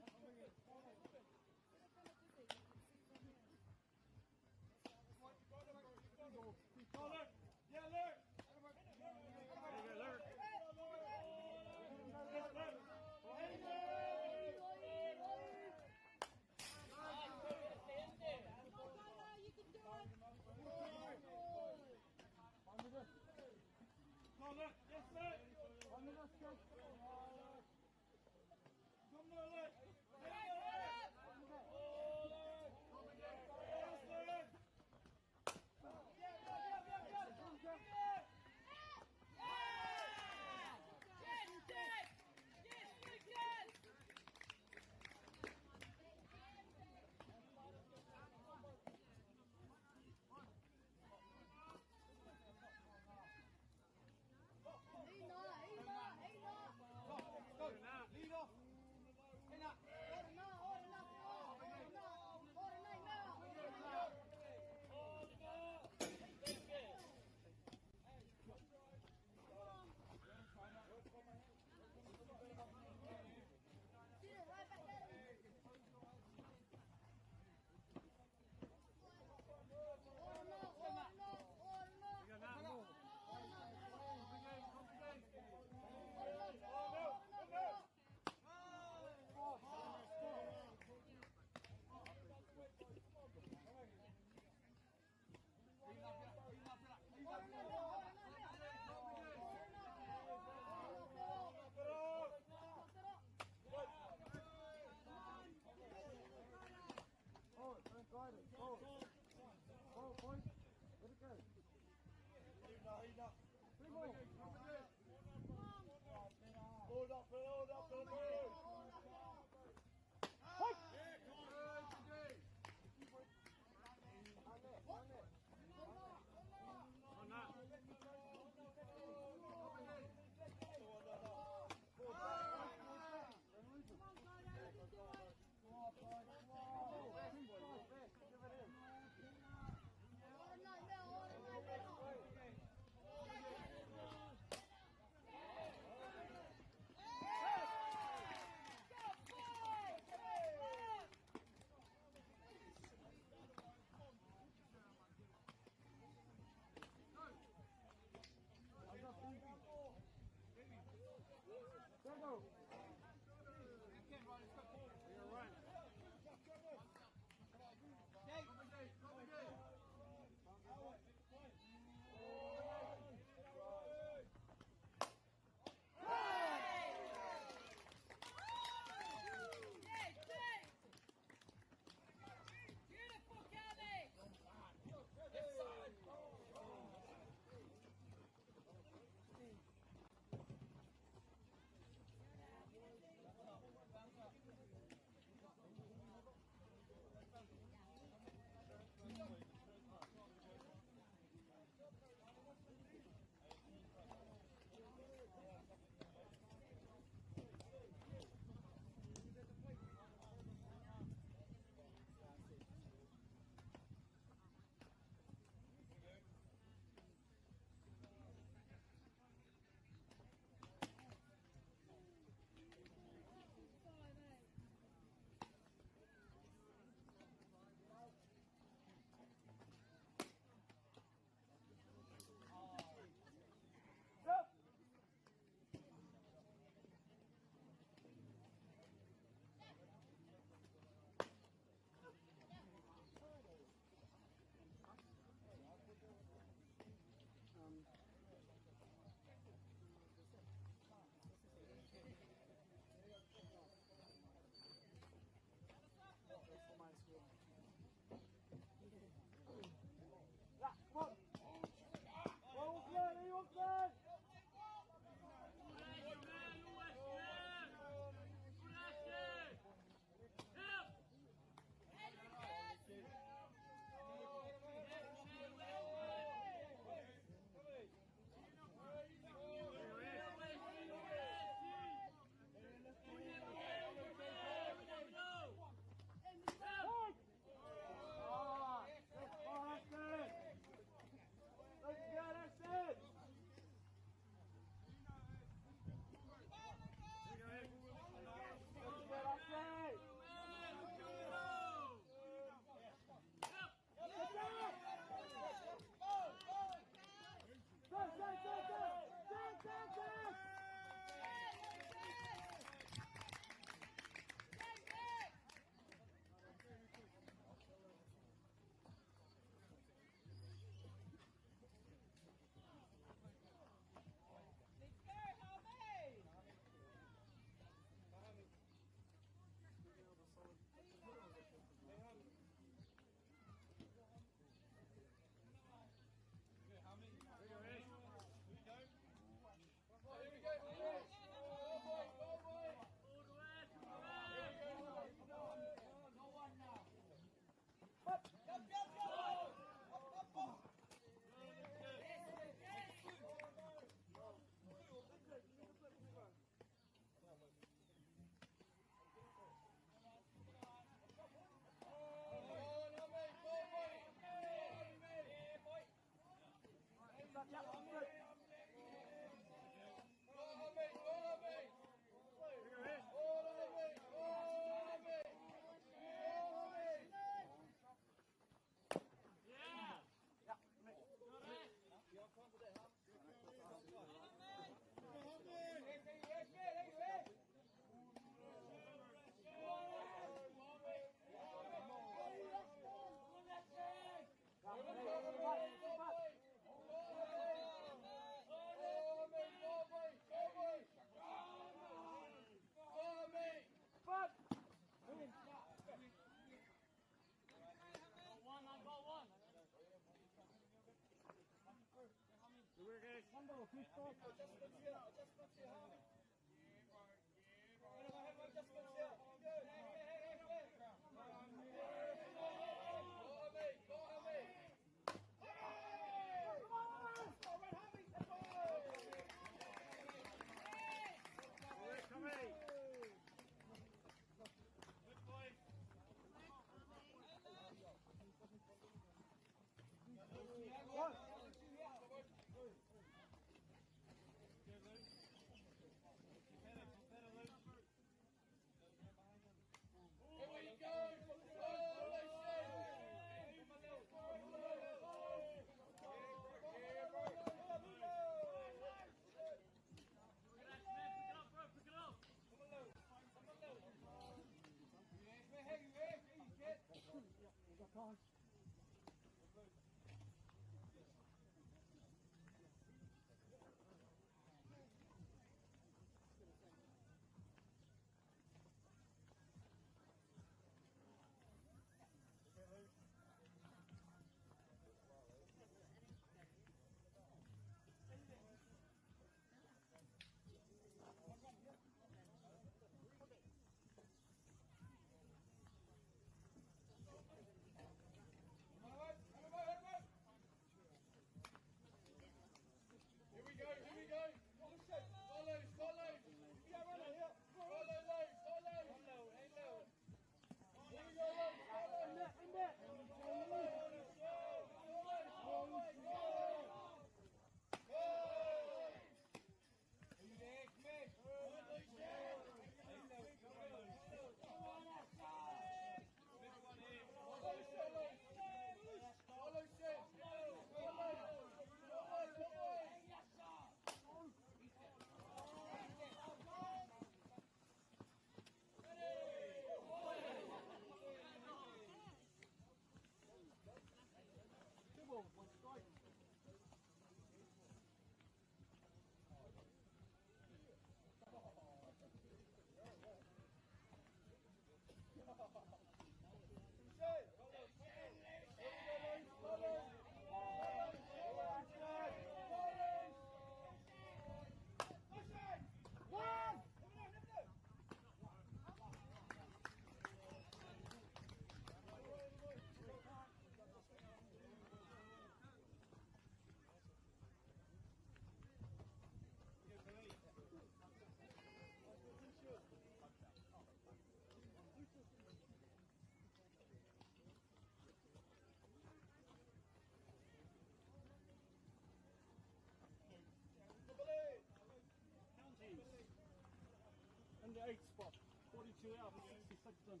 In the 8th spot, 42 out of 66 in.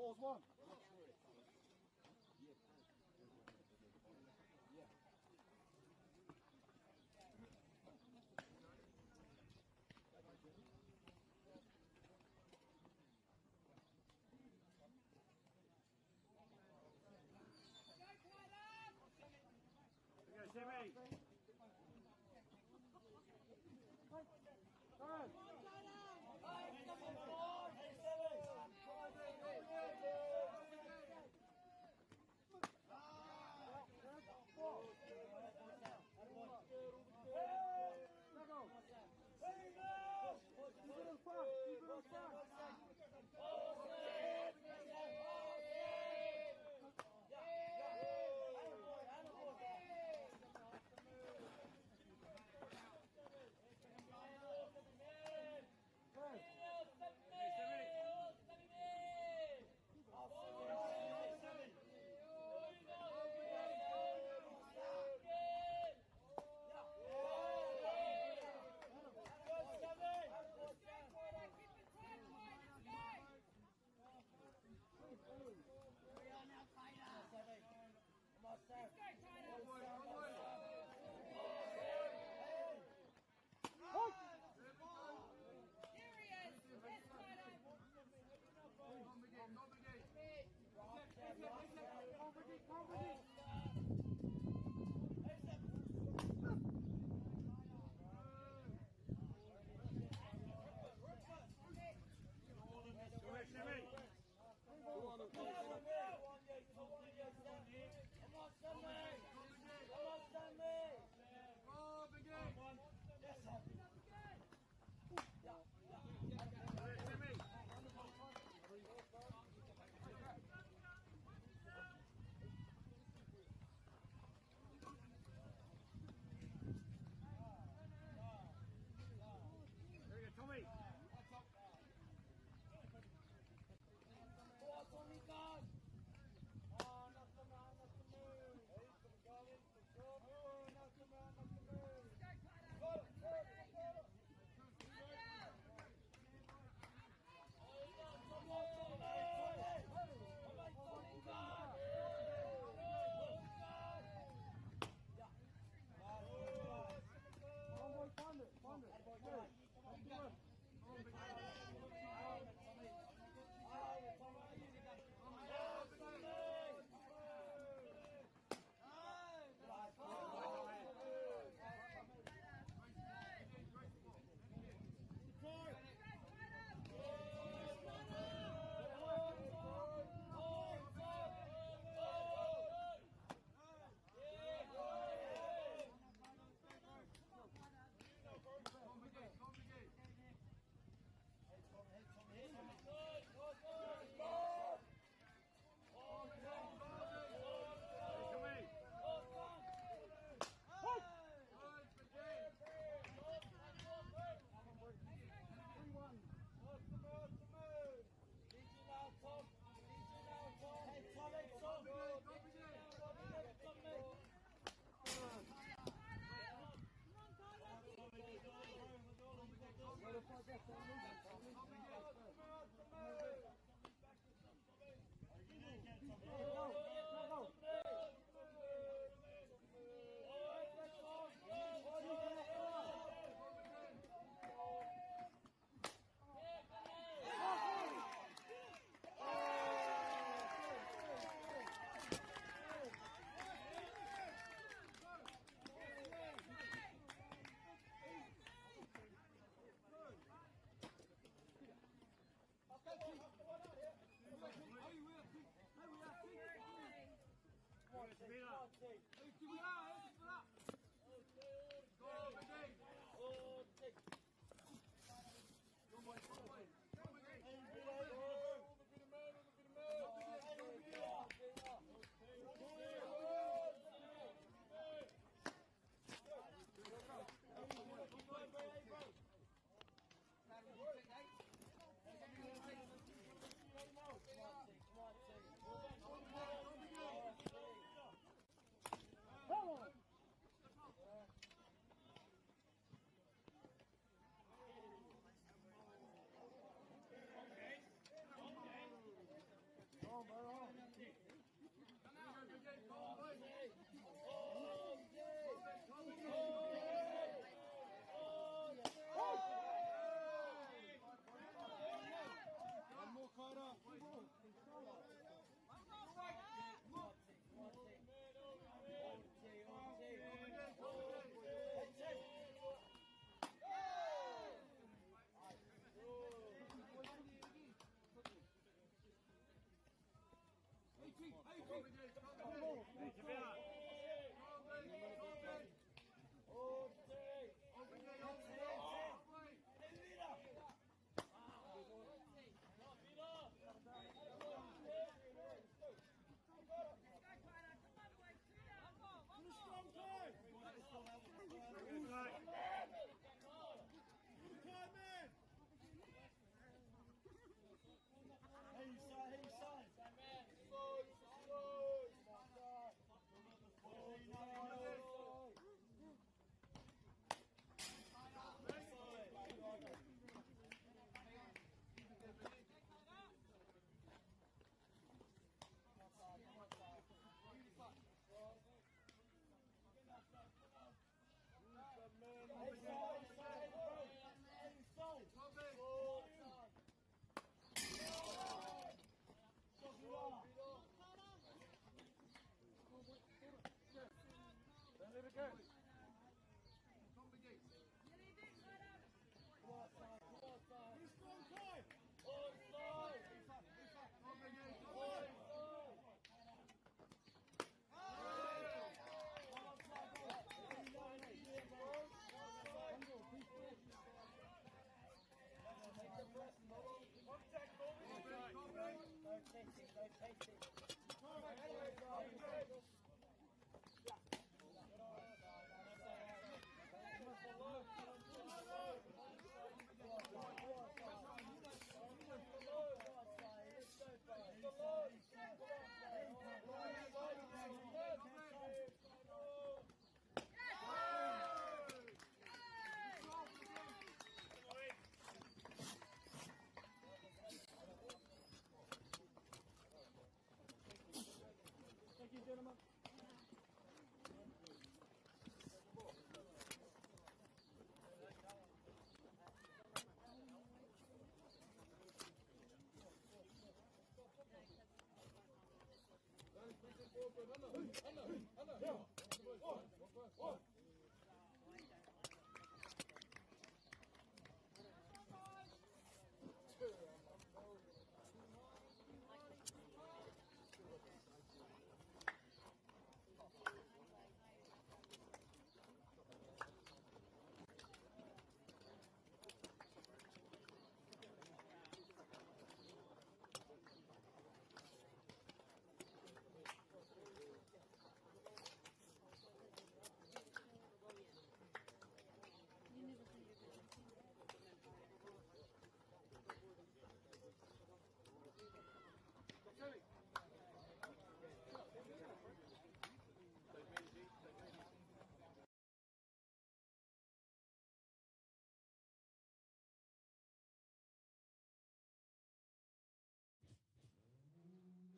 Ball's one.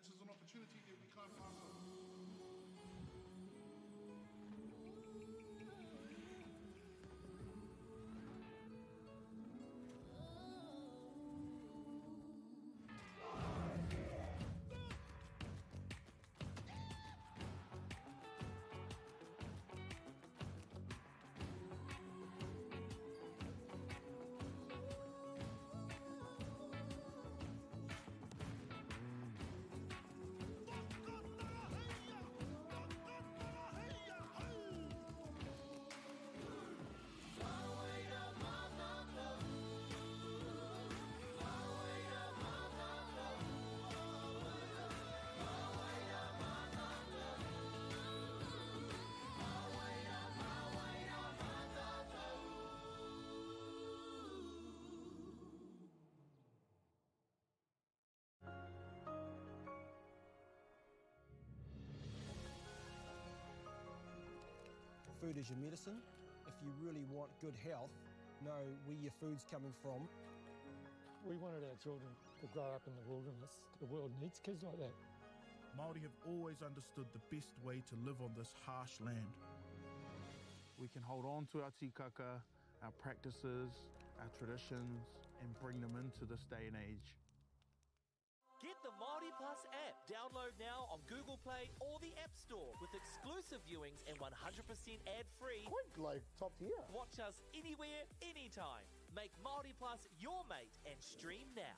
This is an opportunity that we can't pass on. Food is your medicine. If you really want good health, know where your food's coming from. We wanted our children to grow up in the wilderness. The world needs kids like that. Māori have always understood the best way to live on this harsh land. We can hold on to our tikaka, our practices, our traditions, and bring them into this day and age. Get the MāORI Plus app. Download now on Google Play or the App Store with exclusive viewings and 100% ad-free. Quite like top tier. Watch us anywhere, anytime. Make MāORI Plus your mate and stream now.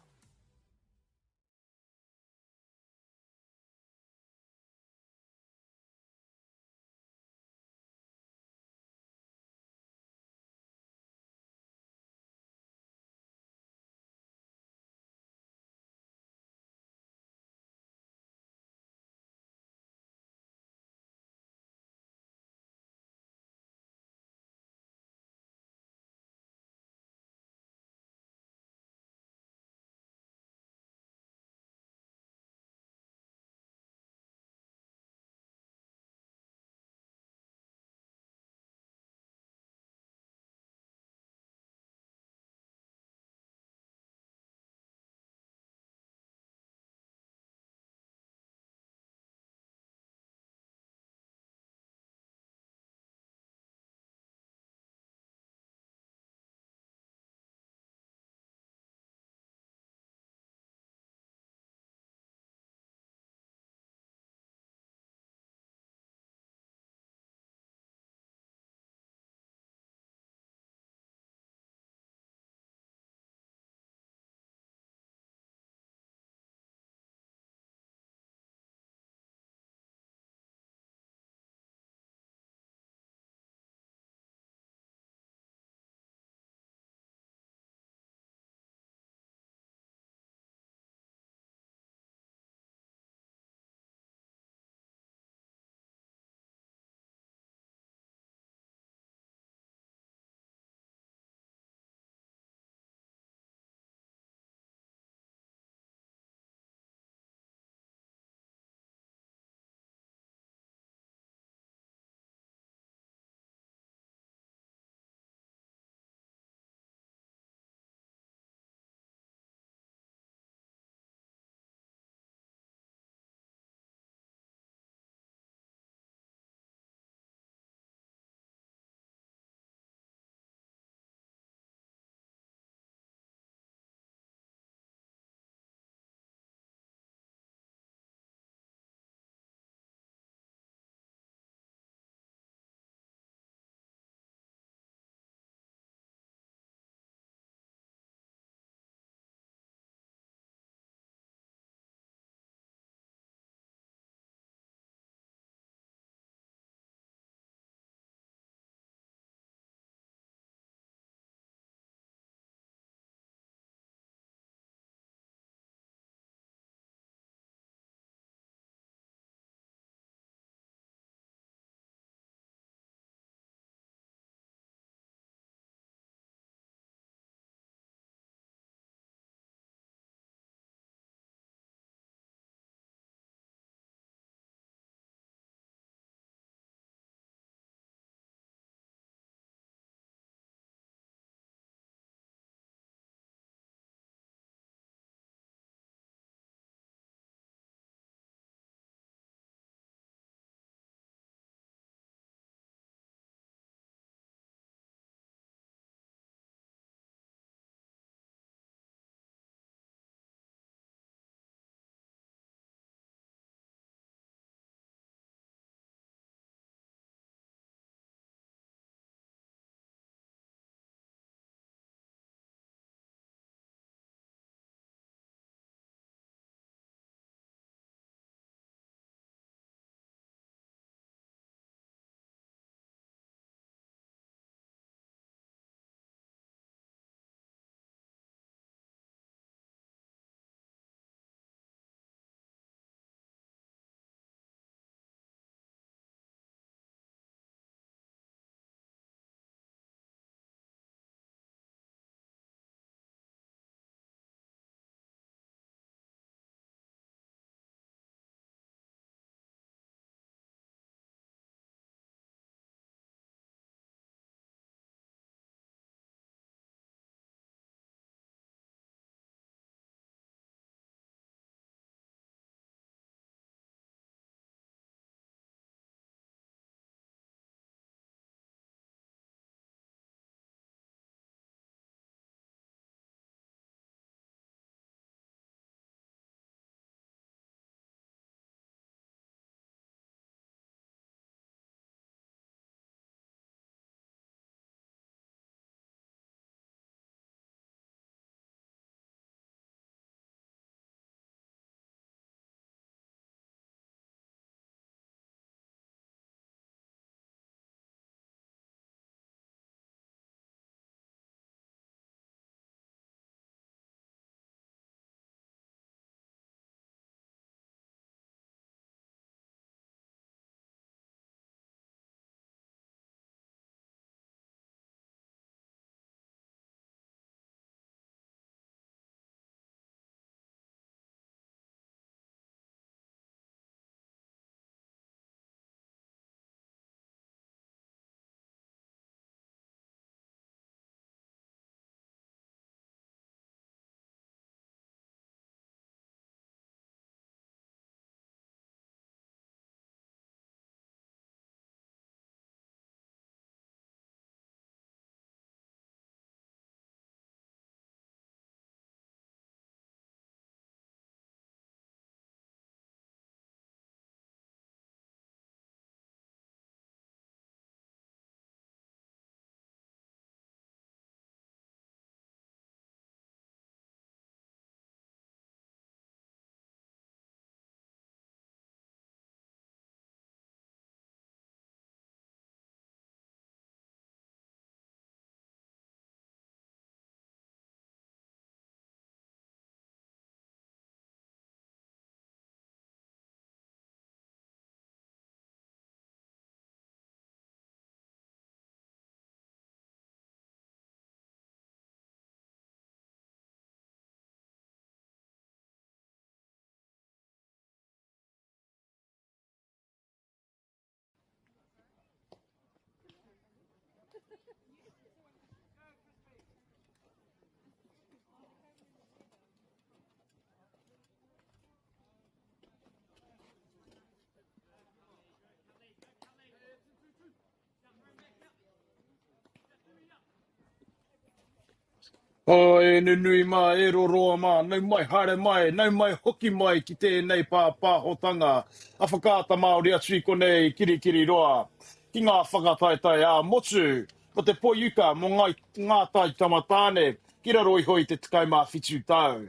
O e nunui mā, e roroa mā, nau mai haere mai, nau mai hoki mai ki tēnei pāpāhotanga. A whakaata Māori atu i konei kirikiri roa. Ki ngā whakataitai a motu, mo te poiuka mo ngā tai tamatāne, ki raro i hoi te takaimā whitu tau.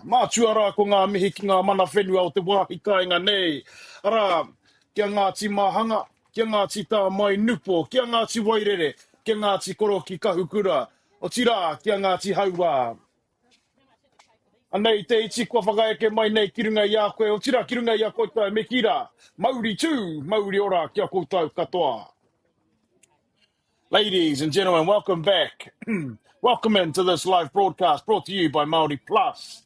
Mātua rā ko ngā mihi ki ngā mana whenua o te wāhi kāinga nei. Ara, kia Ngāti Mahanga, kia Ngāti Tā Mai Nupo, kia Ngāti Wairere, kia Ngāti Koro ki Kahukura, o tira kia Ngāti Haua. Anei te iti kua whakaeke mai nei ki runga i a koe, o tira ki runga i a koe tau me kira. Māori tū, Māori ora kia koutou katoa. Ladies and gentlemen, welcome back. Welcome into this live broadcast brought to you by Māori Plus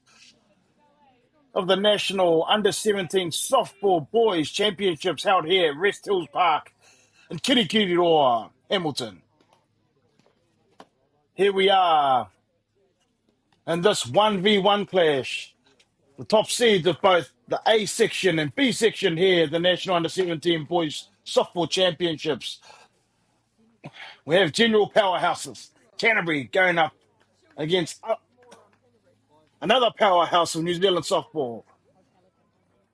of the National Under-17 Softball Boys Championships held here at Resthill Park in Kirikiriroa, Hamilton. Here we are in this 1v1 clash. The top seeds of both the A section and B section here at the National Under-17 Boys Softball Championships. We have general powerhouses. Canterbury going up against another powerhouse of New Zealand softball.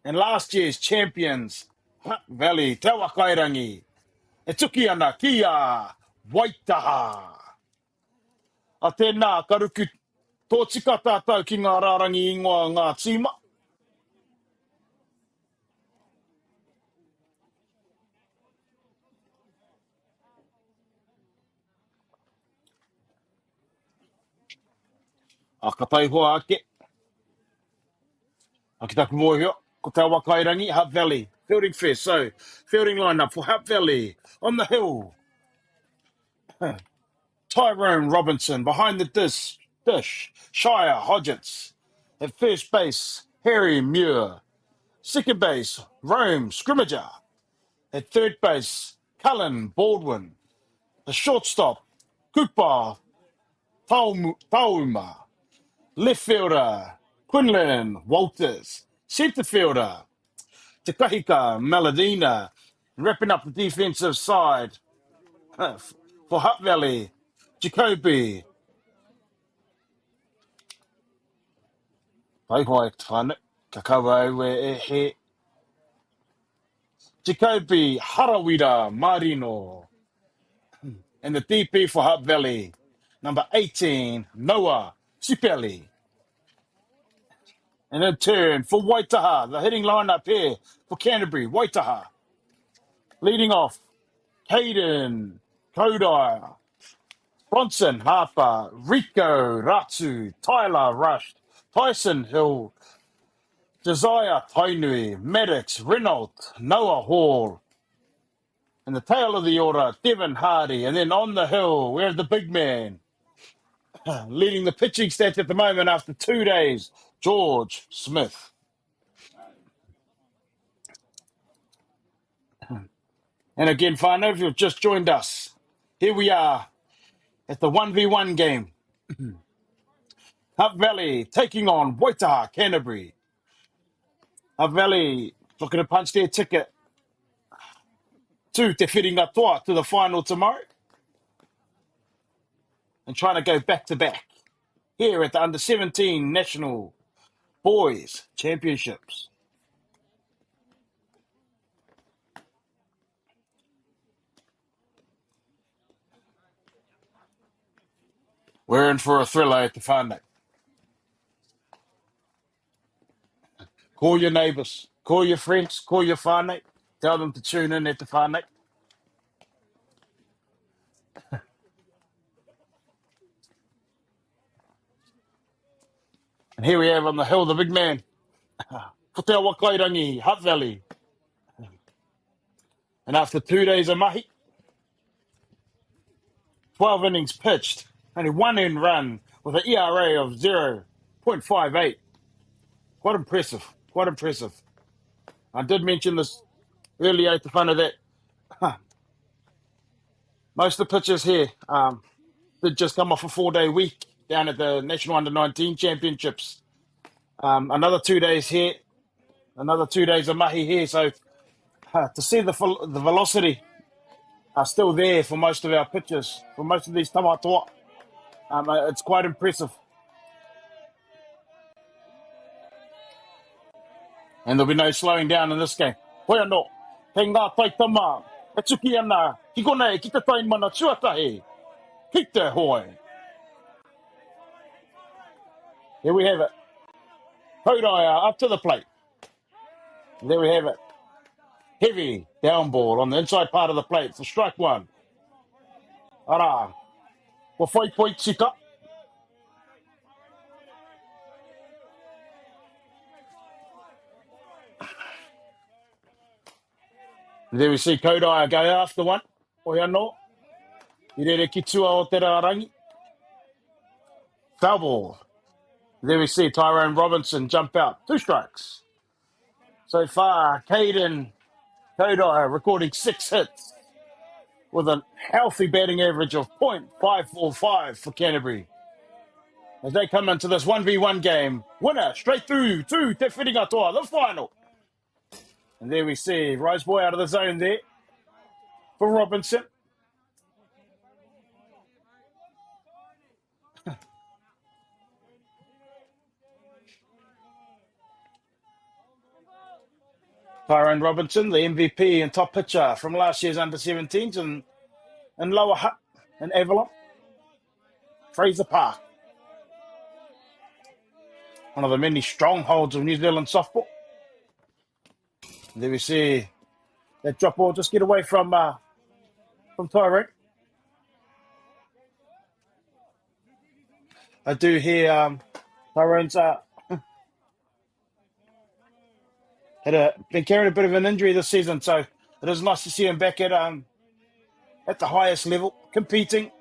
And last year's champions, Hutt Valley, Te Wakairangi. E tuki ana ki a Waitaha. A tēnā karuku tō tika tātou ki ngā rārangi ingoa ngā tīma. A ka tai hoa ake. A ki taku mōhio, ko Te Wakairangi, Hutt Valley. Fielding first, so fielding lineup for Hutt Valley. On the hill, Tyrone Robinson. Behind the dish, Shire Hodgetts. At first base, Harry Muir. Second base, Rome Scrimmager. At third base, Cullen Baldwin. The shortstop, Kupa Tauma. Left fielder, Quinlan Walters. Centre fielder, Te Kahika Maladina. Wrapping up the defensive side for Hutt Valley, Jacoby. Waihoai tāne, ka kawa au e he. Jacoby Harawira Marino. And the DP for Hutt Valley, number 18, Noah Sipeli. And in turn for Waitaha, the hitting lineup here for Canterbury, Waitaha. Leading off, Hayden Kodai, Bronson Harper, Rico Ratu, Tyler Rush, Tyson Hill, Josiah Tainui, Maddox, Reynolds, Noah Hall. And the tail of the order, Devin Hardy. And then on the hill, we have the big man, leading the pitching stats at the moment after 2 days, George Smith. And again, whānau, if you've just joined us, here we are at the 1v1 game. Hutt Valley taking on Waitaha, Canterbury. Hutt Valley looking to punch their ticket to Te Whiringa Toa to the final tomorrow. And trying to go back-to-back here at the Under-17 National Boys Championships. We're in for a thriller at the whānau. Call your neighbours, call your friends, call your whānau. Tell them to tune in at the whānau. And here we have on the hill the big man, Ko Te Wakairangi, Hutt Valley. And after 2 days of mahi, 12 innings pitched, only one in run with an ERA of 0.58. Quite impressive, quite impressive. I did mention this earlier at the front of that. Most of the pitchers here did just come off a 4-day week down at the National Under-19 Championships. Another 2 days here, another 2 days of mahi here. So to see the velocity still there for most of our pitchers, for most of these tamatoa. It's quite impressive. And there'll be no slowing down in this game. Hoi anō, hei ngā taitama, e tuki ana, ki kona e ki te taimana tuatahi, ki te hoi. Here we have it. Kodaya up to the plate. There we have it. Heavy down ball on the inside part of the plate for strike one. Ara, wa whai poi tika. There we see Kodaya go after one. Hoi anō, I rere ki tua o te rangi. Foul ball. There we see Tyrone Robinson jump out. 2 strikes. So far, Caden Kodaya recording 6 hits with a healthy batting average of .545 for Canterbury. As they come into this 1v1 game, winner straight through to Te Whiringatoa, the final. And there we see Rose Boy out of the zone there for Robinson. Tyrone Robinson, the MVP and top pitcher from last year's under-17s in Lower Hutt and Avalon. Fraser Park, one of the many strongholds of New Zealand softball. And there we see that drop ball just get away from Tyrone. I do hear Tyrone's been carrying a bit of an injury this season, so it is nice to see him back at the highest level, competing,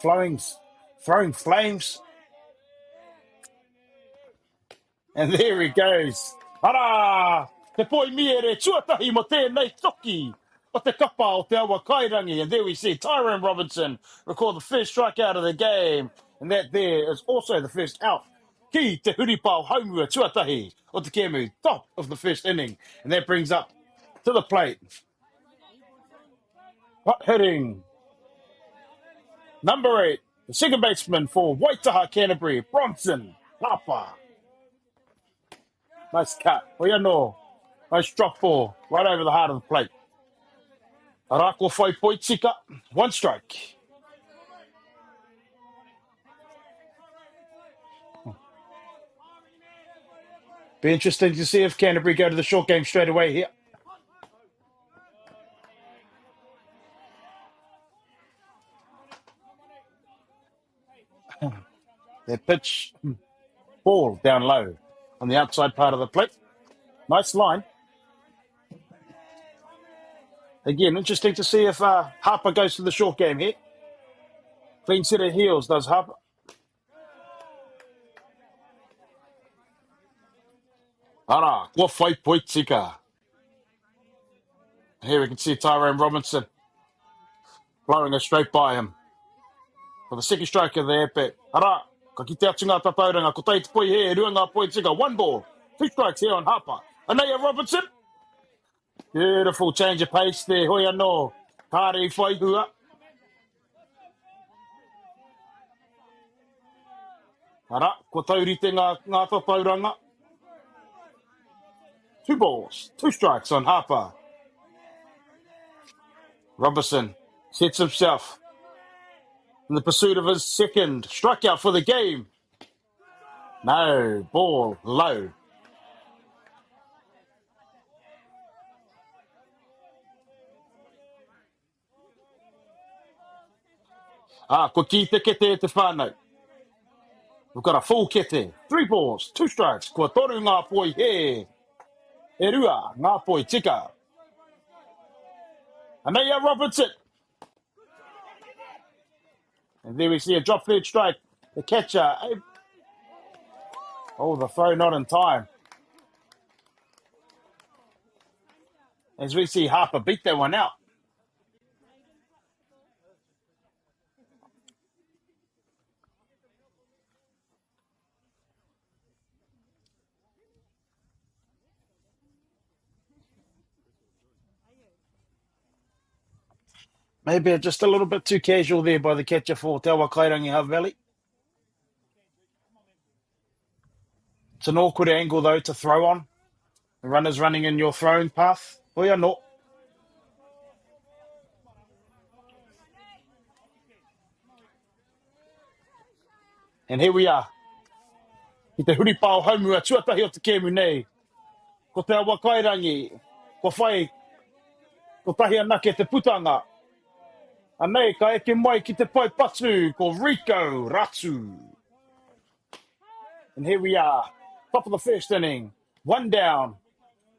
throwing flames. And there he goes. Ara! Te poi miere tuatahi mo tēnei toki o te kapa o te awa kairangi. And there we see Tyrone Robinson record the first strikeout of the game. And that there is also the first out. Ki te huripau haumua tuatahi o te Kemu, top of the first inning. And that brings up to the plate. Hot hitting. Number 8, the second baseman for Waitaha Canterbury, Bronson Papa. Nice cut. Hoi anō. Nice drop ball right over the heart of the plate. Arako whai poi tika. 1 strike. Be interesting to see if Canterbury go to the short game straight away here. Their pitch ball down low on the outside part of the plate. Nice line. Again, interesting to see if Harper goes to the short game here. Clean set of heels does Harper. Ara, kua whai poi tika. Here we can see Tyrone Robinson blowing it straight by him for the second strike of the at-bat. Ara, ka ki te atunga tatauranga, ko tei te poi he, rua ngā poi tika. 1 ball, 2 strikes here on Harper. Anaya Robinson. Beautiful change of pace there. Hoi anō. Kāre whai hua. Ara, ko taurite ngā tatauranga. 2 balls, 2 strikes on Harper. Robinson sets himself in the pursuit of his second strikeout for the game. No, ball low. Ko ki te kete te whānau. We've got a full kete. 3 balls, 2 strikes. Kua toru ngā poi he. E rua, ngā poi tika. Anaya Robinson. And there we see a drop third strike. The catcher. Oh, the throw not in time. As we see Harper beat that one out. Maybe just a little bit too casual there by the catcher for Te Awa Kairangi Hutt Valley. It's an awkward angle, though, to throw on. The runner's running in your throwing path. Oia no. And here we are. I te huri pao haumua, tuatahi o te kēmu nei. Ko Te Awa Kairangi. Ko whai, ko tahi anake te putanga. Anei, ka eke mai ki te pai patu, ko Rico Ratu. And here we are, top of the first inning. One down.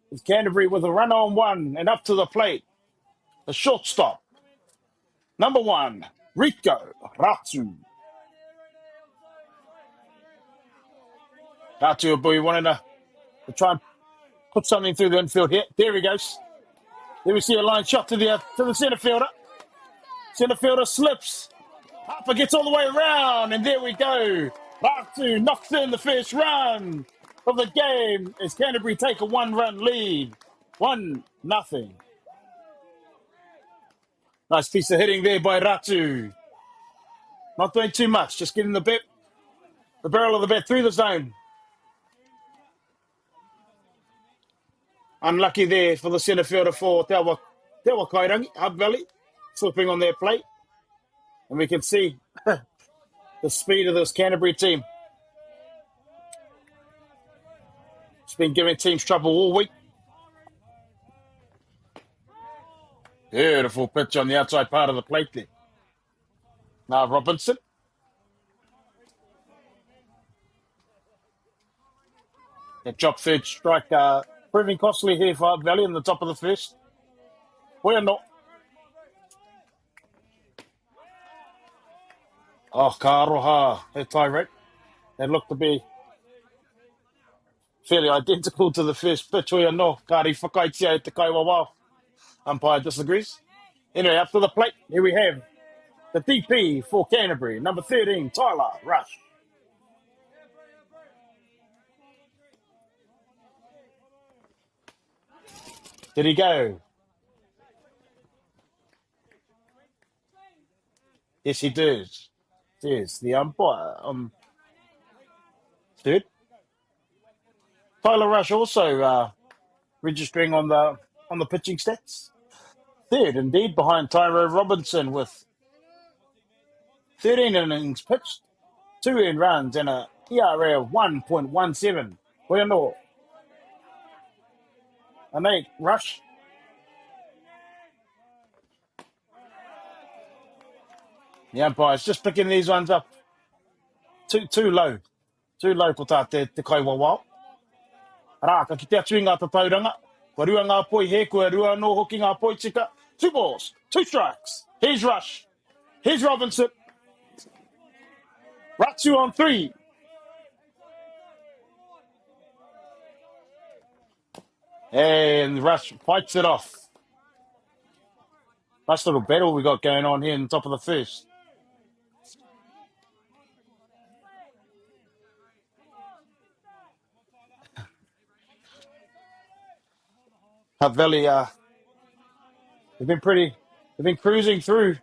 It's Canterbury with a run on one and up to the plate. A shortstop. Number 1, Rico Ratu. Ratu, boy, wanted to try and put something through the infield here. There he goes. There we see a line shot to the centre fielder. Centre fielder slips. Harper gets all the way around, and there we go. Ratu knocks in the first run of the game as Canterbury take a 1-run lead. 1-0. Nice piece of hitting there by Ratu. Not doing too much, just getting the barrel of the bat through the zone. Unlucky there for the centre fielder for Te Awa Kairangi, Hutt Valley, slipping on their plate. And we can see the speed of this Canterbury team. It's been giving teams trouble all week. Beautiful pitch on the outside part of the plate there. Now Robinson. That drop third strike proving costly here for Hutt Valley in the top of the first. We're not. Oh, ka aroha, he tie rate. They look to be fairly identical to the first pitch. We're no. Kari whakaitia e te kaiwawa. Umpire disagrees. Anyway, up to the plate, here we have the DP for Canterbury, number 13, Tyler Rush. Did he go? Yes, he did. There's the umpire on third. Tyler Rush also registering on the pitching stats. Third, indeed, behind Tyro Robinson with 13 innings pitched, 2 earned runs, and a ERA of 1.17. Well, no. And they Rush. The umpire's just picking these ones up. Too low. Too low ko tā te kaiwawa. Rā, ka ki te atu i ngā tautauranga. Kua rua ngā poi he, kua rua no hoki ngā poi tika. 2 balls, 2 strikes. Here's Rush. Here's Robinson. Ratu on 3. And Rush fights it off. Nice little battle we got going on here in the top of the first. Hutt Valley, they've been cruising through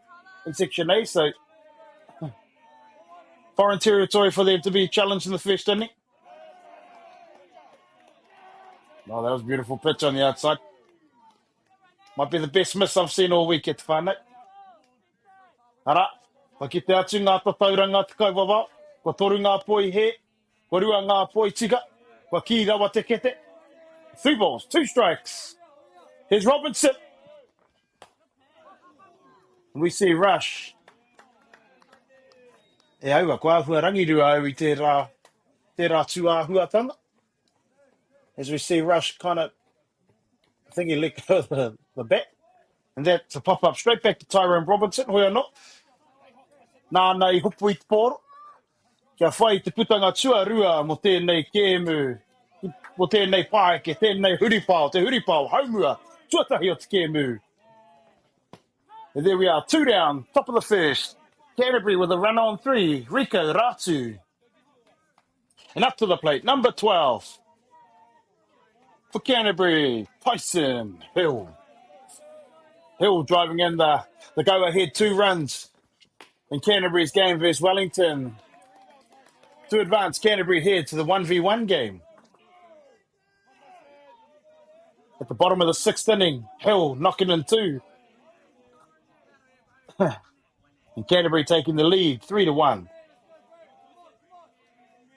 in Section A, so foreign territory for them to be challenged in the first inning. Oh, that was a beautiful pitch on the outside. Might be the best miss I've seen all week at whānau. Ara, ka ki te atu ngā tatauranga te kaiwawa, kua toru ngā poi he, kua rua ngā poi tika, kua ki rawa te kete. 3 balls, 2 strikes. Here's Robinson. We see Rush. E aua, kua ahua rangirua au I tērā tuāhuatanga. As we see Rush kind of, I think he let go of the bat. And that's a pop-up straight back to Tyrone Robinson. Hoi anō. Nā nei hupu I te pōro. Kia whai te putanga tuarua mo tēnei kēmu. Mo tēnei pāeke, tēnei huripao, te huripao, haumua, tuatahi o te kēmu. And there we are, 2 down, top of the first. Canterbury with a run on 3, Rico Ratu. And up to the plate, number 12. For Canterbury, Tyson Hill. Hill driving in the go-ahead 2 runs in Canterbury's game versus Wellington to advance Canterbury head to the 1v1 game. At the bottom of the 6th inning, Hill knocking in 2. And Canterbury taking the lead 3-1.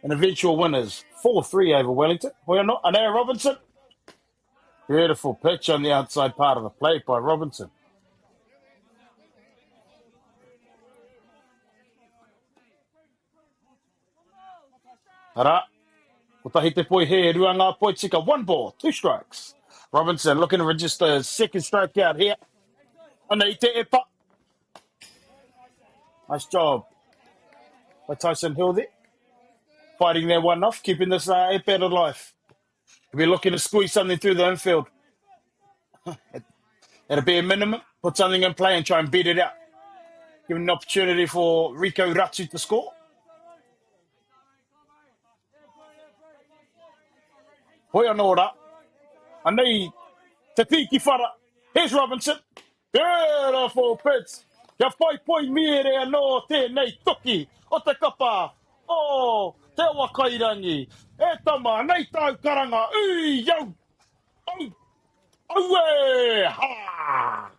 And eventual winners 4-3 over Wellington. Well, not Anea Robinson. Beautiful pitch on the outside part of the plate by Robinson. Ara, utahi te poi he, rua ngā poi tika, 1 ball, 2 strikes. Robinson looking to register his 2nd strikeout here. Ana i te epa. Nice job by Tyson Hill there. Fighting that one off, keeping this epa alive. He'll be looking to squeeze something through the infield. It'll be a minimum, put something in play and try and beat it out. Giving an opportunity for Rico Ratsu to score. Hoi anō ora. Anei te piki whara. Here's Robinson. Beautiful pitch. Kia whai poi mere anō tēnei toki o te kapa. Oh, te awa kairangi. E tama, nei tau karanga. Ui, yau. Au, au e, ha.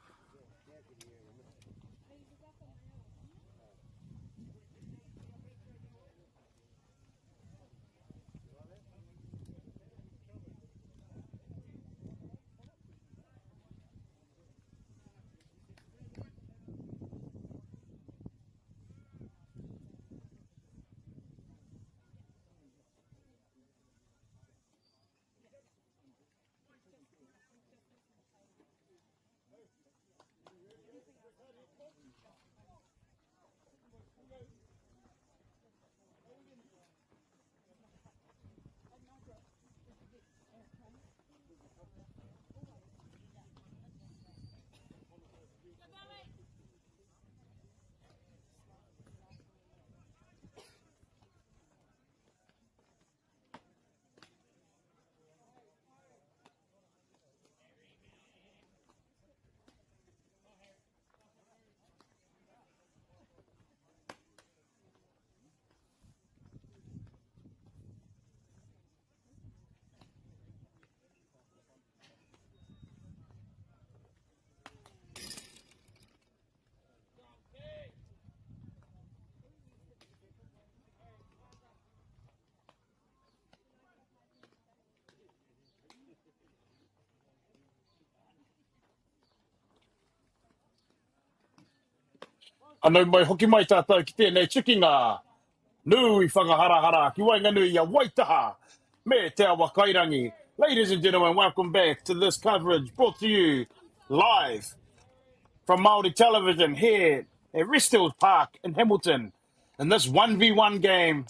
Anau mai hoki mai tātou ki tēnei tukinga. Nui whakaharahara ki Wainganui a Waitaha. Me te awa kairangi. Ladies and gentlemen, welcome back to this coverage brought to you live from Māori Television here at Resthill Park in Hamilton. In this 1v1 game,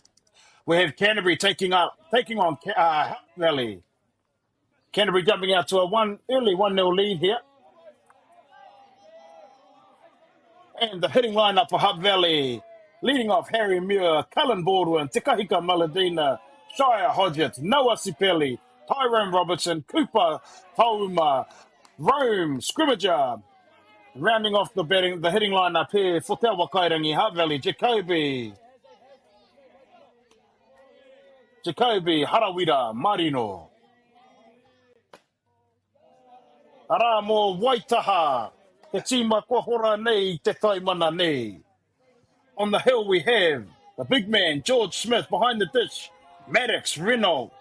we have Canterbury taking on Hutt Valley. Canterbury jumping out to a early 1-0 lead here. And the hitting lineup for Hutt Valley, leading off Harry Muir, Cullen Baldwin, Te Kahika Maladina, Shire Hodgett, Noah Sipeli, Tyrone Robertson, Cooper Tauma, Rome, Scrimmager. Rounding off the hitting lineup here for Te Awa Kairangi, Hutt Valley, Jacoby, Harawira, Marino. Ara mo Waitaha, te tīma kua hora nei, te taimana nei. On the hill we have the big man, George Smith, behind the dish, Maddox, Renault.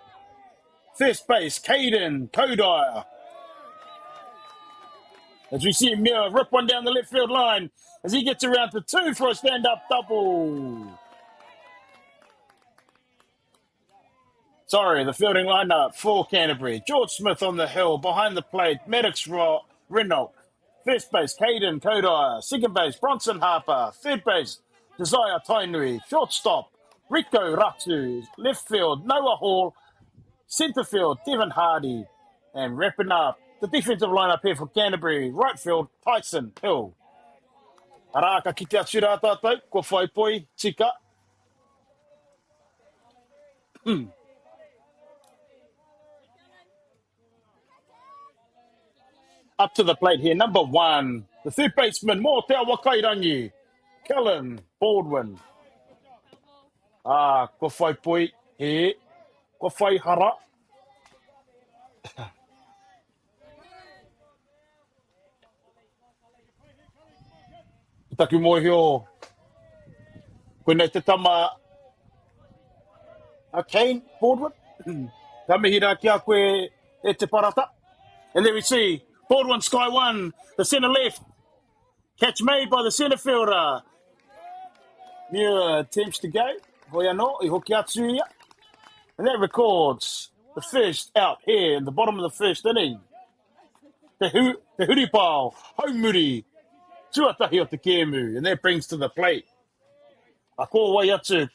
First base, Caden, Kodire. As we see Muir rip one down the left field line as he gets around to 2 for a stand-up double. Sorry, the fielding lineup for Canterbury. George Smith on the hill, behind the plate, Maddox, Renault. First base, Caden, Kodire. Second base, Bronson Harper. Third base, Desire Tainui. Shortstop, Rico Ratu. Left field, Noah Hall. Centre field, Devin Hardy. And wrapping up the defensive lineup here for Canterbury. Right field, Tyson Hill. Araka ki te atu rā tātou, ko whai poi, tika. Up to the plate here, number 1. The third baseman, Mo Te Awakairangi. Kellen Baldwin. Ko whai pui he. Ko whai hara. Taku mo hio. Koe nei te tama a Kane Baldwin. Tamihira kia koe e te parata. And there we see Baldwin sky one. The centre left. Catch made by the centre fielder. Muir attempts to go. Hoiano, I hoki atu ia. And that records the first out here in the bottom of the first inning. Te huripao, haumuri, tuatahi o te kēmu. And that brings to the plate. A ko wai atu.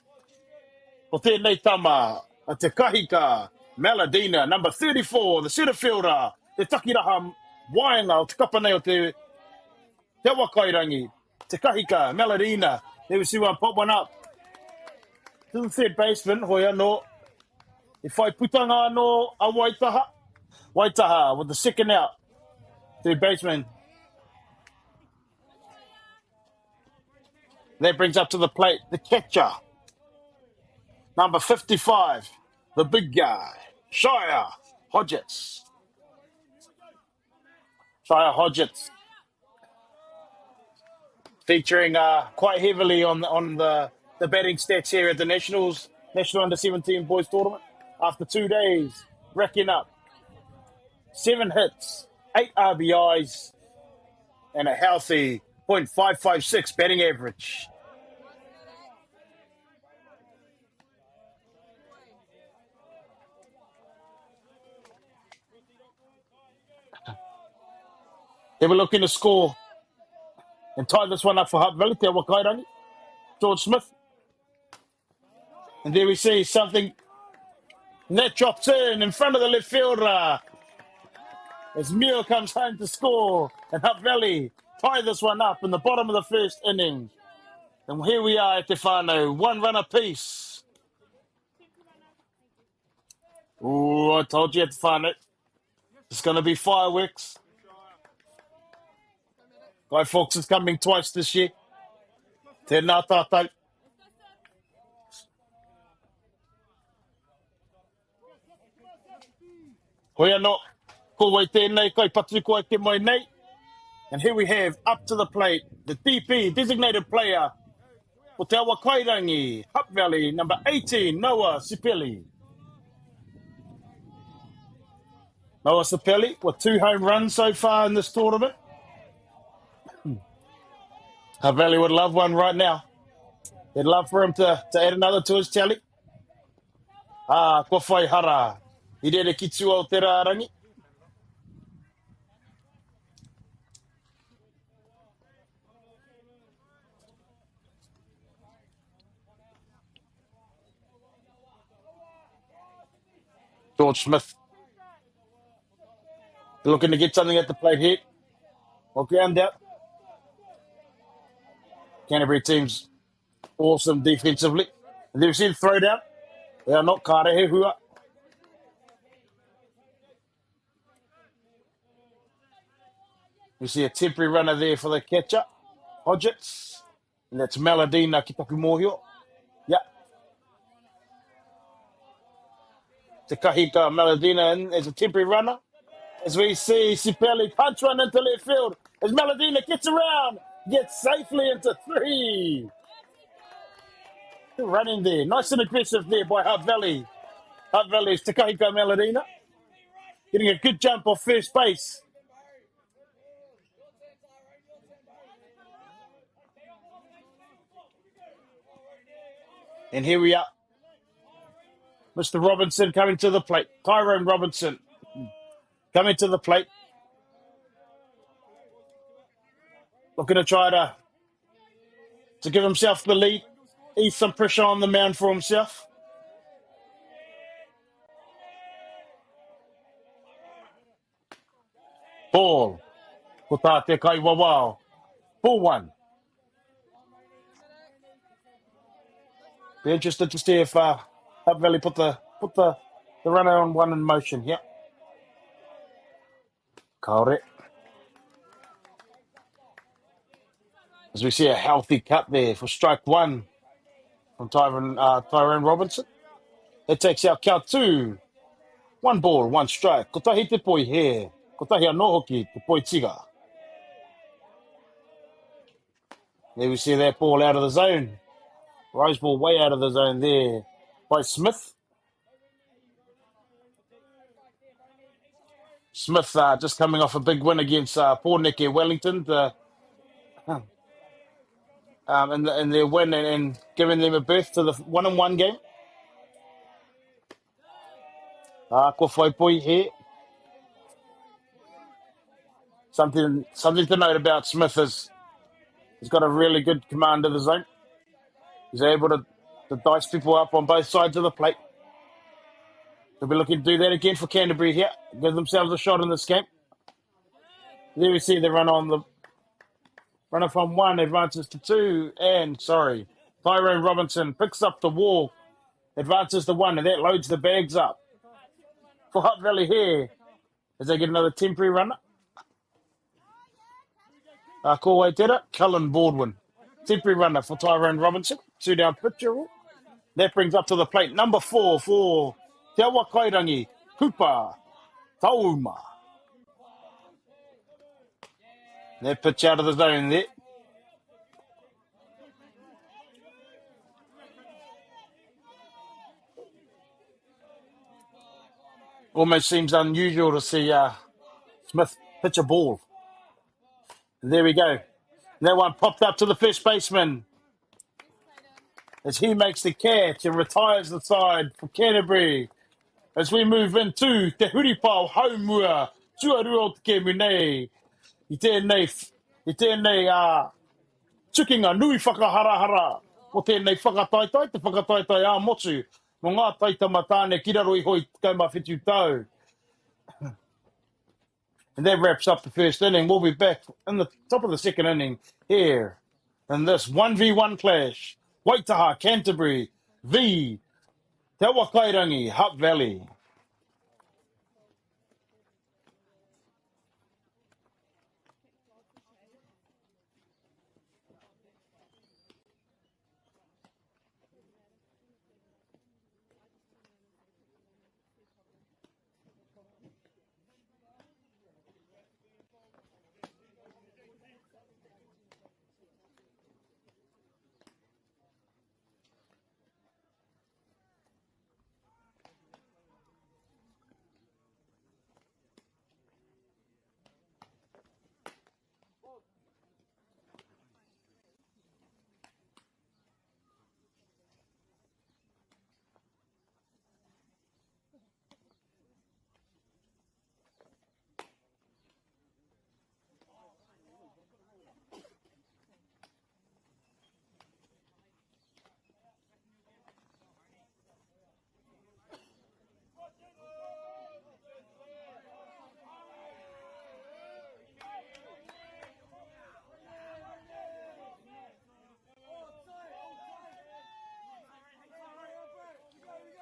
O tēnei tama, a te kahika, Maladina, number 34, the centre fielder. Te takiraha waenga o te kapanei o te Wakairangi. Te kahika, Maladina. There we see one pop one up. To the third baseman, Hoiano. If I putanga no a Waitaha. Waitaha with the second out. Third baseman. That brings up to the plate the catcher. Number 55. The big guy. Shire Hodgetts. Shire Hodgetts. Featuring quite heavily on the batting stats here at the National Under-17 Boys Tournament. After 2 days, racking up 7 hits, 8 RBIs, and a healthy .556 batting average. They were looking to score and tie this one up for Hutt Valley, Te Wakairangi, George Smith. And there we see something. And that drops in front of the left fielder. As Muir comes home to score. And Hutt Valley tie this one up in the bottom of the first inning. And here we are at Te Whānau, 1 run apiece. Ooh, I told you at Te Whānau. It's going to be fireworks. Guy Fawkes is coming twice this year. Tēnā tātou. Hoi anō, ko wai tēnei, kai patu koe ke mai nei. And here we have, up to the plate, the DP, designated player, for Te Awakairangi, Hutt Valley, number 18, Noah Sipeli. Noah Sipeli with 2 home runs so far in this tournament. Hutt Valley would love one right now. They'd love for him to add another to his tally. Ko whai hara. I rere ki tua o te rārangi. George Smith. They're looking to get something at the plate here. Well, ground out. Canterbury team's awesome defensively. And they've seen throw down. They are not karehe hua. You see a temporary runner there for the catcher, Hodgetts. And that's Maladina ki taku mōhio. Yeah. Te kahika Maladina in as a temporary runner. As we see Sipeli punch one into left field. As Maladina gets around, gets safely into 3. Still running there. Nice and aggressive there by Hutt Valley. Hutt Valley's Te kahika Maladina. Getting a good jump off first base. And here we are. Mr. Robinson coming to the plate. Tyrone Robinson coming to the plate. Looking to try to give himself the lead. Ease some pressure on the mound for himself. Ball. Ko tā te kai wawao. Ball 1. Be interested to see if Hutt Valley put the runner on 1 in motion. Yep. Kaore. As we see a healthy cut there for strike one from Tyrone Robinson. That takes out count two. 1 ball, 1 strike. Ko tahi te poi he. Ko tahi anō hoki te poi tiga. There we see that ball out of the zone. Rose ball way out of the zone there by Smith. Smith just coming off a big win against Pōneke Wellington in their win and giving them a berth to the 1-1 game. Ko whai poi he. Something to note about Smith is he's got a really good command of the zone. He's able to dice people up on both sides of the plate. They'll be looking to do that again for Canterbury here. Give themselves a shot in this game. There we see the runner from 1 advances to 2. And, Tyrone Robinson picks up the walk, advances to 1, and that loads the bags up. For Hutt Valley here, as they get another temporary runner. Kōwai Tera, Cullen Baldwin. Temporary runner for Tyrone Robinson. 2 down pitcher. That brings up to the plate number 4 for Te Awa Kairangi, Cooper Tauma. That pitch out of the zone there. Almost seems unusual to see Smith pitch a ball. And there we go. That one popped up to the first baseman as he makes the catch and retires the side for Canterbury. As we move into Te Huripau Haumua, Tuarua o Te Kemunei. I tēnei tukinga nui whakaharahara. O tēnei whakataitai, te whakataitai motu. Mo ngā taitama tāne kiraroi hoi kaumawhitu tau. And that wraps up the first inning. We'll be back in the top of the second inning here in this 1v1 clash. Waitaha, Canterbury v Te Awa Kairangi, Hutt Valley.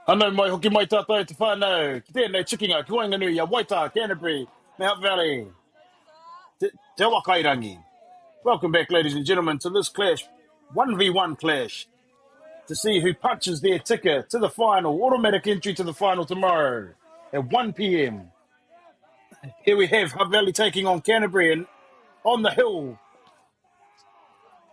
Anō mai hoki mai tātou te whānau. Ki tēnei tukinga, ki wainganui, a Waitaha, Canterbury, Mount Valley, Te Awa Kairangi. Welcome back, ladies and gentlemen, to this clash, 1v1 clash, to see who punches their ticket to the final, automatic entry to the final tomorrow at 1 p.m. Here we have Hutt Valley taking on Canterbury, and on the hill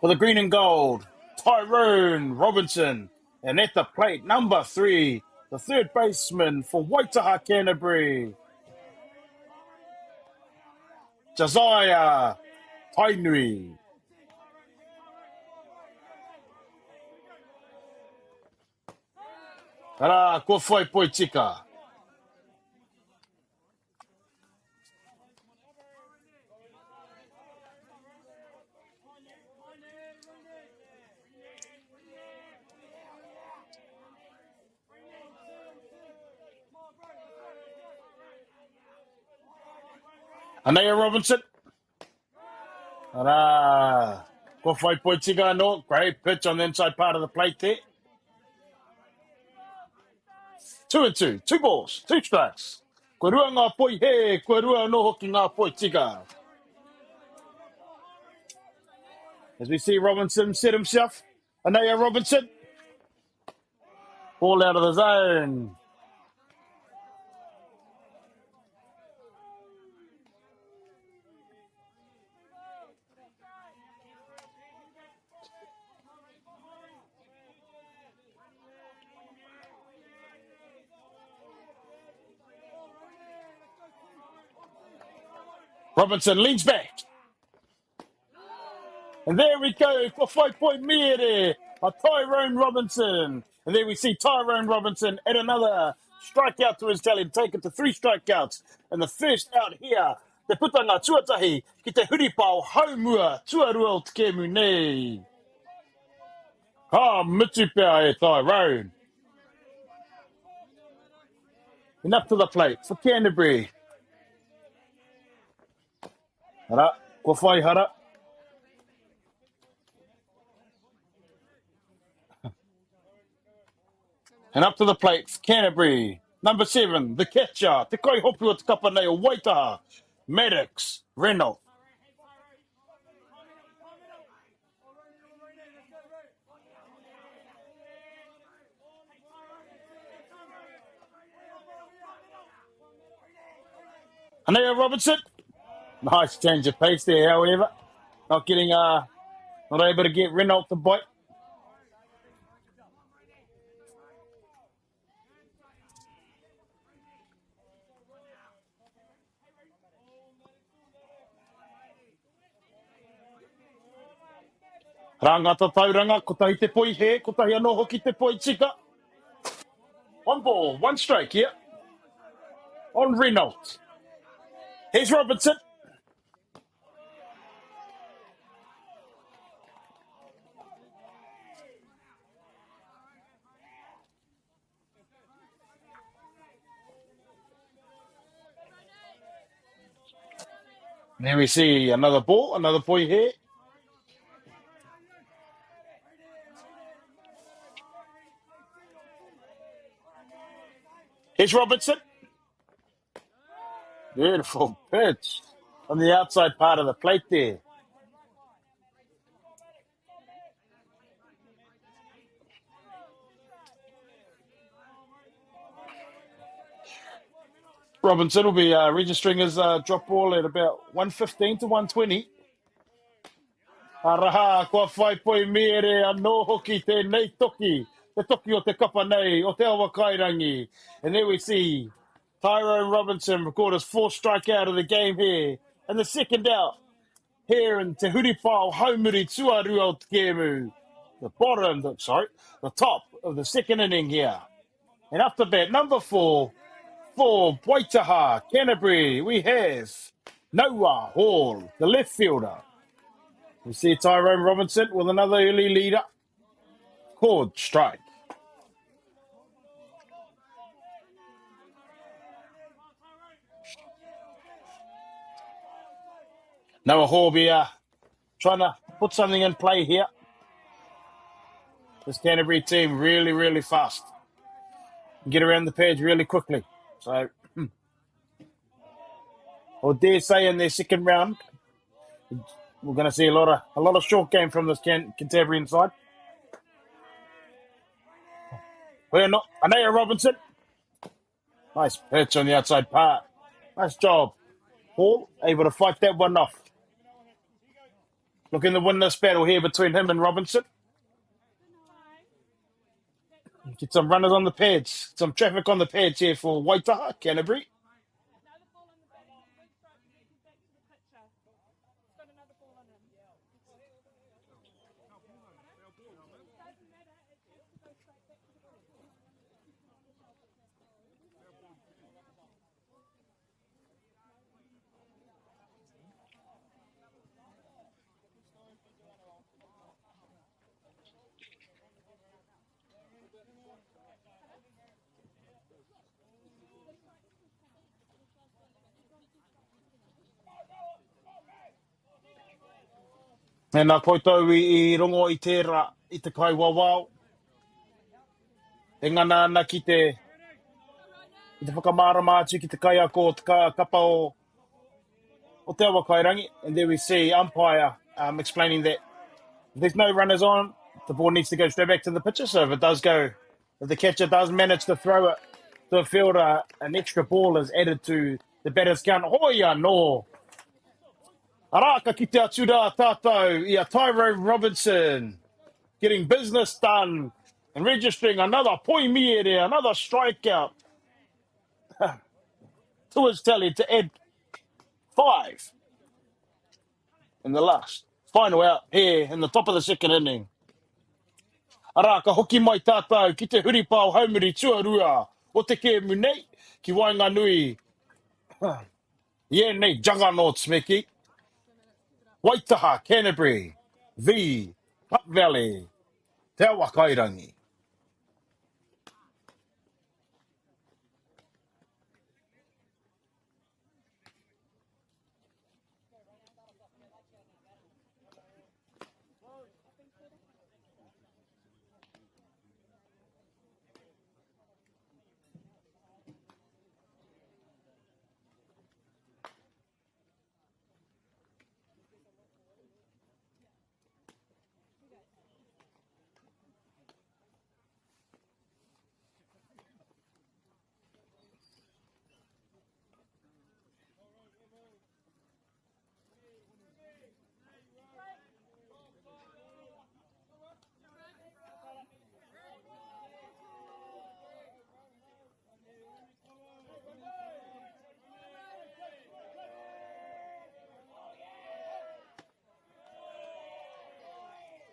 for the green and gold, Tyrone Robinson. And at the plate, number 3, the third baseman for Waitaha, Canterbury, Josiah Tainui. Ara, ko whai poi tika. Anaya Robinson. Ara, ko whai poi tika no. Great pitch on the inside part of the plate there. 2-2, 2 balls, 2 strikes. Ko rua ngā poi he, ko rua no hoki ngā poi tika. As we see Robinson set himself. Anaya Robinson. Ball out of the zone. Robinson leans back. And there we go for 5-point MΑORI by Tyrone Robinson. And there we see Tyrone Robinson add another strikeout to his tally, take it to 3 strikeouts. And the first out here, te putanga tuatahi ki te huripao haumua tuarua o te kemu nei. Ha, mitupea e Tyrone. And up to the plate for Canterbury. Hara, ko whai hara. And up to the plate for Canterbury. Number 7, the catcher. Te kai hopu o te kapa nei o Waitaha. Maddox, Reynolds. Anaya Robinson. Nice change of pace there, however. Not able to get Reynolds to bite. Rangata tauranga, kotahi te poi he, kotahi anō hoki te poi tika. 1 ball, 1 strike here on Reynolds. Here's Robinson. There we see another ball, another poi here. Here's Robinson. Beautiful pitch on the outside part of the plate there. Robinson will be registering his drop ball at about 115 to 120. Araha, kua whai poi MAORI anō hoki te nei toki. Te toki o te kapa nei, o te awa kairangi. And there we see Tyrone Robinson record his 4th strikeout of the game here. And the second out here in Te Huripao Haumuri Tuarua o te Kemu. The top of the second inning here. And up to bat, number 4, for Waitaha, Canterbury, we have Noah Hall, the left fielder. We see Tyrone Robinson with another early leader. Called strike. Noah Hall be trying to put something in play here. This Canterbury team really, really fast. Get around the pads really quickly. So, I dare say in their second round, we're going to see a lot of short game from this Canterbury side. We're not. Anaya Robinson. Nice pitch on the outside part. Nice job. Hall able to fight that one off. Looking to win this battle here between him and Robinson. Get some runners on the pads. Some traffic on the pads here for Waitaha, Canterbury. And nā koutou I rongo I tērā, I te kai wawao. E ngana ana ki te whakamārama atu ki te kai ako o te kapa o te awa kairangi. And there we see umpire explaining that If there's no runners on, the ball needs to go straight back to the pitcher. So if it does go, if the catcher does manage to throw it to a fielder, an extra ball is added to the batter's count. Hoia no. Araka ki te atura tātou i a Tyro Robinson. Getting business done and registering another poimiere, another strikeout to his tally to add 5 in the last. Final out here in the top of the second inning. Araka hoki mai tātou ki te huripao haumiri tuarua o te ke munei ki Wainganui. Yeah, nei Juggernauts, Mickey. Waitaha, Canterbury, v Hutt Valley, Te Awakairangi.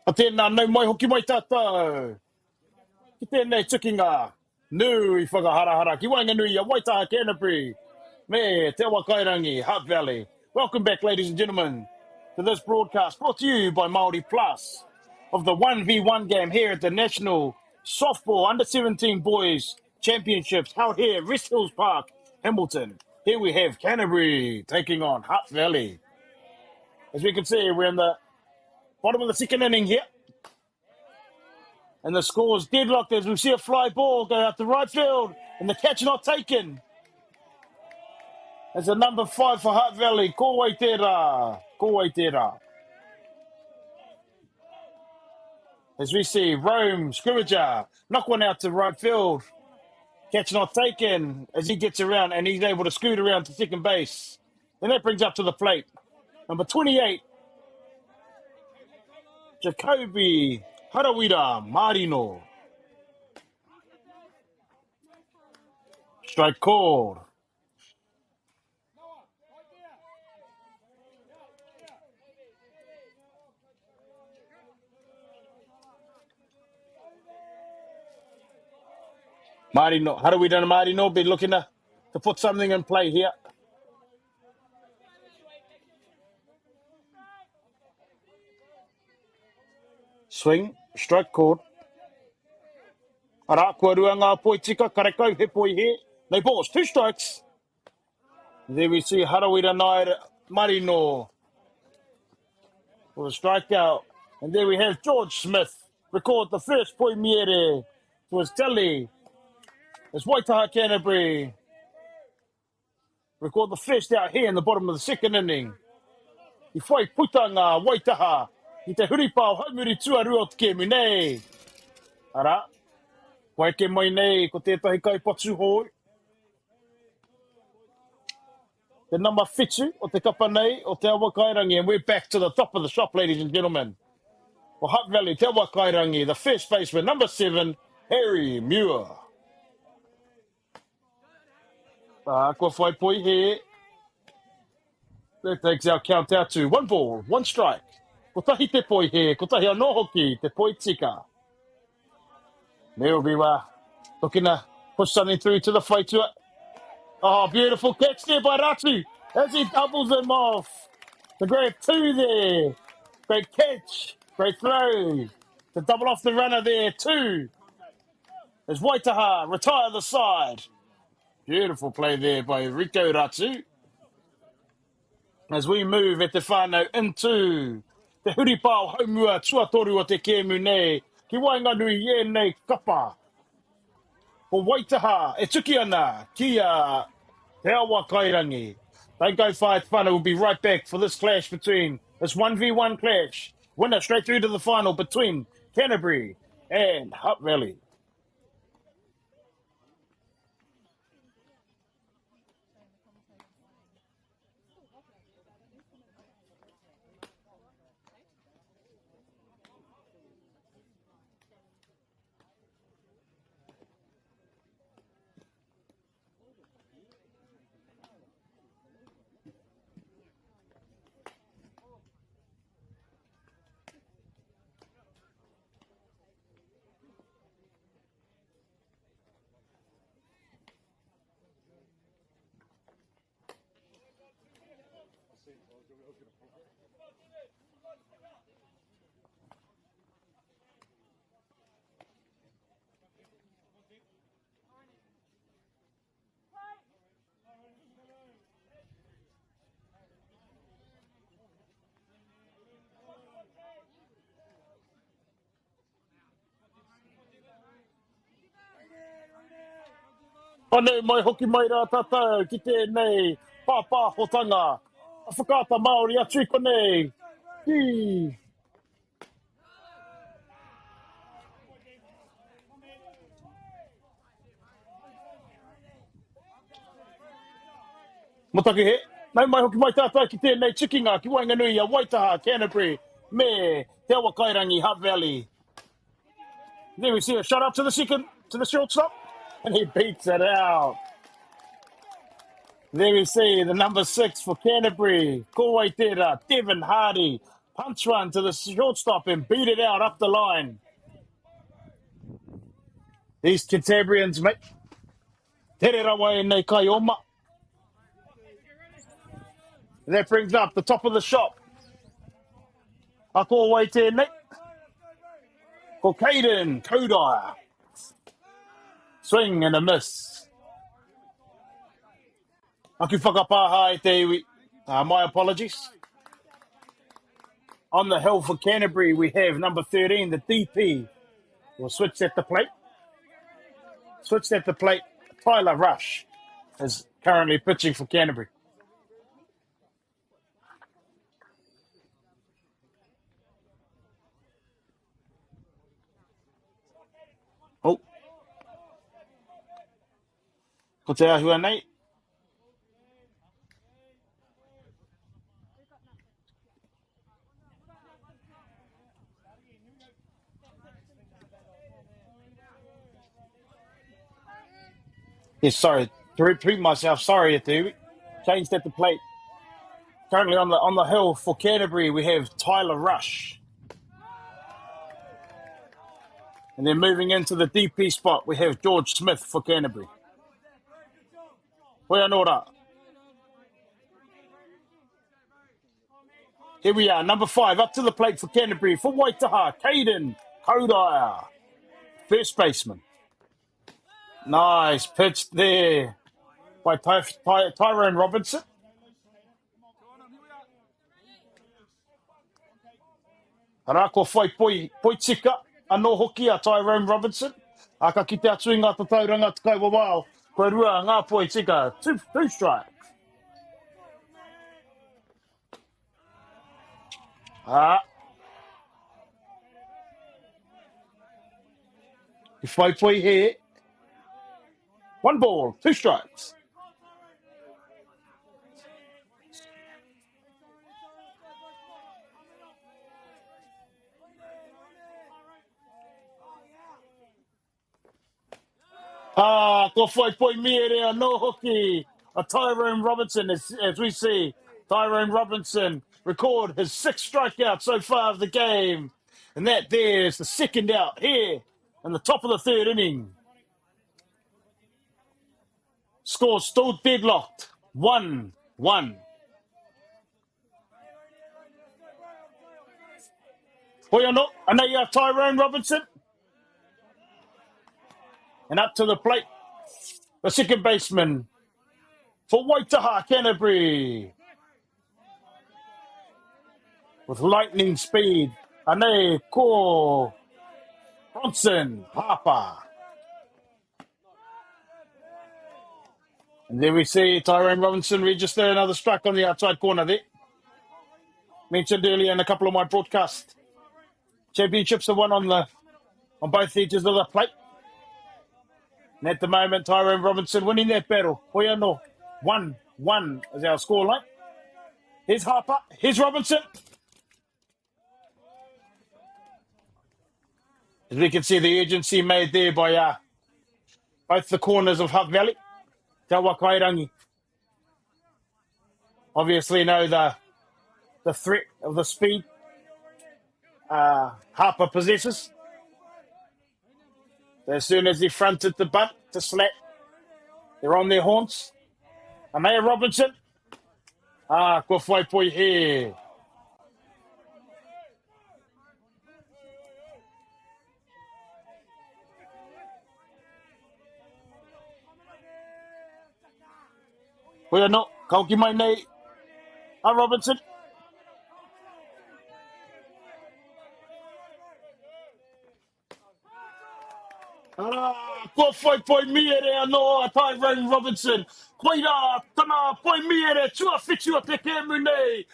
A tēnā nau mai hoki mai tātou. Ki tēnei tukinga. Nui whakaharahara. Ki Wainganui, a Waitaha, Canterbury. Me, Te Awakairangi, Hutt Valley. Welcome back, ladies and gentlemen, to this broadcast brought to you by MāORI Plus of the 1v1 game here at the National Softball Under-17 Boys Championships held here at Resthill Park, Hamilton. Here we have Canterbury taking on Hutt Valley. As we can see, we're in the bottom of the second inning here. And the score's deadlocked as we see a fly ball go out to right field. And the catch not taken. As a number 5 for Hutt Valley, Kōwai tērā. Kōwai tērā. As we see Rome, Scrimmager, knock one out to right field. Catch not taken as he gets around and he's able to scoot around to second base. And that brings up to the plate. Number 28, Jacoby Harawira Marino. Strike called. Marino, Harawira Marino be looking to put something in play here. Swing, strike called. Ara, kua rua ngā poi tika, karekau he poi he. They balls, 2 strikes. There we see Harawira Marino for a strikeout. And there we have George Smith record the first poi miere to his tally. As Waitaha Canterbury record the first out here in the bottom of the second inning. I whai putanga Waitaha i te huripao haumuri tuarua o te ke munei. Ara, wai ke mai nei ko tētahi kaipatu hoi. The number Fitu o te kapa nei o Te Awakairangi, and we're back to the top of the shop, ladies and gentlemen. For Hutt Valley, Te Awakairangi, the first baseman, number 7, Harry Muir. Kua whai poi he. That takes our count out to 1 ball, 1 strike. Ko tahi te poi he, ko tahi anō hoki, te poi tika. Me'ORI looking to push something through to the whaitua. Oh, beautiful catch there by Ratu as he doubles him off. The grab 2 there. Great catch, great throw. To double off the runner there, 2. As Waitaha retire the side. Beautiful play there by Rico Ratu. As we move at the whānau into the huripao haumua tuatoru o te kēmu nei. Ki Wainganui e nei kapa. For Waitaha, e tuki ana ki a Te Awakairangi. They go fight whānau. We'll be right back for this clash between this 1v1 clash Winner straight through to the final between Canterbury and Hutt Valley. Pane mai hoki mai rā tātou ki tēnei pāpā hotanga. A whakaata Māori atu i konei. Ki. Motaki he. Nau mai hoki mai tātou ki tēnei tikinga ki Wainganui a Waitaha, Canterbury. Me Te Awa Kairangi, Hutt Valley. There we see a shut up to the shortstop. And he beats it out. There we see the number 6 for Canterbury, Kowai Tera, Devon Hardy. Punch run to the shortstop and beat it out up the line. These Cantabrians, mate. Tere rawa e nei kai oma. That brings up the top of the shop. A Kowai Tera, ko Caden Kodire. Swing and a miss. Aku whakapāha e te iwi. My apologies. On the hill for Canterbury, we have number 13, the DP. We'll switch at the plate. Switched at the plate. Tyler Rush is currently pitching for Canterbury. Oh. Ko te ahua nei. Yes, sorry. To repeat myself, sorry, Atu. Changed at the plate. Currently on the hill for Canterbury, we have Tyler Rush. And then moving into the DP spot, we have George Smith for Canterbury. Waianora. Here we are, number 5, up to the plate for Canterbury. For Waitaha, Caden Kodire, first baseman. Nice pitch there by Tyrone Robinson. Rako whai poi tika, anō hoki a Tyrone Robinson. Aka ki te atu ngā tatauranga te kai wawao. Koe rua ngā poi tika, two strikes. I whai poi here. 1 ball, 2 strikes. Ko whai poi mea rea no hoki. A Tyrone Robinson, as we see. Tyrone Robinson record his 6th strikeout so far of the game. And that there is the second out here in the top of the 3rd inning. Score still deadlocked. 1-1. Hoiano, anei Tyrone Robinson. And up to the plate, the second baseman for Waitaha, Canterbury. With lightning speed, anei ko Bronson Papa. And there we see Tyrone Robinson register another strike on the outside corner there. Mentioned earlier in a couple of my broadcasts Championships are won on both edges of the plate. And at the moment, Tyrone Robinson winning that battle. Hoiano, 1-1 is our scoreline. Here's Harper. Here's Robinson. As we can see, the urgency made there by both the corners of Hutt Valley. Te Wakairangi obviously know the threat of the speed Harper possesses. As soon as he fronted the butt to slap, they're on their haunts. Amaya Robinson. Ko whai poi he. Poi no, kauki mai nei. Robinson. Ko whai poi miere anō a Tyrone Robinson. Koira, tana poi miere, tua whitu a te kēmu nei.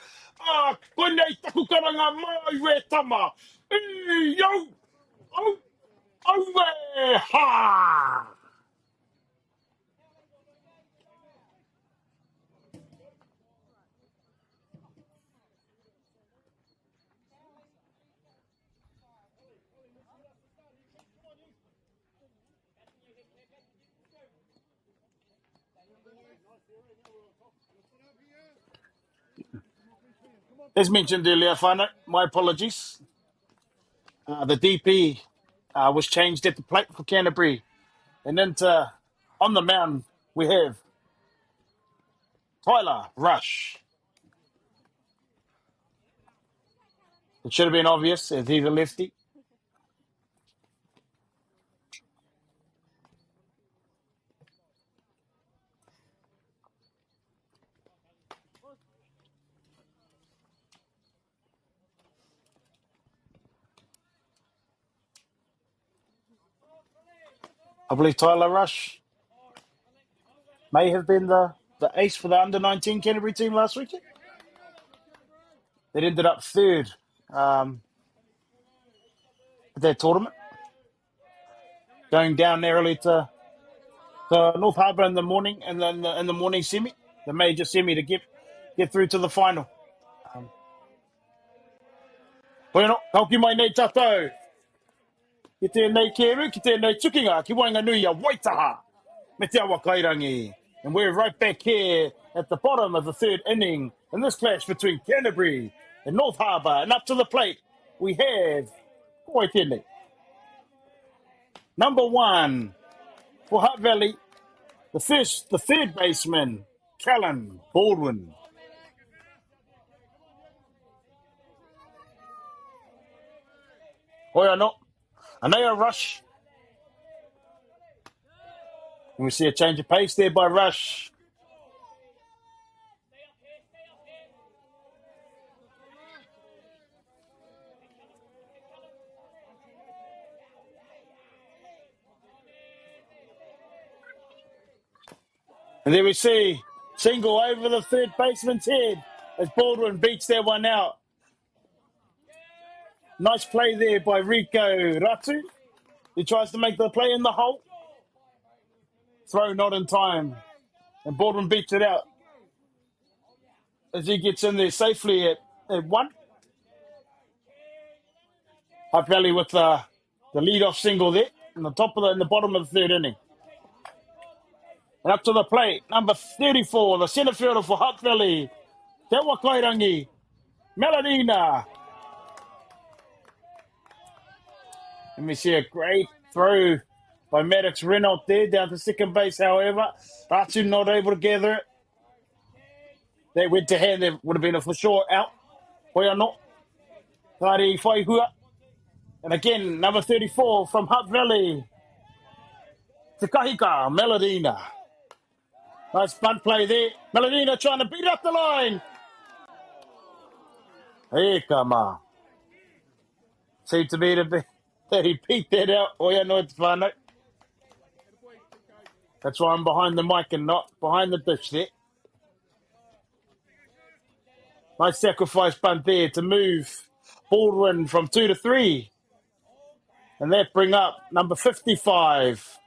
Koe nei taku karanga mai we tama. Yo! Oh, ha! As mentioned earlier, whānau, my apologies. The DP was changed at the plate for Canterbury. And then on the mound, we have Tyler Rush. It should have been obvious as he's a lefty. I believe Tyler Rush may have been the ace for the under-19 Canterbury team last weekend. They ended up third at that tournament, going down narrowly to North Harbour in the morning, and then in the morning semi, the major semi, to get through to the final. Bueno, kauki mai nei tātou. Ki tēnei kēru, ki tēnei tukinga, ki Wainganui a Waitaha, me te awa Kairangi. And we're right back here at the bottom of the third inning in this clash between Canterbury and North Harbour. And up to the plate, we have Koi tēnei. Number 1 for Hutt Valley, the third baseman, Callan Baldwin. Hoi anō. Anea Rush. And we see a change of pace there by Rush. And there we see single over the third baseman's head as Baldwin beats that one out. Nice play there by Rico Ratu. He tries to make the play in the hole. Throw not in time. And Baldwin beats it out as he gets in there safely at 1. Hutt Valley with the lead-off single there in the bottom of the third inning. And up to the plate, number 34, the centre fielder for Hutt Valley, Te Wakairangi, Meladina. And we see a great throw by Maddox Renault there down to second base, however. Ratu not able to gather it. They went to hand, there would have been a for sure out. Hoi anō. Tari Whaihua. And again, number 34 from Hutt Valley, Te Kahika, Meladina. Nice bunt play there. Meladina trying to beat up the line. Hey, come on. Seemed to be that he beat that out. Oia no te whānau. That's why I'm behind the mic and not behind the dish there. Nice sacrifice bunt there to move Baldwin from 2 to 3. And that bring up number 55,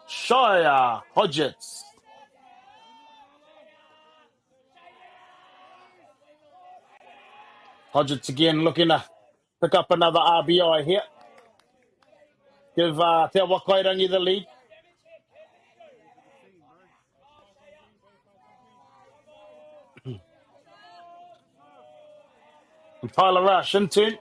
Shia Hodgetts. Hodgetts again looking to pick up another RBI here. Give Te Awakairangi the lead. And Tyler Rush in turn.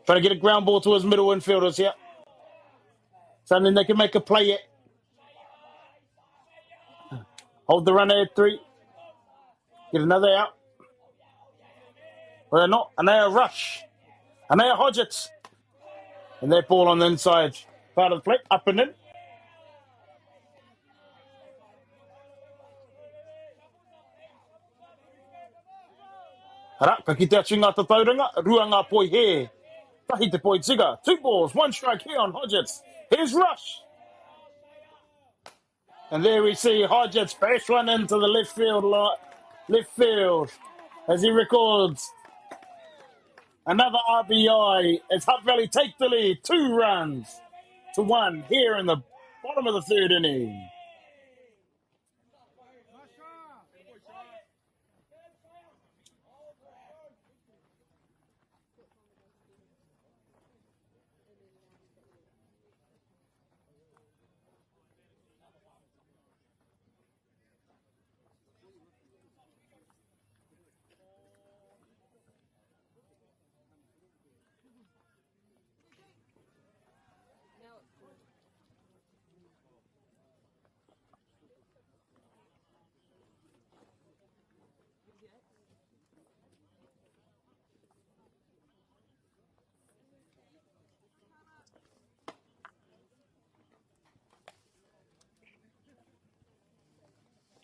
Trying to get a ground ball to his middle infielders here. Something they can make a play at. Hold the runner at 3. Get another out. Well, not. Anaya Rush. Anaya Hodgetts. And that ball on the inside part of the plate. Up and in. Hara, ka ki te atunga te tauranga. Ruanga poi he. Tahi te poi tiga. 2 balls, 1 strike here on Hodgetts. Here's Rush. And there we see Hodgetts bash one into the left field as he records another RBI as Hutt Valley take the lead 2 runs to 1 here in the bottom of the 3rd inning.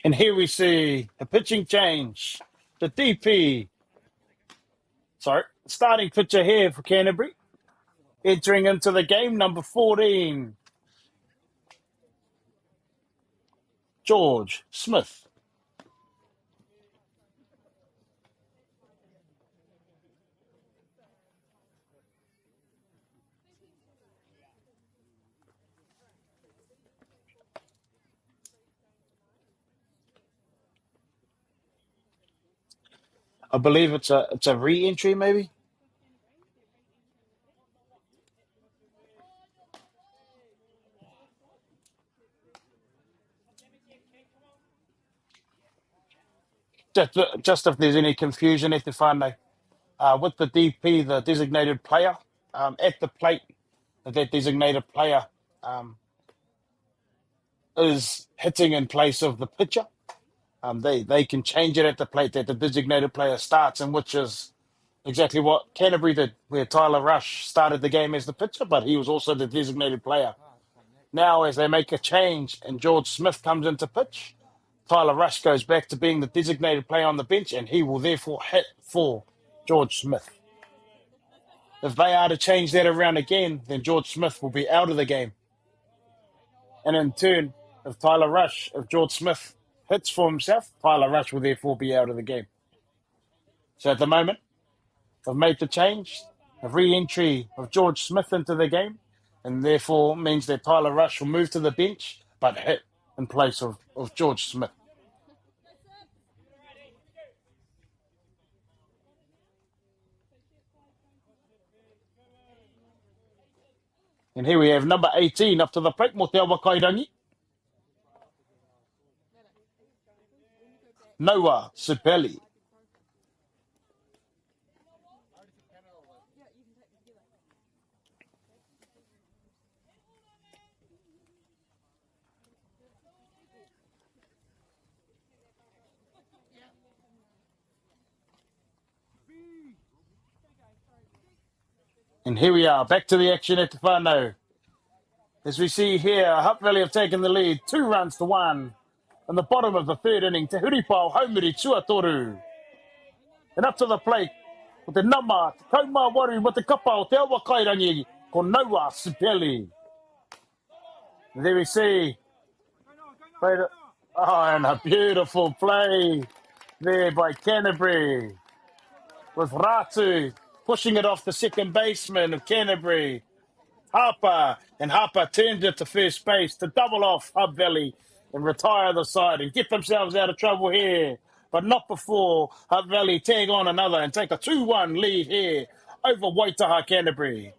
And here we see a pitching change. The starting pitcher here for Canterbury. Entering into the game, number 14, George Smith. I believe it's a re-entry, maybe. Just if there's any confusion at the whānau, with the DP, the designated player, at the plate, that designated player is hitting in place of the pitcher. They can change it at the plate that the designated player starts, and which is exactly what Canterbury did, where Tyler Rush started the game as the pitcher, but he was also the designated player. Now, as they make a change and George Smith comes into pitch, Tyler Rush goes back to being the designated player on the bench, and he will therefore hit for George Smith. If they are to change that around again, then George Smith will be out of the game. And in turn, if George Smith hits for himself, Tyler Rush will therefore be out of the game. So at the moment, they've made the change, a re-entry of George Smith into the game, and therefore means that Tyler Rush will move to the bench, but hit in place of George Smith. And here we have number 18 up to the plate, mo te awa kairangi. Noah Sipeli. And here we are, back to the action at the whānau. As we see here, Hutt Valley have taken the lead, 2 runs to 1. In the bottom of the 3rd inning, Te Huripau, Haumiri, Tuatoru. And up to the plate, with the nama, Te MāORI, with the kapa o Te Awa Kairangi, ko Noah Sipeli. And there we see, and a beautiful play there by Canterbury. With Ratu pushing it off the second baseman of Canterbury. Harper, and Harper turns it to first base to double off Hutt Valley and retire the side and get themselves out of trouble here. But not before Hutt Valley tag on another and take a 2-1 lead here over Waitaha Canterbury.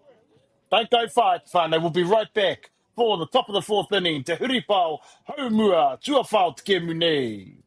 Don't go far, fun. They will be right back for the top of the fourth inning. Te Huripau, Haumua, Tuafau Te Kemune.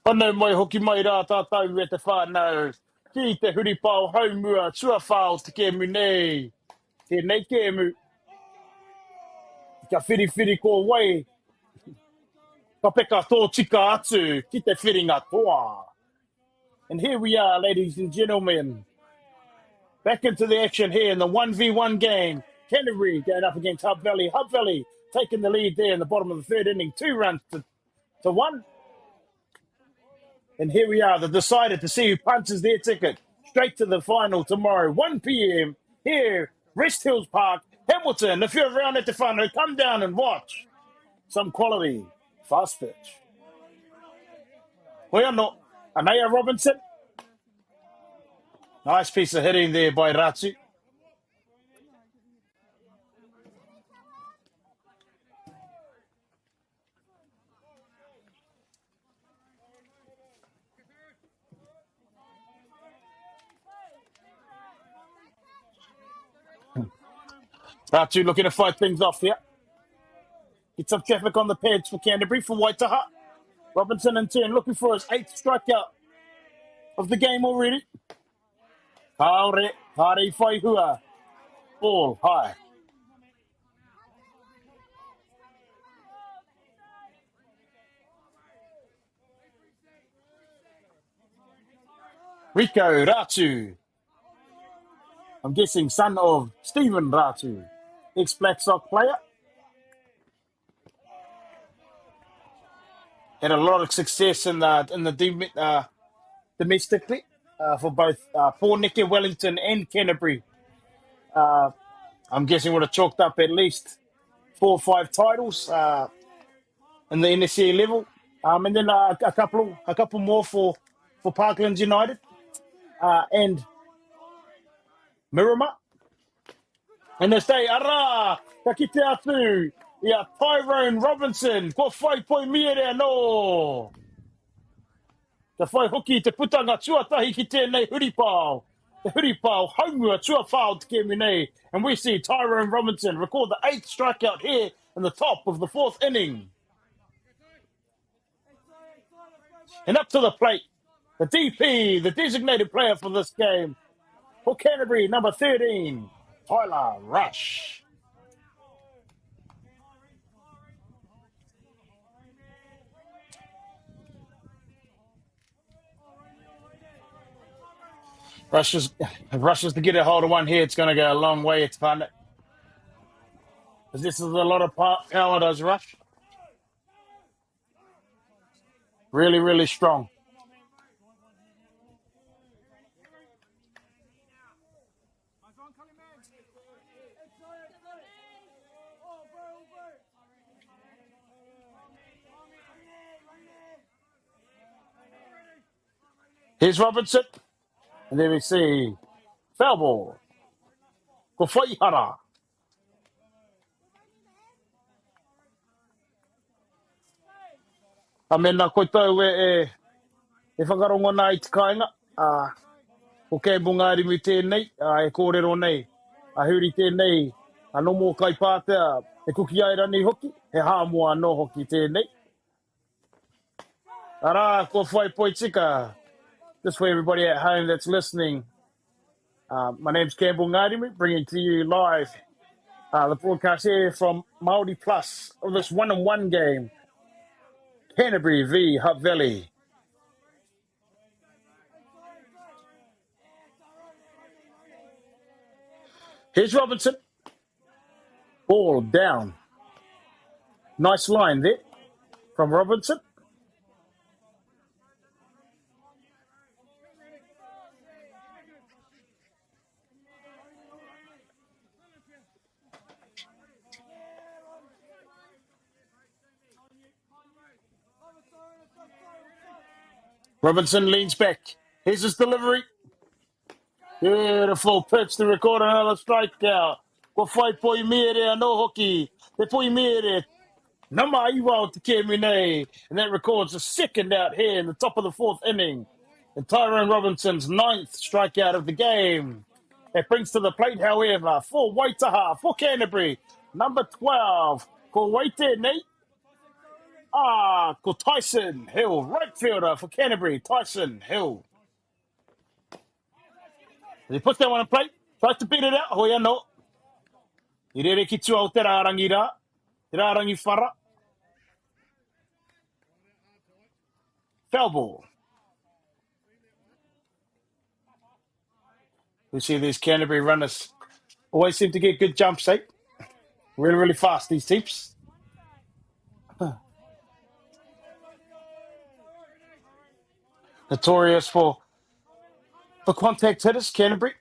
Ono mai hoki mai rā tātou e te whānau. Ki te Huripau, Haumua, Tuafau Te Kemune. Tēnei kēmu. Ka whiriwhiri ko wai. Ka peka tō tika atu ki te whiringa toa. And here we are, ladies and gentlemen. Back into the action here in the 1v1 game. Canterbury going up against Hutt Valley. Hutt Valley taking the lead there in the bottom of the third inning. 2 runs to 1. And here we are, the decider to see who punches their ticket straight to the final tomorrow, 1 p.m. here, Resthill Park, Hamilton. If you're around at the final, come down and watch some quality fast pitch. Hoiano, Anaya Robinson. Nice piece of hitting there by Ratu. Ratu looking to fight things off here. Get some traffic on the pads for Canterbury for Waitaha. Robinson in turn looking for his 8th strikeout of the game already. Kaore, Hare Whaihua. Ball high. Rico Ratu. I'm guessing son of Stephen Ratu, ex-Black Sox player. Had a lot of success in the domestically for both Pōneke, Wellington and Canterbury. I'm guessing would have chalked up at least 4 or 5 titles in the NSA level, and then a couple more for Parklands United and Miramar. And they say, ara, ka kite atu, ia Tyrone Robinson, ko whai poi mia rea no. Te whai hoki te putanga tuatahi ki tēnei Huripau. Te Huripau, Haumua, Tuafau Te Kemune. And we see Tyrone Robinson record the 8th strikeout here in the top of the 4th inning. And up to the plate, the DP, the designated player for this game, for Canterbury, number 13, Tyler Rush. Rushes to get a hold of one here. It's going to go a long way. It's fun. Possesses a lot of power, does Rush. Really, really strong. Here's Robinson. And there we see foul ball. Ko Whaihara. A mena koe tau e whakarongo nā i te kāinga. Ko kei mungari mi tēnei, e kōrero nei. A huri tēnei, a no mō kai pātea, e kuki ai rani hoki, he hāmua no hoki tēnei. Arā, ko whai poitika. Just for everybody at home that's listening. My name's Campbell Ngarimi, bringing to you live the broadcast here from MāORI Plus of this 1-on-1 game. Canterbury v Hutt Valley. Here's Robinson. Ball down. Nice line there from Robinson. Robinson leans back. Here's his delivery. Beautiful pitch to record another strikeout. Ko whai poi mere anō hoki. Te poi mere. Nama iwa o te kēmu nei. And that records a second out here in the top of the fourth inning. And Tyrone Robinson's 9th strikeout of the game. That brings to the plate, however, for Waitaha, for Canterbury, number 12. Ko Waite nei. Ko Tyson Hill, right fielder for Canterbury, Tyson Hill. He puts that one in play, tries to beat it out, hoi anō. I rere ki tua o te rārangi rā, te rārangi whara. Foul ball. We see these Canterbury runners always seem to get good jumps, eh? Really, really fast, these teams. Notorious for contact hitters, Canterbury.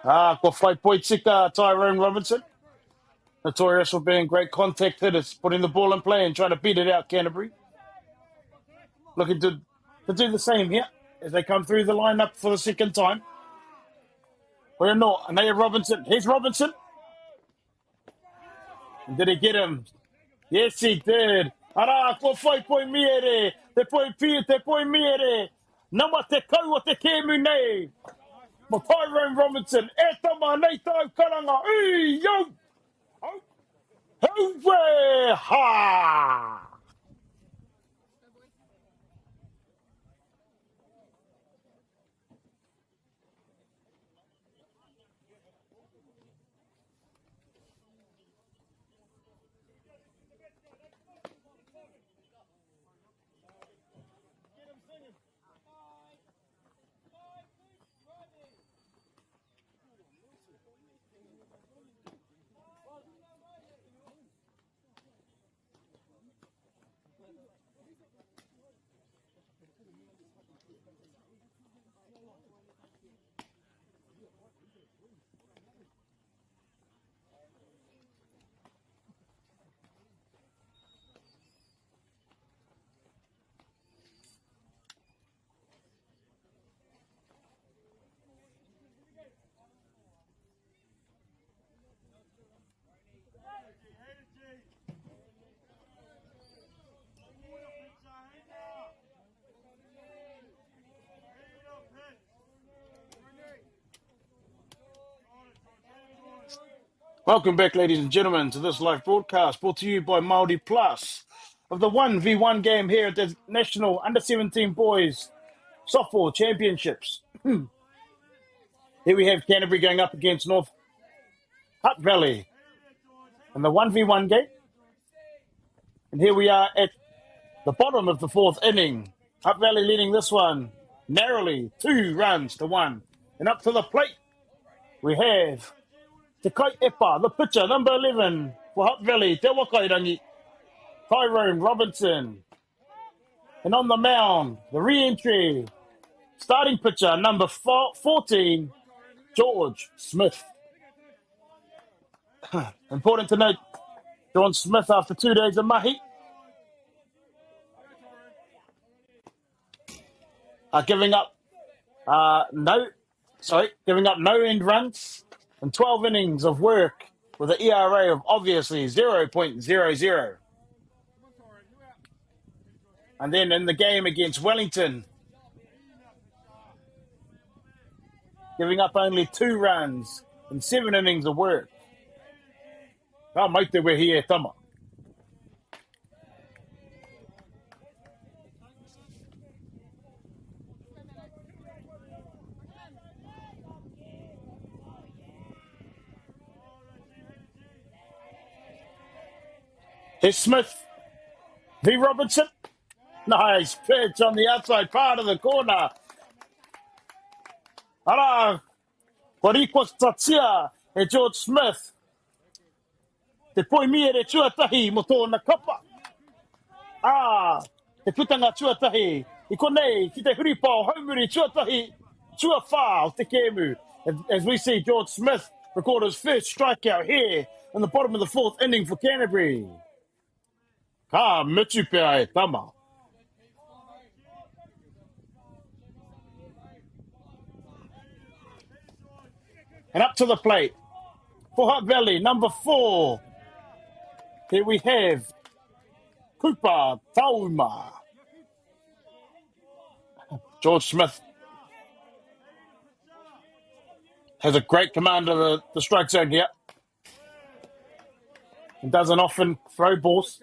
Ko whai poitika, Tyrone Robinson. Notorious for being great contact hitters, putting the ball in play and trying to beat it out, Canterbury. Looking to do the same here as they come through the lineup for the second time. Well, no, and they have Robinson. Here's Robinson. And did he get him? Yes, he did. Ara, ko whai poi mere. Te poi pia, te poi mere. Nama te kau o te kēmu nei. Ma Tyrone Robinson. E tama nei tau karanga. Ui, yo. Hooray! Ha! Welcome back, ladies and gentlemen, to this live broadcast brought to you by MāORI Plus of the 1v1 game here at the National Under-17 Boys Softball Championships. Here we have Canterbury going up against North Hutt Valley in the 1v1 game. And here we are at the bottom of the fourth inning. Hutt Valley leading this one narrowly, 2-1. And up to the plate, we have Te Kai Epa, the pitcher, number 11 for Hutt Valley, Te Wakairangi, Tyrone Robinson. And on the mound, the re-entry, starting pitcher, number 14, George Smith. Important to note, John Smith, after 2 days of mahi, giving up no end runs and 12 innings of work with an ERA of obviously 0.00. And then in the game against Wellington, giving up only 2 runs and 7 innings of work. Ka maite wehi e tama. Here's Smith v. Robinson. Nice pitch on the outside part of the corner. Ara, Korikos Tatsia e George Smith. Te poi mia re tuatahi mo tōna kapa. Te putanga tuatahi. I konei, ki te huripao, haumuri tuatahi, tuawha o te kēmu. As we see George Smith record his first strikeout here in the bottom of the 4th inning for Canterbury. Ka mitu pea e tama. And up to the plate for Hutt Valley, number 4. Here we have Cooper Tauma. George Smith has a great command of the strike zone here. And doesn't often throw balls.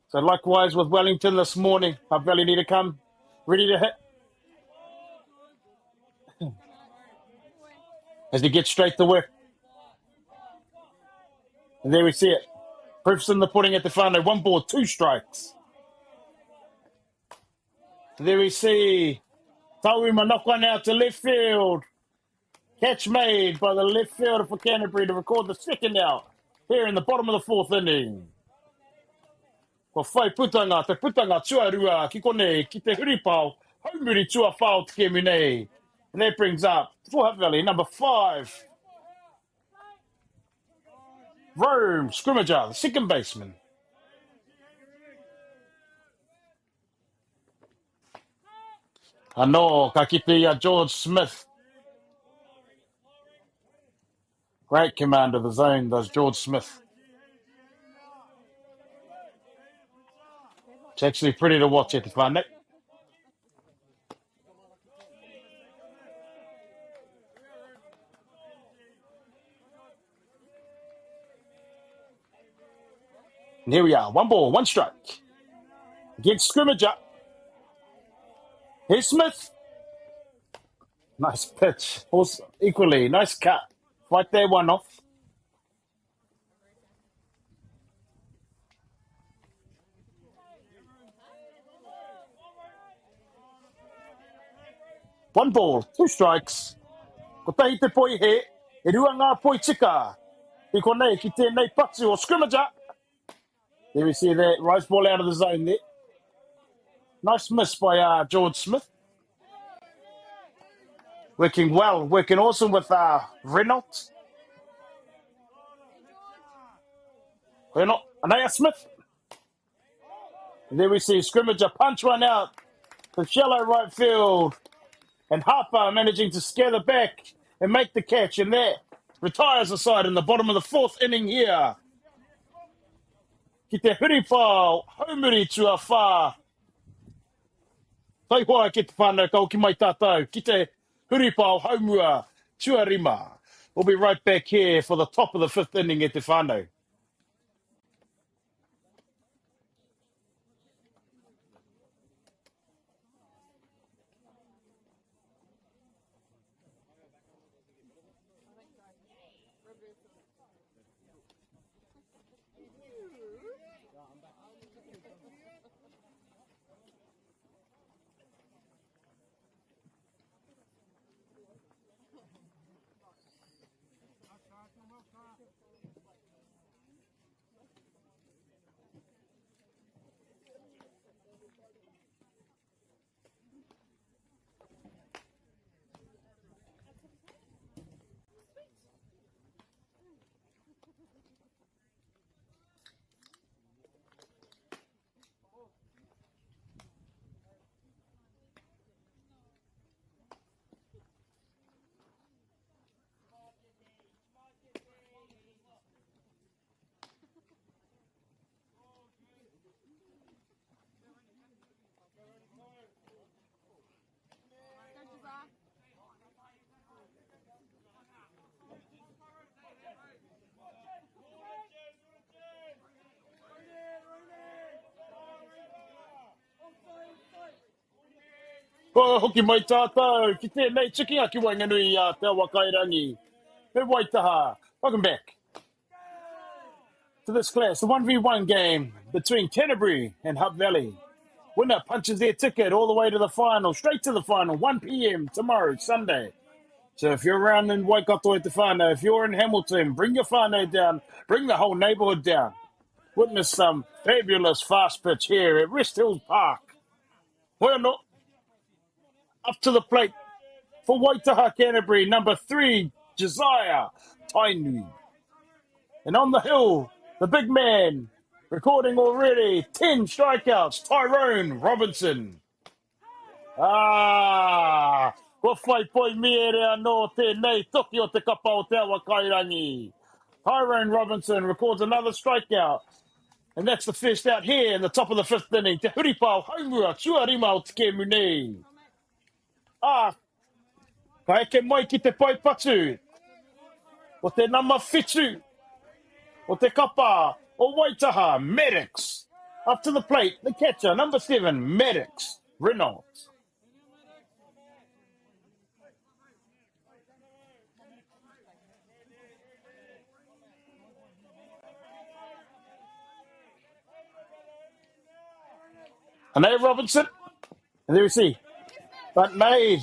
So likewise with Wellington this morning, Hutt Valley need to come ready to hit. As he gets straight to work. And there we see it. Proof's in the pudding at the whānau. 1 ball, 2 strikes. And there we see Tauma knock one out to left field. Catch made by the left fielder for Canterbury to record the second out here in the bottom of the 4th inning. Ko whai putanga, te putanga tuarua ki konei, ki te huripao, haumuri tuawha o te kēmu nei. And that brings up for Hutt Valley, number 5. Rome Scrimmager, the second baseman. Anō, ka kite George Smith. Great command of the zone, does George Smith. It's actually pretty to watch at the whānau. And here we are, 1 ball, 1 strike. Against Scrimmager. Here's Smith. Nice pitch. Also, equally, nice cut. Right there, 1 off. One ball, 2 strikes. Ko tahi te poi he, e rua ngā poi tika. I konei ki tēnei patu o Scrimmager. There we see that rise ball out of the zone there. Nice miss by George Smith. Working well, working awesome with Reynolds. Anaya Smith. And there we see Scrimmager punch one out to shallow right field. And Harper managing to scare the back and make the catch. And that retires the side in the bottom of the 4th inning here. Ki te huripao, haumuri tuawha. Tai hoa ki te whānau, kau ki mai tātou. Ki te huripao, haumua, tuarima. We'll be right back here for the top of the 5th inning at te whānau. Ko hoki mai tātou, ki tēnei tiki aki wainganui te Wakairangi. He Waitaha. Welcome back to this class, the 1v1 game between Canterbury and Hutt Valley. Winner punches their ticket all the way to the final, straight to the final, 1 p.m. tomorrow, Sunday. So if you're around in Waikato at the whānau, if you're in Hamilton, bring your whānau down, bring the whole neighbourhood down. Witness some fabulous fast pitch here at Resthill Park. Bueno, up to the plate for Waitaha Canterbury, number 3, Josiah Tainui. And on the hill, the big man, recording already 10 strikeouts, Tyrone Robinson. Ko whai poi mea rea no tēnei toki o te kapa o te awa Kairangi. Tyrone Robinson records another strikeout. And that's the first out here in the top of the 5th inning. Te huripau haumua, tuarima o te ke munei. Ka eke mai ki te pai patu. O te nama whitu. O te kapa o Waitaha, Maddox. Up to the plate, the catcher, number 7, Maddox Reynolds. And there Robinson. And there we see. But made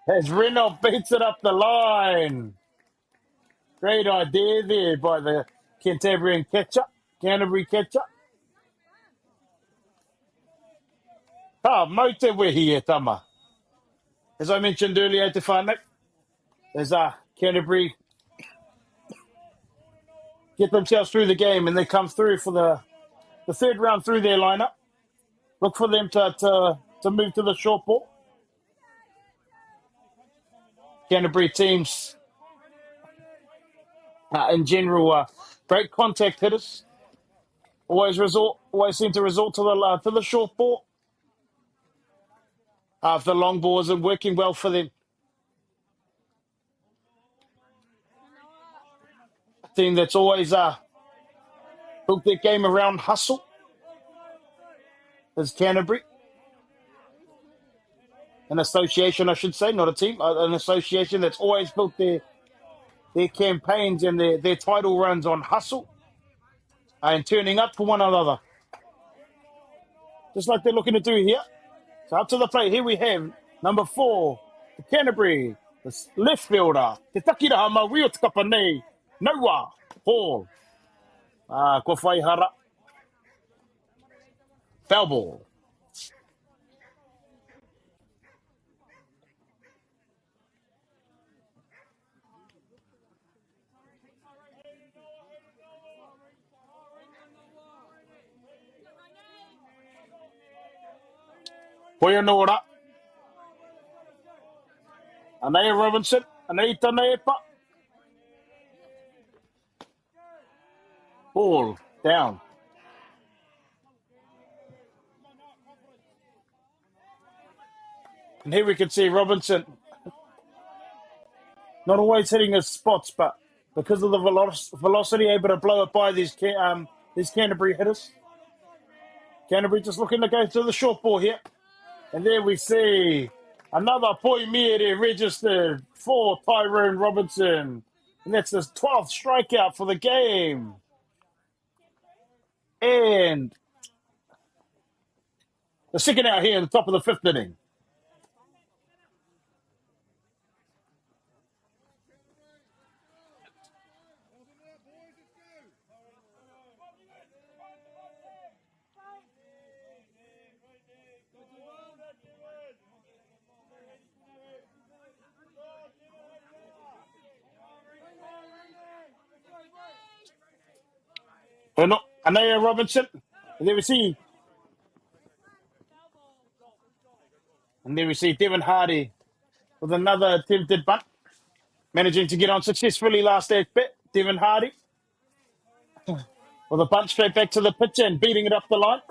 as Reynolds beats it up the line. Great idea there by the Canterbury catcher. Mau te wehi e tama. As I mentioned earlier, te whānau, as Canterbury get themselves through the game and they come through for the third round through their lineup. Look for them to move to the short ball. Canterbury teams, in general, great contact hitters. Always seem to resort to the short ball. If the long ball isn't working well for them. A team that's always built their game around hustle is Canterbury. An association, I should say, not a team. An association that's always built their campaigns and their title runs on hustle and turning up for one another. Just like they're looking to do here. So up to the plate, here we have number 4, the Canterbury, the left fielder, Te Takiraha Maui o te kapa nei, Noah Hall. Ko whai hara. Foul ball. Koia Nora. Anei Robinson. Anei Tanepa. Ball down. And here we can see Robinson not always hitting his spots, but because of the velocity, able to blow it by these Canterbury hitters. Canterbury just looking to go to the short ball here. And there we see another Poimiere registered for Tyrone Robinson. And that's his 12th strikeout for the game. And the second out here in the top of the 5th inning. Anaya Robinson. And there we see. And there we see Devin Hardy with another attempted bunt. Managing to get on successfully last at bat. Devin Hardy. With a bunt straight back to the pitcher and beating it up the line.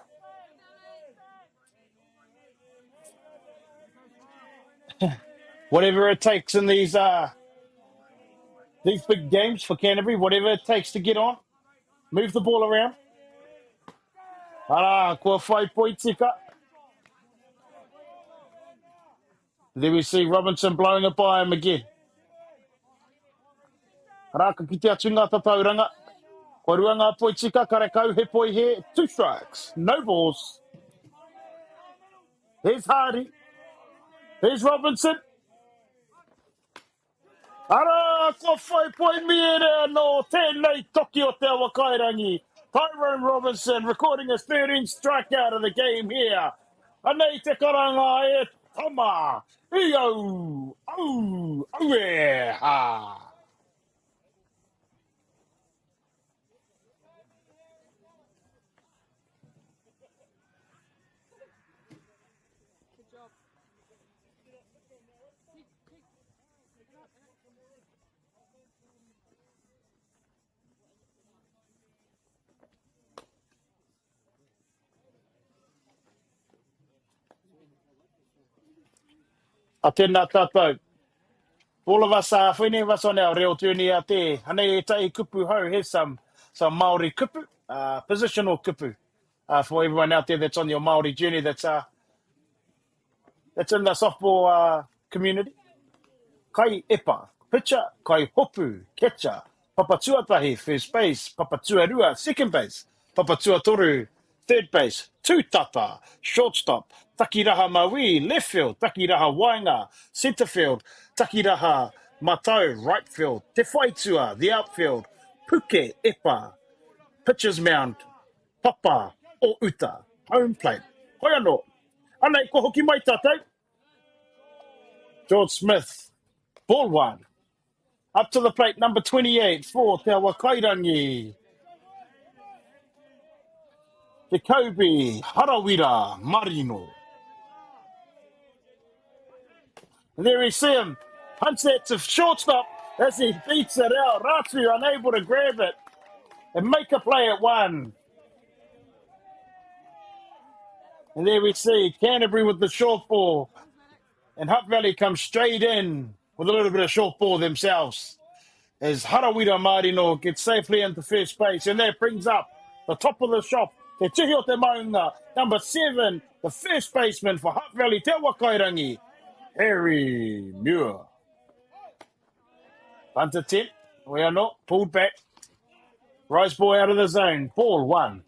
Whatever it takes in these big games for Canterbury, whatever it takes to get on. Move the ball around. Kua whai poitika. There we see Robinson blowing it by him again. Raka ki te atunga tatauranga. Koruanga poitika karekau he poi he. 2 strikes. No balls. Here's Hardy. Here's Robinson. Ara, ko whai poi mire no tēnei toki o te awa kairangi. Tyrone Robinson recording his 13th strikeout of the game here. Anei te karanga e tama. Io. Au. Aue. Ha. A tēnā tātou. All of us, whene of us on our reo tūni a te. Hanei e tai kupu hau. Here's some Māori kupu, positional kupu. For everyone out there that's on your Māori journey that's in the softball community. Kai epa, pitcher, kai hopu, catcher, papa tuatahi, first base, papa tuarua, second base, papa tuatoru, third base, tūtata, shortstop, takiraha maui, left field, takiraha wainga, centre field, takiraha matau, right field, te whaitua, the outfield, puke, epa, pitcher's mound, papa, o uta, home plate. Hoi anō. Anei, ko hoki mai tātou. George Smith, ball one. Up to the plate, number 28 for Te Awa Kairangi. Jacoby Harawira Marino. And there we see him. Punts that to shortstop as he beats it out. Ratu unable to grab it and make a play at one. And there we see Canterbury with the short ball. And Hutt Valley comes straight in with a little bit of short ball themselves. As Harawira Marino gets safely into first base. And that brings up the top of the shop. Te Tihi o te Maunga, number 7, the first baseman for Hutt Valley, Te Awa Kairangi, Harry Muir. Punter 10, we are not, pulled back. Rise boy out of the zone, ball 1.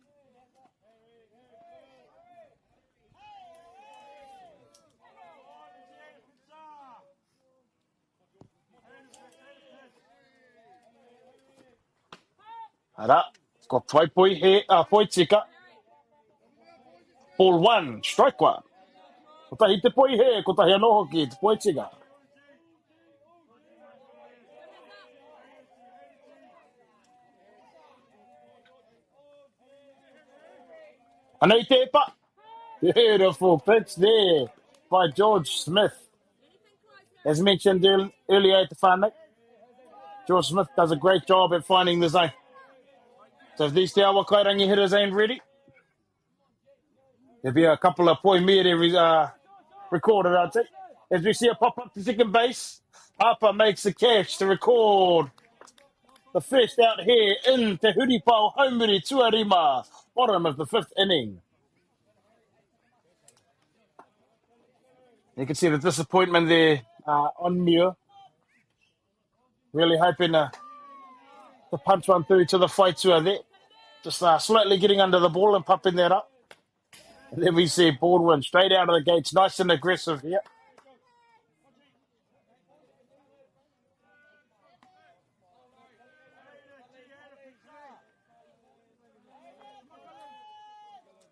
Ara, ko twai poi he, poi tika. Ball 1, strike 1. Ko tahi te poi he, ko tahi anoho ki, te poi tika. Anei te epa. Beautiful pitch there by George Smith. As mentioned earlier at the whānau, George Smith does a great job at finding the zone. So if these Te Awa Kairangi hitters ain't ready, there'll be a couple of poi mere recorded, I'd say. As we see a pop up to second base, Harper makes the catch to record the first out here in Te Huripau Haumiri Tuarima, bottom of the 5th inning. You can see the disappointment there on Muir. Really hoping to punch one through to the Whaitua there. Just slightly getting under the ball and popping that up. And then we see Baldwin straight out of the gates, nice and aggressive here.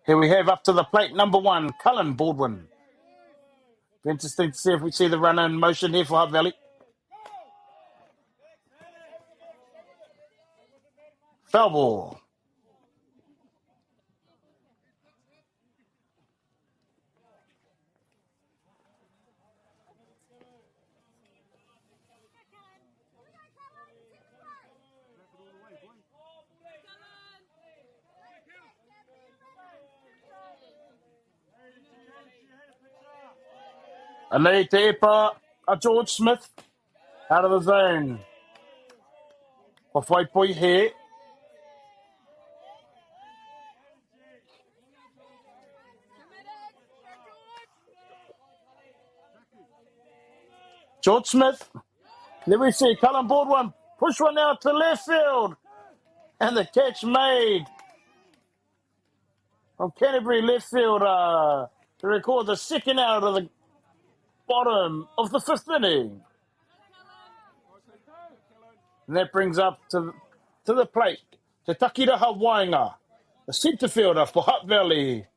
Here we have up to the plate, number 1, Cullen Baldwin. Interesting to see if we see the runner in motion here for Hutt Valley. Foul ball. Anei te epa a George Smith out of the zone. Ko whai poi he. George Smith. There we see Cullen board one. Push one out to left field. And the catch made from Canterbury left field to record the second out of the bottom of the fifth inning. And that brings up to the plate to Takiraha Wainga, the centre fielder for Hutt Valley.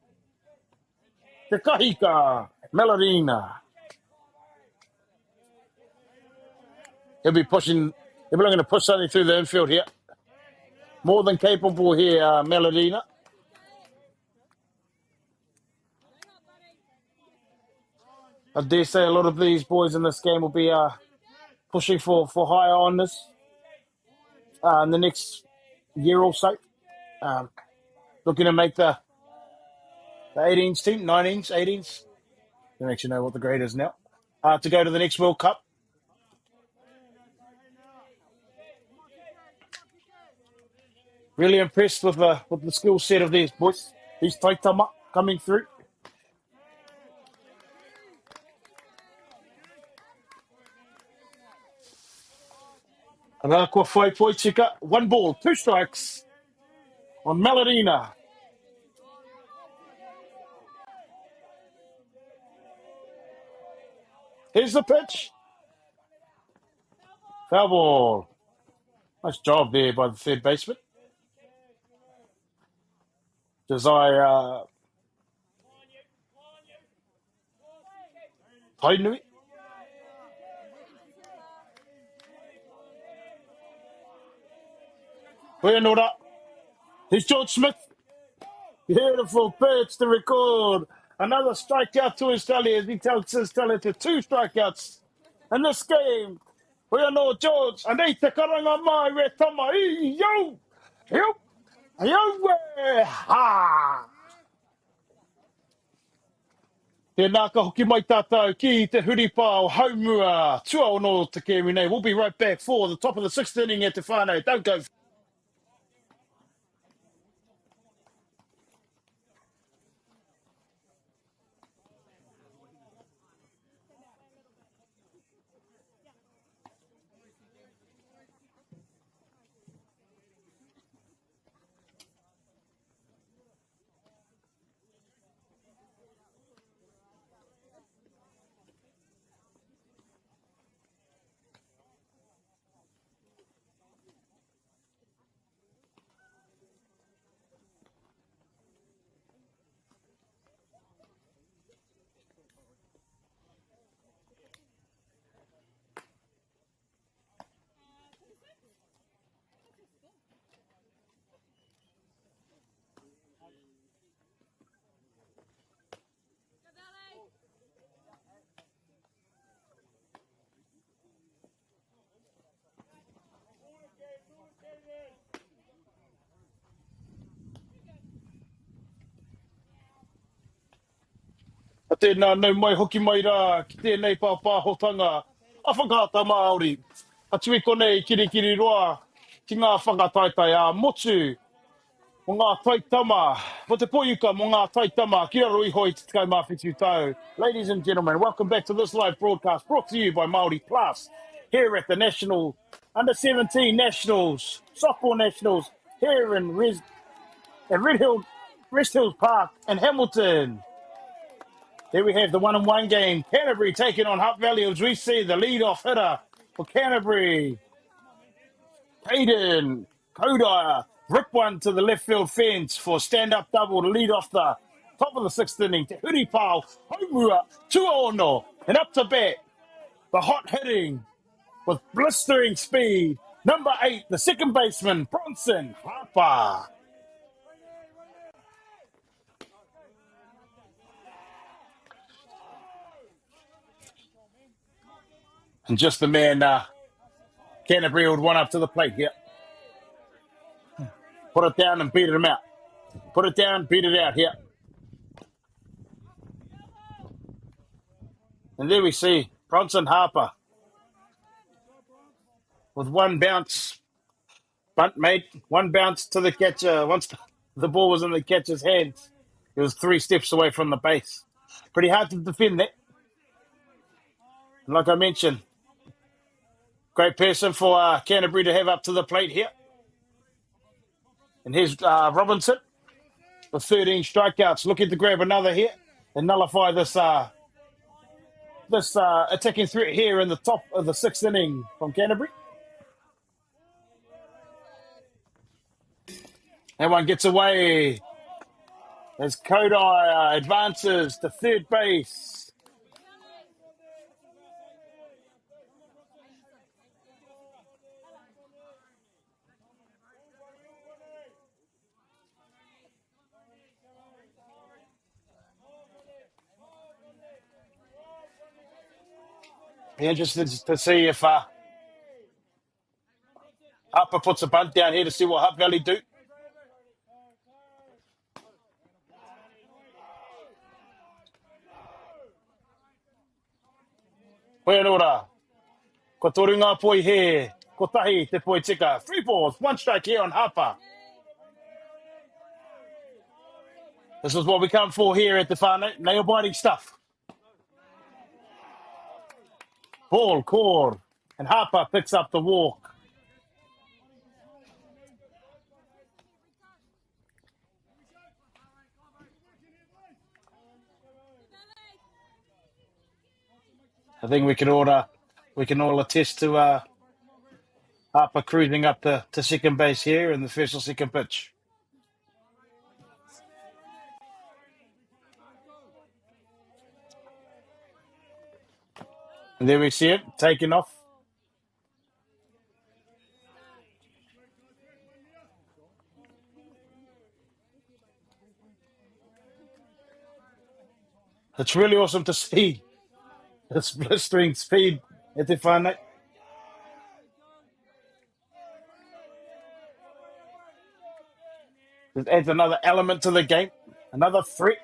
Te Kahika Melarina. He'll be looking to push something through the infield here. More than capable here, Melarina. I dare say a lot of these boys in this game will be pushing for higher honours in the next year or so. Looking to make the 18s team, 19s, 18s. Don't actually know what the grade is now. To go to the next World Cup. Really impressed with the skill set of these boys. These taitama coming through. Rakua whai poitika. 1 ball, 2 strikes on Melarina. Here's the pitch. Foul ball. Nice job there by the third baseman. Josiah Tainui. Huianora. Here's George Smith. Beautiful pitch to record. Another strikeout to his tally as he tells his tally to 2 strikeouts in this game. Huianora George. And ei te karanga mai re tama. Yo! Yo! Yo! Ha! Tēnā ka hoki mai tātou ki te huripā o haumua. Tua ono te kēmi nei. We'll be right back for the top of the 6th inning at Te Whānau. Don't go. A tēnā nau mai hoki mai rā ki tēnei pāpāhotanga. A whakaata MΑORI. A tui konei kirikiri roa ki ngā whakataitai a motu o ngā taitama. Mo te poiuka mo ngā taitama. Kia roi hoi te tekau mawhitu tau. Ladies and gentlemen, welcome back to this live broadcast brought to you by MAORI Plus here at the National Under-17 Nationals, Softball Nationals here in Resthill Park in Hamilton. There we have the 1-on-1 game. Canterbury taking on Hutt Valley as we see the lead-off hitter for Canterbury. Hayden Kodire rip one to the left field fence for stand-up double to lead off the top of the 6th inning. Te Huripau, Haumua, Tuaono, and up to bat. The hot hitting with blistering speed. Number 8, the second baseman, Bronson Harper. And just the man, Canterbury would one up to the plate here. Put it down and beat him out. Put it down, beat it out here. And there we see Bronson Harper with one bounce. Bunt made, one bounce to the catcher. Once the ball was in the catcher's hands, it was 3 steps away from the base. Pretty hard to defend that. And like I mentioned, Great person for Canterbury to have up to the plate here. And here's Robinson with 13 strikeouts, looking to grab another here and nullify this attacking threat here in the top of the 6th inning from Canterbury. That one gets away as Kodai advances to third base. Be interested to see if Harper puts a bunt down here to see what Hutt Valley do. Koe ora. Ko toru ngā poi he. Ko tahi te poi tika. 3 balls, 1 strike here on Harper. This is what we come for here at the whānau. Nail-biting stuff. Ball, core. And Harper picks up the walk. I think we can all attest to Harper cruising up to second base here in the first or second pitch. And there we see it, taking off. It's really awesome to see this blistering speed at the whānau. It adds another element to the game, another threat.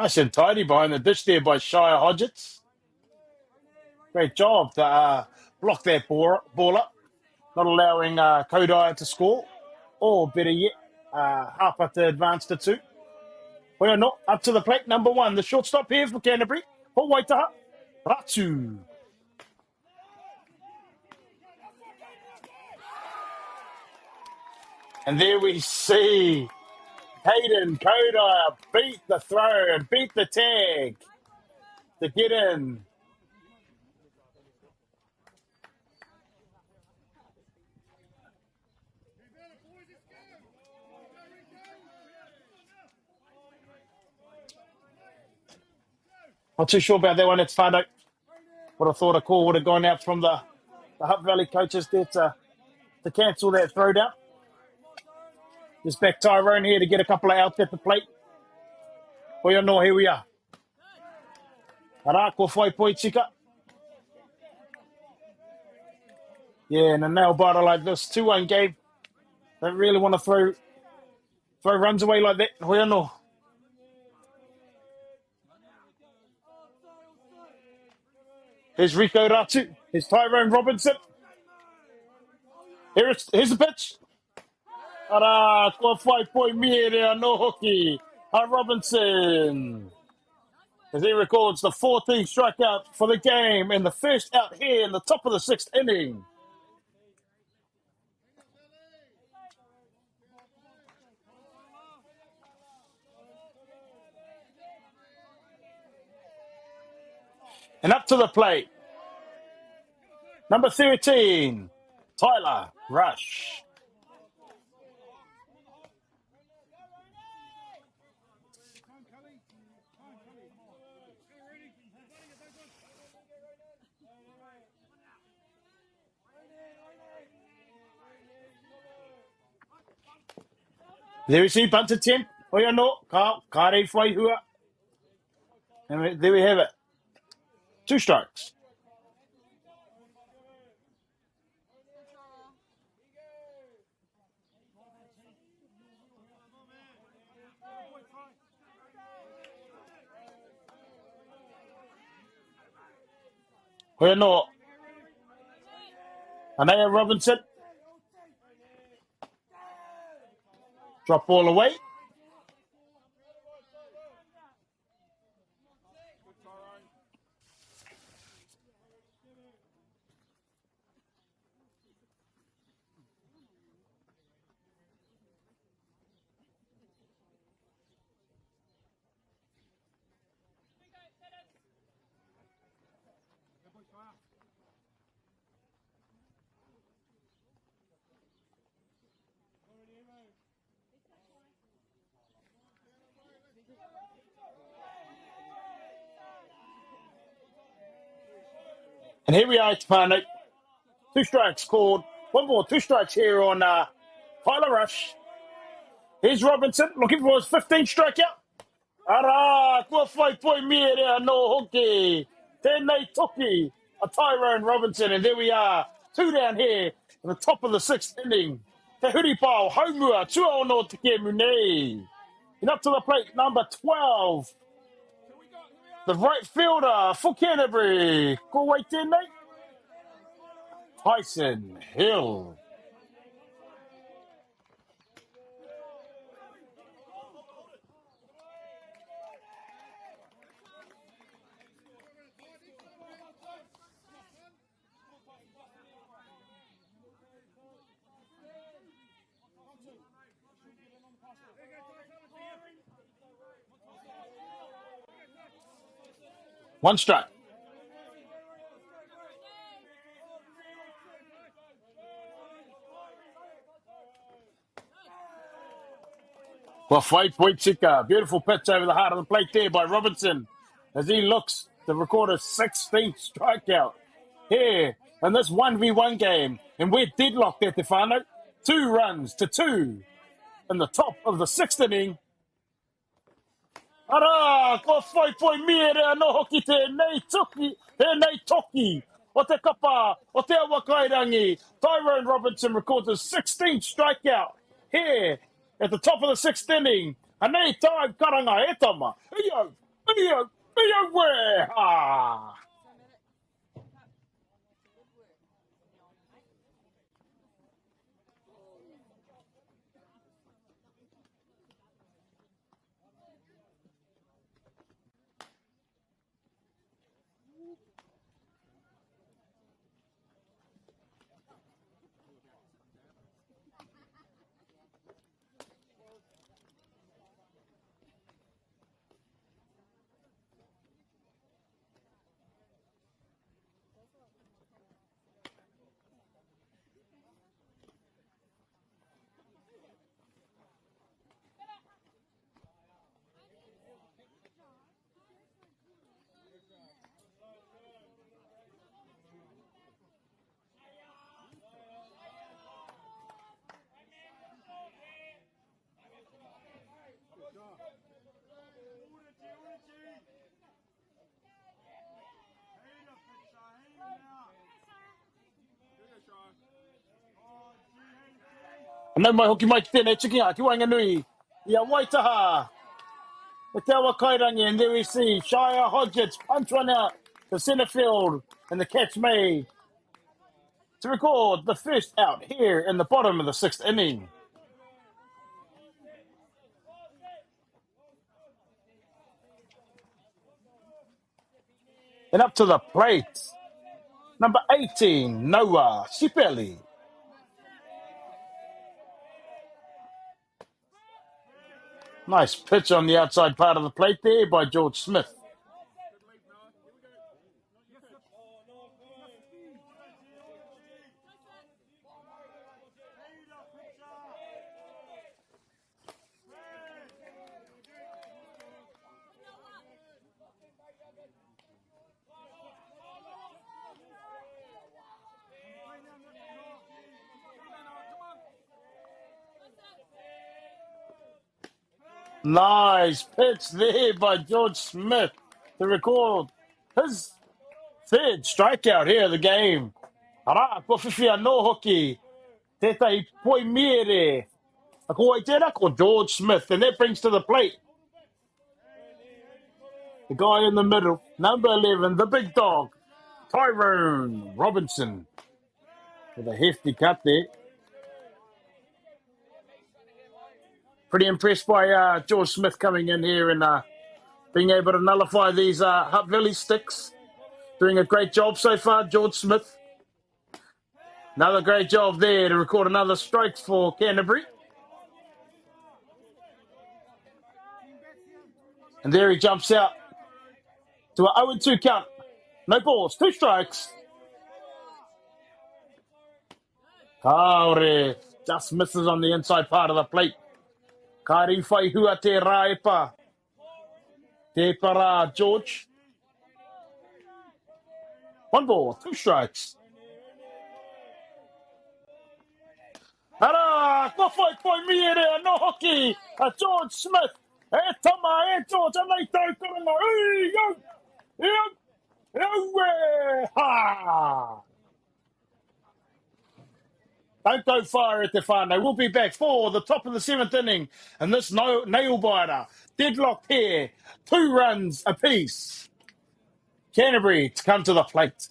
Nice and tidy behind the dish there by Shire Hodgetts. Great job to block that ball up, not allowing Kodai to score, or better yet, Harper to advance to 2. Well, not up to the plate, number 1, the shortstop here for Canterbury, for Waitaha, Ratu. And there we see Hayden Kodai beat the throw and beat the tag to get in. Not too sure about that one. It's Fado. Would have thought a call would have gone out from the Hutt Valley coaches there to cancel that throw down. Just back Tyrone here to get a couple of outs at the plate. Well, no, here we are. Arako whai poi tika. Yeah, and a nail biter like this, 2-1 game. Don't really want to throw runs away like that. Well, no. Here's Rico Ratu. Here's Tyrone Robinson. Here's the pitch. Ara, ko whai poi mere no hoki. Robinson. As he records the 14th strikeout for the game and the first out here in the top of the 6th inning. And up to the plate, number 13, Tyler Rush. There we see bunt attempt. Oia no, ka rei whai hua. And there we have it. 2 strikes. Oia no. Anaya Robinson. Drop ball away. And here we are, Tupano. 2 strikes called. One more, 2 strikes here on Tyler Rush. Here's Robinson looking for his 15th strikeout. Ara, kua whai poi mea rea no hoki. Tēnei toki, a Tyrone Robinson. And there we are, 2 down here at the top of the 6th inning. Te huripao, haumua, tua ono te ke munei. And up to the plate, number 12. The right fielder for Canterbury. Ko wai tēnei. Tyson Hill. One strike. Well, fight point tika. Beautiful pitch over the heart of the plate there by Robinson as he looks to record a 16th strikeout here in this 1v1 game. And we're deadlocked there, Tefano. 2 runs to 2 in the top of the 6th inning. Ara, ko whai poi mea rea no hoki tēnei toki. O te kapa, o te awakairangi. Tyrone Robinson records his 16th strikeout here at the top of the 6th inning. Anei time karanga e tama. Iyo, where? Ah. Anau mai hoki mai ki tēnei chikinga, ki Wainganui. Ia Waitaha. The Te Awakairangi, and there we see Shia Hodgetts punch one out to centre field, and the catch made to record the first out here in the bottom of the 6th inning. And up to the plate, number 18, Noah Shipeli. Nice pitch on the outside part of the plate there by George Smith. Nice pitch there by George Smith to record his 3rd strikeout here of the game. Ara, ko whiwhia no hoki. Tētai poi mere. A ko ai tēnā ko George Smith, and that brings to the plate the guy in the middle, number 11, the big dog, Tyrone Robinson, with a hefty cut there. Pretty impressed by George Smith coming in here and being able to nullify these Hutt Valley sticks. Doing a great job so far, George Smith. Another great job there to record another strike for Canterbury. And there he jumps out to an 0-2 count. No balls, 2 strikes. Kaore just misses on the inside part of the plate. Kari whai hua te raipa. Te para, George. One ball, 2 strikes. Ara, ko foi miere, no hockey. George Smith. Tama, George, and they don't go. Ha! Don't go far at the far. They will be back for the top of the 7th inning. And this nail biter, deadlock here, 2 runs apiece. Canterbury to come to the plate.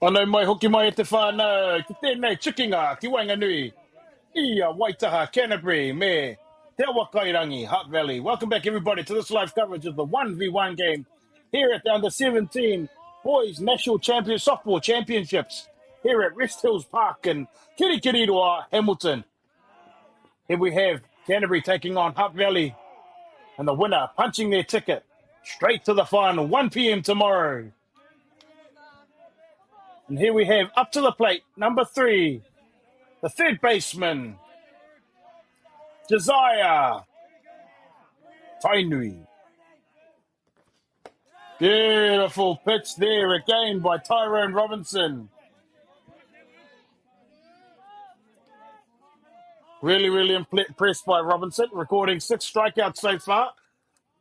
Ano mai hoki mai e te whānau, ki tēnei chikinga, ki Wanganui. Ia Waitaha, Canterbury, me Te Wakairangi, Hutt Valley. Welcome back, everybody, to this live coverage of the 1v1 game here at the Under-17 Boys National Softball Championships here at Resthill Park in Kirikiriroa, Hamilton. Here we have Canterbury taking on Hutt Valley, and the winner punching their ticket straight to the final, 1 p.m. tomorrow. And here we have up to the plate, number 3, the third baseman, Josiah Tainui. Beautiful pitch there again by Tyrone Robinson. Really impressed by Robinson, recording 6 strikeouts so far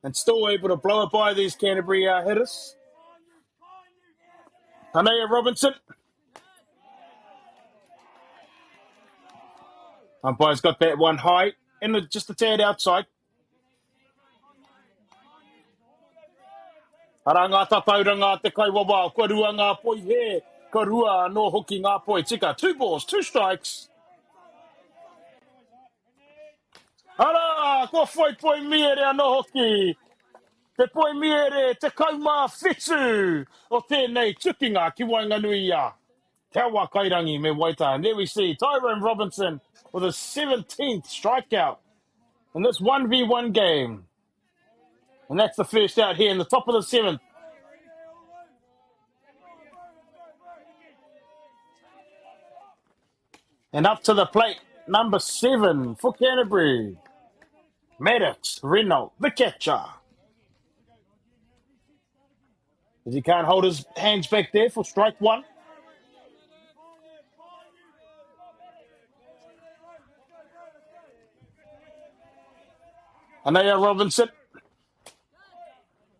and still able to blow it by these Canterbury hitters. Anaya Robinson. Umpire's got that one high and just a tad outside. Aranga tapauranga te kaiwawa, korua ngā poi he, korua no hoki ngā poi tika. 2 balls, 2 strikes. Ara, ko poi miere ano hoki. Te poi miere, te kauma whetū o tēnei tukinga ki Wanganui ia. Te awa kairangi me Waitaha. And there we see Tyrone Robinson with his 17th strikeout in this 1v1 game. And that's the first out here in the top of the 7th. And up to the plate, number 7 for Canterbury, Maddox Renault, the catcher. As he can't hold his hands back there for strike 1. Anaya Robinson.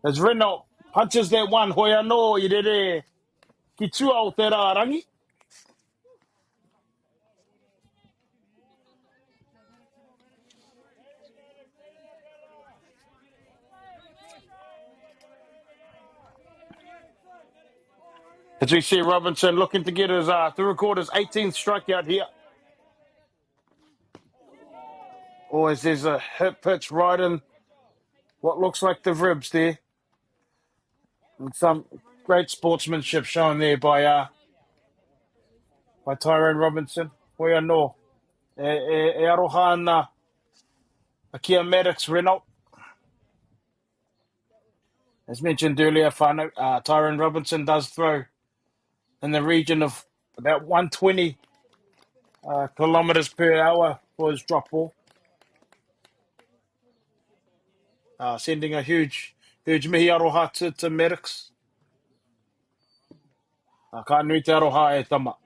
As Renault punches that one, hoia no, i rere ki tua o te rārangi. As we see Robinson looking to get his to record his 18th strikeout here. As there's a hit pitch right in what looks like the ribs there. And some great sportsmanship shown there by Tyrone Robinson. Hoia no. E aroha ana Akia Maddox Renault. As mentioned earlier, whānau, Tyrone Robinson does throw in the region of about 120 kilometres per hour for his drop ball. Sending a huge mihi aroha to Maddox. Ka nui te aroha e tama.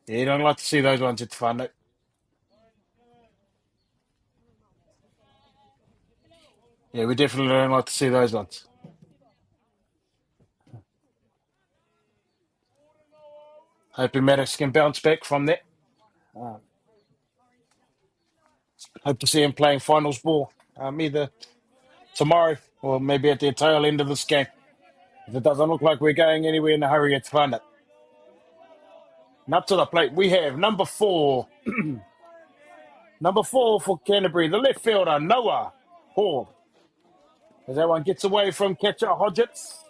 Yeah, you don't like to see those ones at whānau. Yeah, we definitely don't like to see those ones. Hoping Maddox can bounce back from that. Hope to see him playing finals ball either tomorrow or maybe at the tail end of this game. If it doesn't look like we're going anywhere in a hurry, it's fun. And up to the plate, we have number 4. Number 4 for Canterbury, the left fielder, Noah Hall. As that one gets away from catcher Hodgetts.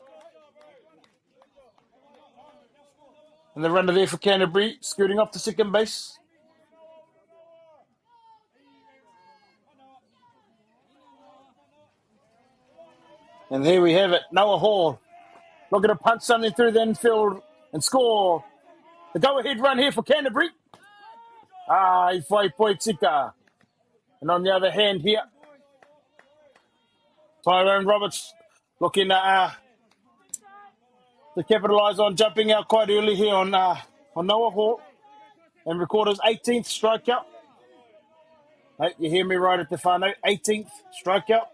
And the runner there for Canterbury, scooting off to second base. And here we have it, Noah Hall looking to punch something through the infield and score. The go-ahead run here for Canterbury. I whai Poitika. And on the other hand here, Tyrone Roberts looking to capitalise on jumping out quite early here on Noah Hall and record his 18th strikeout. Hey, you hear me right at the whānau, 18th strikeout.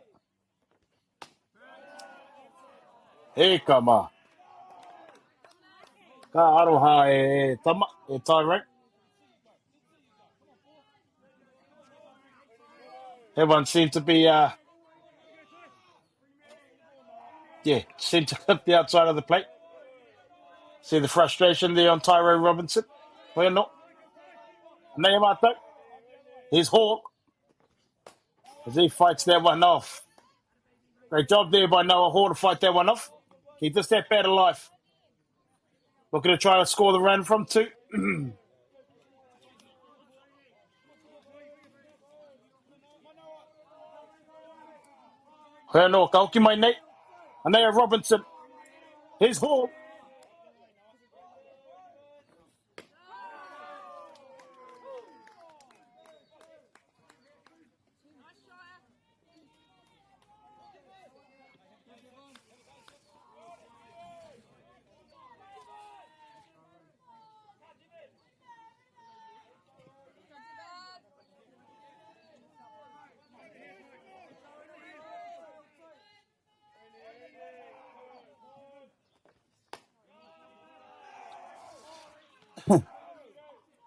He kama. Ka aroha e tama, e Tyrone. Everyone seemed to be, seemed to hit the outside of the plate. See the frustration there on Tyrone Robinson. Well, no. Neyamato. Here's Hawk. As he fights that one off. Great job there by Noah Hall to fight that one off. Keep this that bat alive. Looking to try to score the run from 2. No, kauki mai nei. Anea Robinson. Here's Hall.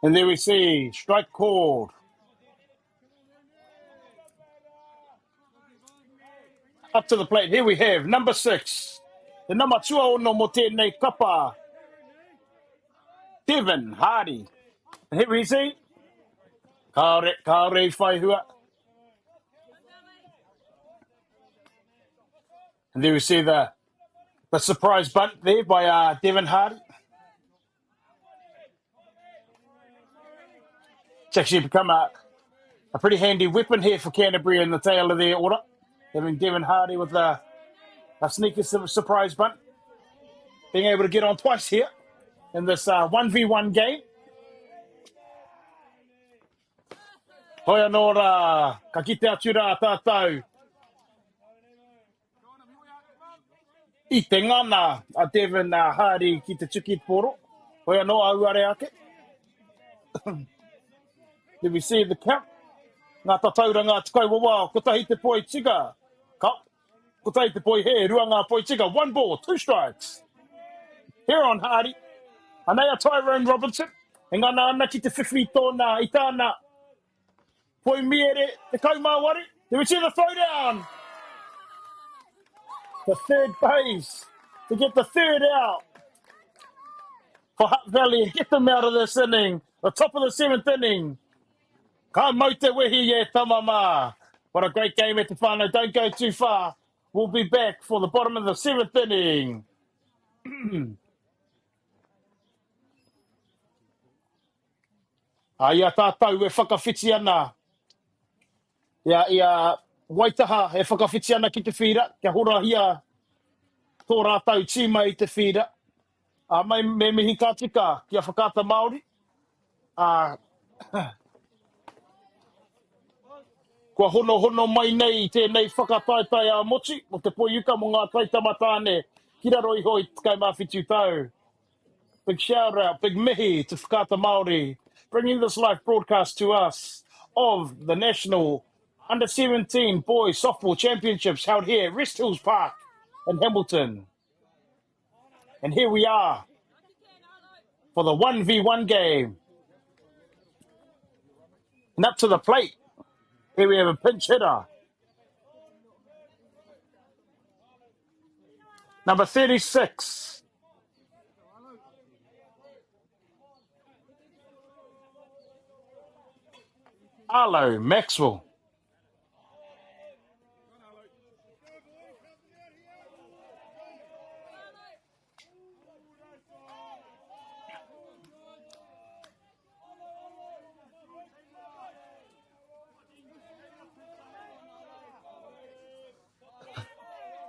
And there we see strike called. Up to the plate. Here we have number 6. The number 2 no mo tēnei kapa. Devin Hardy. And here we see Kaore Whaihua. And there we see the surprise bunt there by Devin Hardy. It's actually become a pretty handy weapon here for Canterbury in the tail of their order. Having Devin Hardy with a sneaky surprise bunt. Being able to get on twice here in this 1v1 game. Hoi anō rā, ka kite atu rā tātou. I te ngana a Devin Hardy ki te tuki poro. Hoi anō auare ake. Did we see the count? Ngā tatauranga tukau wawa, ko tahi te poi tika. Ko tahi te poi he, rua ngā poi tika. 1 ball, 2 strikes. Here on Hardy. Anea Tyrone Robinson. E ngana ana ki te whiwhi tōna i tāna poi miere, te kau MΑORI. Did we see the throw down? The third base to get the third out for Hutt Valley and get them out of this inning. The top of the 7th inning. Ka mau te wehi e tamama. What a great game at the whānau. Don't go too far. We'll be back for the bottom of the 7th inning. Ia tātou e whakawhiti ana. Ia Waitaha e whakawhiti ana ki te whira, kia hora hia tō rātau tīma i te whira. Mai me mihi ka tika kia whakata Māori. Kua hono mai nei i tēnei whakataitai a mochi, mo te poiuka mo ngā taitamatane, ki raro i hoi kai mawhitu tau. Big shout out, big mihi to Whakata Māori, bringing this live broadcast to us of the National Under-17 Boys Softball Championships held here at Resthill Park in Hamilton. And here we are for the 1v1 game. And up to the plate, here we have a pinch hitter. Number 36. Arlo Maxwell.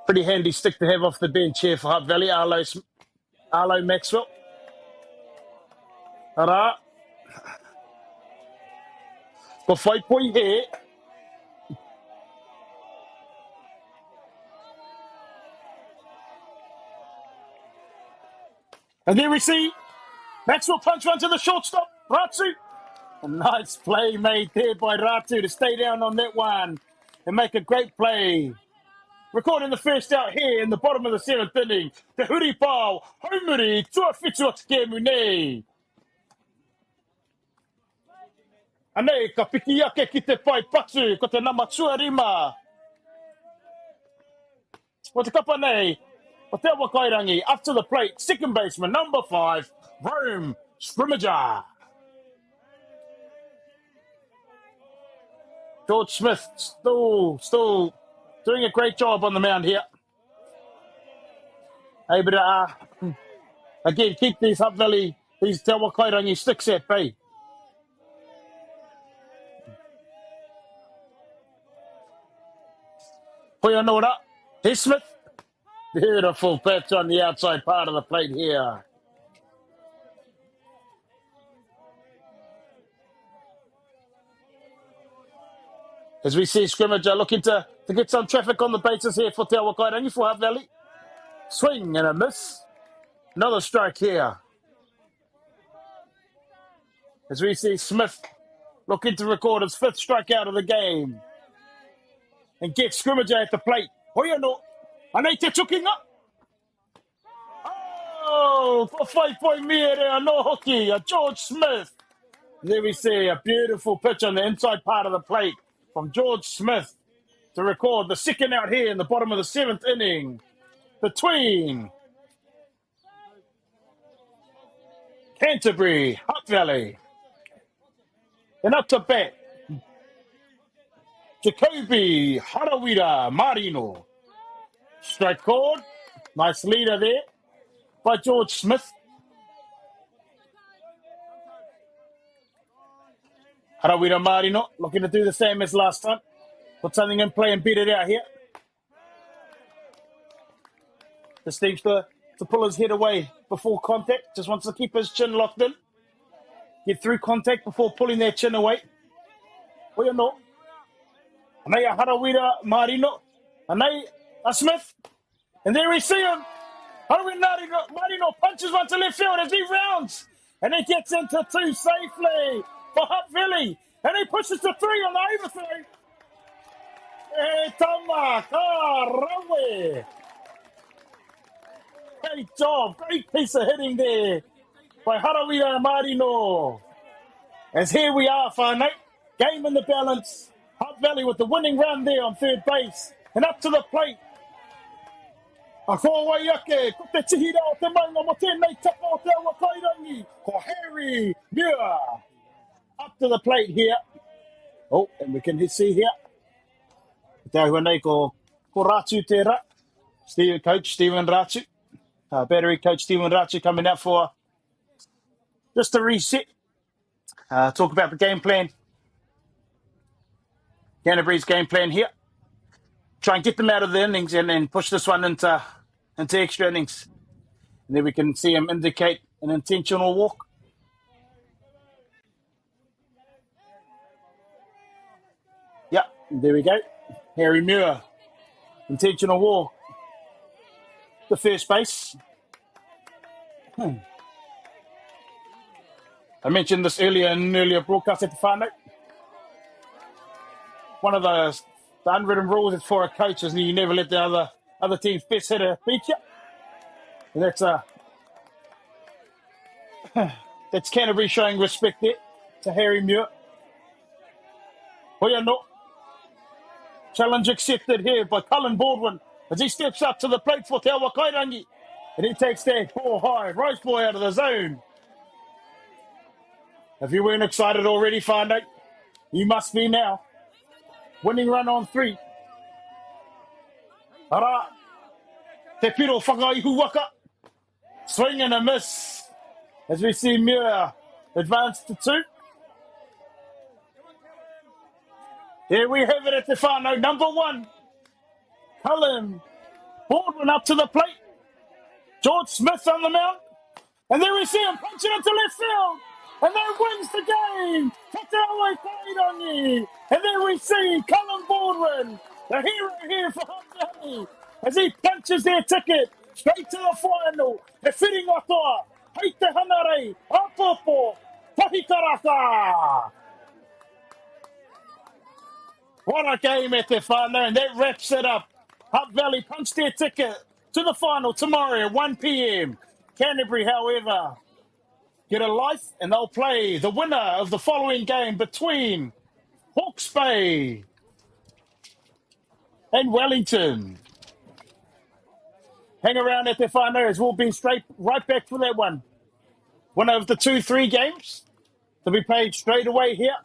Pretty handy stick to have off the bench here for Hutt Valley, Arlo Maxwell. Ara. Ko whai poi he. And there we see Maxwell punch run to the shortstop. Ratu. A nice play made there by Ratu to stay down on that one and make a great play. Recording the first out here in the bottom of the 7th inning. Te huri pao, haumuri, tua whitu o te kēmu nei. Anei, ka piki ake ki te pai patu, ko te nama tuarima. O te kapa nei, o te awa kairangi, up to the plate, second baseman, number 5, Rome Scrimmager. George Smith still doing a great job on the mound here. Able to, again, keep these Hutt Valley, these Te Awa Kairangi sticks at bay. Poyanora, here's Smith. Beautiful pitch on the outside part of the plate here. As we see Scrimmager looking to get some traffic on the bases here for Te Awa Kairangi for Hutt Valley. Swing and a miss. Another strike here. As we see Smith looking to record his 5th strikeout of the game. And get Scrimmager at the plate. Hoiano, anei te tukinga. Oh, for 5 mere, no hockey, a George Smith. There we see a beautiful pitch on the inside part of the plate from George Smith to record the second out here in the bottom of the 7th inning between Canterbury, Hutt Valley. And up to bat, Jacoby Harawira Marino. Strike called. Nice leader there by George Smith. Harawira Marino looking to do the same as last time. Put something in play and beat it out here. Just seems to pull his head away before contact. Just wants to keep his chin locked in. Get through contact before pulling their chin away. Hoiano. Anei a Harawira Marino. Anei a Smith. And there we see him. Harawira Marino punches one to left field as he rounds. And he gets into 2 safely for Hutt Valley. And he pushes to 3 on the overthrow. E tama ka rawe. Great job. Great piece of hitting there by Harawira Marino. As here we are, whānau. Game in the balance. Hutt Valley with the winning run there on third base. And up to the plate. A kōwai ake, ko te tihira o te maunga mo tēnei tapa o Te Awa Kairangi. Ko Harry Muir. Up to the plate here. Oh, and we can see here. Te ahua nei ko Ratu tērā. Coach Stephen Ratu. Battery coach Stephen Ratu coming out for just a reset. Talk about the game plan Canterbury's game plan here. Try and get them out of the innings and then push this one into extra innings. And then we can see him indicate an intentional walk. Yeah, there we go. Harry Muir, intentional walk. The first base. I mentioned this earlier in an earlier broadcast at the whānau. One of the unwritten rules is for a coach is you never let the other team's best hitter beat you. And that's Canterbury showing respect there to Harry Muir. Hoya no. Challenge accepted here by Cullen Baldwin as he steps up to the plate for Te Awa Kairangi. And he takes that ball high. Rice boy out of the zone. If you weren't excited already, whānau, you must be now. Winning run on 3. Ara. Te piro whakaihu waka. Swing and a miss. As we see Muir advance to 2. Here we have it at the whānau. Number 1. Cullen Baldwin up to the plate. George Smith on the mound. And there we see him punching into left field. And that wins the game. Te Awa Kairangi. And there we see Cullen Baldwin, the hero here for Hutt, as he punches their ticket straight to the final. Te whiringatoa, hei te hanarei, apopo, tahikaraka. What a game at the whānau, and that wraps it up. Hutt Valley punched their ticket to the final tomorrow at 1 p.m. Canterbury, however, get a life, and they'll play the winner of the following game between Hawke's Bay and Wellington. Hang around at the whānau as we'll be right back for that one. Winner of the 2-3 games to be played straight away here.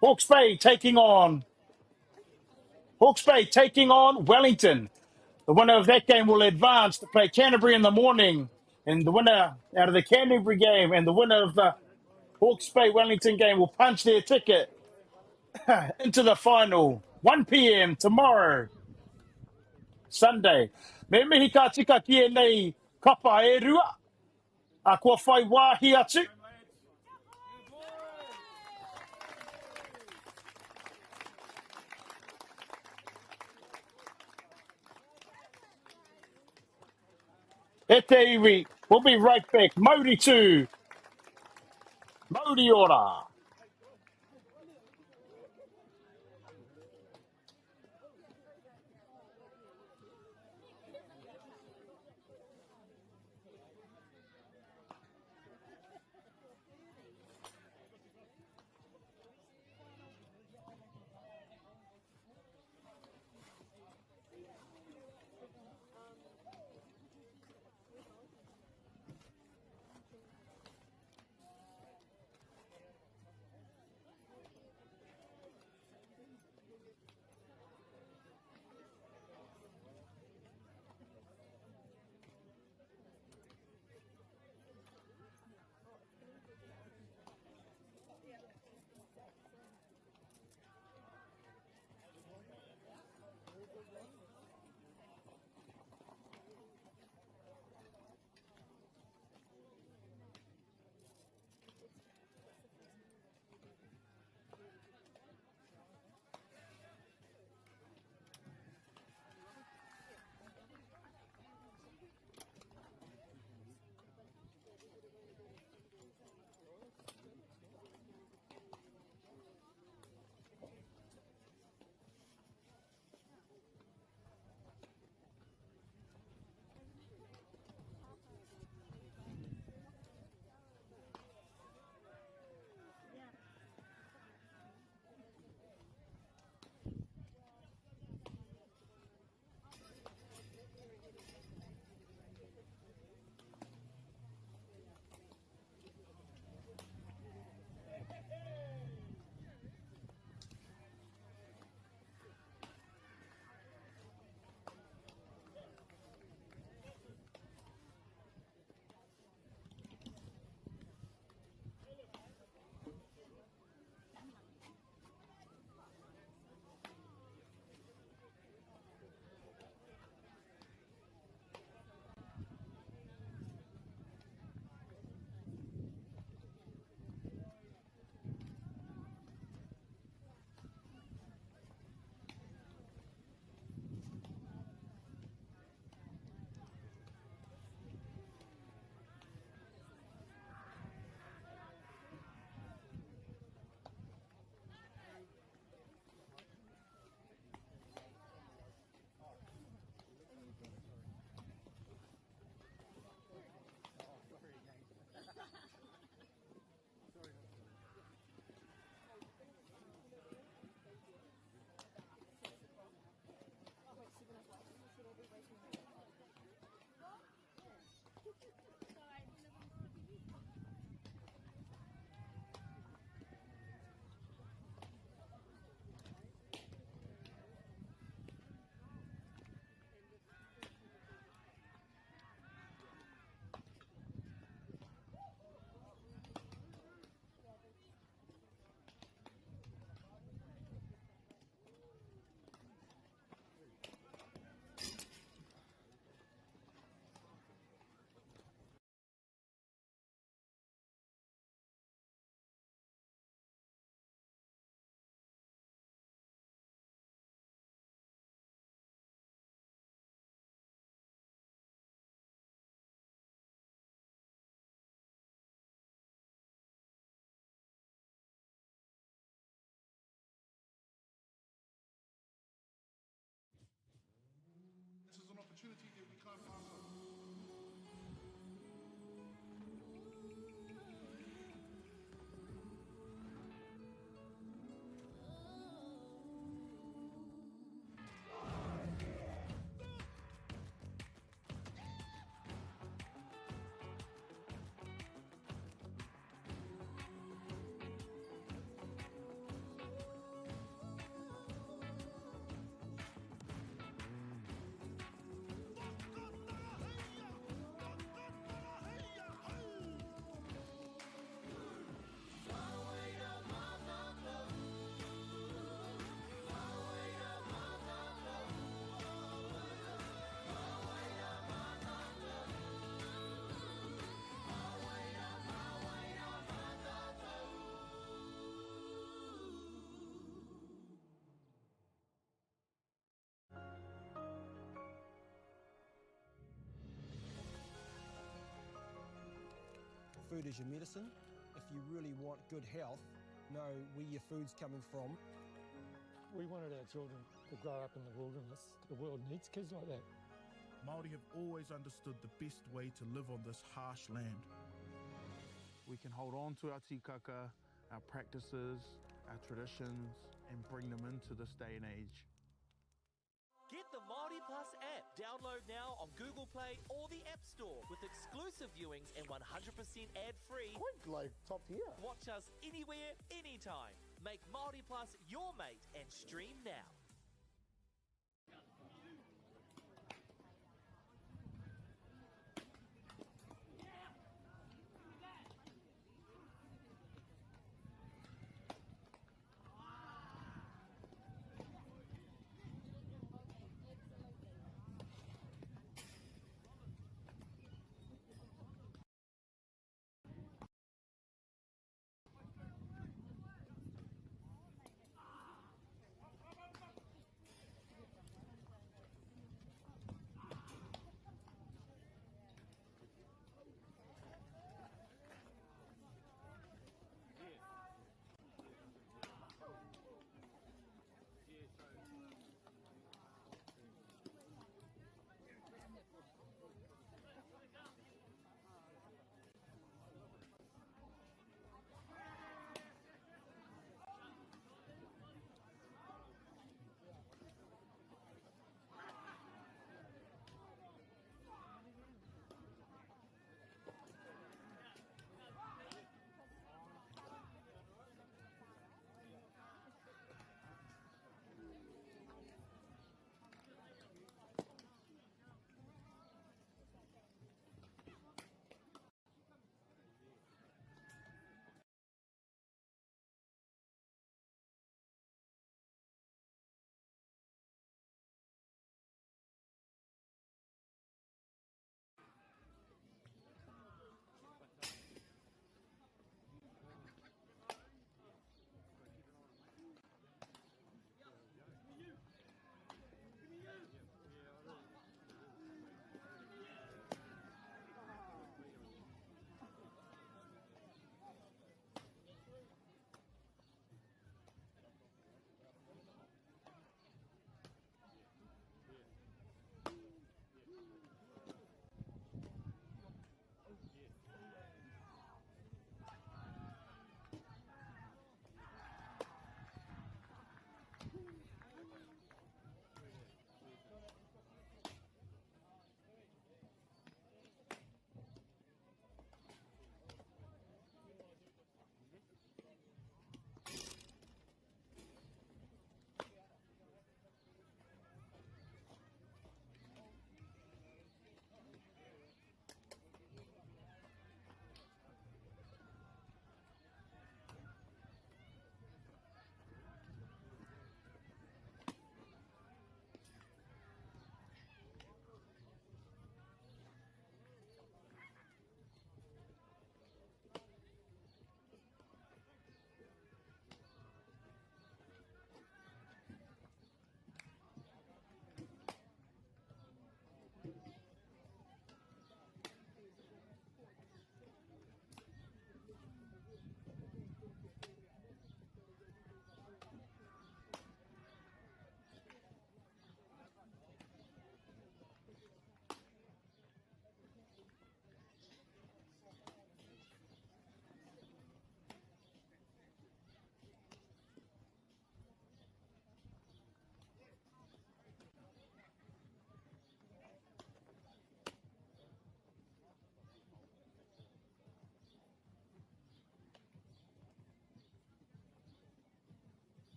Hawke's Bay taking on Wellington. The winner of that game will advance to play Canterbury in the morning. And the winner out of the Canterbury game and the winner of the Hawke's Bay Wellington game will punch their ticket into the final. 1 p.m. tomorrow, Sunday. Me mihi ka tika ki e nei kapa e rua. A kua whai wāhi atu. E te iwi. We'll be right back. Mauri 2. Mauri ora. opportunity that we can't pass on. Food is your medicine. If you really want good health, know where your food's coming from. We wanted our children to grow up in the wilderness. The world needs kids like that. Māori have always understood the best way to live on this harsh land. We can hold on to our tikaka, our practices, our traditions, and bring them into this day and age. Get the MāORI Plus app. Download now on Google Play or the App Store with exclusive viewings and 100% ad-free. Quite like top tier. Watch us anywhere, anytime. Make MāORI Plus your mate and stream now.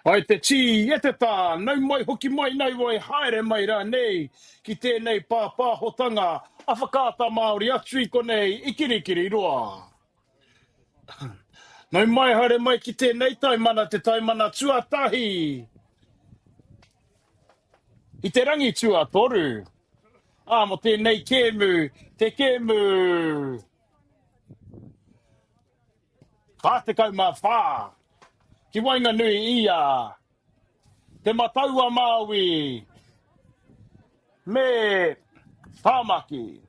Ai te tī, e te tā, nau mai hoki mai nau wai haere mai rā nei, ki tēnei pāpāhotanga, a whakaata Māori atu I konei, ikirikiri roa. Nau mai haere mai ki tēnei taimana, te taimana tuatahi, I te rangi tuatoru. Mo tēnei kēmu, te kēmu, whātekau mā whā, ki wainga nui ia, te mataua Māui, me whāmaki.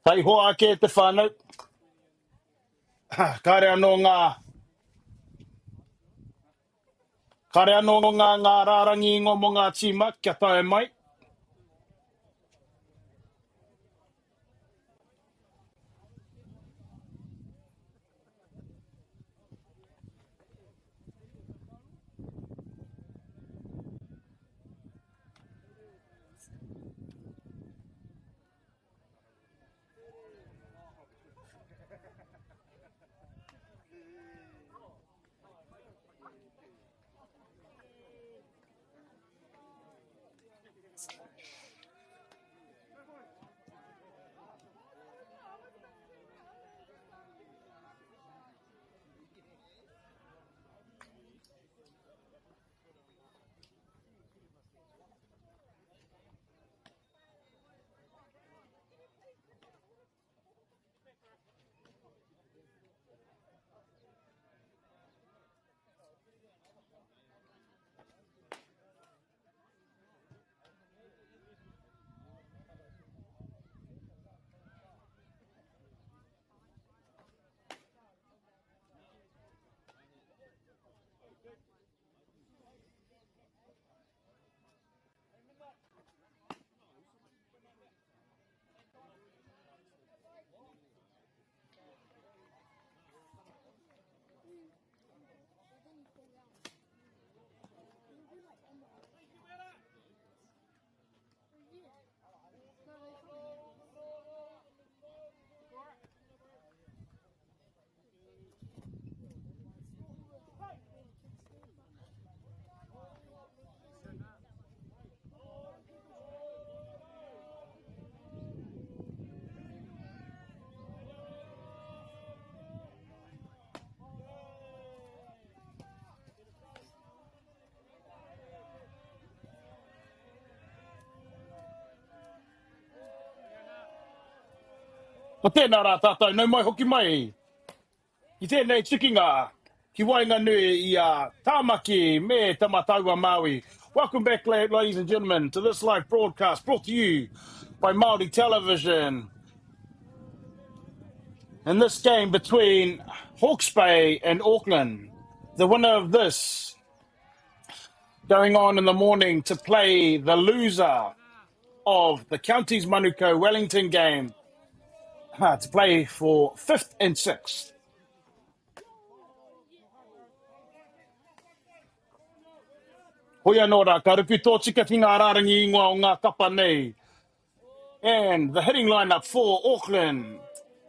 Tai hoa ake te whānau. Kare anō ngā rārangi ingo mo ngā tīma, kia tae mai. O tēnā rā tātou, nau mai hoki mai. I tēnei tikinga, ki wainga nui I a tāmaki me te mataua Māui. Welcome back, ladies and gentlemen, to this live broadcast brought to you by Māori Television. In this game between Hawke's Bay and Auckland, the winner of this going on in the morning to play the loser of the Counties Manuko Wellington game to play for 5th and 6th. Hoia nō rā, ka ruku tō tika ki ngā rārangi ingoa o ngā kapa nei. And the hitting lineup for Auckland.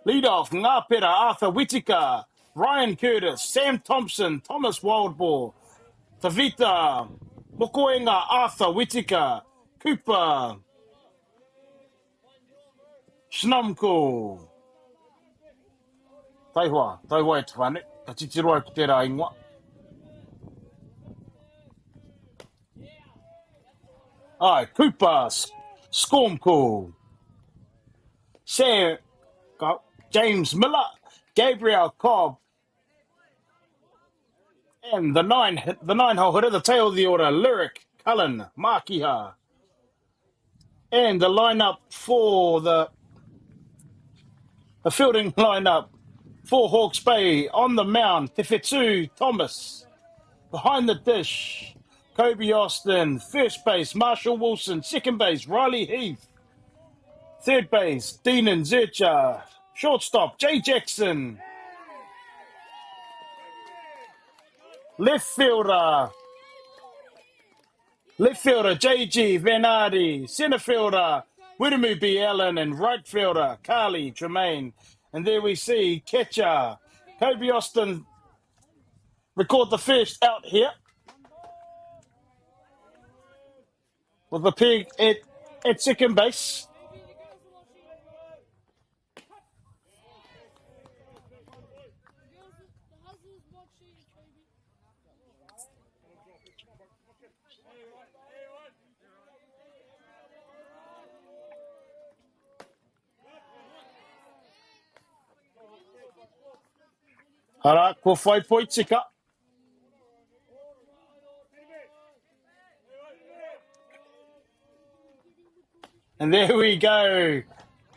Lead off, Ngā Pera, Arthur Whittaker, Ryan Curtis, Sam Thompson, Thomas Wildball, Tavita, Mokoenga, Arthur Whittaker, Cooper, Snumko. Tai hoa e te whane, ka titiro ai ko te rā ingoa. Ai, Cooper, Skormko, Sam, James Miller, Gabriel Cobb, and the nine hole hitter, the tail of the order, Lyric, Cullen, Makiha. And the lineup for the fielding lineup for Hawke's Bay on the mound, Te Whetū Thomas. Behind the dish, Kobe Austin. First base, Marshall Wilson. Second base, Riley Heath. Third base, Deanan Zercher. Shortstop, Jay Jackson. Left fielder, Left fielder, JG Venardi. Centre fielder, Wiremu B. Allen. And right fielder, Carly Tremaine. And there we see catcher, Kobe Austin, record the first out here. With the pig at second base. Ara, ko whai poitika. And there we go.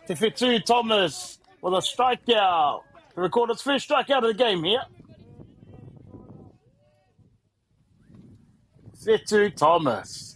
Te Whetū Thomas with a strikeout. To record his first strikeout of the game here. Whetū Thomas.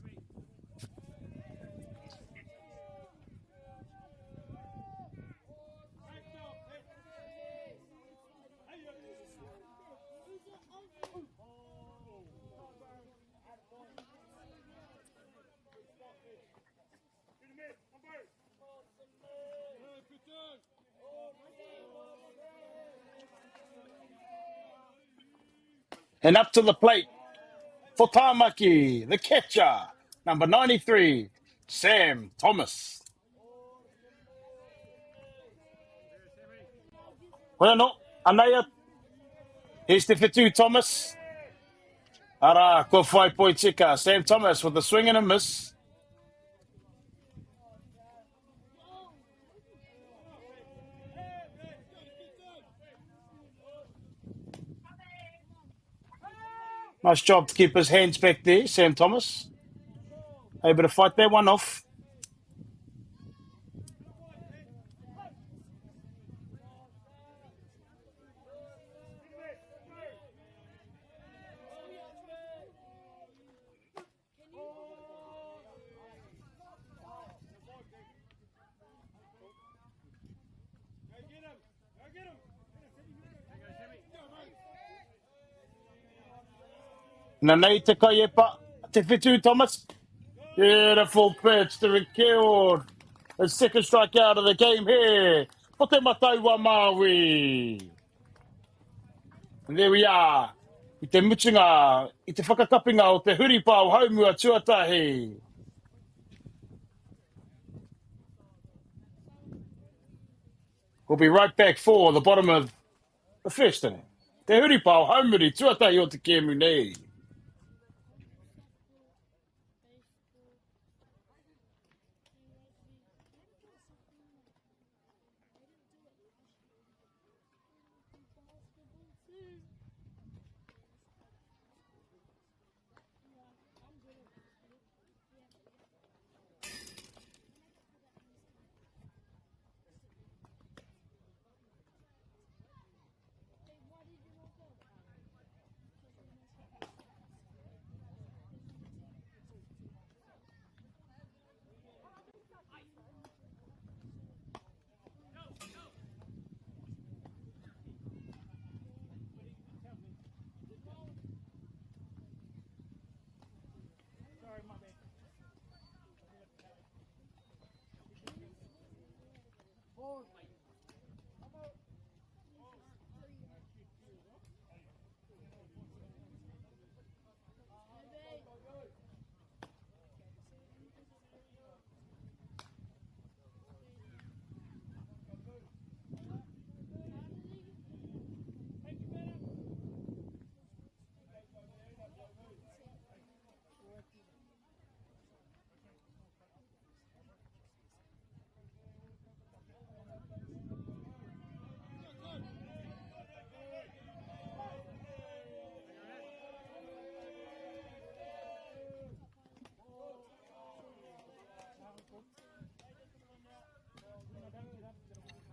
And up to the plate for Tāmaki, the catcher, number 93, Sam Thomas. Well, no, Anaya. Here's Te Whetū Thomas. Ara, ko whai poitika. Sam Thomas with a swing and a miss. Nice job to keep his hands back there, Sam Thomas. Able to fight that one off. Na nei te kaiepa, Te Whetū Thomas. Beautiful pitch to record. His second strikeout of the game here. For te Matauwa Māori. And there we are. I te mutunga, I te whakakapinga o te huripau haumua tuatahi. We'll be right back for the bottom of the first inning. Te huripau haumuri tuatahi o te kēmu nei.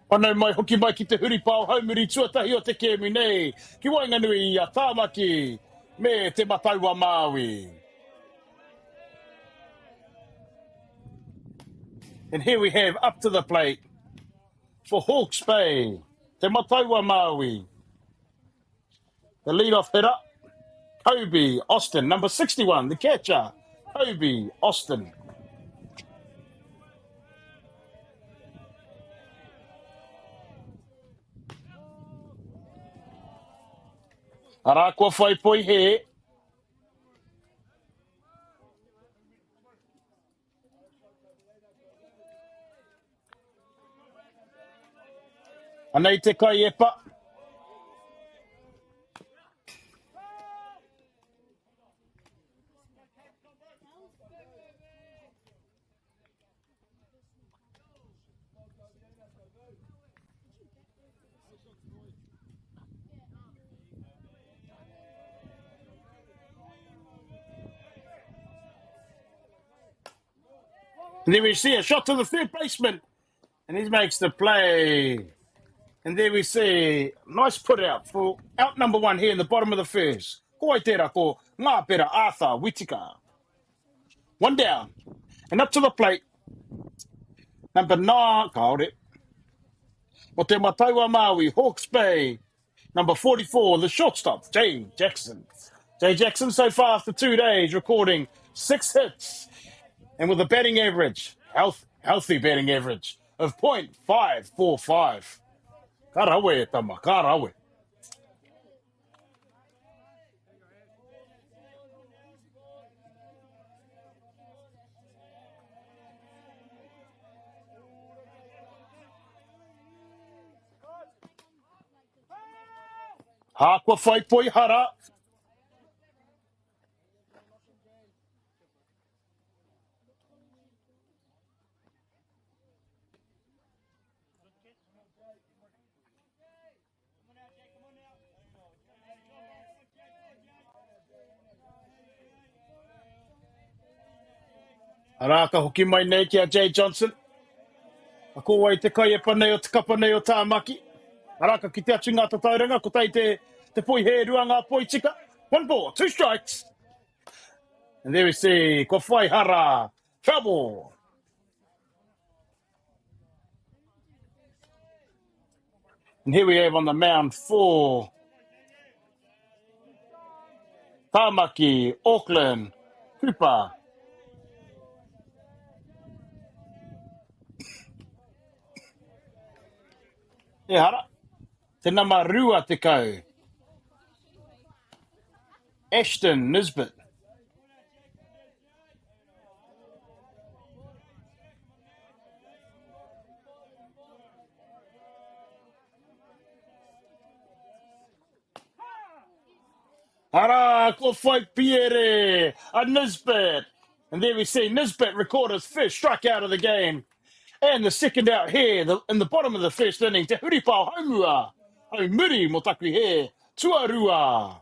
Whanau mai hoki mai ki te huripau haumuri tuatahi o te kēmu nei. Ki wainganui i a Tāmaki me te Matauwa Māori. And here we have up to the plate for Hawke's Bay, te Matauwa Māori. The lead-off hitter, Kobe Austin, number 61, the catcher, Toby, Austin. Ara kua whai poi he. Anei te kai epa. And then we see a shot to the third baseman. And he makes the play. And there we see nice put out for out number one here in the bottom of the first. Koi tera ko ngā pera Arthur Whitaker. One down. And up to the plate. Number 9, kaore. O te Mataua Maui, Hawke's Bay. Number 44, the shortstop, Jay Jackson. Jay Jackson so far after 2 days recording 6 hits. And with a batting average, healthy batting average of .545. Karawe, tama, karawe. Hakua whai poi hara. Araka hoki mai nei ki a Jay Johnson. A ko wai te kai e panei o te kapa nei o tāmaki. Araka ki te atu ngā tatauranga, ko tai te poi he rua ngā poi tika. 1 ball, 2 strikes. And there we see, ko whai hara, trouble. And here we have on the mound for Tāmaki, Auckland, Cooper. E hara, te nama rua te kau. Ashton Nisbet. Ara, ko whai Pierre, a Nisbet. And there we see Nisbet record his first strikeout of the game. And the second out here, in the bottom of the first inning, te huripao haumua. Haumuri mo taku he, tuarua.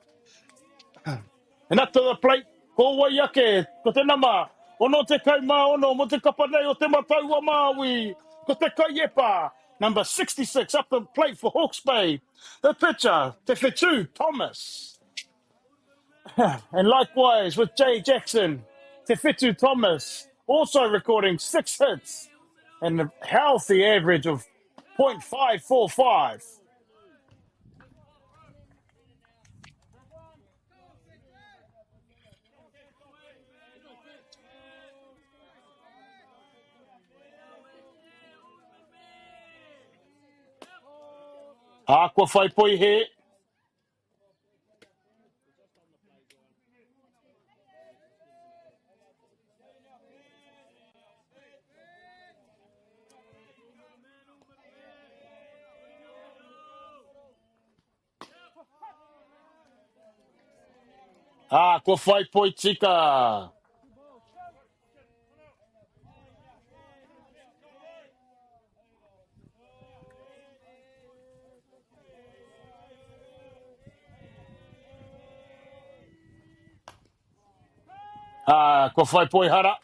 And up to the plate, ko waiake, ko te nama, ono te kai maono, mo te kapanei o te Mataua Maui, ko te kai epa, number 66, up the plate for Hawke's Bay. The pitcher, te Whetu Thomas. And likewise with Jay Jackson, te Whetu Thomas, also recording 6 hits and a healthy average of .545. Aqua whai poi he. Aqua whai poi tika. Aqua whai poi hara.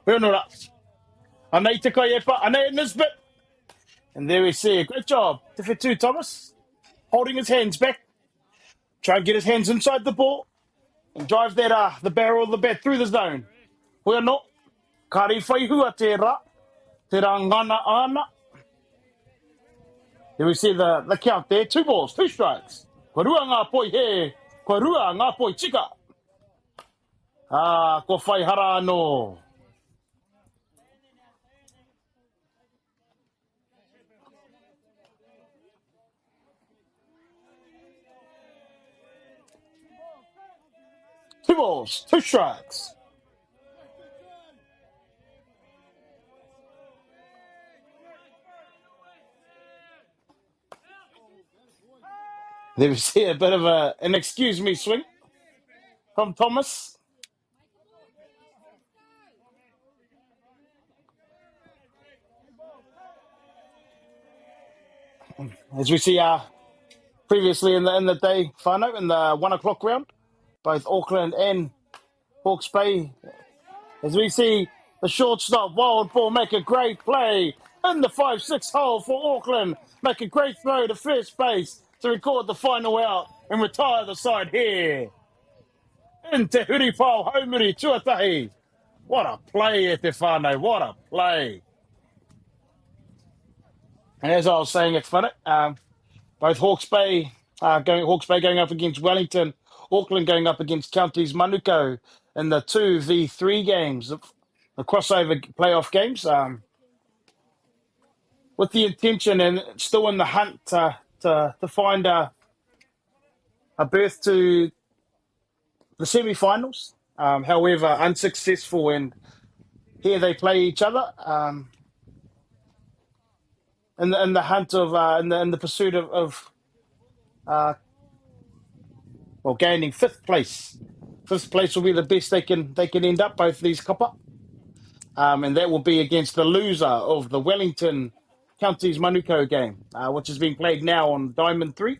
Pēnora. Anei te kai epa, anei Nisbet. And there we see, great job. Te Whetu Thomas, holding his hands back. Try and get his hands inside the ball. and drive that the barrel of the bat through the zone. Hoi anō, kari whai hua tērā, tērā ngana ana. There we see the count there, 2 balls, 2 strikes. Ko rua ngā poi he, ko rua ngā poi tika. Ko whai hara anō. Two balls, 2 strikes. There we see a bit of an excuse me swing from Thomas. As we see previously in the day, whānau, in the 1 o'clock round, both Auckland and Hawke's Bay. As we see the shortstop, Wild Ball, make a great play in the 5-6 hole for Auckland. Make a great throw to first base to record the final out and retire the side here. In Te Huripau, Haumuri, Tuatahi. What a play e te whānau, what a play. And as I was saying at whānau, both Hawke's Bay going up against Wellington, Auckland going up against Counties Manukau in the 2v3 games, the crossover playoff games, with the intention and still in the hunt to find a berth to the semi-finals. However, unsuccessful, and here they play each other in the hunt of in the pursuit of gaining 5th place. 5th place will be the best they can end up, both these kapa. And that will be against the loser of the Wellington Counties Manukau game, which is being played now on Diamond 3.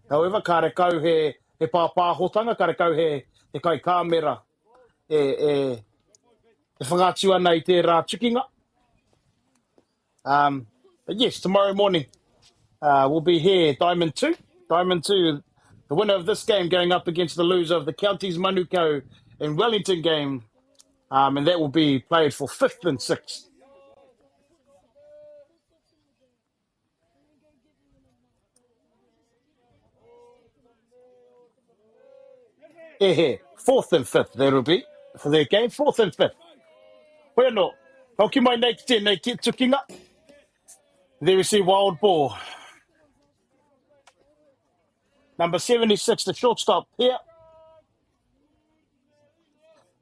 However, ka re kau he pāpāhotanga, ka re kau he kai kāmera e whangatiu ana I tērā tukinga. But yes, tomorrow morning we'll be here, Diamond 2. Diamond 2, the winner of this game going up against the loser of the Counties Manukau and Wellington game. And that will be played for 5th and 6th. Here, 4th and 5th, that'll be for their game, 4th and 5th. Hoi anō, hoki mai nei ki tēnei ki tukinga. There we see Wild Ball. Number 76, the shortstop here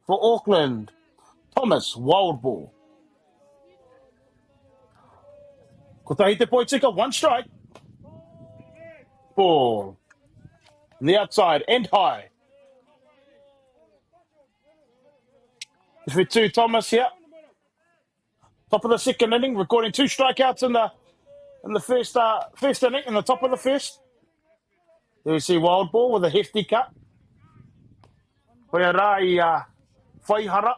for Auckland, Thomas Wild Ball. Ko tahi te poitika, 1 strike. Ball. On the outside and high. If we 2 Thomas here. Top of the 2nd inning, recording 2 strikeouts in the first inning, in the top of the first. There we see Wild Ball with a hefty cut. Hoi ara I whaihara.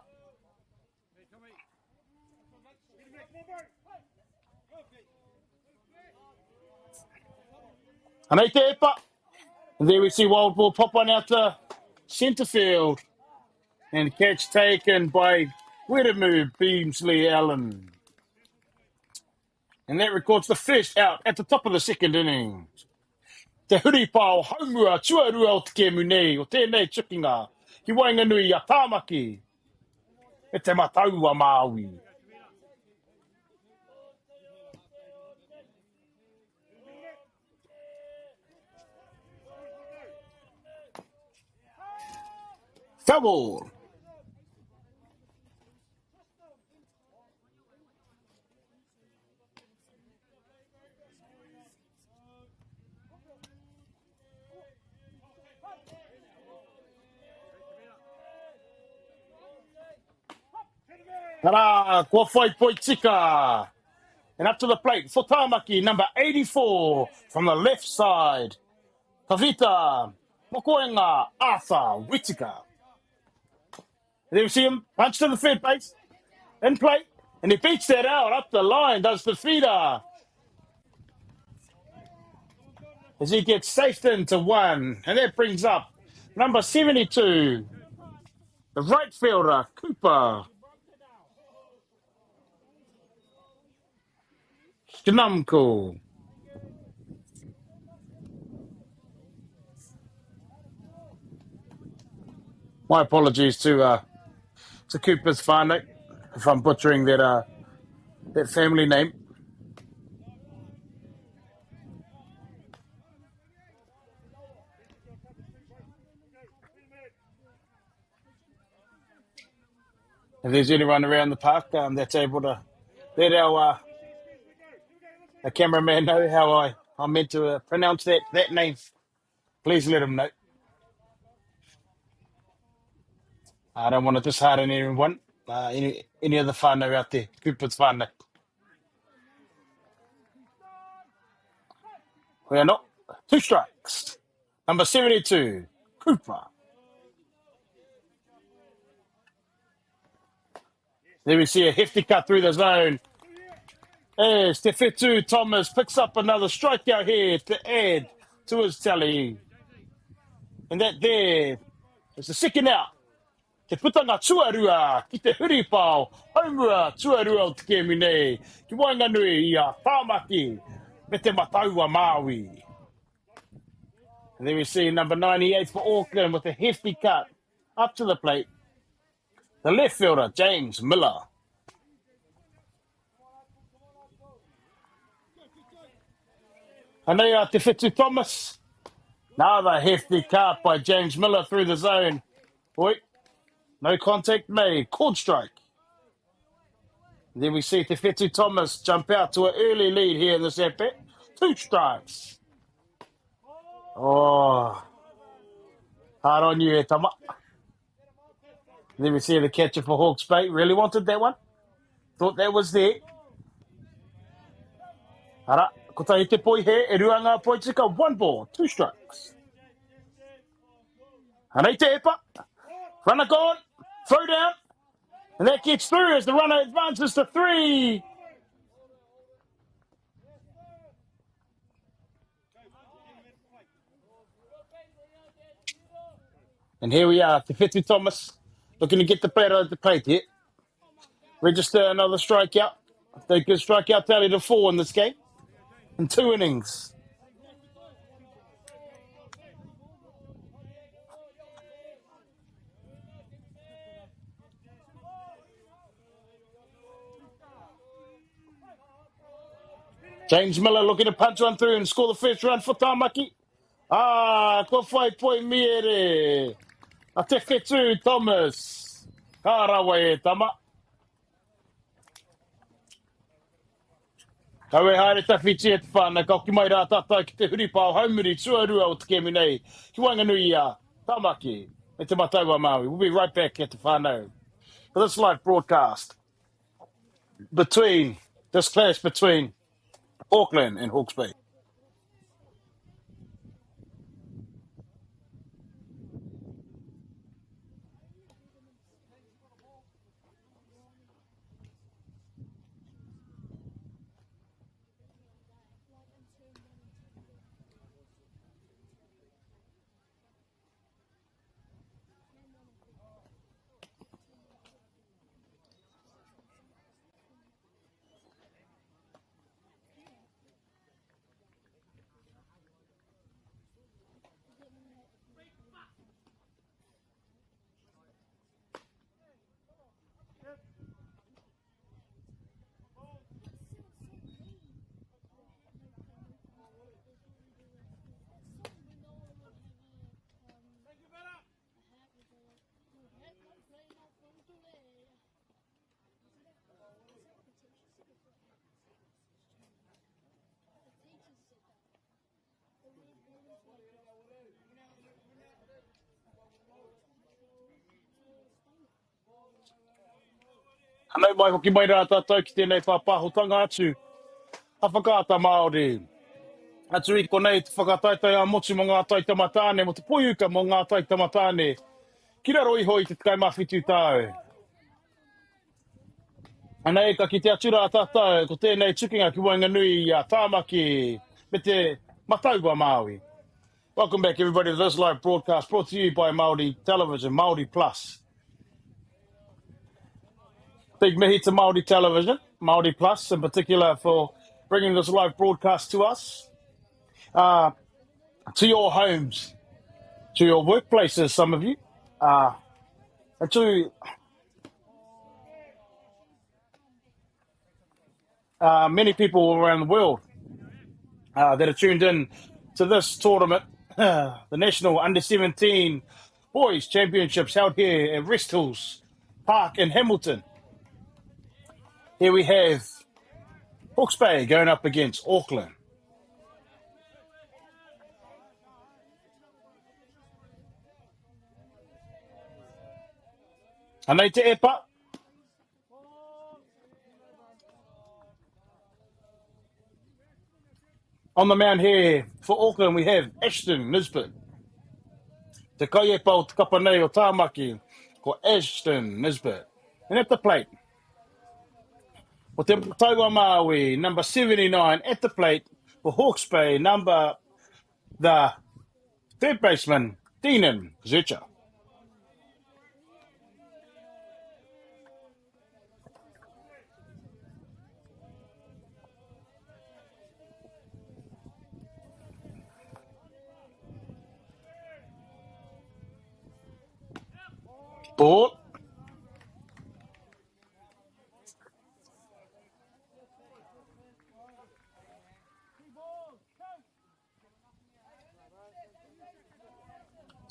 Anei te epa. And there we see Wild Ball pop one out to centre field. And catch taken by Wiremu Beamsley Allen. And that records the first out at the top of the 2nd inning. Te huripao haumua tuarua o te kemu nei o tēnei tukinga. Ki Wainganui a Tāmaki. E te matau a Māui. Foul. Tara, kua whai poitika. And up to the plate for Tāmaki, number 84 from the left side. Kavita, Mokoenga, Arthur Whittaker. There we see him, punch to the third base, in play, and he beats that out up the line, does the feeder. As he gets safed into 1, and that brings up Number 72, the right fielder, Cooper. Skanamko. My apologies to Cooper's whānau if I'm butchering that family name. If there's anyone around the park that's able to let our cameraman know how I'm meant to pronounce that name, please let him know. I don't want to dishearten anyone, any other whānau out there, Cooper's whānau. We are not. 2 strikes. Number 72, Cooper. There we see a hefty cut through the zone. As Tefetu Thomas picks up another strikeout here to add to his tally. And that there is the second out. Te putanga tuarua ki te huripao. Haumua tuarua o te kemi nei. Ki wainganui i a Tāmaki me te mataua Māori. And then we see number 98 for Auckland with a hefty cut up to the plate. The left fielder, James Miller. And they are Te Whetu Thomas. Another hefty cut by James Miller through the zone. Oi, no contact made. Called strike. And then we see Te Whetu Thomas jump out to an early lead here in this at-bat. 2 strikes. Oh, hard on you, Tama. Then we see the catcher for Hawke's Bay. Really wanted that one. Thought that was there. Ara, ko tahi te poi he, e ruanga poi tika, 1 ball, 2 strikes. Hanei te epa. Runner gone, throw down. And that gets through as the runner advances to 3. And here we are, Te Whetu Thomas looking to get the batter at the plate here. Register another strikeout. They could strikeout tally to 4 in this game. In 2 innings. James Miller looking to punch one through and score the first run for Tāmaki. Ko whai poi mere. A Te Whetu Thomas. Ka rawa e tama. Kawe haere tawhiti e te whāna, ka ki mai rā tātai ki te huripao haumuri tuarua o te kemi nei. Ki wainganui a Tāmaki e te mataua Māori. We'll be right back at the whānau for this live broadcast between this clash between Auckland and Hawke's Bay. Anau mai hoki mai rā tātou ki tēnei pāpāhotanga atu. A whakaata Māori. Atu i konei te whakataitai a motu mo ngā taita matāne, mo te poiuka mo ngā taita matāne. Ki raro iho i te kaimawhitu tāu. Anei ka ki te atura a tātou, ko tēnei tukinga ki wainganui a Tāmaki, me te mataua Māori. Welcome back, everybody, to this live broadcast brought to you by Māori Television, Māori Plus. Big mihi to Māori Television, Māori Plus in particular, for bringing this live broadcast to us, to your homes, to your workplaces, some of you, and to many people around the world that are tuned in to this tournament, the National Under-17 Boys Championships held here at Resthill's Park in Hamilton. Here we have Hawke's Bay going up against Auckland. Anei te epa. On the mound here for Auckland, we have Ashton Nisbet. Te kai epa o te kapa nei o Tāmaki, ko Ashton Nisbet. And at the plate, o te Taiwa Maui, number 79, at the plate for Hawke's Bay, the third baseman, Deanan Zercher. Ball.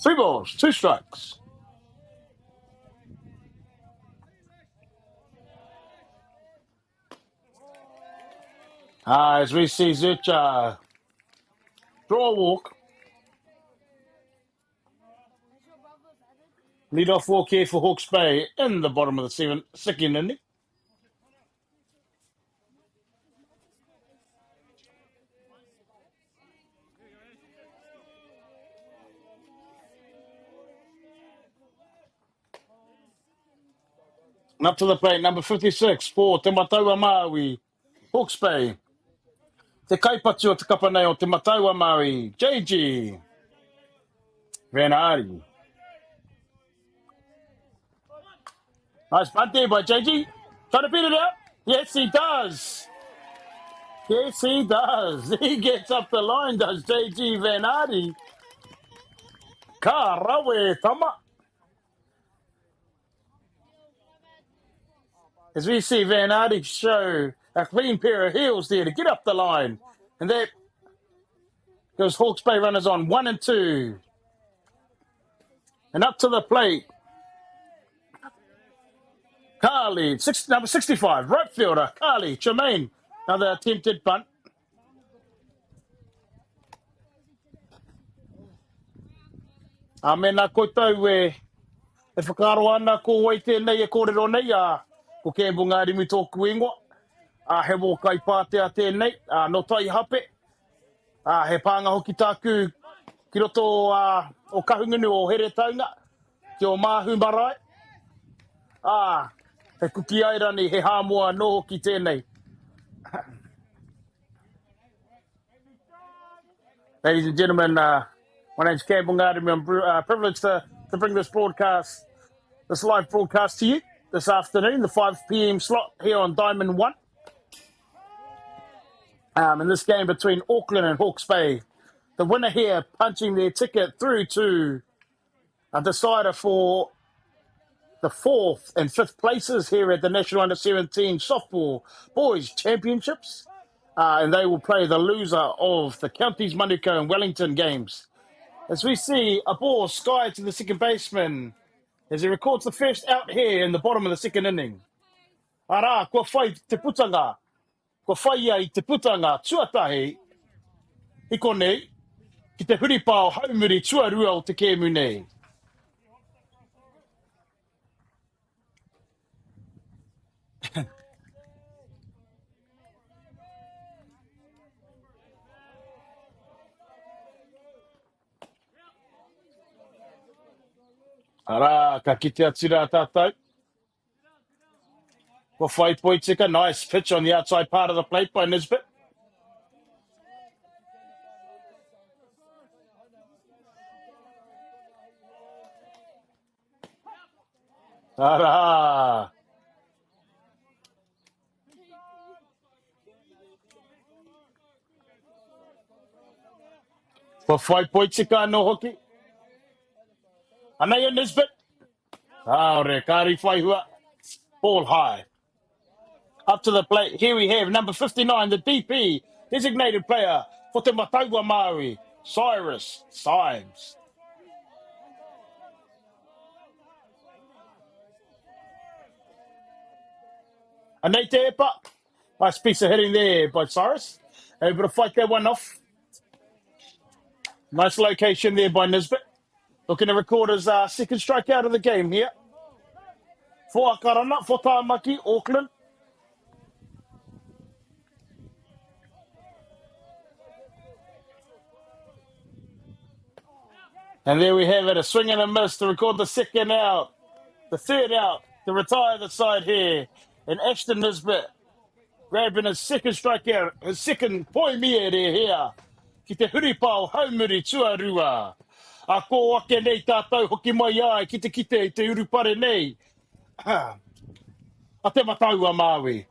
Three balls, two strikes. As we see Zercher draw a walk. Lead off walk here for Hawke's Bay in the bottom of the second inning. And up to the plate, number 56 for Te Mataua Maui, Hawke's Bay. Te kaipatu o te kapa nei o Te Mataua Maui, JG MāORI. Nice bunt there by JG. Trying to beat it out. Yes, he does. Yes, he does. He gets up the line, does JG MāORI. Ka rawe tama. As we see MāORI show a clean pair of heels there to get up the line. And that goes Hawke's Bay runners on 1 and 2. And up to the plate, Carly, number 65, right fielder, Carly Tremaine. Another attempted bunt. Mena koutou e whakaro ana ko wai tēnei e kōrero nei ko Kembu ngāri mi tōku ingoa. He mō kai pātea tēnei, no tai hape. He pānga hoki tāku ki roto o kahungunu o here taunga, ki o māhu marae. He kuki airani, he hāmoa no hoki tēnei. Ladies and gentlemen, my name's Campbell Ngāri. I'm privileged to bring this live broadcast to you this afternoon, the 5 p.m. slot here on Diamond 1. In this game between Auckland and Hawke's Bay. The winner here punching their ticket through to a decider for the 4th and 5th places here at the National Under-17 Softball Boys Championships. And they will play the loser of the Counties Manukau and Wellington games. As we see a ball sky to the second baseman as he records the first out here in the bottom of the second inning. Ara, kua whai te putanga. Kua whai ai te putanga tuatahi. I konei, ki te huripao haumuri tuarua o te kēmu nei. Ara, ka kite atira tātou. Kua whai poitika, nice pitch on the outside part of the plate by Nisbet. Ara. For 5 points, no hockey. Anaya Nisbet. Aore, Kari Whaihua. Ball high. Up to the plate. Here we have number 59, the DP, designated player for Te Mataua Māori, Cyrus Symes. And they te epa. Nice piece of hitting there by Cyrus. Able to fight that one off. Nice location there by Nisbet. Looking to record his second strikeout of the game here. For Akarana, for Tāmaki, Auckland. And there we have it, a swing and a miss to record the second out. The third out to retire the side here. And Ashton Nisbet grabbing his second strikeout, his second poimia there here. Ki te huripau haumuri tuarua. A ko ake nei tātou hoki mai ai ki te kite i te urupare nei. A te mataua Māori.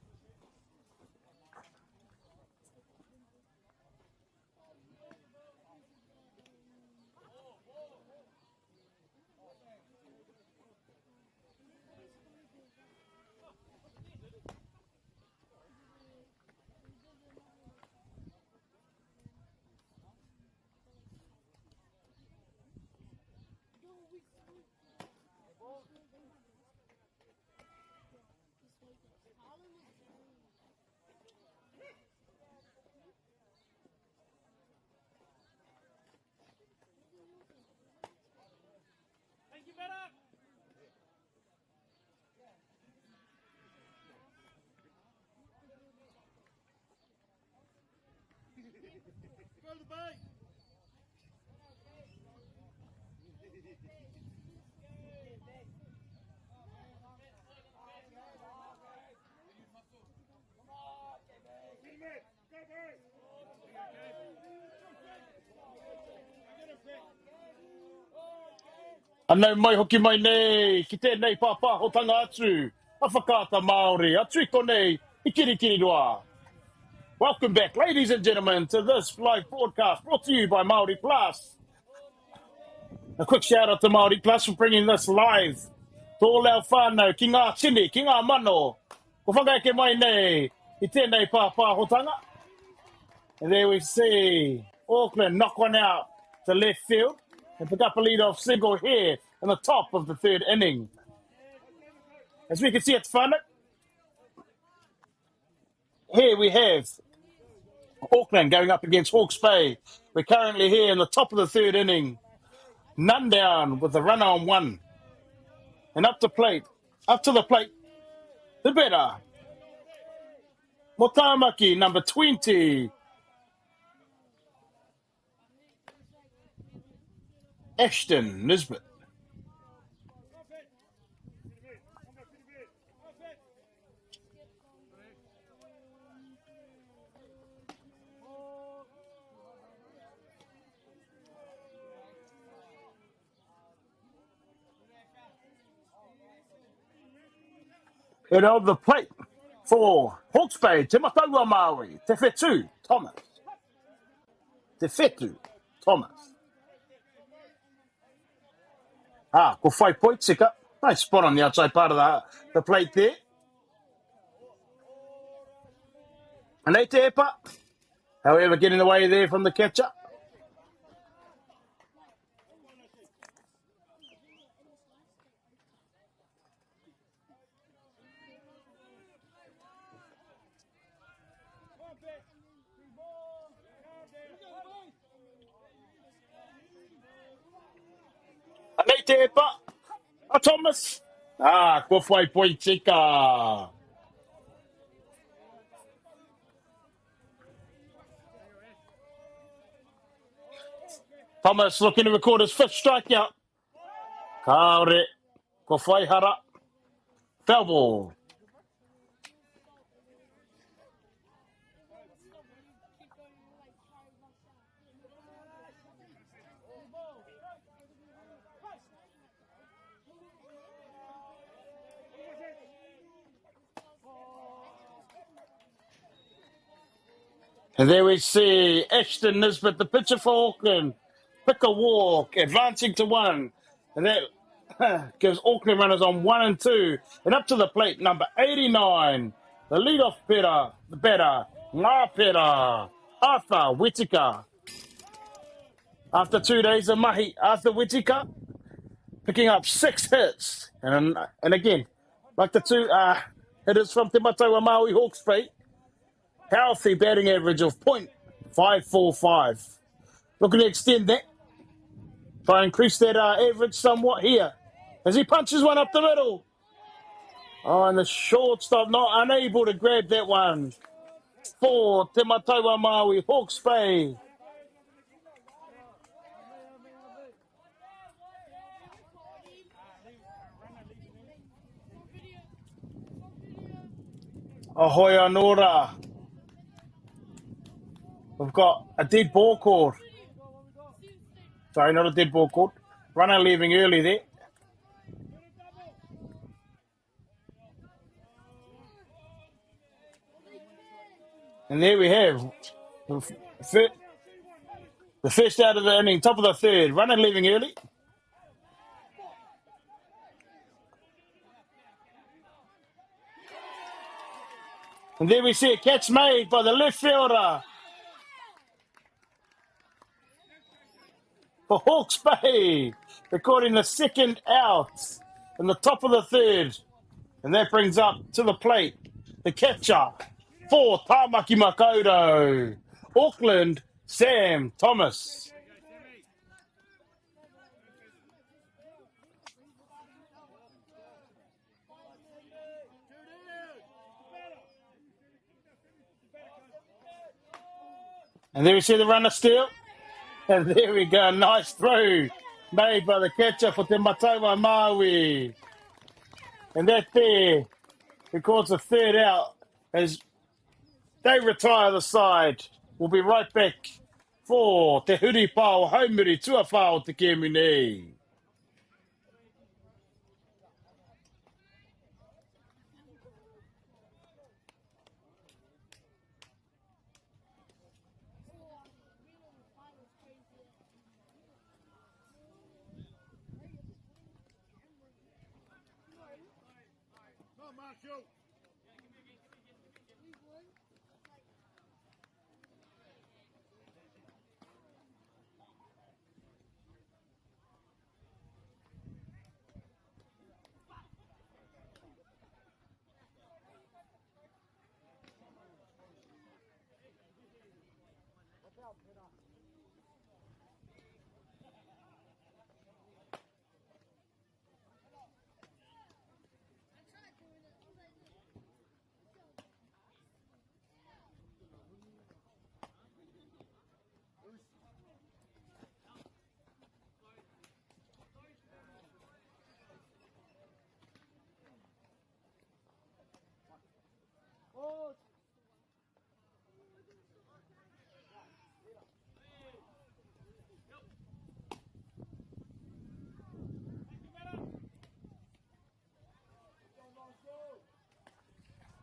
Anau mai hoki mai nei, ki tēnei pāpāhotanga atu. A whakaata Māori, atu I konei, I kirikiri roa. Welcome back, ladies and gentlemen, to this live broadcast brought to you by Māori Plus. A quick shout out to Māori Plus for bringing this live to all our whānau, ki ngā tini, ki ngā mano. Ko whakaeke mai nei, I tēnei pāpāhotanga. And there we see Auckland knock one out to left field and pick up a lead-off single here in the top of the third inning. As we can see at Whanau, here we have Auckland going up against Hawke's Bay. We're currently here in the top of the third inning. None down with a runner on one. And up to the plate, the better. Motamaki, number 20. Ashton Nisbet. And on the plate for Hawke's Bay, Te Mataua Māori, Te Whetū Thomas. Te Whetū Thomas. Ko 5 points, Sika. Nice spot on the outside part of the plate there. And they te epa. However, getting away there from the catcher. And they te epa. Thomas. Ko 5 points, Sika. Thomas looking to record his fifth strikeout. Kaore, ko whaihara. Foul ball. And there we see Ashton Nisbet, the pitcher for Auckland. Pick a walk, advancing to one. And that gives Auckland runners on 1 and 2. And up to the plate, number 89. The leadoff batter, Ngā Pera, Arthur Whittaker. After 2 days of mahi, Arthur Whittaker picking up 6 hits. And again, like the two hitters from Te Mataua Maui Hawke's Bay, healthy batting average of .545. Looking to extend that. Try and increase that average somewhat here. As he punches one up the middle. Oh, and the shortstop not unable to grab that one. For Te Mataua Maui Hawke's Bay. Ahoy Anora. We've got a dead ball called. Sorry, not a dead ball called. Runner leaving early there. And there we have the first out of the inning, top of the third. Runner leaving early. And there we see a catch made by the left fielder for Hawke's Bay, recording the second out in the top of the third. And that brings up to the plate the catcher for Tāmaki Makaurau, Auckland, Sam Thomas. And there we see the runner steal. And there we go, nice throw made by the catcher for Te Mataua Maui. And that there records the third out as they retire the side. We'll be right back for Te Huri Pāo Haumiri Tuawhao Te Kemune.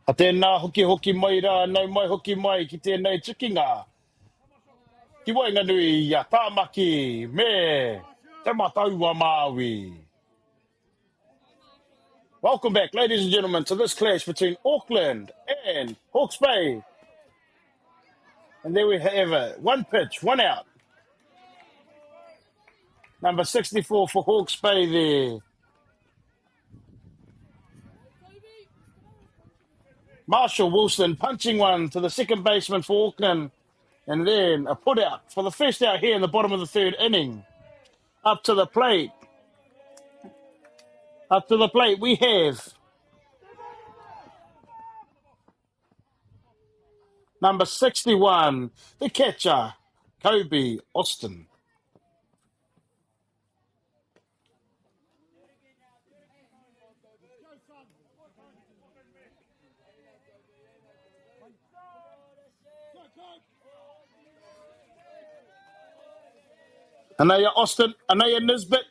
A tēnā hoki mai rā, nau mai hoki mai ki tēnei tukinga. Ki wainga nui a Tāmaki me Te Mataua Maui. Welcome back, ladies and gentlemen, to this clash between Auckland and Hawke's Bay. And there we have it. One pitch, one out. Number 64 for Hawke's Bay there. Marshall Wilson punching one to the second baseman for Auckland. And then a put out for the first out here in the bottom of the third inning. Up to the plate. Up to the plate we have number 61, the catcher, Kobe Austin. Anaya Austin, Anaya Nisbet.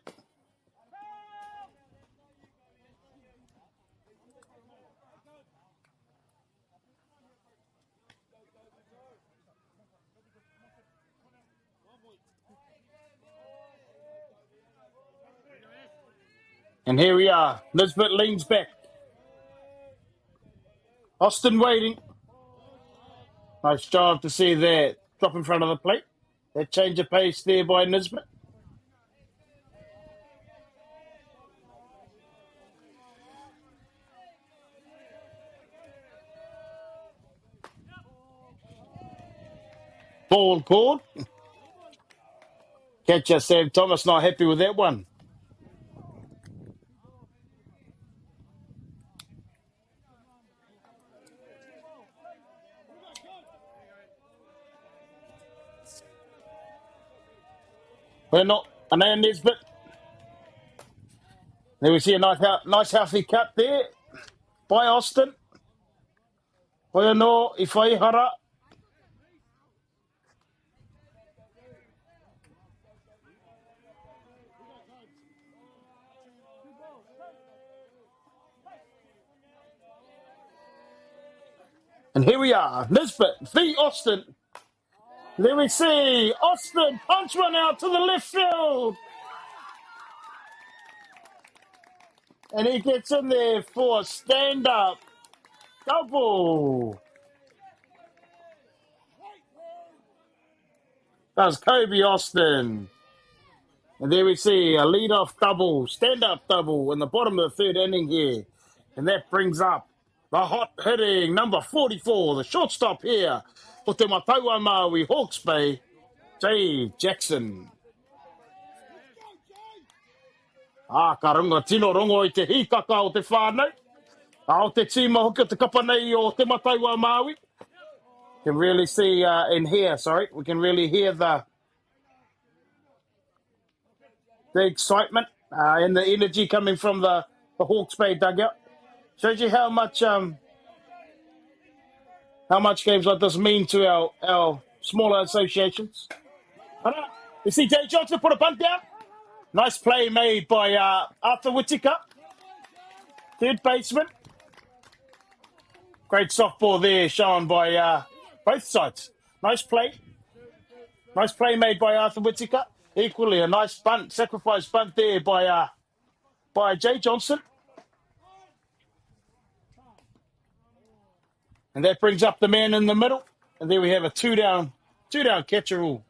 And here we are. Nisbet leans back. Austin waiting. Nice job to see that drop in front of the plate. That change of pace there by Nisbet. Ball called. Catcher Sam Thomas not happy with that one. We're not. And then Nisbet. There we see a nice healthy cut there by Austin. Oia no, I whai hara. And here we are. Nisbet v Austin. There we see Austin punch one out to the left field. And he gets in there for a stand-up double. That's Kobe Austin. And there we see a lead-off double, stand-up double in the bottom of the third inning here. And that brings up the hot hitting number 44, the shortstop here for Te Mataua Maui Hawke's Bay, Jay Jackson. Ka runga tino rongo I te hikaka o te whānau. O te tīma hoki o te kapanei o Te Mataua Maui. Can really see in here, we can really hear the excitement and the energy coming from the Hawke's Bay dugout. Shows you how much games like this mean to our smaller associations. You see Jay Johnson put a bunt down. Nice play made by Arthur Whittaker, third baseman. Great softball there shown by both sides. Nice play made by Arthur Whittaker. Equally a nice bunt, sacrifice bunt there by Jay Johnson. And that brings up the man in the middle. And there we have a two down catcher rule.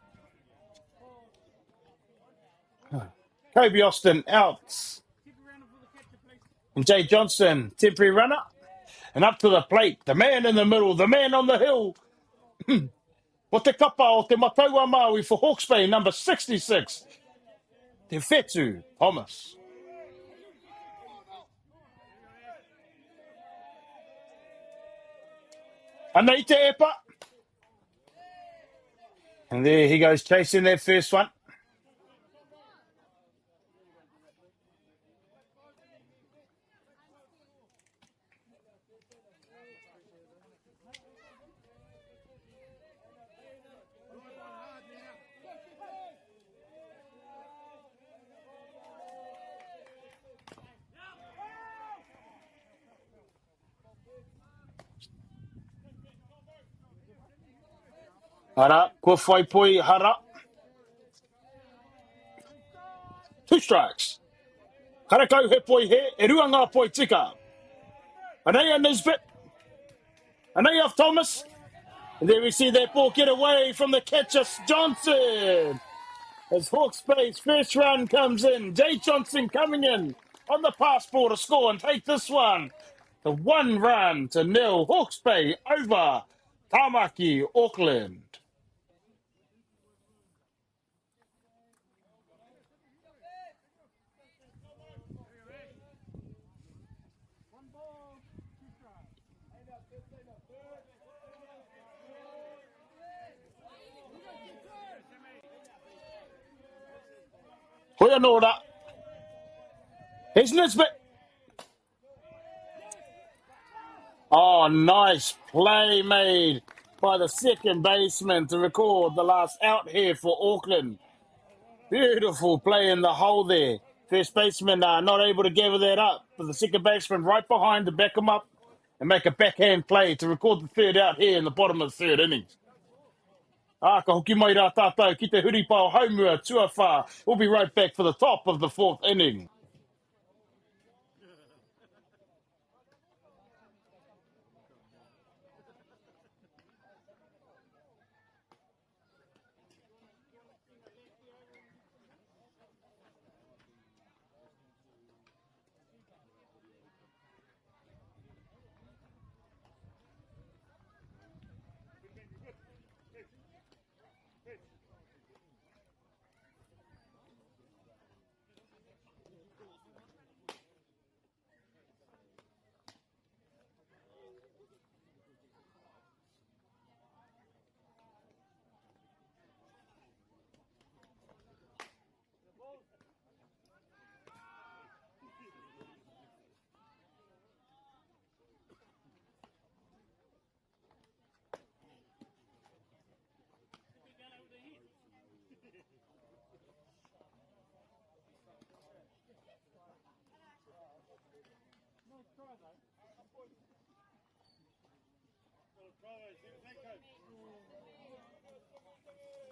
Kobe Austin out. And Jay Johnson, temporary runner. And up to the plate, the man in the middle, the man on the hill. O te kapa o te Mataua Maui for Hawke's Bay, number 66. Te Whetu Thomas. Anei te epa. And there he goes chasing that first one. Hara, kua whai poi hara. 2 strikes. Karakau he poi he, e rua ngā poi tika. Anei a Nisbet. Anei of Thomas. And there we see that ball get away from the catcher, Johnson. As Hawke's Bay's first run comes in. Jay Johnson coming in on the pass ball to score and take this one. The 1-0 Hawke's Bay over Tamaki, Auckland. Hoia nora. Here's Nisbet. Oh, nice play made by the second baseman to record the last out here for Auckland. Beautiful play in the hole there. First baseman not able to gather that up, but the second baseman right behind to back him up and make a backhand play to record the third out here in the bottom of the third innings. Ka hoki mai rā tātou ki te huri pao haumua tuawha. We'll be right back for the top of the fourth inning.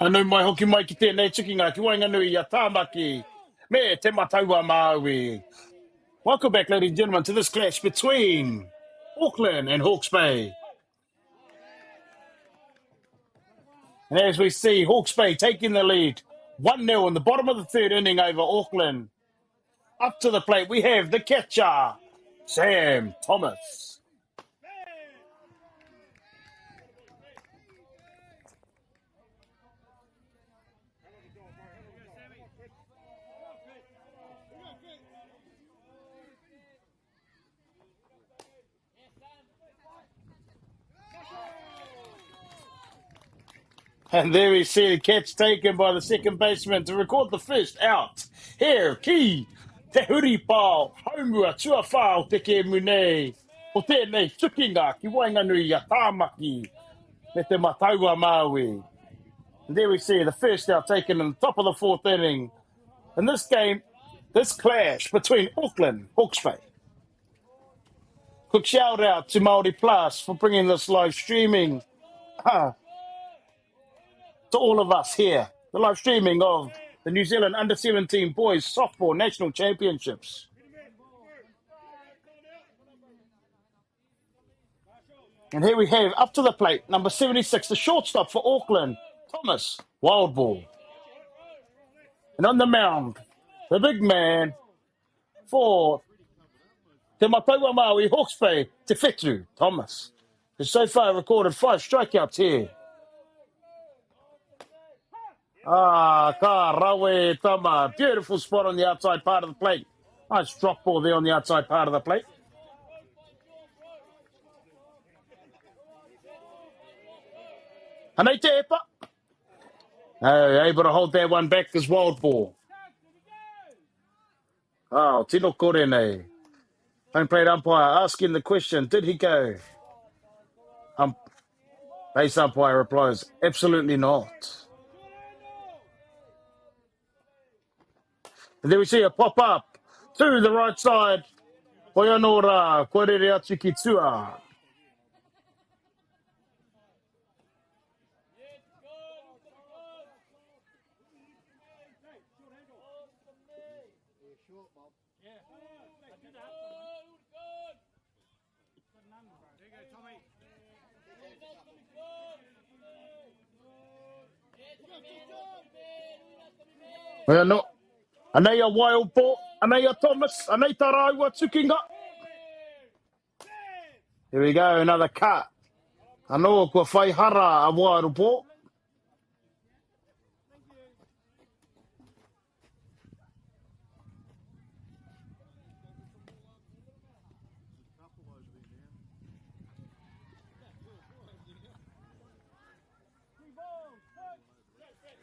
Anu mai hoki mai ki tēnei tukinga ki Wainganui a Tāmaki. Me te mataua Māori. Welcome back, ladies and gentlemen, to this clash between Auckland and Hawke's Bay. And as we see, Hawke's Bay taking the lead 1-0 in the bottom of the third inning over Auckland. Up to the plate, we have the catcher, Sam Thomas. And there we see the catch taken by the second baseman to record the first out. Here, ki te huri pao, haumua tua whao te ke munei. O tēnei tukinga ki Wainganui a Tāmaki. Me te mataua Māori. And there we see the first out taken in the top of the fourth inning. In this game, this clash between Auckland and Hawke's Bay. Quick shout out to MāORI Plus for bringing this live streaming to all of us here. The live streaming of the New Zealand Under-17 Boys Softball National Championships. And here we have, up to the plate, number 76, the shortstop for Auckland, Thomas Wildball. And on the mound, the big man for Te Mataua Maui, Hawke's Bay, Te Whetū, Thomas, who's so far recorded 5 strikeouts here. Ka rawe tama. Beautiful spot on the outside part of the plate. Nice drop ball there on the outside part of the plate. Hanei te epa. No, able to hold that one back as wild ball. Oh, tino kore nei. Home plate umpire asking the question, did he go? Base umpire replies, absolutely not. And then we see a pop up to the right side. Poianora, korere atu ki tua. Well, no. Anei a wild ball, anei a Thomas, anei Taraiwa tukinga. Here we go, another cut. Ano ko whaihara a wild ball.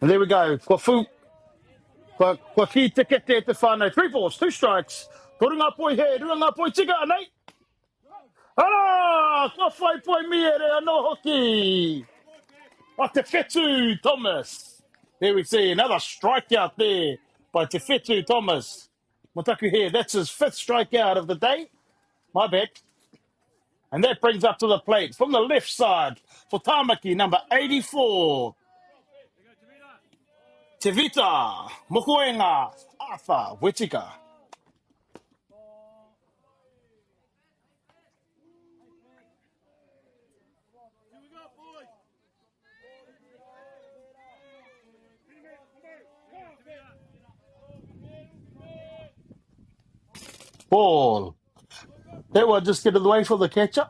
And there we go. Kwa ki te kete te whānau. 3 balls, 2 strikes. Turunga poi he, runga poi tika, anei. Ara! Kwa whai poi miere anō hoki. O Te Whetū, Thomas. There we see another strikeout there by Te Whetū, Thomas. Motaku here, that's his 5th strikeout of the day. My bad. And that brings up to the plate from the left side for Tāmaki, number 84. Te Vita, Mokoenga, Arthur Whittaker. Ball. That one just get in the way for the catcher.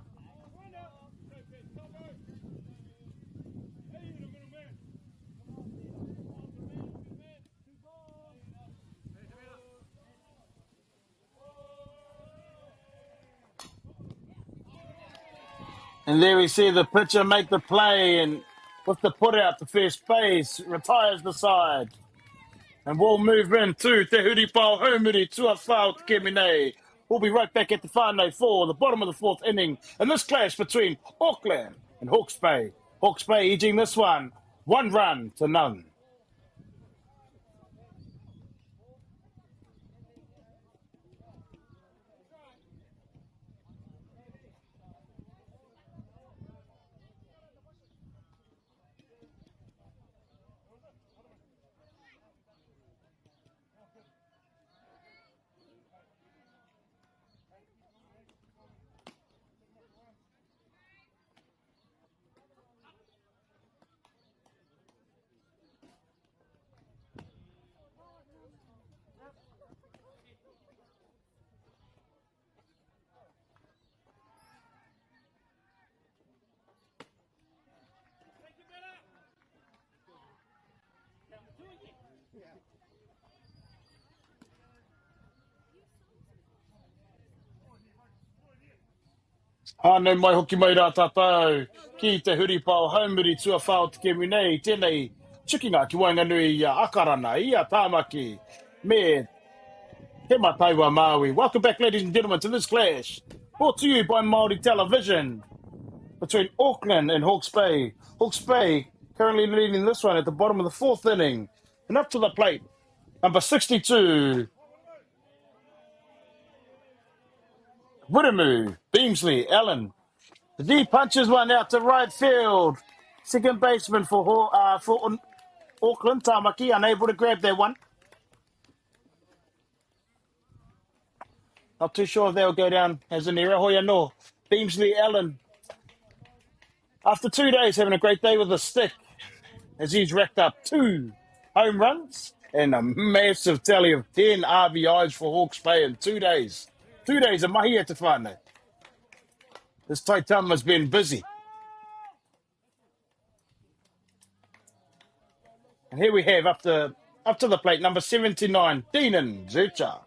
And there we see the pitcher make the play and with the put out to first base, retires the side. And we'll move into Te Huripao Haumuri Tua Whao Te Keminei. We'll be right back at the whānau for the bottom of the 4th inning in this clash between Auckland and Hawke's Bay. Hawke's Bay edging this one 1 run to none. Hānei mai hoki mai rā tātou. Ki te huripao haumuri tua whao te kemi nei. Tēnei tukinga ki Wainganui i a Akarana, i a Tāmaki. Me te mataiwa Māori. Welcome back, ladies and gentlemen, to this clash. Brought to you by MāORI Television. Between Auckland and Hawke's Bay. Hawke's Bay currently leading this one at the bottom of the fourth inning. And up to the plate, number 62. Wiramu, Beamsley, Allen. The D punches one out to right field. Second baseman for Auckland, Tamaki, unable to grab that one. Not too sure if they'll go down as an error. Hoya no. Beamsley, Allen. After 2 days, having a great day with a stick, as he's racked up 2 home runs and a massive tally of 10 RBIs for Hawke's Bay in 2 days. 2 days of mahi te whānau. This Taitama's been busy. And here we have up to the plate, number 79, Deanan Zucha.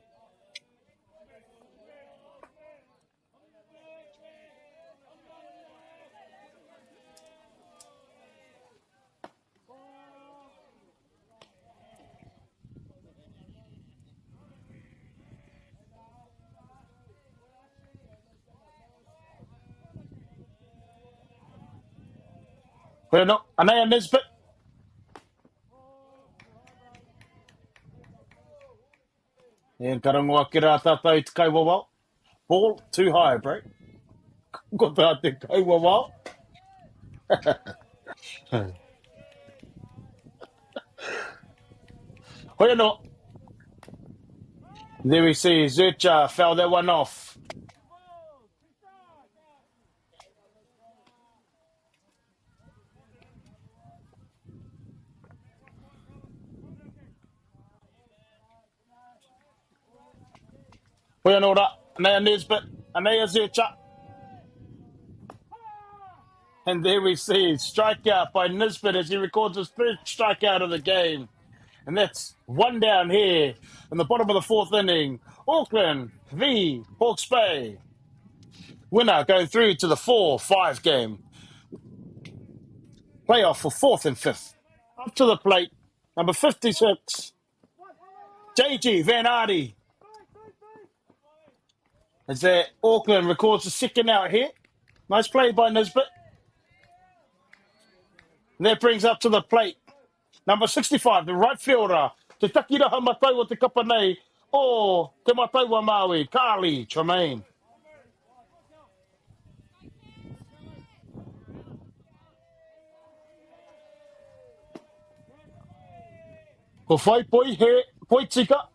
Bueno, Anaya Nisbet. And karangoa ki rā tātou te kauwawao. Ball too high, bro. Ko tā te kauwawao. Hoi no. There we see Zucha foul that one off. Hoi no ra. Anaya Nisbet. Anaya Zucha. And there we see strikeout by Nisbet as he records his first strikeout of the game. And that's one down here in the bottom of the fourth inning. Auckland v Hawke's Bay. Winner going through to the 4-5 game. Playoff for fourth and fifth. Up to the plate, number 56, JG Van Aarde. As Auckland records the second out here. Nice play by Nisbet. And that brings up to the plate, number 65, the right fielder. Te takiraha matau o te kapa nei, o te matau Maui, Carly Tremaine. Ko whai poi he, poi tika.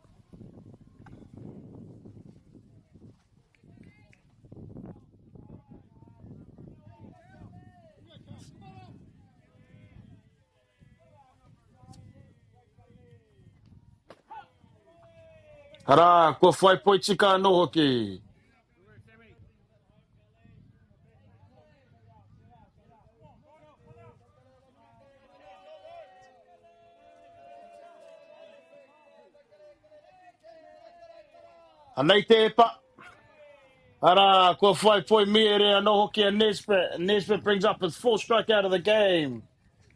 Hara, ko whai poi tika no hoki. Anei te epa. Hara, ko whai poi miere no hoki a Nisbet. Nisbet brings up his fourth strikeout of the game.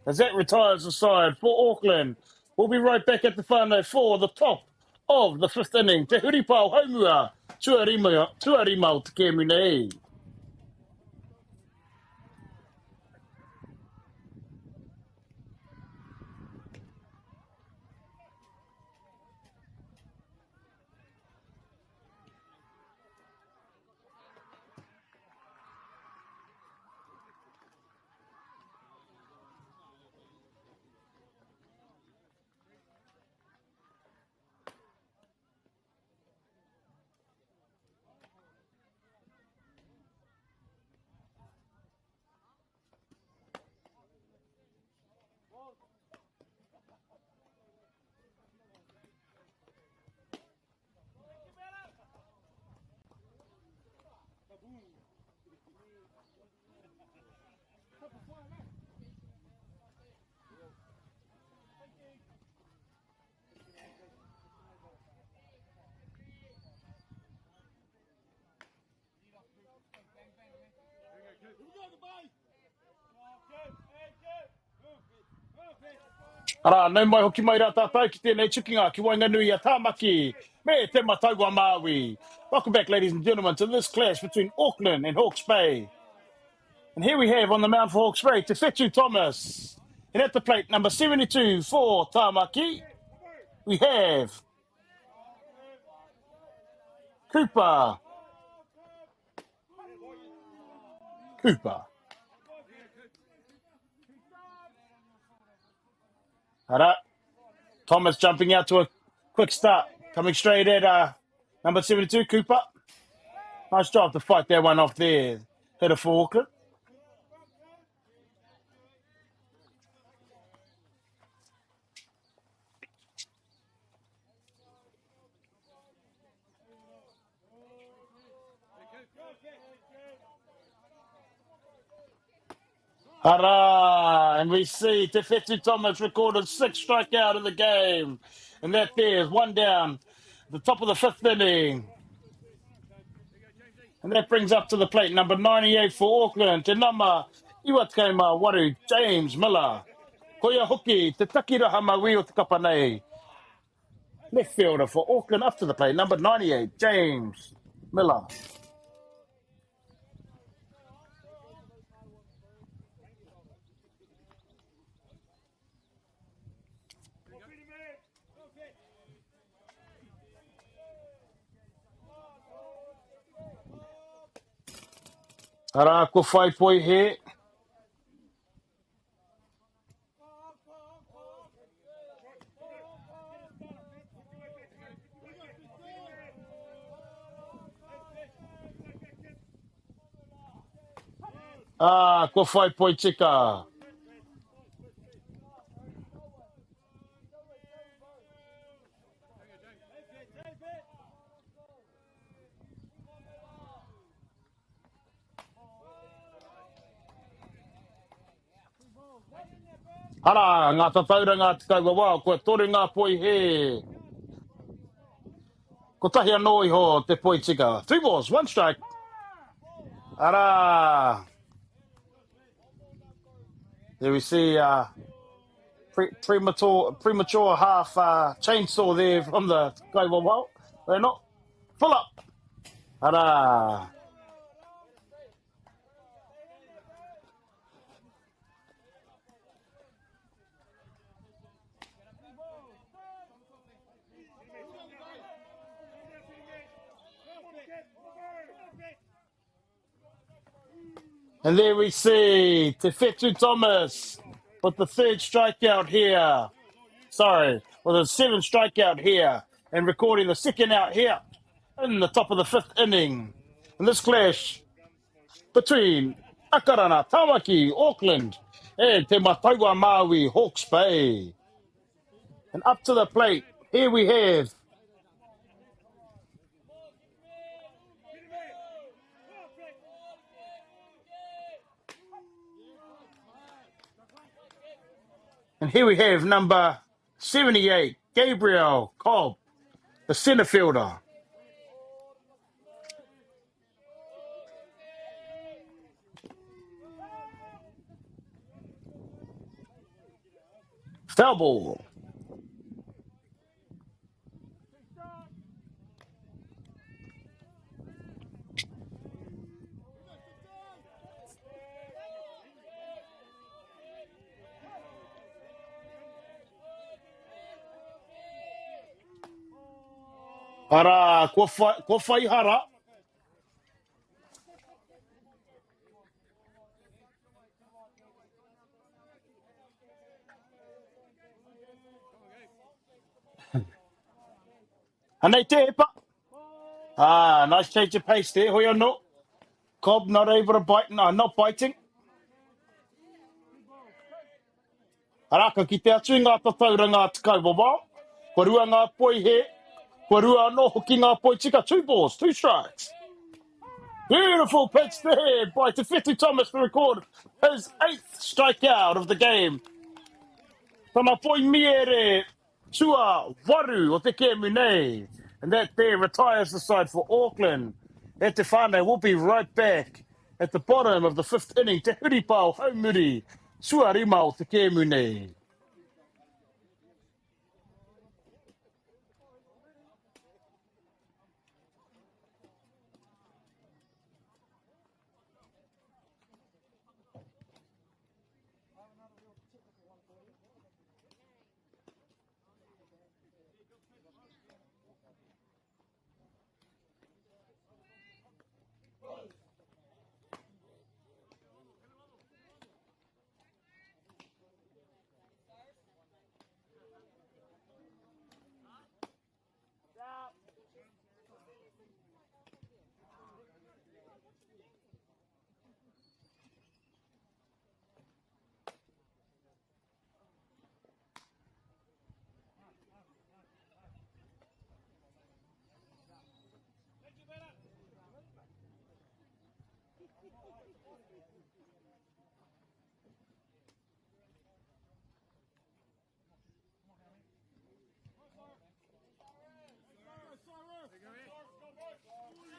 As that retires the side for Auckland. We'll be right back at the whānau for the top of the fifth inning. Te huripao haumua, tuarima o te kēmu nei. Ara, nau mai hoki mai rā tātou ki tēnei tukinga ki Wainganui a Tāmaki. Me te matau a Māori. Welcome back, ladies and gentlemen, to this clash between Auckland and Hawke's Bay. And here we have on the mound for Hawke's Bay, Te Whetu Thomas. And at the plate, number 72 for Tāmaki, we have Cooper. Ara, Thomas jumping out to a quick start. Coming straight at number 72, Cooper. Nice job to fight that one off there. Hitter for Auckland. Hurrah! And we see Te Whetu Thomas recorded 6 strikeout in the game. And that there is one down, the top of the 5th inning. And that brings up to the plate number 98 for Auckland, Te Nama Iwate MΑORI, James Miller. Koia hoki, te takiraha maui o te kapanei. Left fielder for Auckland up to the plate, number 98, James Miller. Ara, ko whai poi he. Ko whai poi tika. Ara, ngā tatauranga te kauawa, ko tore ngā poi he. Ko tahi anō iho te poi tika. 3 balls, 1 strike. Ara. There we see premature half chainsaw there from the kauawa. They're not. Full up. Ara. And there we see Te Whetu Thomas with the 3rd strikeout here. Sorry, with a 7th strikeout here and recording the 2nd out here in the top of the 5th inning. And this clash between Akarana, Tāmaki, Auckland, and Te Mataua Maui, Hawke's Bay. And up to the plate, here we have number 78, Gabriel Cobb, the centre fielder. Foul ball. Ara, ko whai hara. Anei te epa. Nice change of pace there. Hoi anō. Cobb not able to bite. No, not biting. Araka ki te atu ngā tatauranga te kauawa. Ko rua ngā poi he. Ko rua anō hoki ngā poi tika. 2 balls, 2 strikes. Beautiful pitch there by Te Whetu Thomas to record his 8th strikeout of the game. Tana poi miere tua waru o te kēmu nei. And that there retires the side for Auckland. E te whānau will be right back at the bottom of the 5th inning. Te huripau haumuri tua rima o te kēmu nei.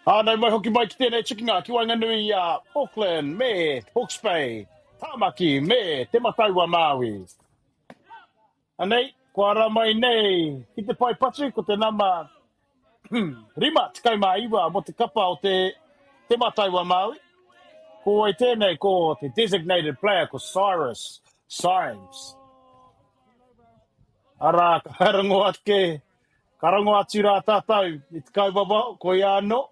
Nei mai hoki mai ki tēnei tikinga ki Wainganui Auckland me Hawke's Bay, Tamaki me Te Mataiwa Maui. Anei, ko ara mai nei, ki te pai patu ko te nama rima tikai mā iwa mo te kapa o te Mataiwa Maui. Ko ai tēnei ko te designated player ko Cyrus Symes. Ara, ka harango atke, karango atu rā tātou, i te kauwawa, ko i anō.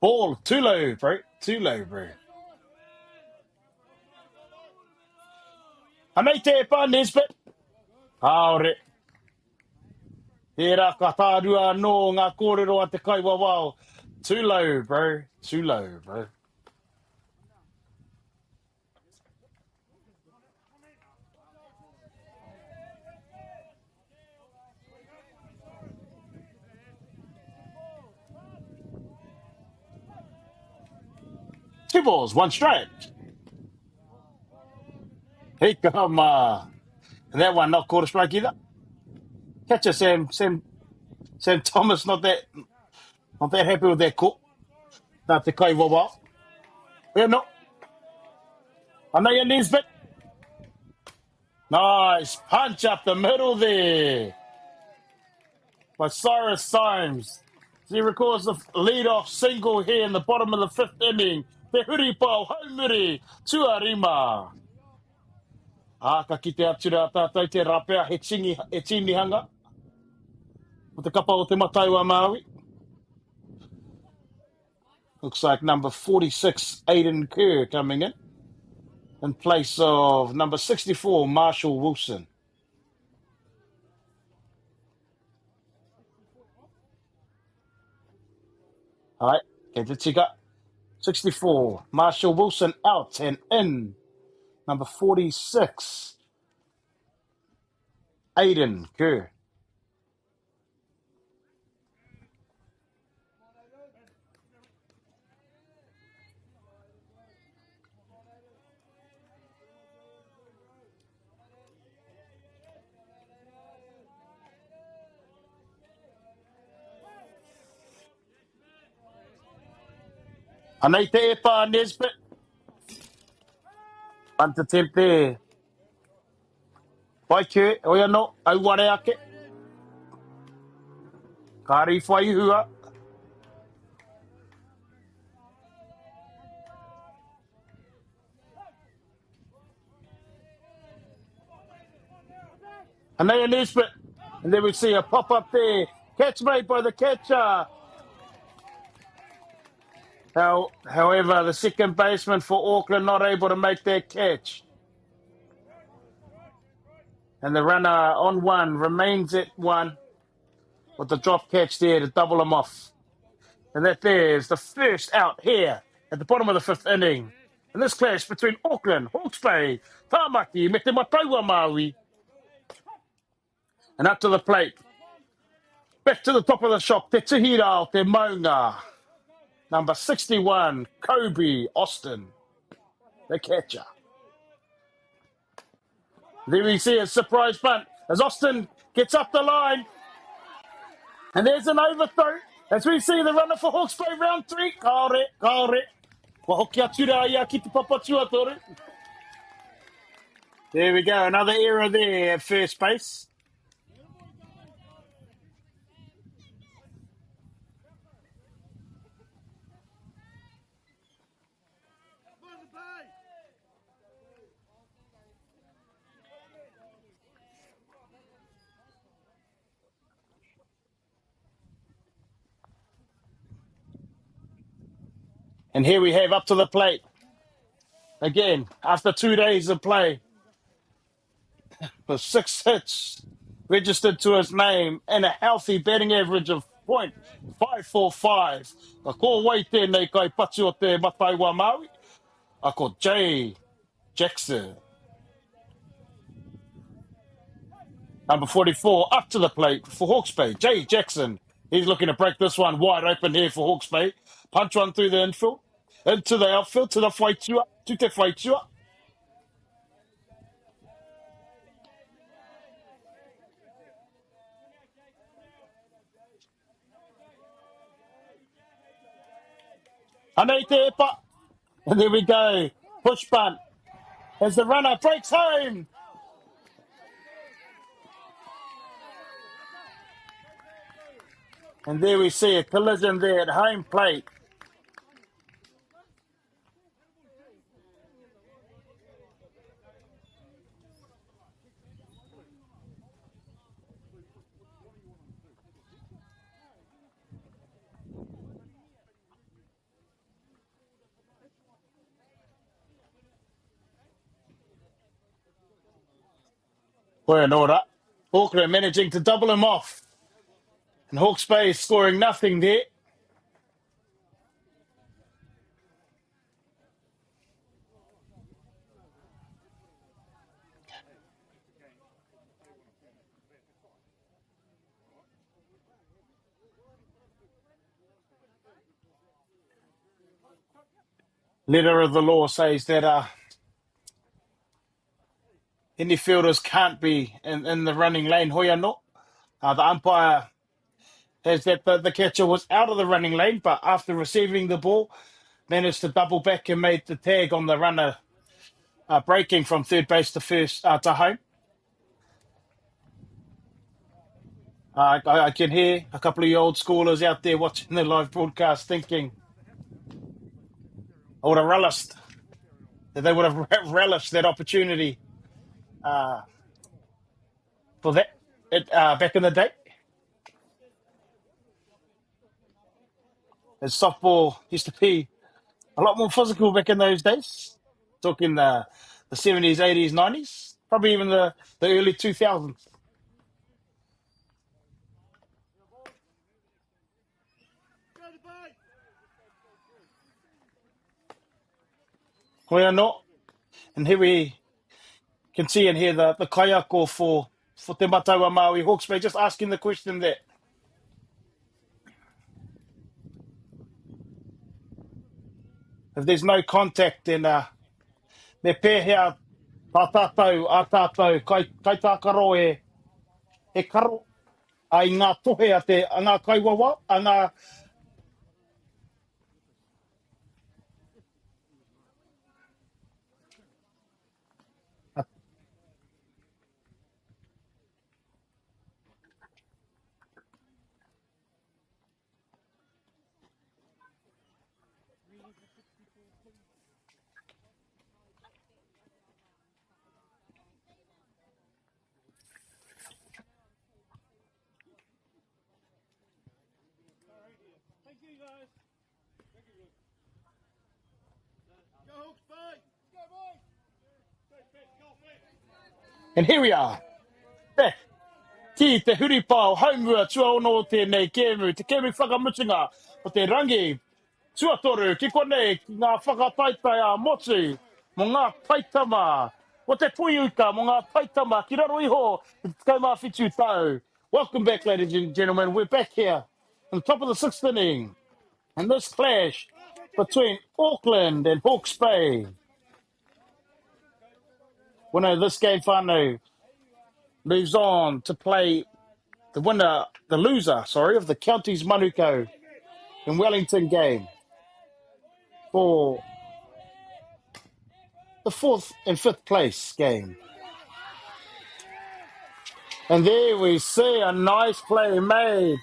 Ball, too low, bro. Too low, bro. Anei te pa, Nesbit. Haore. Tērā ka tārua no ngā kōrero a te kaiwawao. Too low, bro. Too low, bro. Two balls, one strike. Hey, come that one not called a strike either. Catcher Sam Thomas not that happy with that call. Not the kaiwawao. Yeah, no. Anaya Nesbit. Nice punch up the middle there by Cyrus Symes. He records the lead-off single here in the bottom of the fifth inning. Te huripau, haumuri, tuarima. Ka ki te atura tātou te rapea he tinihanga. O te kapa o te Mataiwa Maui. Looks like number 46, Aiden Kerr, coming in place of number 64, Marshall Wilson. All right, get the tika. 64, Marshall Wilson out and in. Number 46, Aiden Kerr. Anei te e pā Nesbit. Punt attempt there. Pai ke, oia no, au ware ake. Kāri whai hua. Anei a Nesbit. And then we see a pop-up there. Catch made by the catcher. However, the second baseman for Auckland not able to make that catch. And the runner on one remains at one with the drop catch there to double him off. And that there's the first out here at the bottom of the fifth inning. And this clash between Auckland, Hawke's Bay, Tāmaki, me te Mataiwa Maui. And up to the plate. Back to the top of the shop, te Tihira o te Maunga. Number 61, Kobe Austin, the catcher. There we see a surprise bunt as Austin gets up the line. And there's an overthrow as we see the runner for Hawke's Bay round three. Kaore. Wa hoki atura ia ki te papatua toru. There we go, another error there at first base. And here we have up to the plate. Again, after 2 days of play, with 6 hits registered to his name and a healthy batting average of .545. Ka ko wai tēnei kai patu o te Mataiwa Maui. A ko Jay Jackson. Number 44, up to the plate for Hawke's Bay. Jay Jackson. He's looking to break this one wide open here for Hawke's Bay. Punch one through the infield. Into the outfield, to the whaitua. To te whaitua. Anei te epa. And there we go. Push bunt. As the runner breaks home. And there we see a collision there at home plate. We're in order. Auckland managing to double him off. And Hawke's Bay scoring nothing there. Letter of the law says that any fielders can't be in the running lane. Hoia no. The umpire has that the catcher was out of the running lane, but after receiving the ball, managed to double back and made the tag on the runner breaking from third base to first to home. I can hear a couple of you old schoolers out there watching the live broadcast thinking, I would have relished, that they would have relished that opportunity for that back in the day. As softball used to be a lot more physical back in those days. Talking the 70s, 80s, 90s, probably even the early 2000s. We are not. And here we can see and hear the kaiako for Te Mataua Māori Hawke's Bay just asking the question that if there's no contact, then me pēhea tā tātou a tātou kai tā karo e karo ai ngā tohe a ngā kaiwawa, a ngā And here we are. Ki te huripao, haumua, tua ono o tēnei kēmu, te kēmu whakamutunga o te rangi, tuatoru, ki konei, ki ngā whakataitai a motu, mo ngā taitama, o te puiuka, mo ngā taitama, ki raro iho, te kaumā whitu tau. Welcome back, ladies and gentlemen. We're back here on the top of the sixth inning. And this clash between Auckland and Hawke's Bay. Winner of this game, whānau, moves on to play the loser, of the Counties Manuko in Wellington game for the 4th and 5th place game. And there we see a nice play made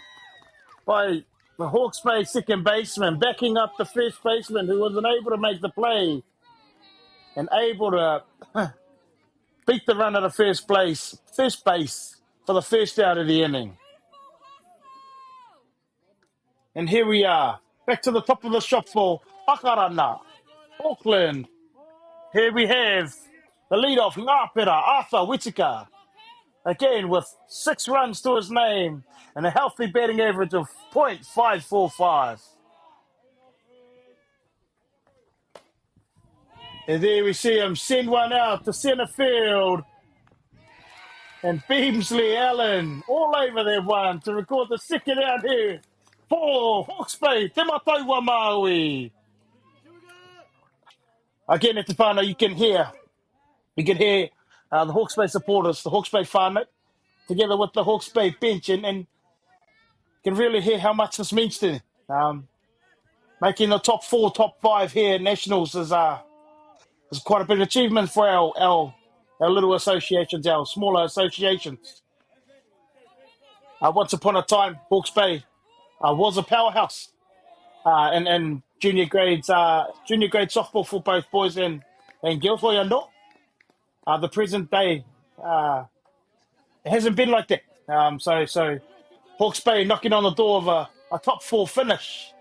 by the Hawke's Bay second baseman, backing up the first baseman who was unable to make the play and able to beat the runner to first base for the first out of the inning. And here we are, back to the top of the shop for Akarana, Auckland. Here we have the leadoff, Ngāpera, Arthur Whitaker. Again, with 6 runs to his name and a healthy batting average of .545. And there we see him send one out to centre field. And Beamsley Allen all over that one to record the second out here for Hawke's Bay, Te Mataua Māori. Again, at the whānau, you can hear the Hawke's Bay supporters, the Hawke's Bay whānau, together with the Hawke's Bay bench, and can really hear how much this means to them. Making the top 4, top 5 here at Nationals is quite a big achievement for our little associations, our smaller associations. Once upon a time, Hawke's Bay was a powerhouse and junior grade softball for both boys and girls. Well, the present day it hasn't been like that. So Hawke's Bay knocking on the door of a top 4 finish.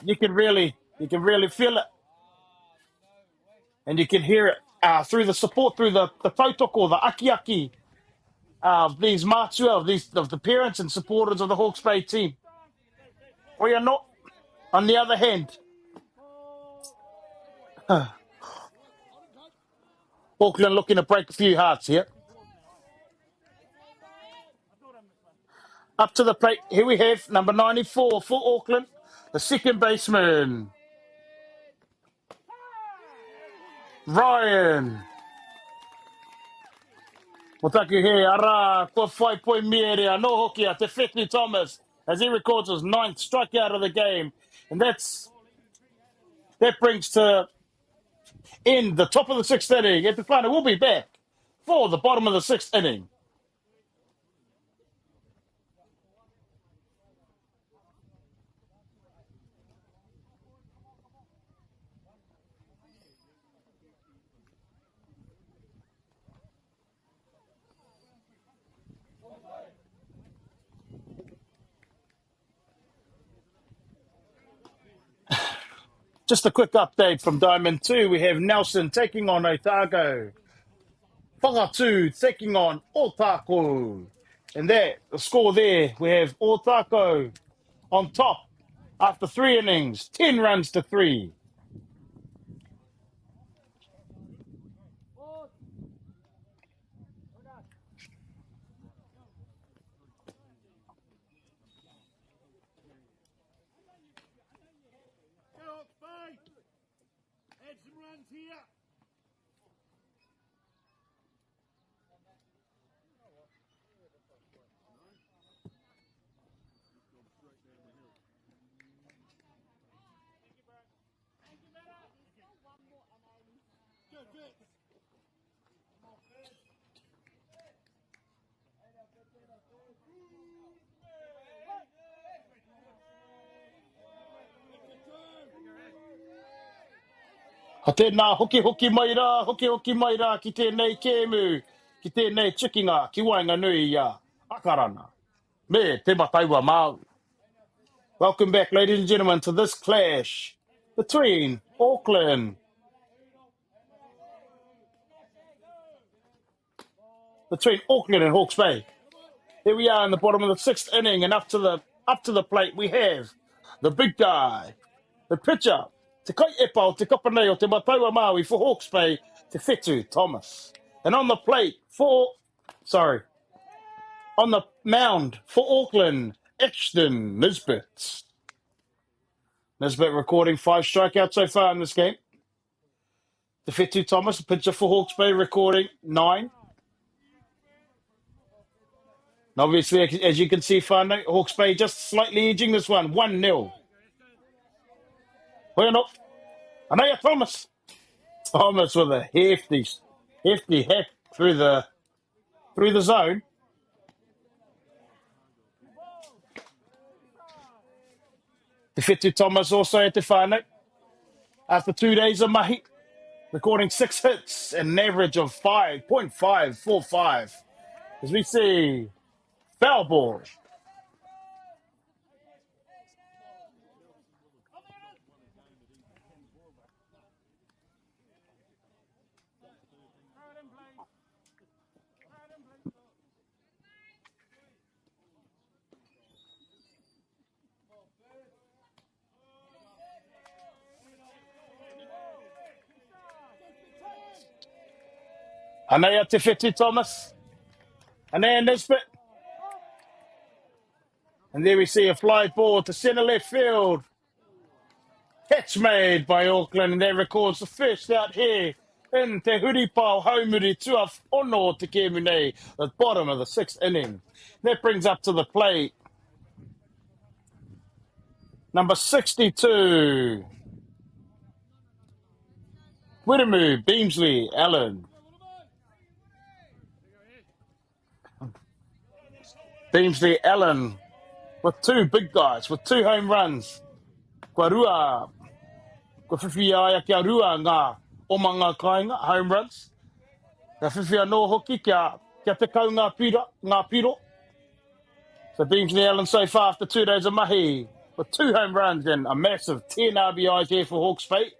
You can really feel it, and you can hear it through the support, through the tautoko, the aki of these mātua, of the parents and supporters of the Hawke's Bay team. We are not. On the other hand, Auckland looking to break a few hearts here. Up to the plate, here we have number 94 for Auckland, the second baseman, Ryan. Motaki he, ara, ko whai poi mea no hoki a te Whetu Thomas, as he records his 9th strikeout of the game. And that brings to end the top of the 6th inning. At the final, we'll be back for the bottom of the 6th inning. Just a quick update from Diamond 2. We have Nelson taking on Otago. Whangatu taking on Otako. And the score there, we have Otako on top after 3 innings, 10 runs to 3. Add some runs here. Ha tēnā hoki mai rā, ki tēnei kēmu, ki tēnei chikinga, ki wainga nui ia akarana. Me te mataiwa Māori. Welcome back, ladies and gentlemen, to this clash between Auckland, and Hawke's Bay. Here we are in the bottom of the 6th inning, and up to the plate we have the big guy, the pitcher, te kai epa o te kapanei o te mataiwa Māori for Hawke's Bay, te Whetu Thomas. And on the mound for Auckland, Ashton Nisbet. Nisbet recording 5 strikeouts so far in this game. The Whetu Thomas, the pitcher for Hawke's Bay, recording 9. And obviously, as you can see, whānau, Hawke's Bay just slightly edging this one, 1-0. Bueno, Anaya Thomas. Thomas with a hefty hit through the zone. The Whetu Thomas also at the whānau after 2 days of mahi, recording 6 hits and an average of 5.545. As we see foul ball. Anaya te Whetu Thomas. Anaya Nisbet. And there we see a fly ball to centre left field. Catch made by Auckland, and that records the first out here in Te Huripau Haumuri Tua Ono Te Kemunei, the bottom of the 6th inning. That brings up to the plate Number 62. Whittamoo, Beamsley, Allen. Beamsley, Allen with two big guys, with two home runs. Kua rua, kua whiwhi aia kia rua ngā omanga kāinga, home runs. Ka whiwhi anō hoki kia te kau ngā piro. So Beamsley Allen so far after 2 days of mahi with two home runs and a massive 10 RBIs here for Hawke's Bay.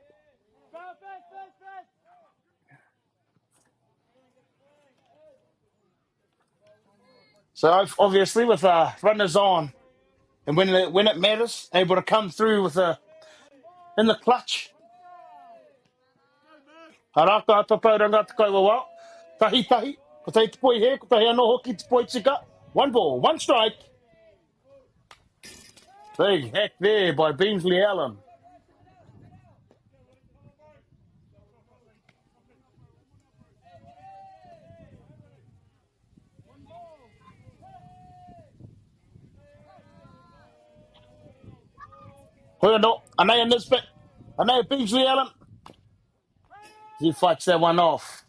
So obviously with runners on and when it matters, able to come through with in the clutch. Haraka ata tauranga te kaua wao. Tahi, ko te poi he, ko tahi anō hoki te poi tika. 1 ball, 1 strike. Big hack there by Beamsley Allen. Hoi anō, Anaya Nisbet, Anaya Beamsley Allen. He fights that one off.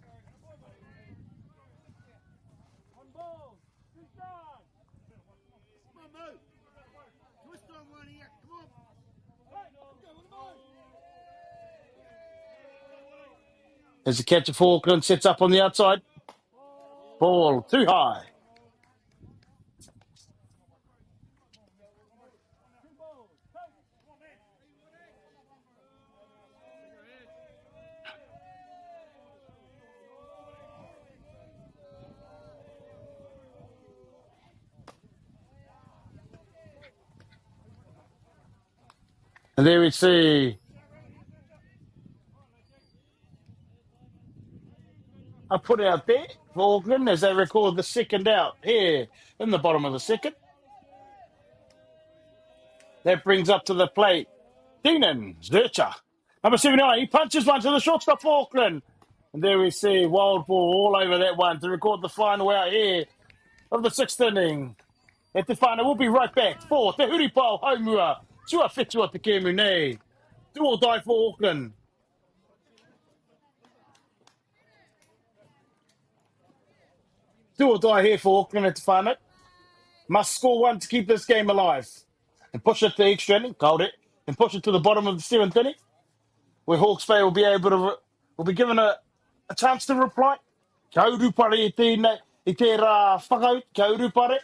As the catcher for Auckland sets up on the outside. Ball too high. And there we see a put out there for Auckland as they record the second out here in the bottom of the second. That brings up to the plate Deenan Zurcher. Number 79, he punches one to the shortstop for Auckland. And there we see wild ball all over that one to record the final out here of the 6th inning. At the final, we'll be right back for Te Huripau Haumua. Tua Whetua Te Kēmu nei. Do or die for Auckland. Do or die here for Auckland at the final. Must score one to keep this game alive. And push it to extra inning, called it, and push it to the bottom of the 7th inning, where Hawke's Bay will be able to, will be given a chance to reply. Kia urupare i te rā whakau, kia urupare.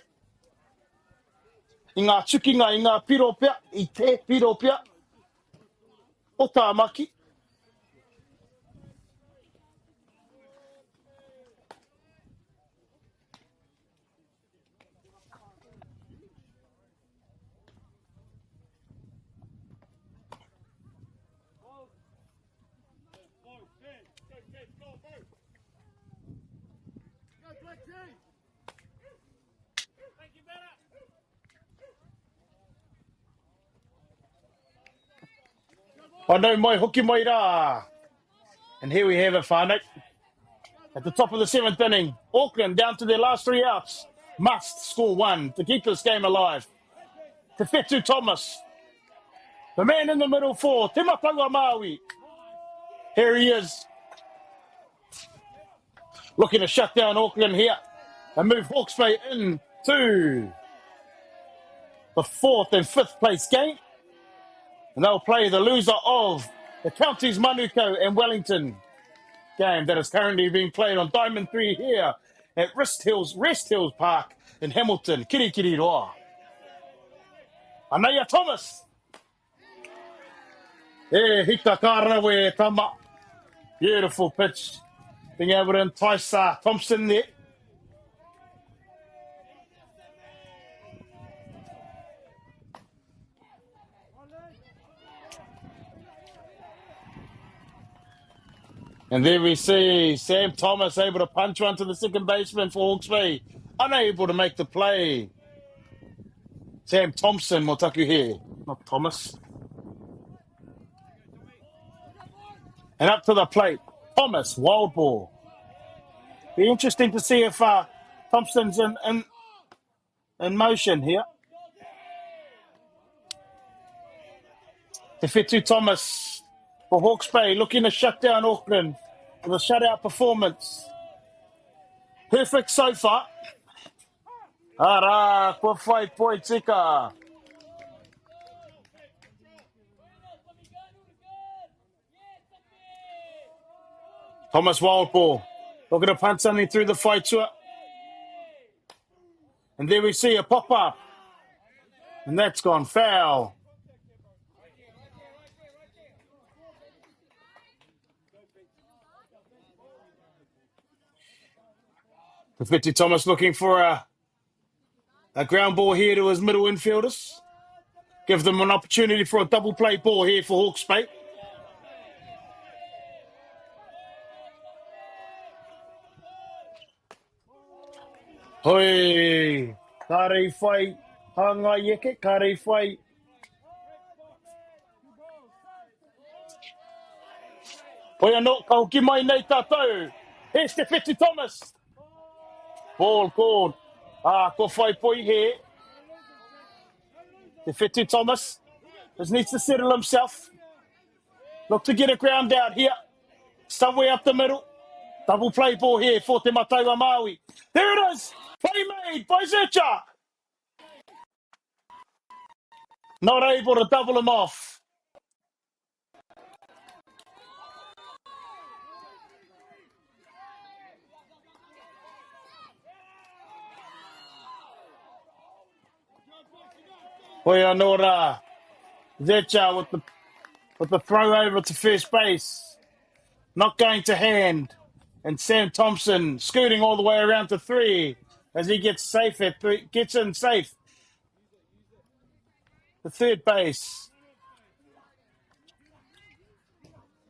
I ngā tukinga, i ngā piro pia, i te piro pia. O tā maki. I know mai hoki mai rā. And here we have it, whānau. At the top of the 7th inning, Auckland down to their last 3 outs. Must score one to keep this game alive. Te Whetu Thomas. The man in the middle for Te Mataua Maui. Here he is. Looking to shut down Auckland here and move Hawke's Bay into the 4th and 5th place game. And they'll play the loser of the Counties Manukau and Wellington game that is currently being played on Diamond 3 here at Resthill Park in Hamilton, Kirikiri Roa. Anaya Thomas. Hita Karawe Tama. Beautiful pitch. Being able to entice Thompson there. And there we see Sam Thomas able to punch one to the second baseman for Hawke's Bay. Unable to make the play. Sam Thompson, Motaku here. Not Thomas. And up to the plate. Thomas, wild ball. Be interesting to see if Thompson's in motion here. Te Whetu Thomas for Hawke's Bay looking to shut down Auckland with a shutout performance. Perfect so far. Ara, kua whai poi tika. Thomas wild ball. Looking to punt something through the fight to it. And there we see a pop-up. And that's gone foul. Te Whetu Thomas looking for a ground ball here to his middle infielders. Give them an opportunity for a double play ball here for Hawke's Bay. Hoi, kare whai, hanga yeke, kare whai. Hoi anō, kau ki mai nei tātou. Here's Te Whetu Thomas. Ball called. Ko whai poi here. Te Whetu Thomas just needs to settle himself. Look to get a ground out here. Somewhere up the middle. Double play ball here for Te Mataiwa Maui. There it is. Play made by Zercha. Not able to double him off. Hoi anō Zercha with the throw over to first base. Not going to hand. And Sam Thompson scooting all the way around to 3 as he gets safe at 3, gets in safe. The third base.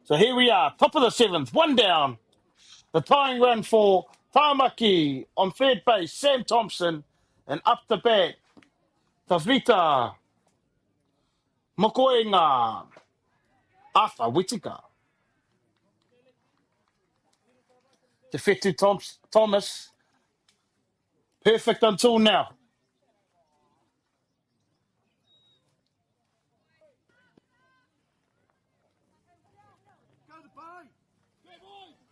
So here we are, top of the 7th, 1 down. The tying run for Tāmaki on third base, Sam Thompson, and up the bat, Tavita Mokoenga, Arthur Whittaker. Te Whetu Thomas, perfect until now.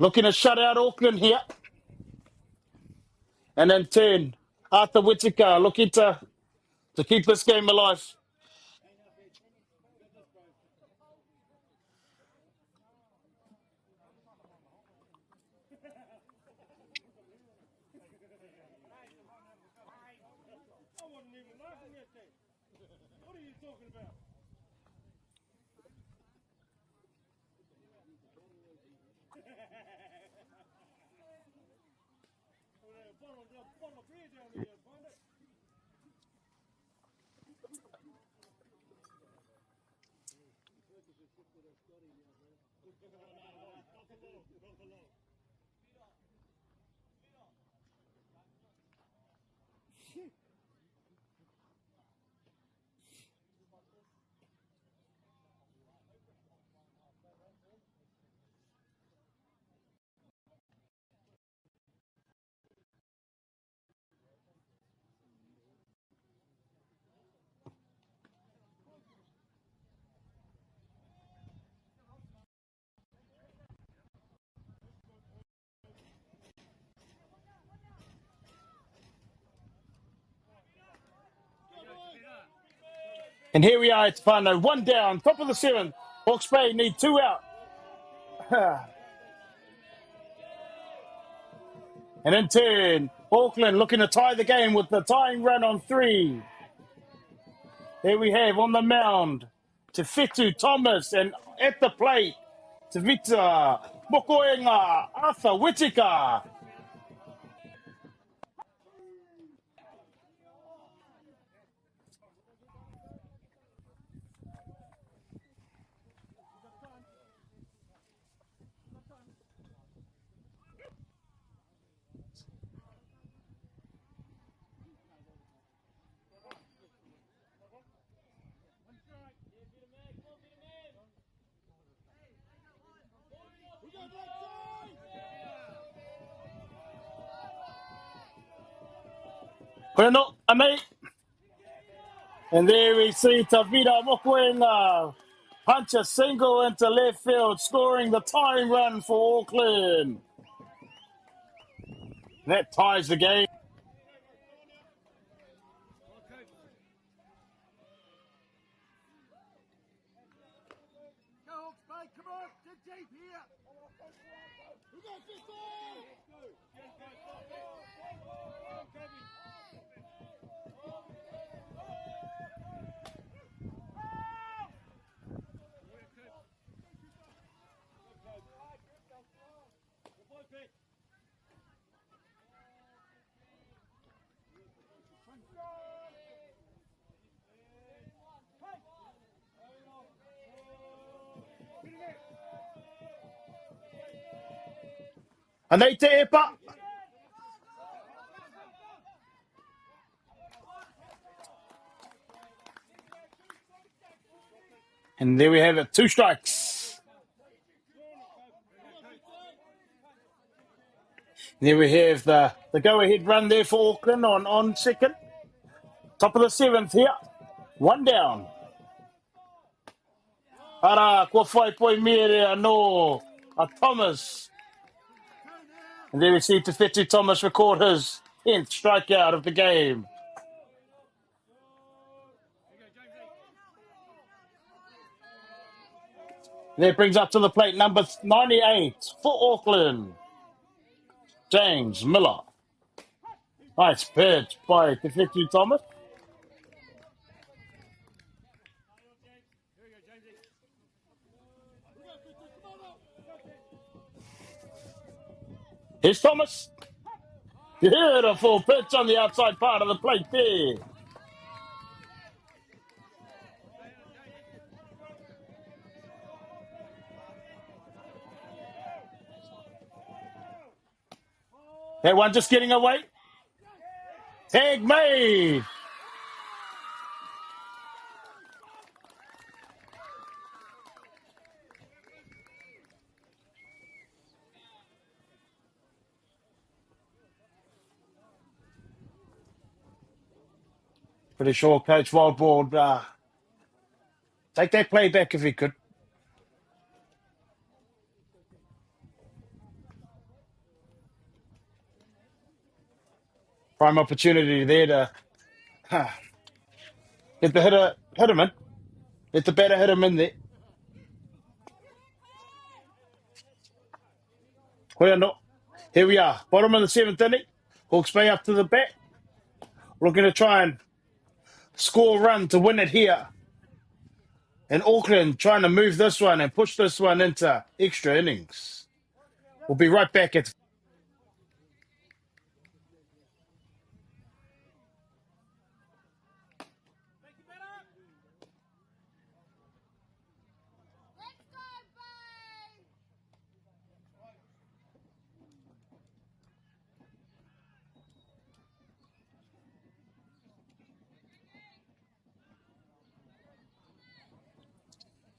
Looking to shut out Auckland here. And then turn, Arthur Whittaker looking to keep this game alive. And here we are at Whānau, 1 down, top of the 7th. Hawke's Bay need 2 out. And in turn, Auckland looking to tie the game with the tying run on 3. There we have on the mound, Te Whetu Thomas, and at the plate, Te Vita Mokoenga, Arthur Whittaker. Bueno, amei. And there we see Tavita Mokoenga Punch a single into left field, scoring the tying run for Auckland. That ties the game. Anei te epa. And there we have it, 2 strikes. There we have the go-ahead run there for Auckland on second. Top of the 7th here. 1 down. Ara, kua whai poi mere no a Thomas. And there we see Tawhetu Thomas record his 10th strikeout of the game. That brings up to the plate number 98 for Auckland, James Miller. Nice pitch by Tawhetu Thomas. Here's Thomas. Beautiful pitch on the outside part of the plate there. That one just getting away. Tag made. Pretty sure Coach Wildboard take that play back if he could. Prime opportunity there to get the hitter, hit him in. Get the batter, hit him in there. Here we are, bottom of the 7th inning. Hawke's Bay up to the bat. Looking to try and score a run to win it here. And Auckland trying to move this one and push this one into extra innings. We'll be right back at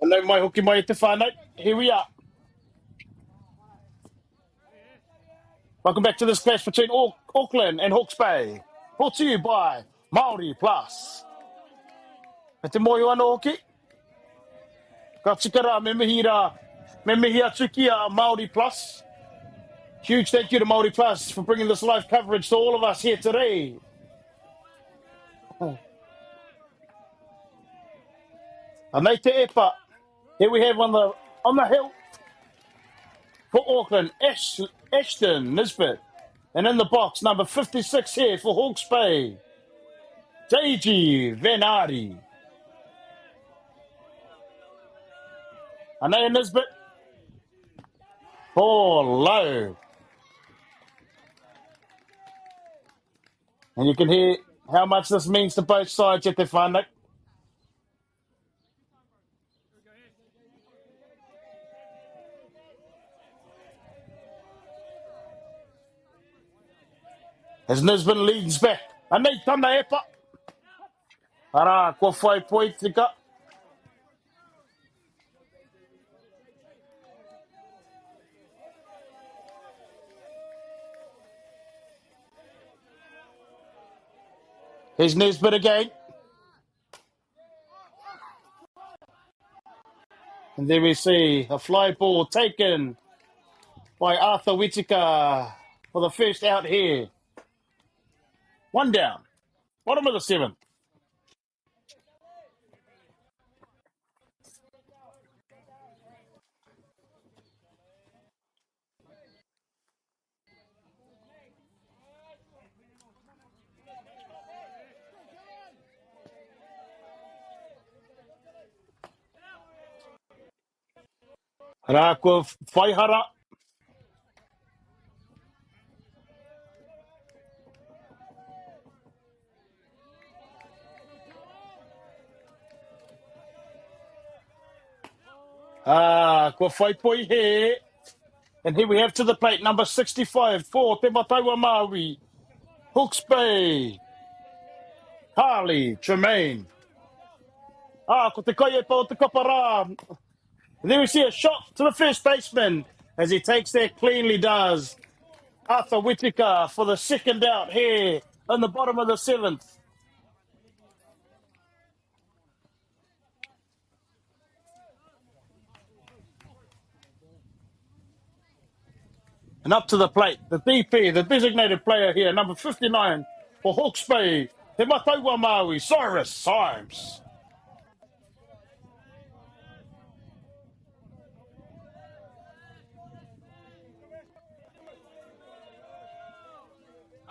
Hello, mai hoki mai te whānau. Here we are. Welcome back to this clash between Auckland and Hawke's Bay. Brought to you by MΑORI Plus. Me te mohi ana hoki. Ka tikara me mihi atu ki a MAORI Plus. Huge thank you to MAORI Plus for bringing this live coverage to all of us here today. Anei te epa. Here we have on the hill for Auckland, Ashton Nisbet. And in the box, number 56 here for Hawke's Bay, Deji Venari. Anei Nisbet. Ball low. And you can hear how much this means to both sides at the whānau. As Nisbet leads back. Anei tana epa. Ara, kua whai poi tika. Here's Nisbet again. And there we see a fly ball taken by Arthur Whitaker for the first out here. One down. Bottom of the seventh. Rākua Whaihara. Kua whaipoi he. And here we have to the plate, number 65 for Te Mataua Māori. Hawke's Bay. Harley, Tremaine. Ko te kai e pao te kapara. And there we see a shot to the first baseman as he takes there, cleanly does. Arthur Whitaker for the second out here in the bottom of the seventh. And up to the plate, the DP, the designated player here, number 59 for Hawke's Bay, Te Mataua Māori, Cyrus Symes.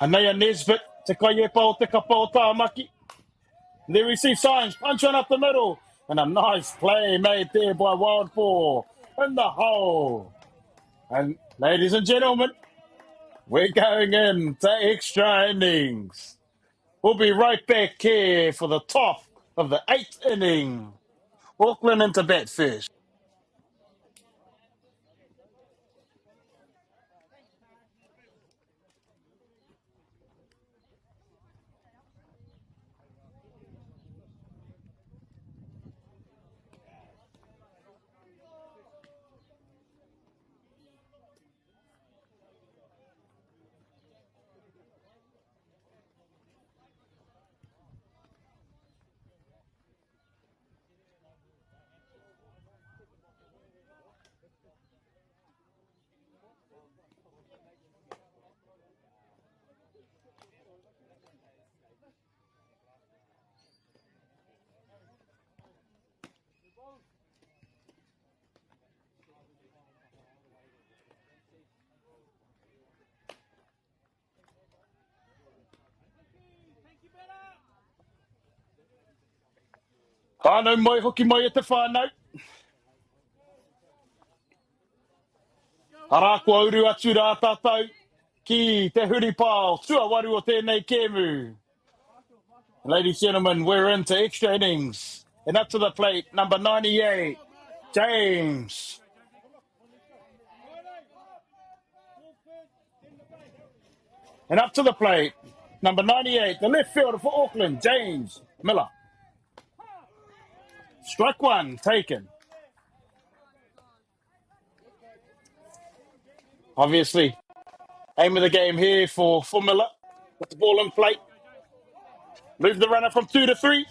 Anea Nesbitt, te kai e pao te kapao tāmaki. There we see Symes punching up the middle. And a nice play made there by Wild Boar in the hole. And ladies and gentlemen, we're going into extra innings. We'll be right back here for the top of the 8th inning. Auckland into bat first. Ano mai hoki mai e te whānau. Ara kua uru atu rā tātou ki te huri pāo. Tua waru o tēnei kēmu. Ladies and gentlemen, we're into extra innings. And up to the plate, number 98, James. And up to the plate, number 98, the left fielder for Auckland, James Miller. Strike one taken. Obviously, aim of the game here for Miller. With the ball in plate. Move the runner from 2 to 3.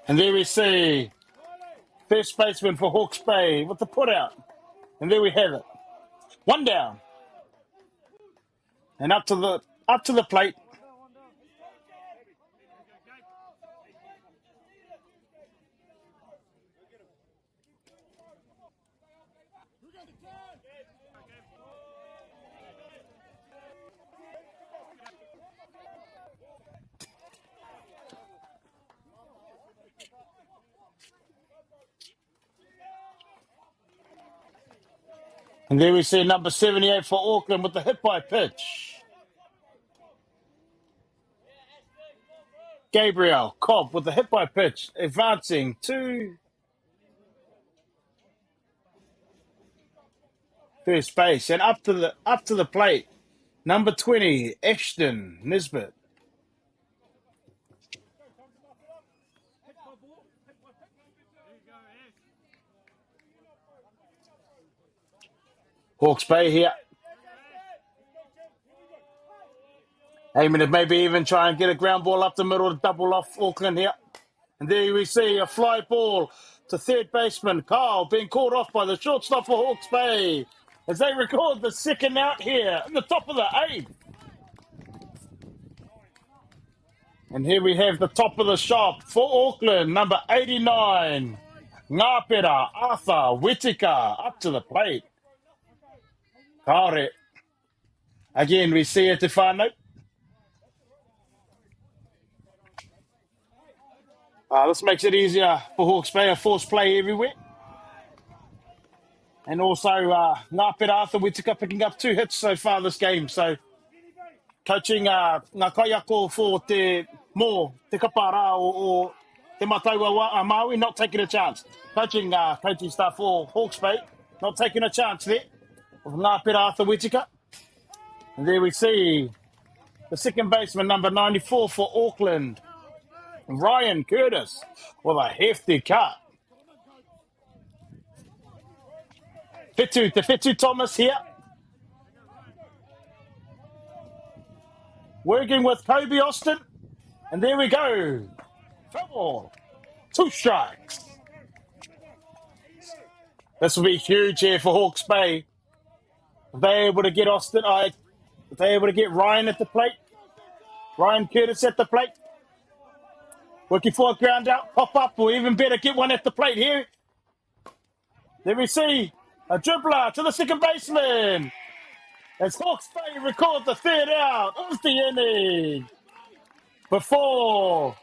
And there we see first baseman for Hawke's Bay with the put out. And there we have it. One down. And up to the plate. And there we see number 78 for Auckland with the hit by pitch. Gabriel Cobb with the hit by pitch, advancing to first base and up to the plate. Number 20, Ashton Nisbet. Hawke's Bay here. Aiming to maybe even try and get a ground ball up the middle to double off Auckland here. And there we see a fly ball to third baseman Carl being called off by the shortstop for Hawke's Bay as they record the second out here at the top of the eighth. And here we have the top of the shop for Auckland, number 89, Ngāpera Arthur Whitaker up to the plate. Kaore. Again, we see it, Tefano. This makes it easier for Hawke's Bay, a forced play everywhere. And also, Ngāpera Arthur Whitaker picking up 2 hits so far this game. So, coaching ngā kaiako for te kapara o te mataua a Maui, not taking a chance. Coaching staff for Hawke's Bay, not taking a chance there with Ngāpera Arthur Whitaker. And there we see the second baseman, number 94 for Auckland, Ryan Curtis, with a hefty cut. Fitu Thomas here. Working with Kobe Austin. And there we go. 2 strikes. This will be huge here for Hawke's Bay. If they're able to get Austin, if they're able to get Ryan at the plate. Ryan Curtis at the plate. Working for a ground out, pop up, or even better, get one at the plate here. There we see a dribbler to the second baseman. As Hawke's Bay record the third out of the inning. Before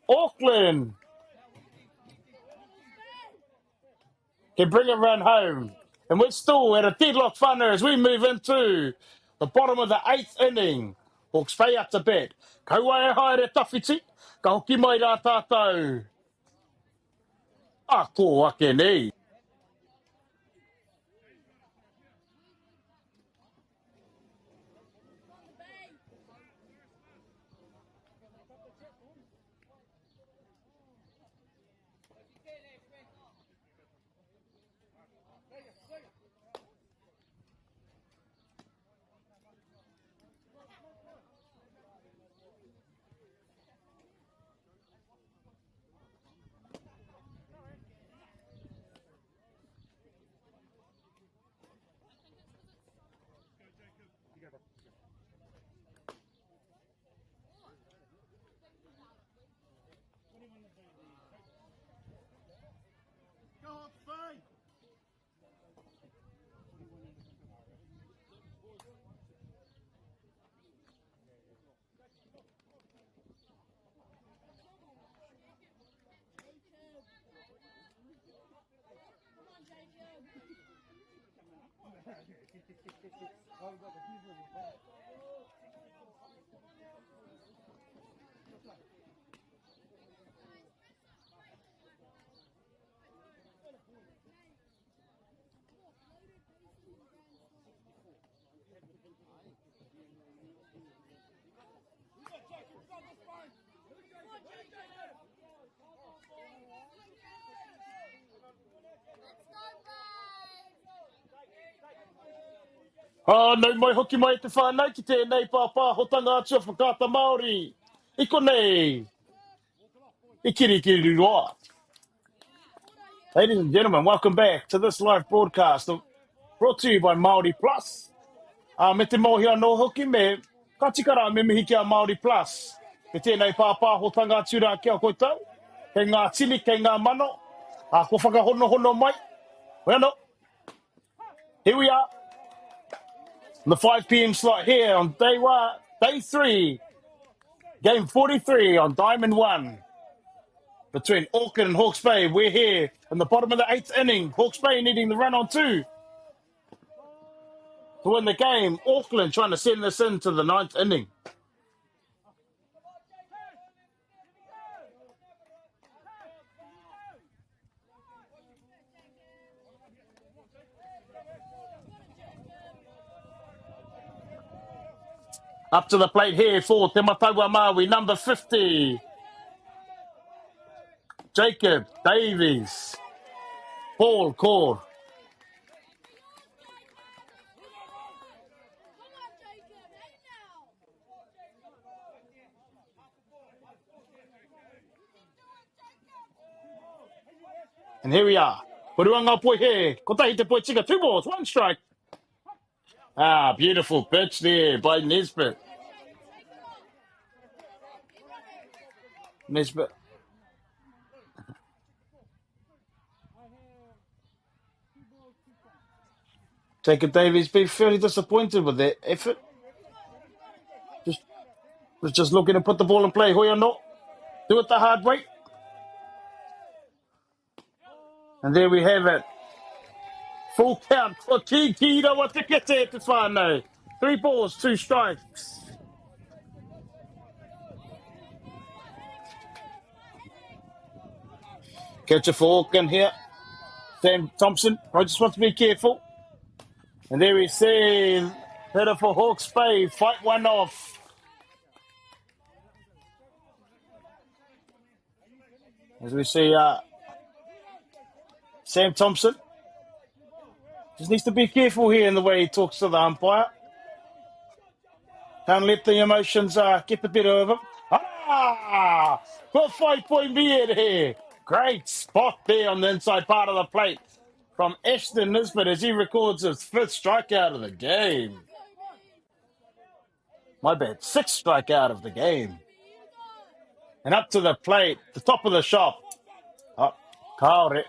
Auckland can bring a run home. And we're still at a deadlock whānau as we move into the bottom of the 8th inning. Hawke's Bay up to bat. Kauai haere tawhiti. Ka hoki mai rā tātou. Ko ake nei. Nei mai hoki mai te whānau ki tēnei pāpā hotanga atua whakata MāORI. Iko nei. Ikiri roa. Ladies and gentlemen, welcome back to this live broadcast brought to you by MāORI Plus. Me te mohia no hoki me katikara me mihi kia MāORI Plus. Me tēnei pāpā hotanga atua kia koutou. Kei ngā tili, kei ngā mano. Ko whakahono mai. Well, here we are. The 5 p.m. slot here on day 3, game 43 on Diamond 1 between Auckland and Hawke's Bay. We're here in the bottom of the 8th inning. Hawke's Bay needing the run on 2 to win the game. Auckland trying to send this into the 9th inning. Up to the plate here for Te Mataua Maui, number 50. Jacob Davies. Paul Core. And here we are. Puruanga poi he. Kotahi te poi tika. 2 balls, 1 strike. Ah, beautiful pitch there by Nesbitt. Nesbitt. Jacob Davies been fairly disappointed with that effort. Was just looking to put the ball in play. Hoy or not. Do it the hard way. And there we have it. Full count for Kiki to what to get there to whānau. 3 balls, 2 strikes. Catch a fork in here. Sam Thompson. I just want to be careful. And there we see hitter for Hawke's Bay. Fight one off. As we see Sam Thompson. Just needs to be careful here in the way he talks to the umpire. Can't let the emotions get the better of him. Ah! Good 5-point beard here. Great spot there on the inside part of the plate from Ashton Nisbet as he records his 5th strikeout of the game. My bad, 6th strikeout of the game. And up to the plate, the top of the shop. Oh, Kaore.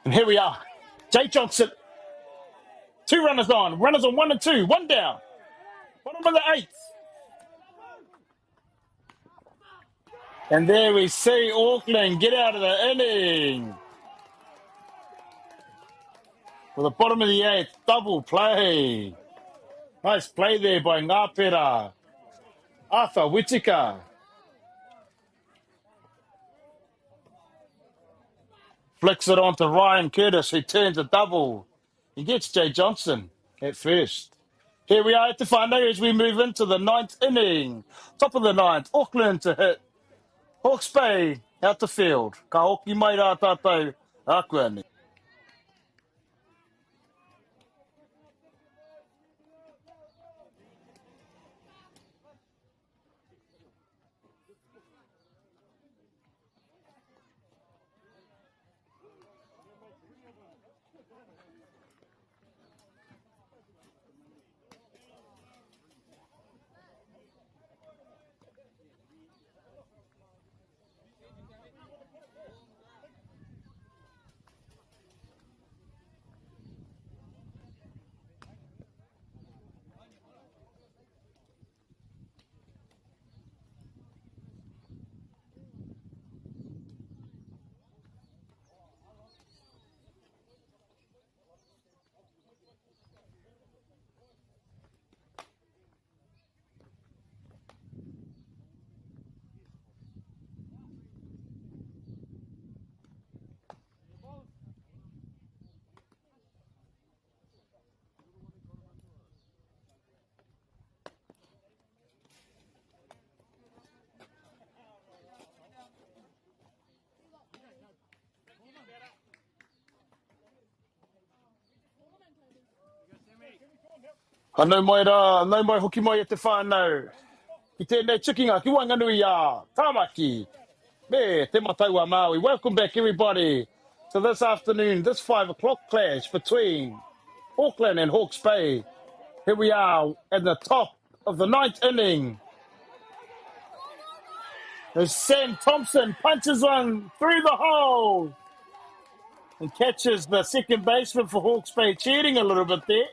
And here we are. Jay Johnson. 2 runners on. Runners on 1 and 2. 1 down. Bottom of the 8th. And there we see Auckland get out of the inning. With the bottom of the 8th. Double play. Nice play there by Ngāpera. Arthur Whittaker. Flicks it on to Ryan Curtis, who turns a double. He gets Jay Johnson at first. Here we are at the whānau as we move into the 9th inning. Top of the 9th, Auckland to hit. Hawke's Bay out the field. Ka hoki mai rā tātou ākuani. Anau mai rā, anau mai hoki mai e te whānau. Ki tēnei tukinga, ki wanganui a Tāmaki. Me, te matau a Maui. Welcome back, everybody, to this afternoon, this 5 o'clock clash between Auckland and Hawke's Bay. Here we are at the top of the 9th inning. As Sam Thompson punches one through the hole and catches the second baseman for Hawke's Bay cheating a little bit there.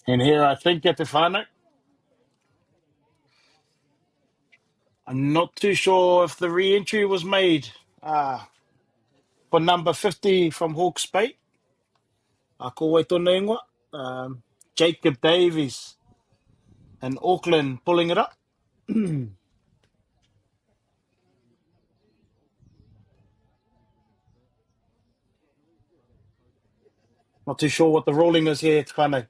And here I think at the whānau, I'm not too sure if the re-entry was made for number 50 from Hawke's Bay. Ko wai tōna ingoa. Jacob Davies and Auckland pulling it up. Not too sure what the ruling is here, te whānau.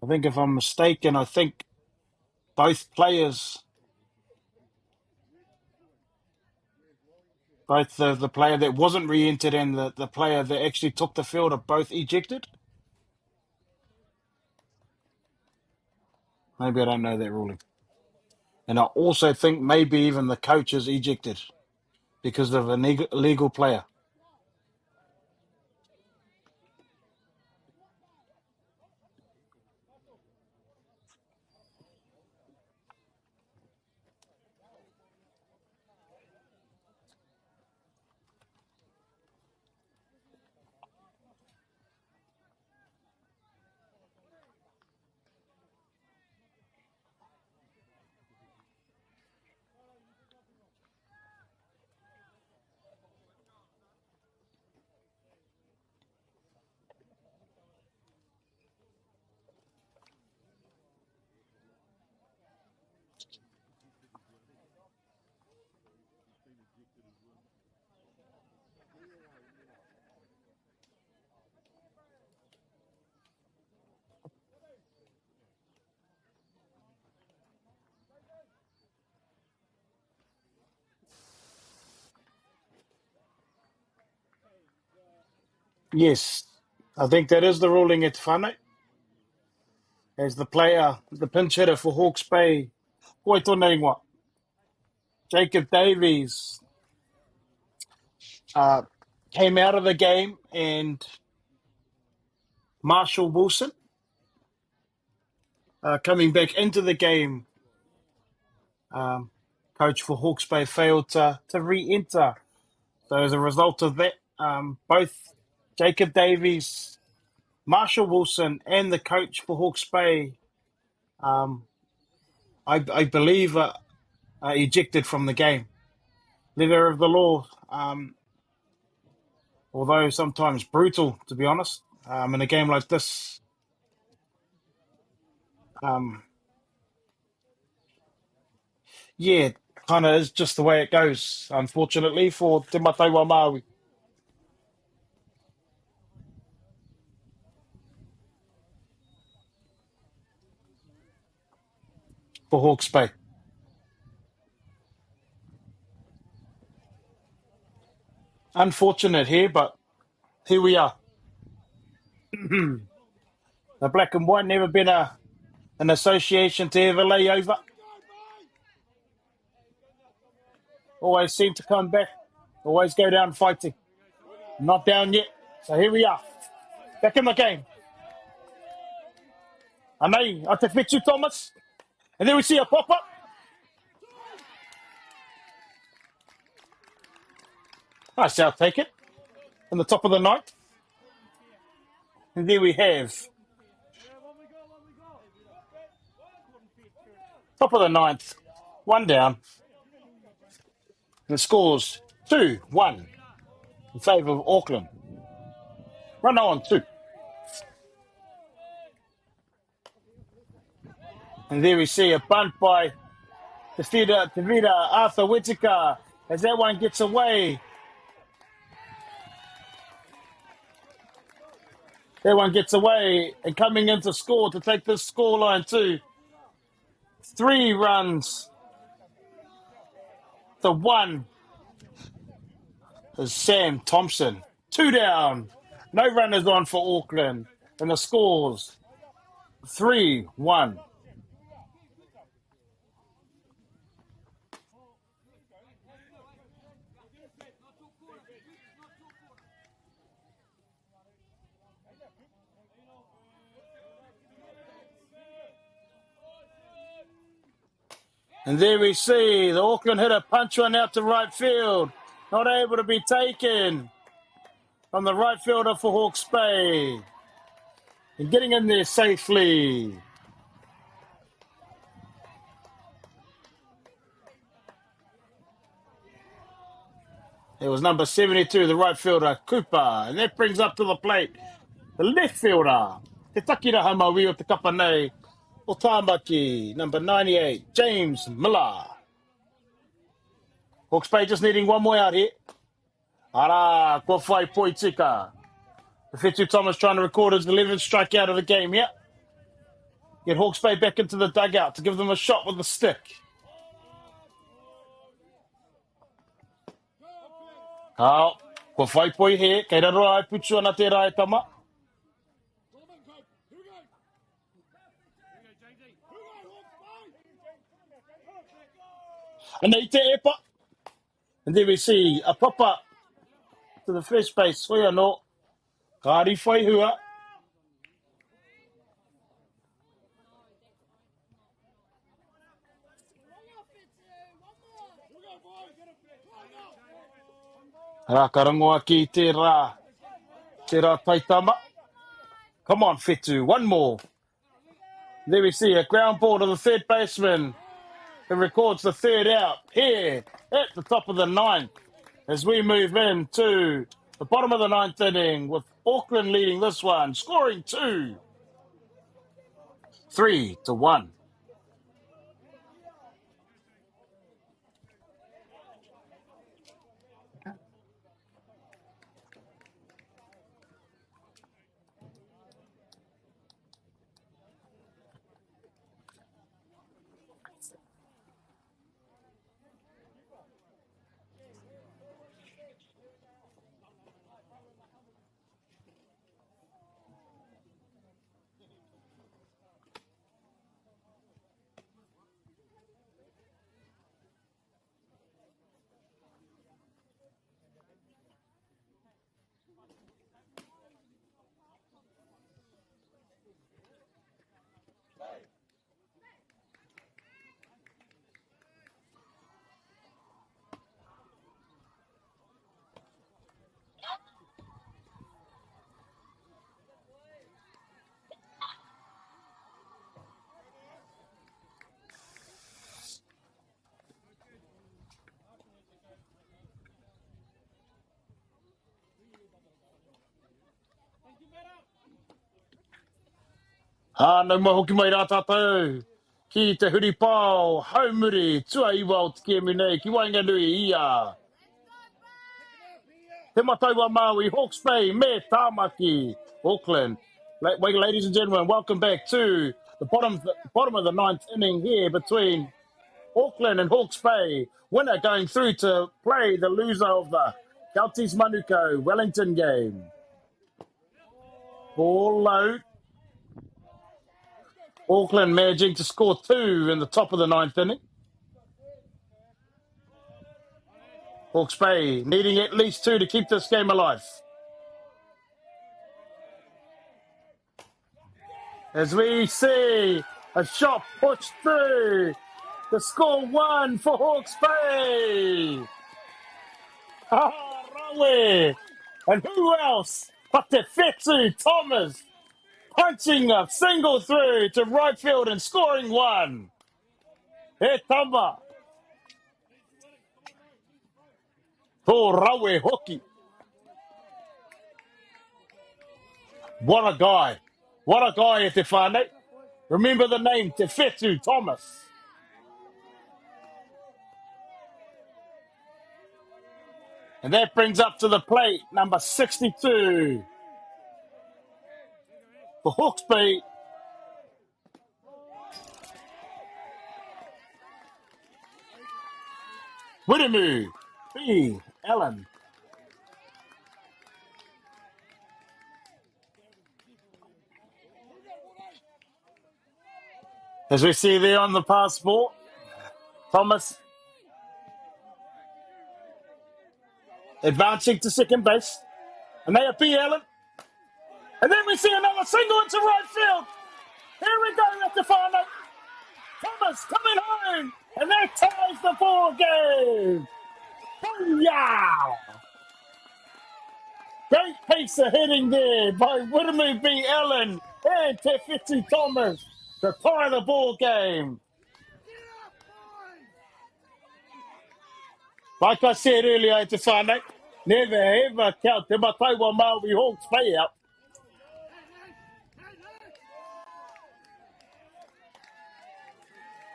I think if I'm mistaken, I think both players, both the player that wasn't re-entered and the player that actually took the field are both ejected. Maybe I don't know that ruling. And I also think maybe even the coach is ejected because of an illegal player. Yes, I think that is the ruling at whānau. As the player, the pinch hitter for Hawke's Bay, koe tōna ingoa, Jacob Davies came out of the game, and Marshall Wilson coming back into the game. Coach for Hawke's Bay failed to re-enter. So as a result of that, both Jacob Davies, Marshall Wilson, and the coach for Hawke's Bay, I believe, are ejected from the game. Letter of the law, although sometimes brutal, to be honest, in a game like this. Yeah, kind of is just the way it goes, unfortunately, for Te Mataiwa Māori. For Hawke's Bay. Unfortunate here, but here we are. The black and white never been an association to ever lay over. Always seem to come back. Always go down fighting. Not down yet. So here we are. Back in the game. Anei, I te whetū, Thomas. And then we see a pop-up. Nice, I'll take it. In the top of the ninth. And there we have top of the ninth. One down. And the scores 2-1 in favour of Auckland. Run on 2. And there we see a bunt by Tevita Arthur Whittaker as that one gets away. That one gets away and coming in to score to take this scoreline to 3 runs to 1 is Sam Thompson. 2 down. No runners on for Auckland. And the scores 3-1. And there we see the Auckland hitter punch one out to right field. Not able to be taken from the right fielder for Hawke's Bay. And getting in there safely. It was number 72, the right fielder, Cooper. And that brings up to the plate the left fielder, Te Takira Hamawi o Te Kapanei, o Tāmaki, number 98, James Miller. Hawke's Bay just needing one more out here. Ara, kua whai Poitika. The Whetu Thomas trying to record his 11th strikeout of the game here. Get Hawke's Bay back into the dugout to give them a shot with the stick. Kau, kua whai poi he, kei raro ai putu ana te rai tama. And they te epa. And there we see a pop-up to the first base. Hoi anō. Kāri whai hua. Rā karangoa ki te rā. Te rā taitama. Come on, Whetu. One more. There we see a ground ball to the third baseman, who records the third out here at the top of the ninth as we move into the bottom of the ninth inning with Auckland leading this one, scoring 2. 3-1. Nau mahoki mai rā tātou. Ki te huri pāo, haumuri, tua iwa o te kiemu nei, ki Wainganui ia. Te mataiwa Maui, Hawke's Bay, me Tāmaki, Auckland. Ladies and gentlemen, welcome back to the bottom of the ninth inning here between Auckland and Hawke's Bay. Winner going through to play the loser of the Kelties Manuko Wellington game. Ball low. Auckland managing to score 2 in the top of the ninth inning. Hawke's Bay needing at least 2 to keep this game alive. As we see a shot pushed through to score 1 for Hawke's Bay. Rawe. And who else but Te Whetu Thomas punching a single through to right field and scoring 1. He tama. Ko Rawe hoki. What a guy. What a guy, Te Whānei. Remember the name, Te Whetu Thomas. And that brings up to the plate number 62. For Hawke's Bay. Wiremu B. Allen. As we see there on the passport, Thomas advancing to second base. And they are B. Allen. And then we see another single into right field. Here we go, Te Whānau. Thomas coming home, and that ties the ball game. Booyah! Great piece of hitting there by Whittamoo B. Allen and Te Whiti Thomas to tie the ball game. Like I said earlier, Te Whānau, never ever count Te Mataiwa Māori Hawks play out.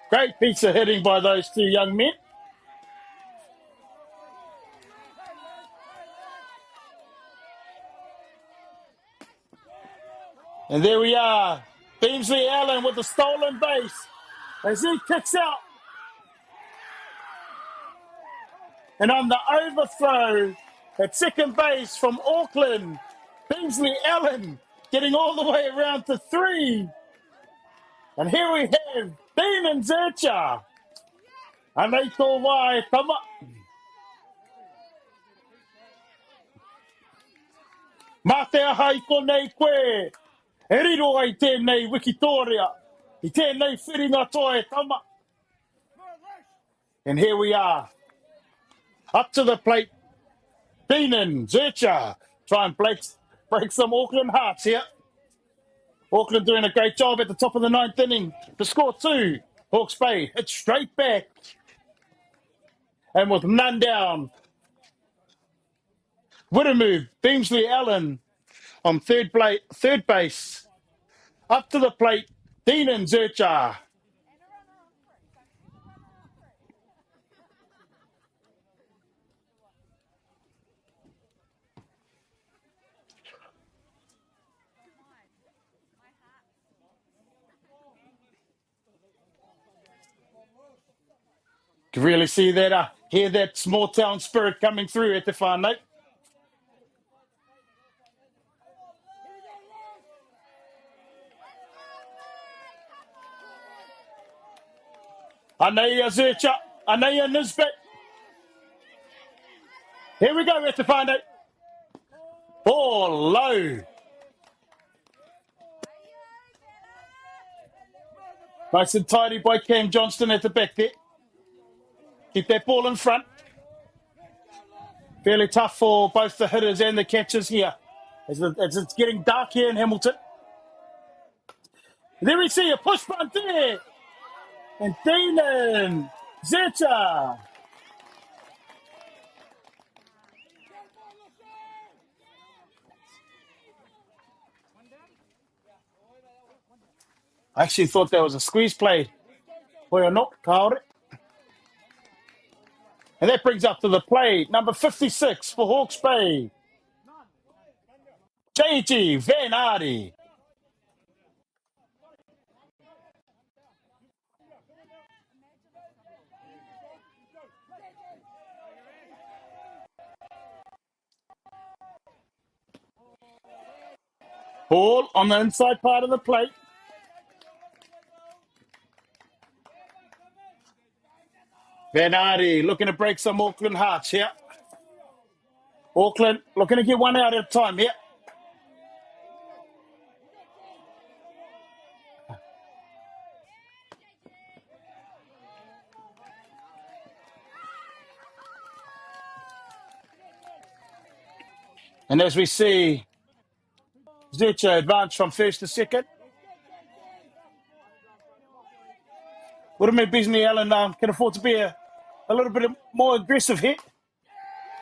Great piece of hitting by those two young men. And there we are. Beamsley Allen with the stolen base as he kicks out. And on the overthrow at second base from Auckland, Beamsley Allen getting all the way around to 3. And here we have Dean and Zercha. And they call why come up. Mate ahai konei koe. E riro ai tēnei Wikitoria. I tēnei whiringa toe tama. And here we are. Up to the plate. Dean and Zercha. Try and break some Auckland hearts here. Auckland doing a great job at the top of the 9th inning to score 2. Hawke's Bay hit straight back. And with none down, Whittamoo, Beamsley Allen on third base. Up to the plate, Dean and Zercha. You can really see that, hear that small town spirit coming through at the whānau. Anaya Zercha, Anaya Nisbet. Here we go at the whānau. Ball low. Nice and tidy by Cam Johnston at the back there. Keep that ball in front. Fairly tough for both the hitters and the catchers here as it's getting dark here in Hamilton. And there we see a push bunt there. And Dean and Zercha. I actually thought that was a squeeze play. Or not, kaore. And that brings up to the plate, number 56 for Hawke's Bay, J.G. Van Aarde. Ball on the inside part of the plate. Van Aarde looking to break some Auckland hearts here. Auckland looking to get one out at a time here. And as we see, Zercha advance from first to second. Would have made Beamsley Allen can afford to be a little bit more aggressive here.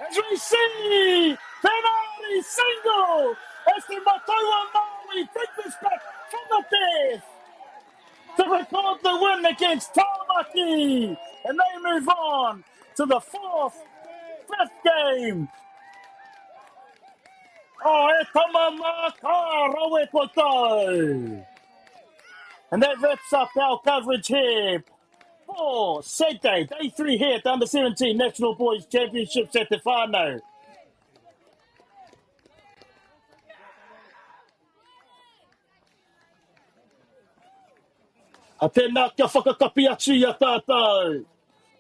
As we see, Van Aarde single as the Mataiwa Māori take this back from the death to record the win against Tāmaki. And they move on to the 4th, 5th game. Oh, e tama maka rawe koto. And that wraps up our coverage here for Saturday, Day 3 here at the Under-17 National Boys Championships at the whānau. A tēnā kia whakakapi atu i a tātou.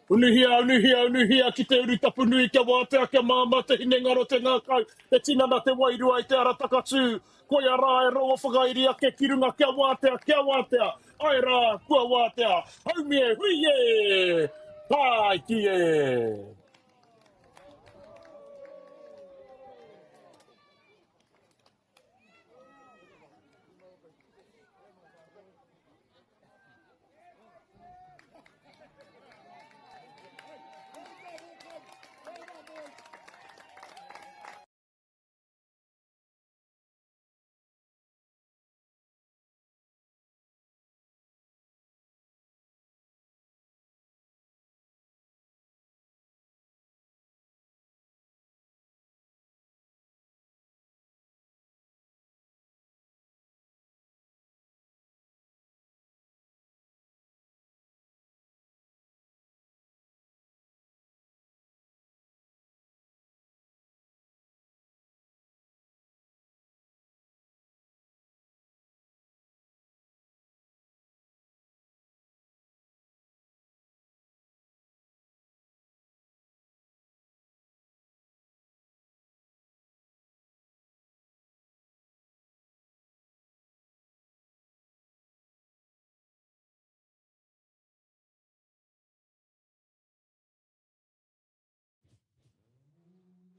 Unuhia, ki te uri tapu nui kia wātea kia māma te hine ngaro te ngākau, te tinana te wairua i te ara takatū, koe a rā e rongo whakairia ke kirunga kia wātea, ai rā, kua wātea, haumie, huie, pai ki e.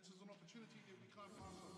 This is an opportunity that we can't pass on.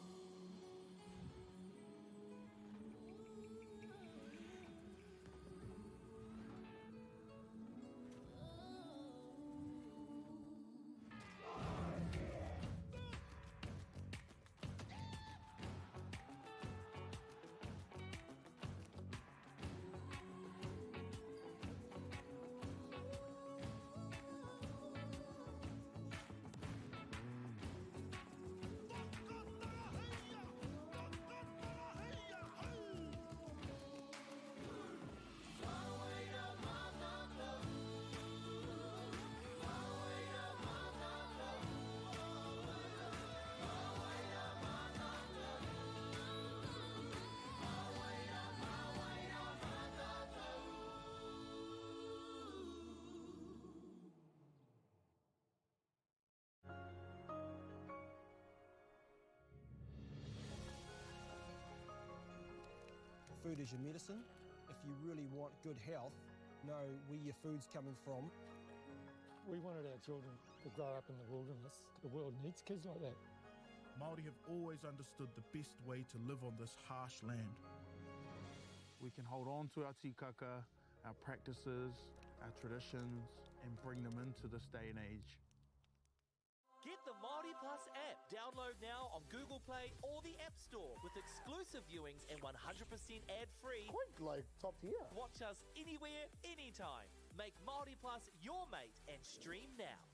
Food is your medicine. If you really want good health, know where your food's coming from. We wanted our children to grow up in the wilderness. The world needs kids like that. Māori have always understood the best way to live on this harsh land. We can hold on to our tikaka, our practices, our traditions, and bring them into this day and age. Get the MāORI Plus app. Download now on Google Play or the App Store with exclusive viewings and 100% ad-free. Quite like top tier. Watch us anywhere, anytime. Make MāORI Plus your mate and stream now.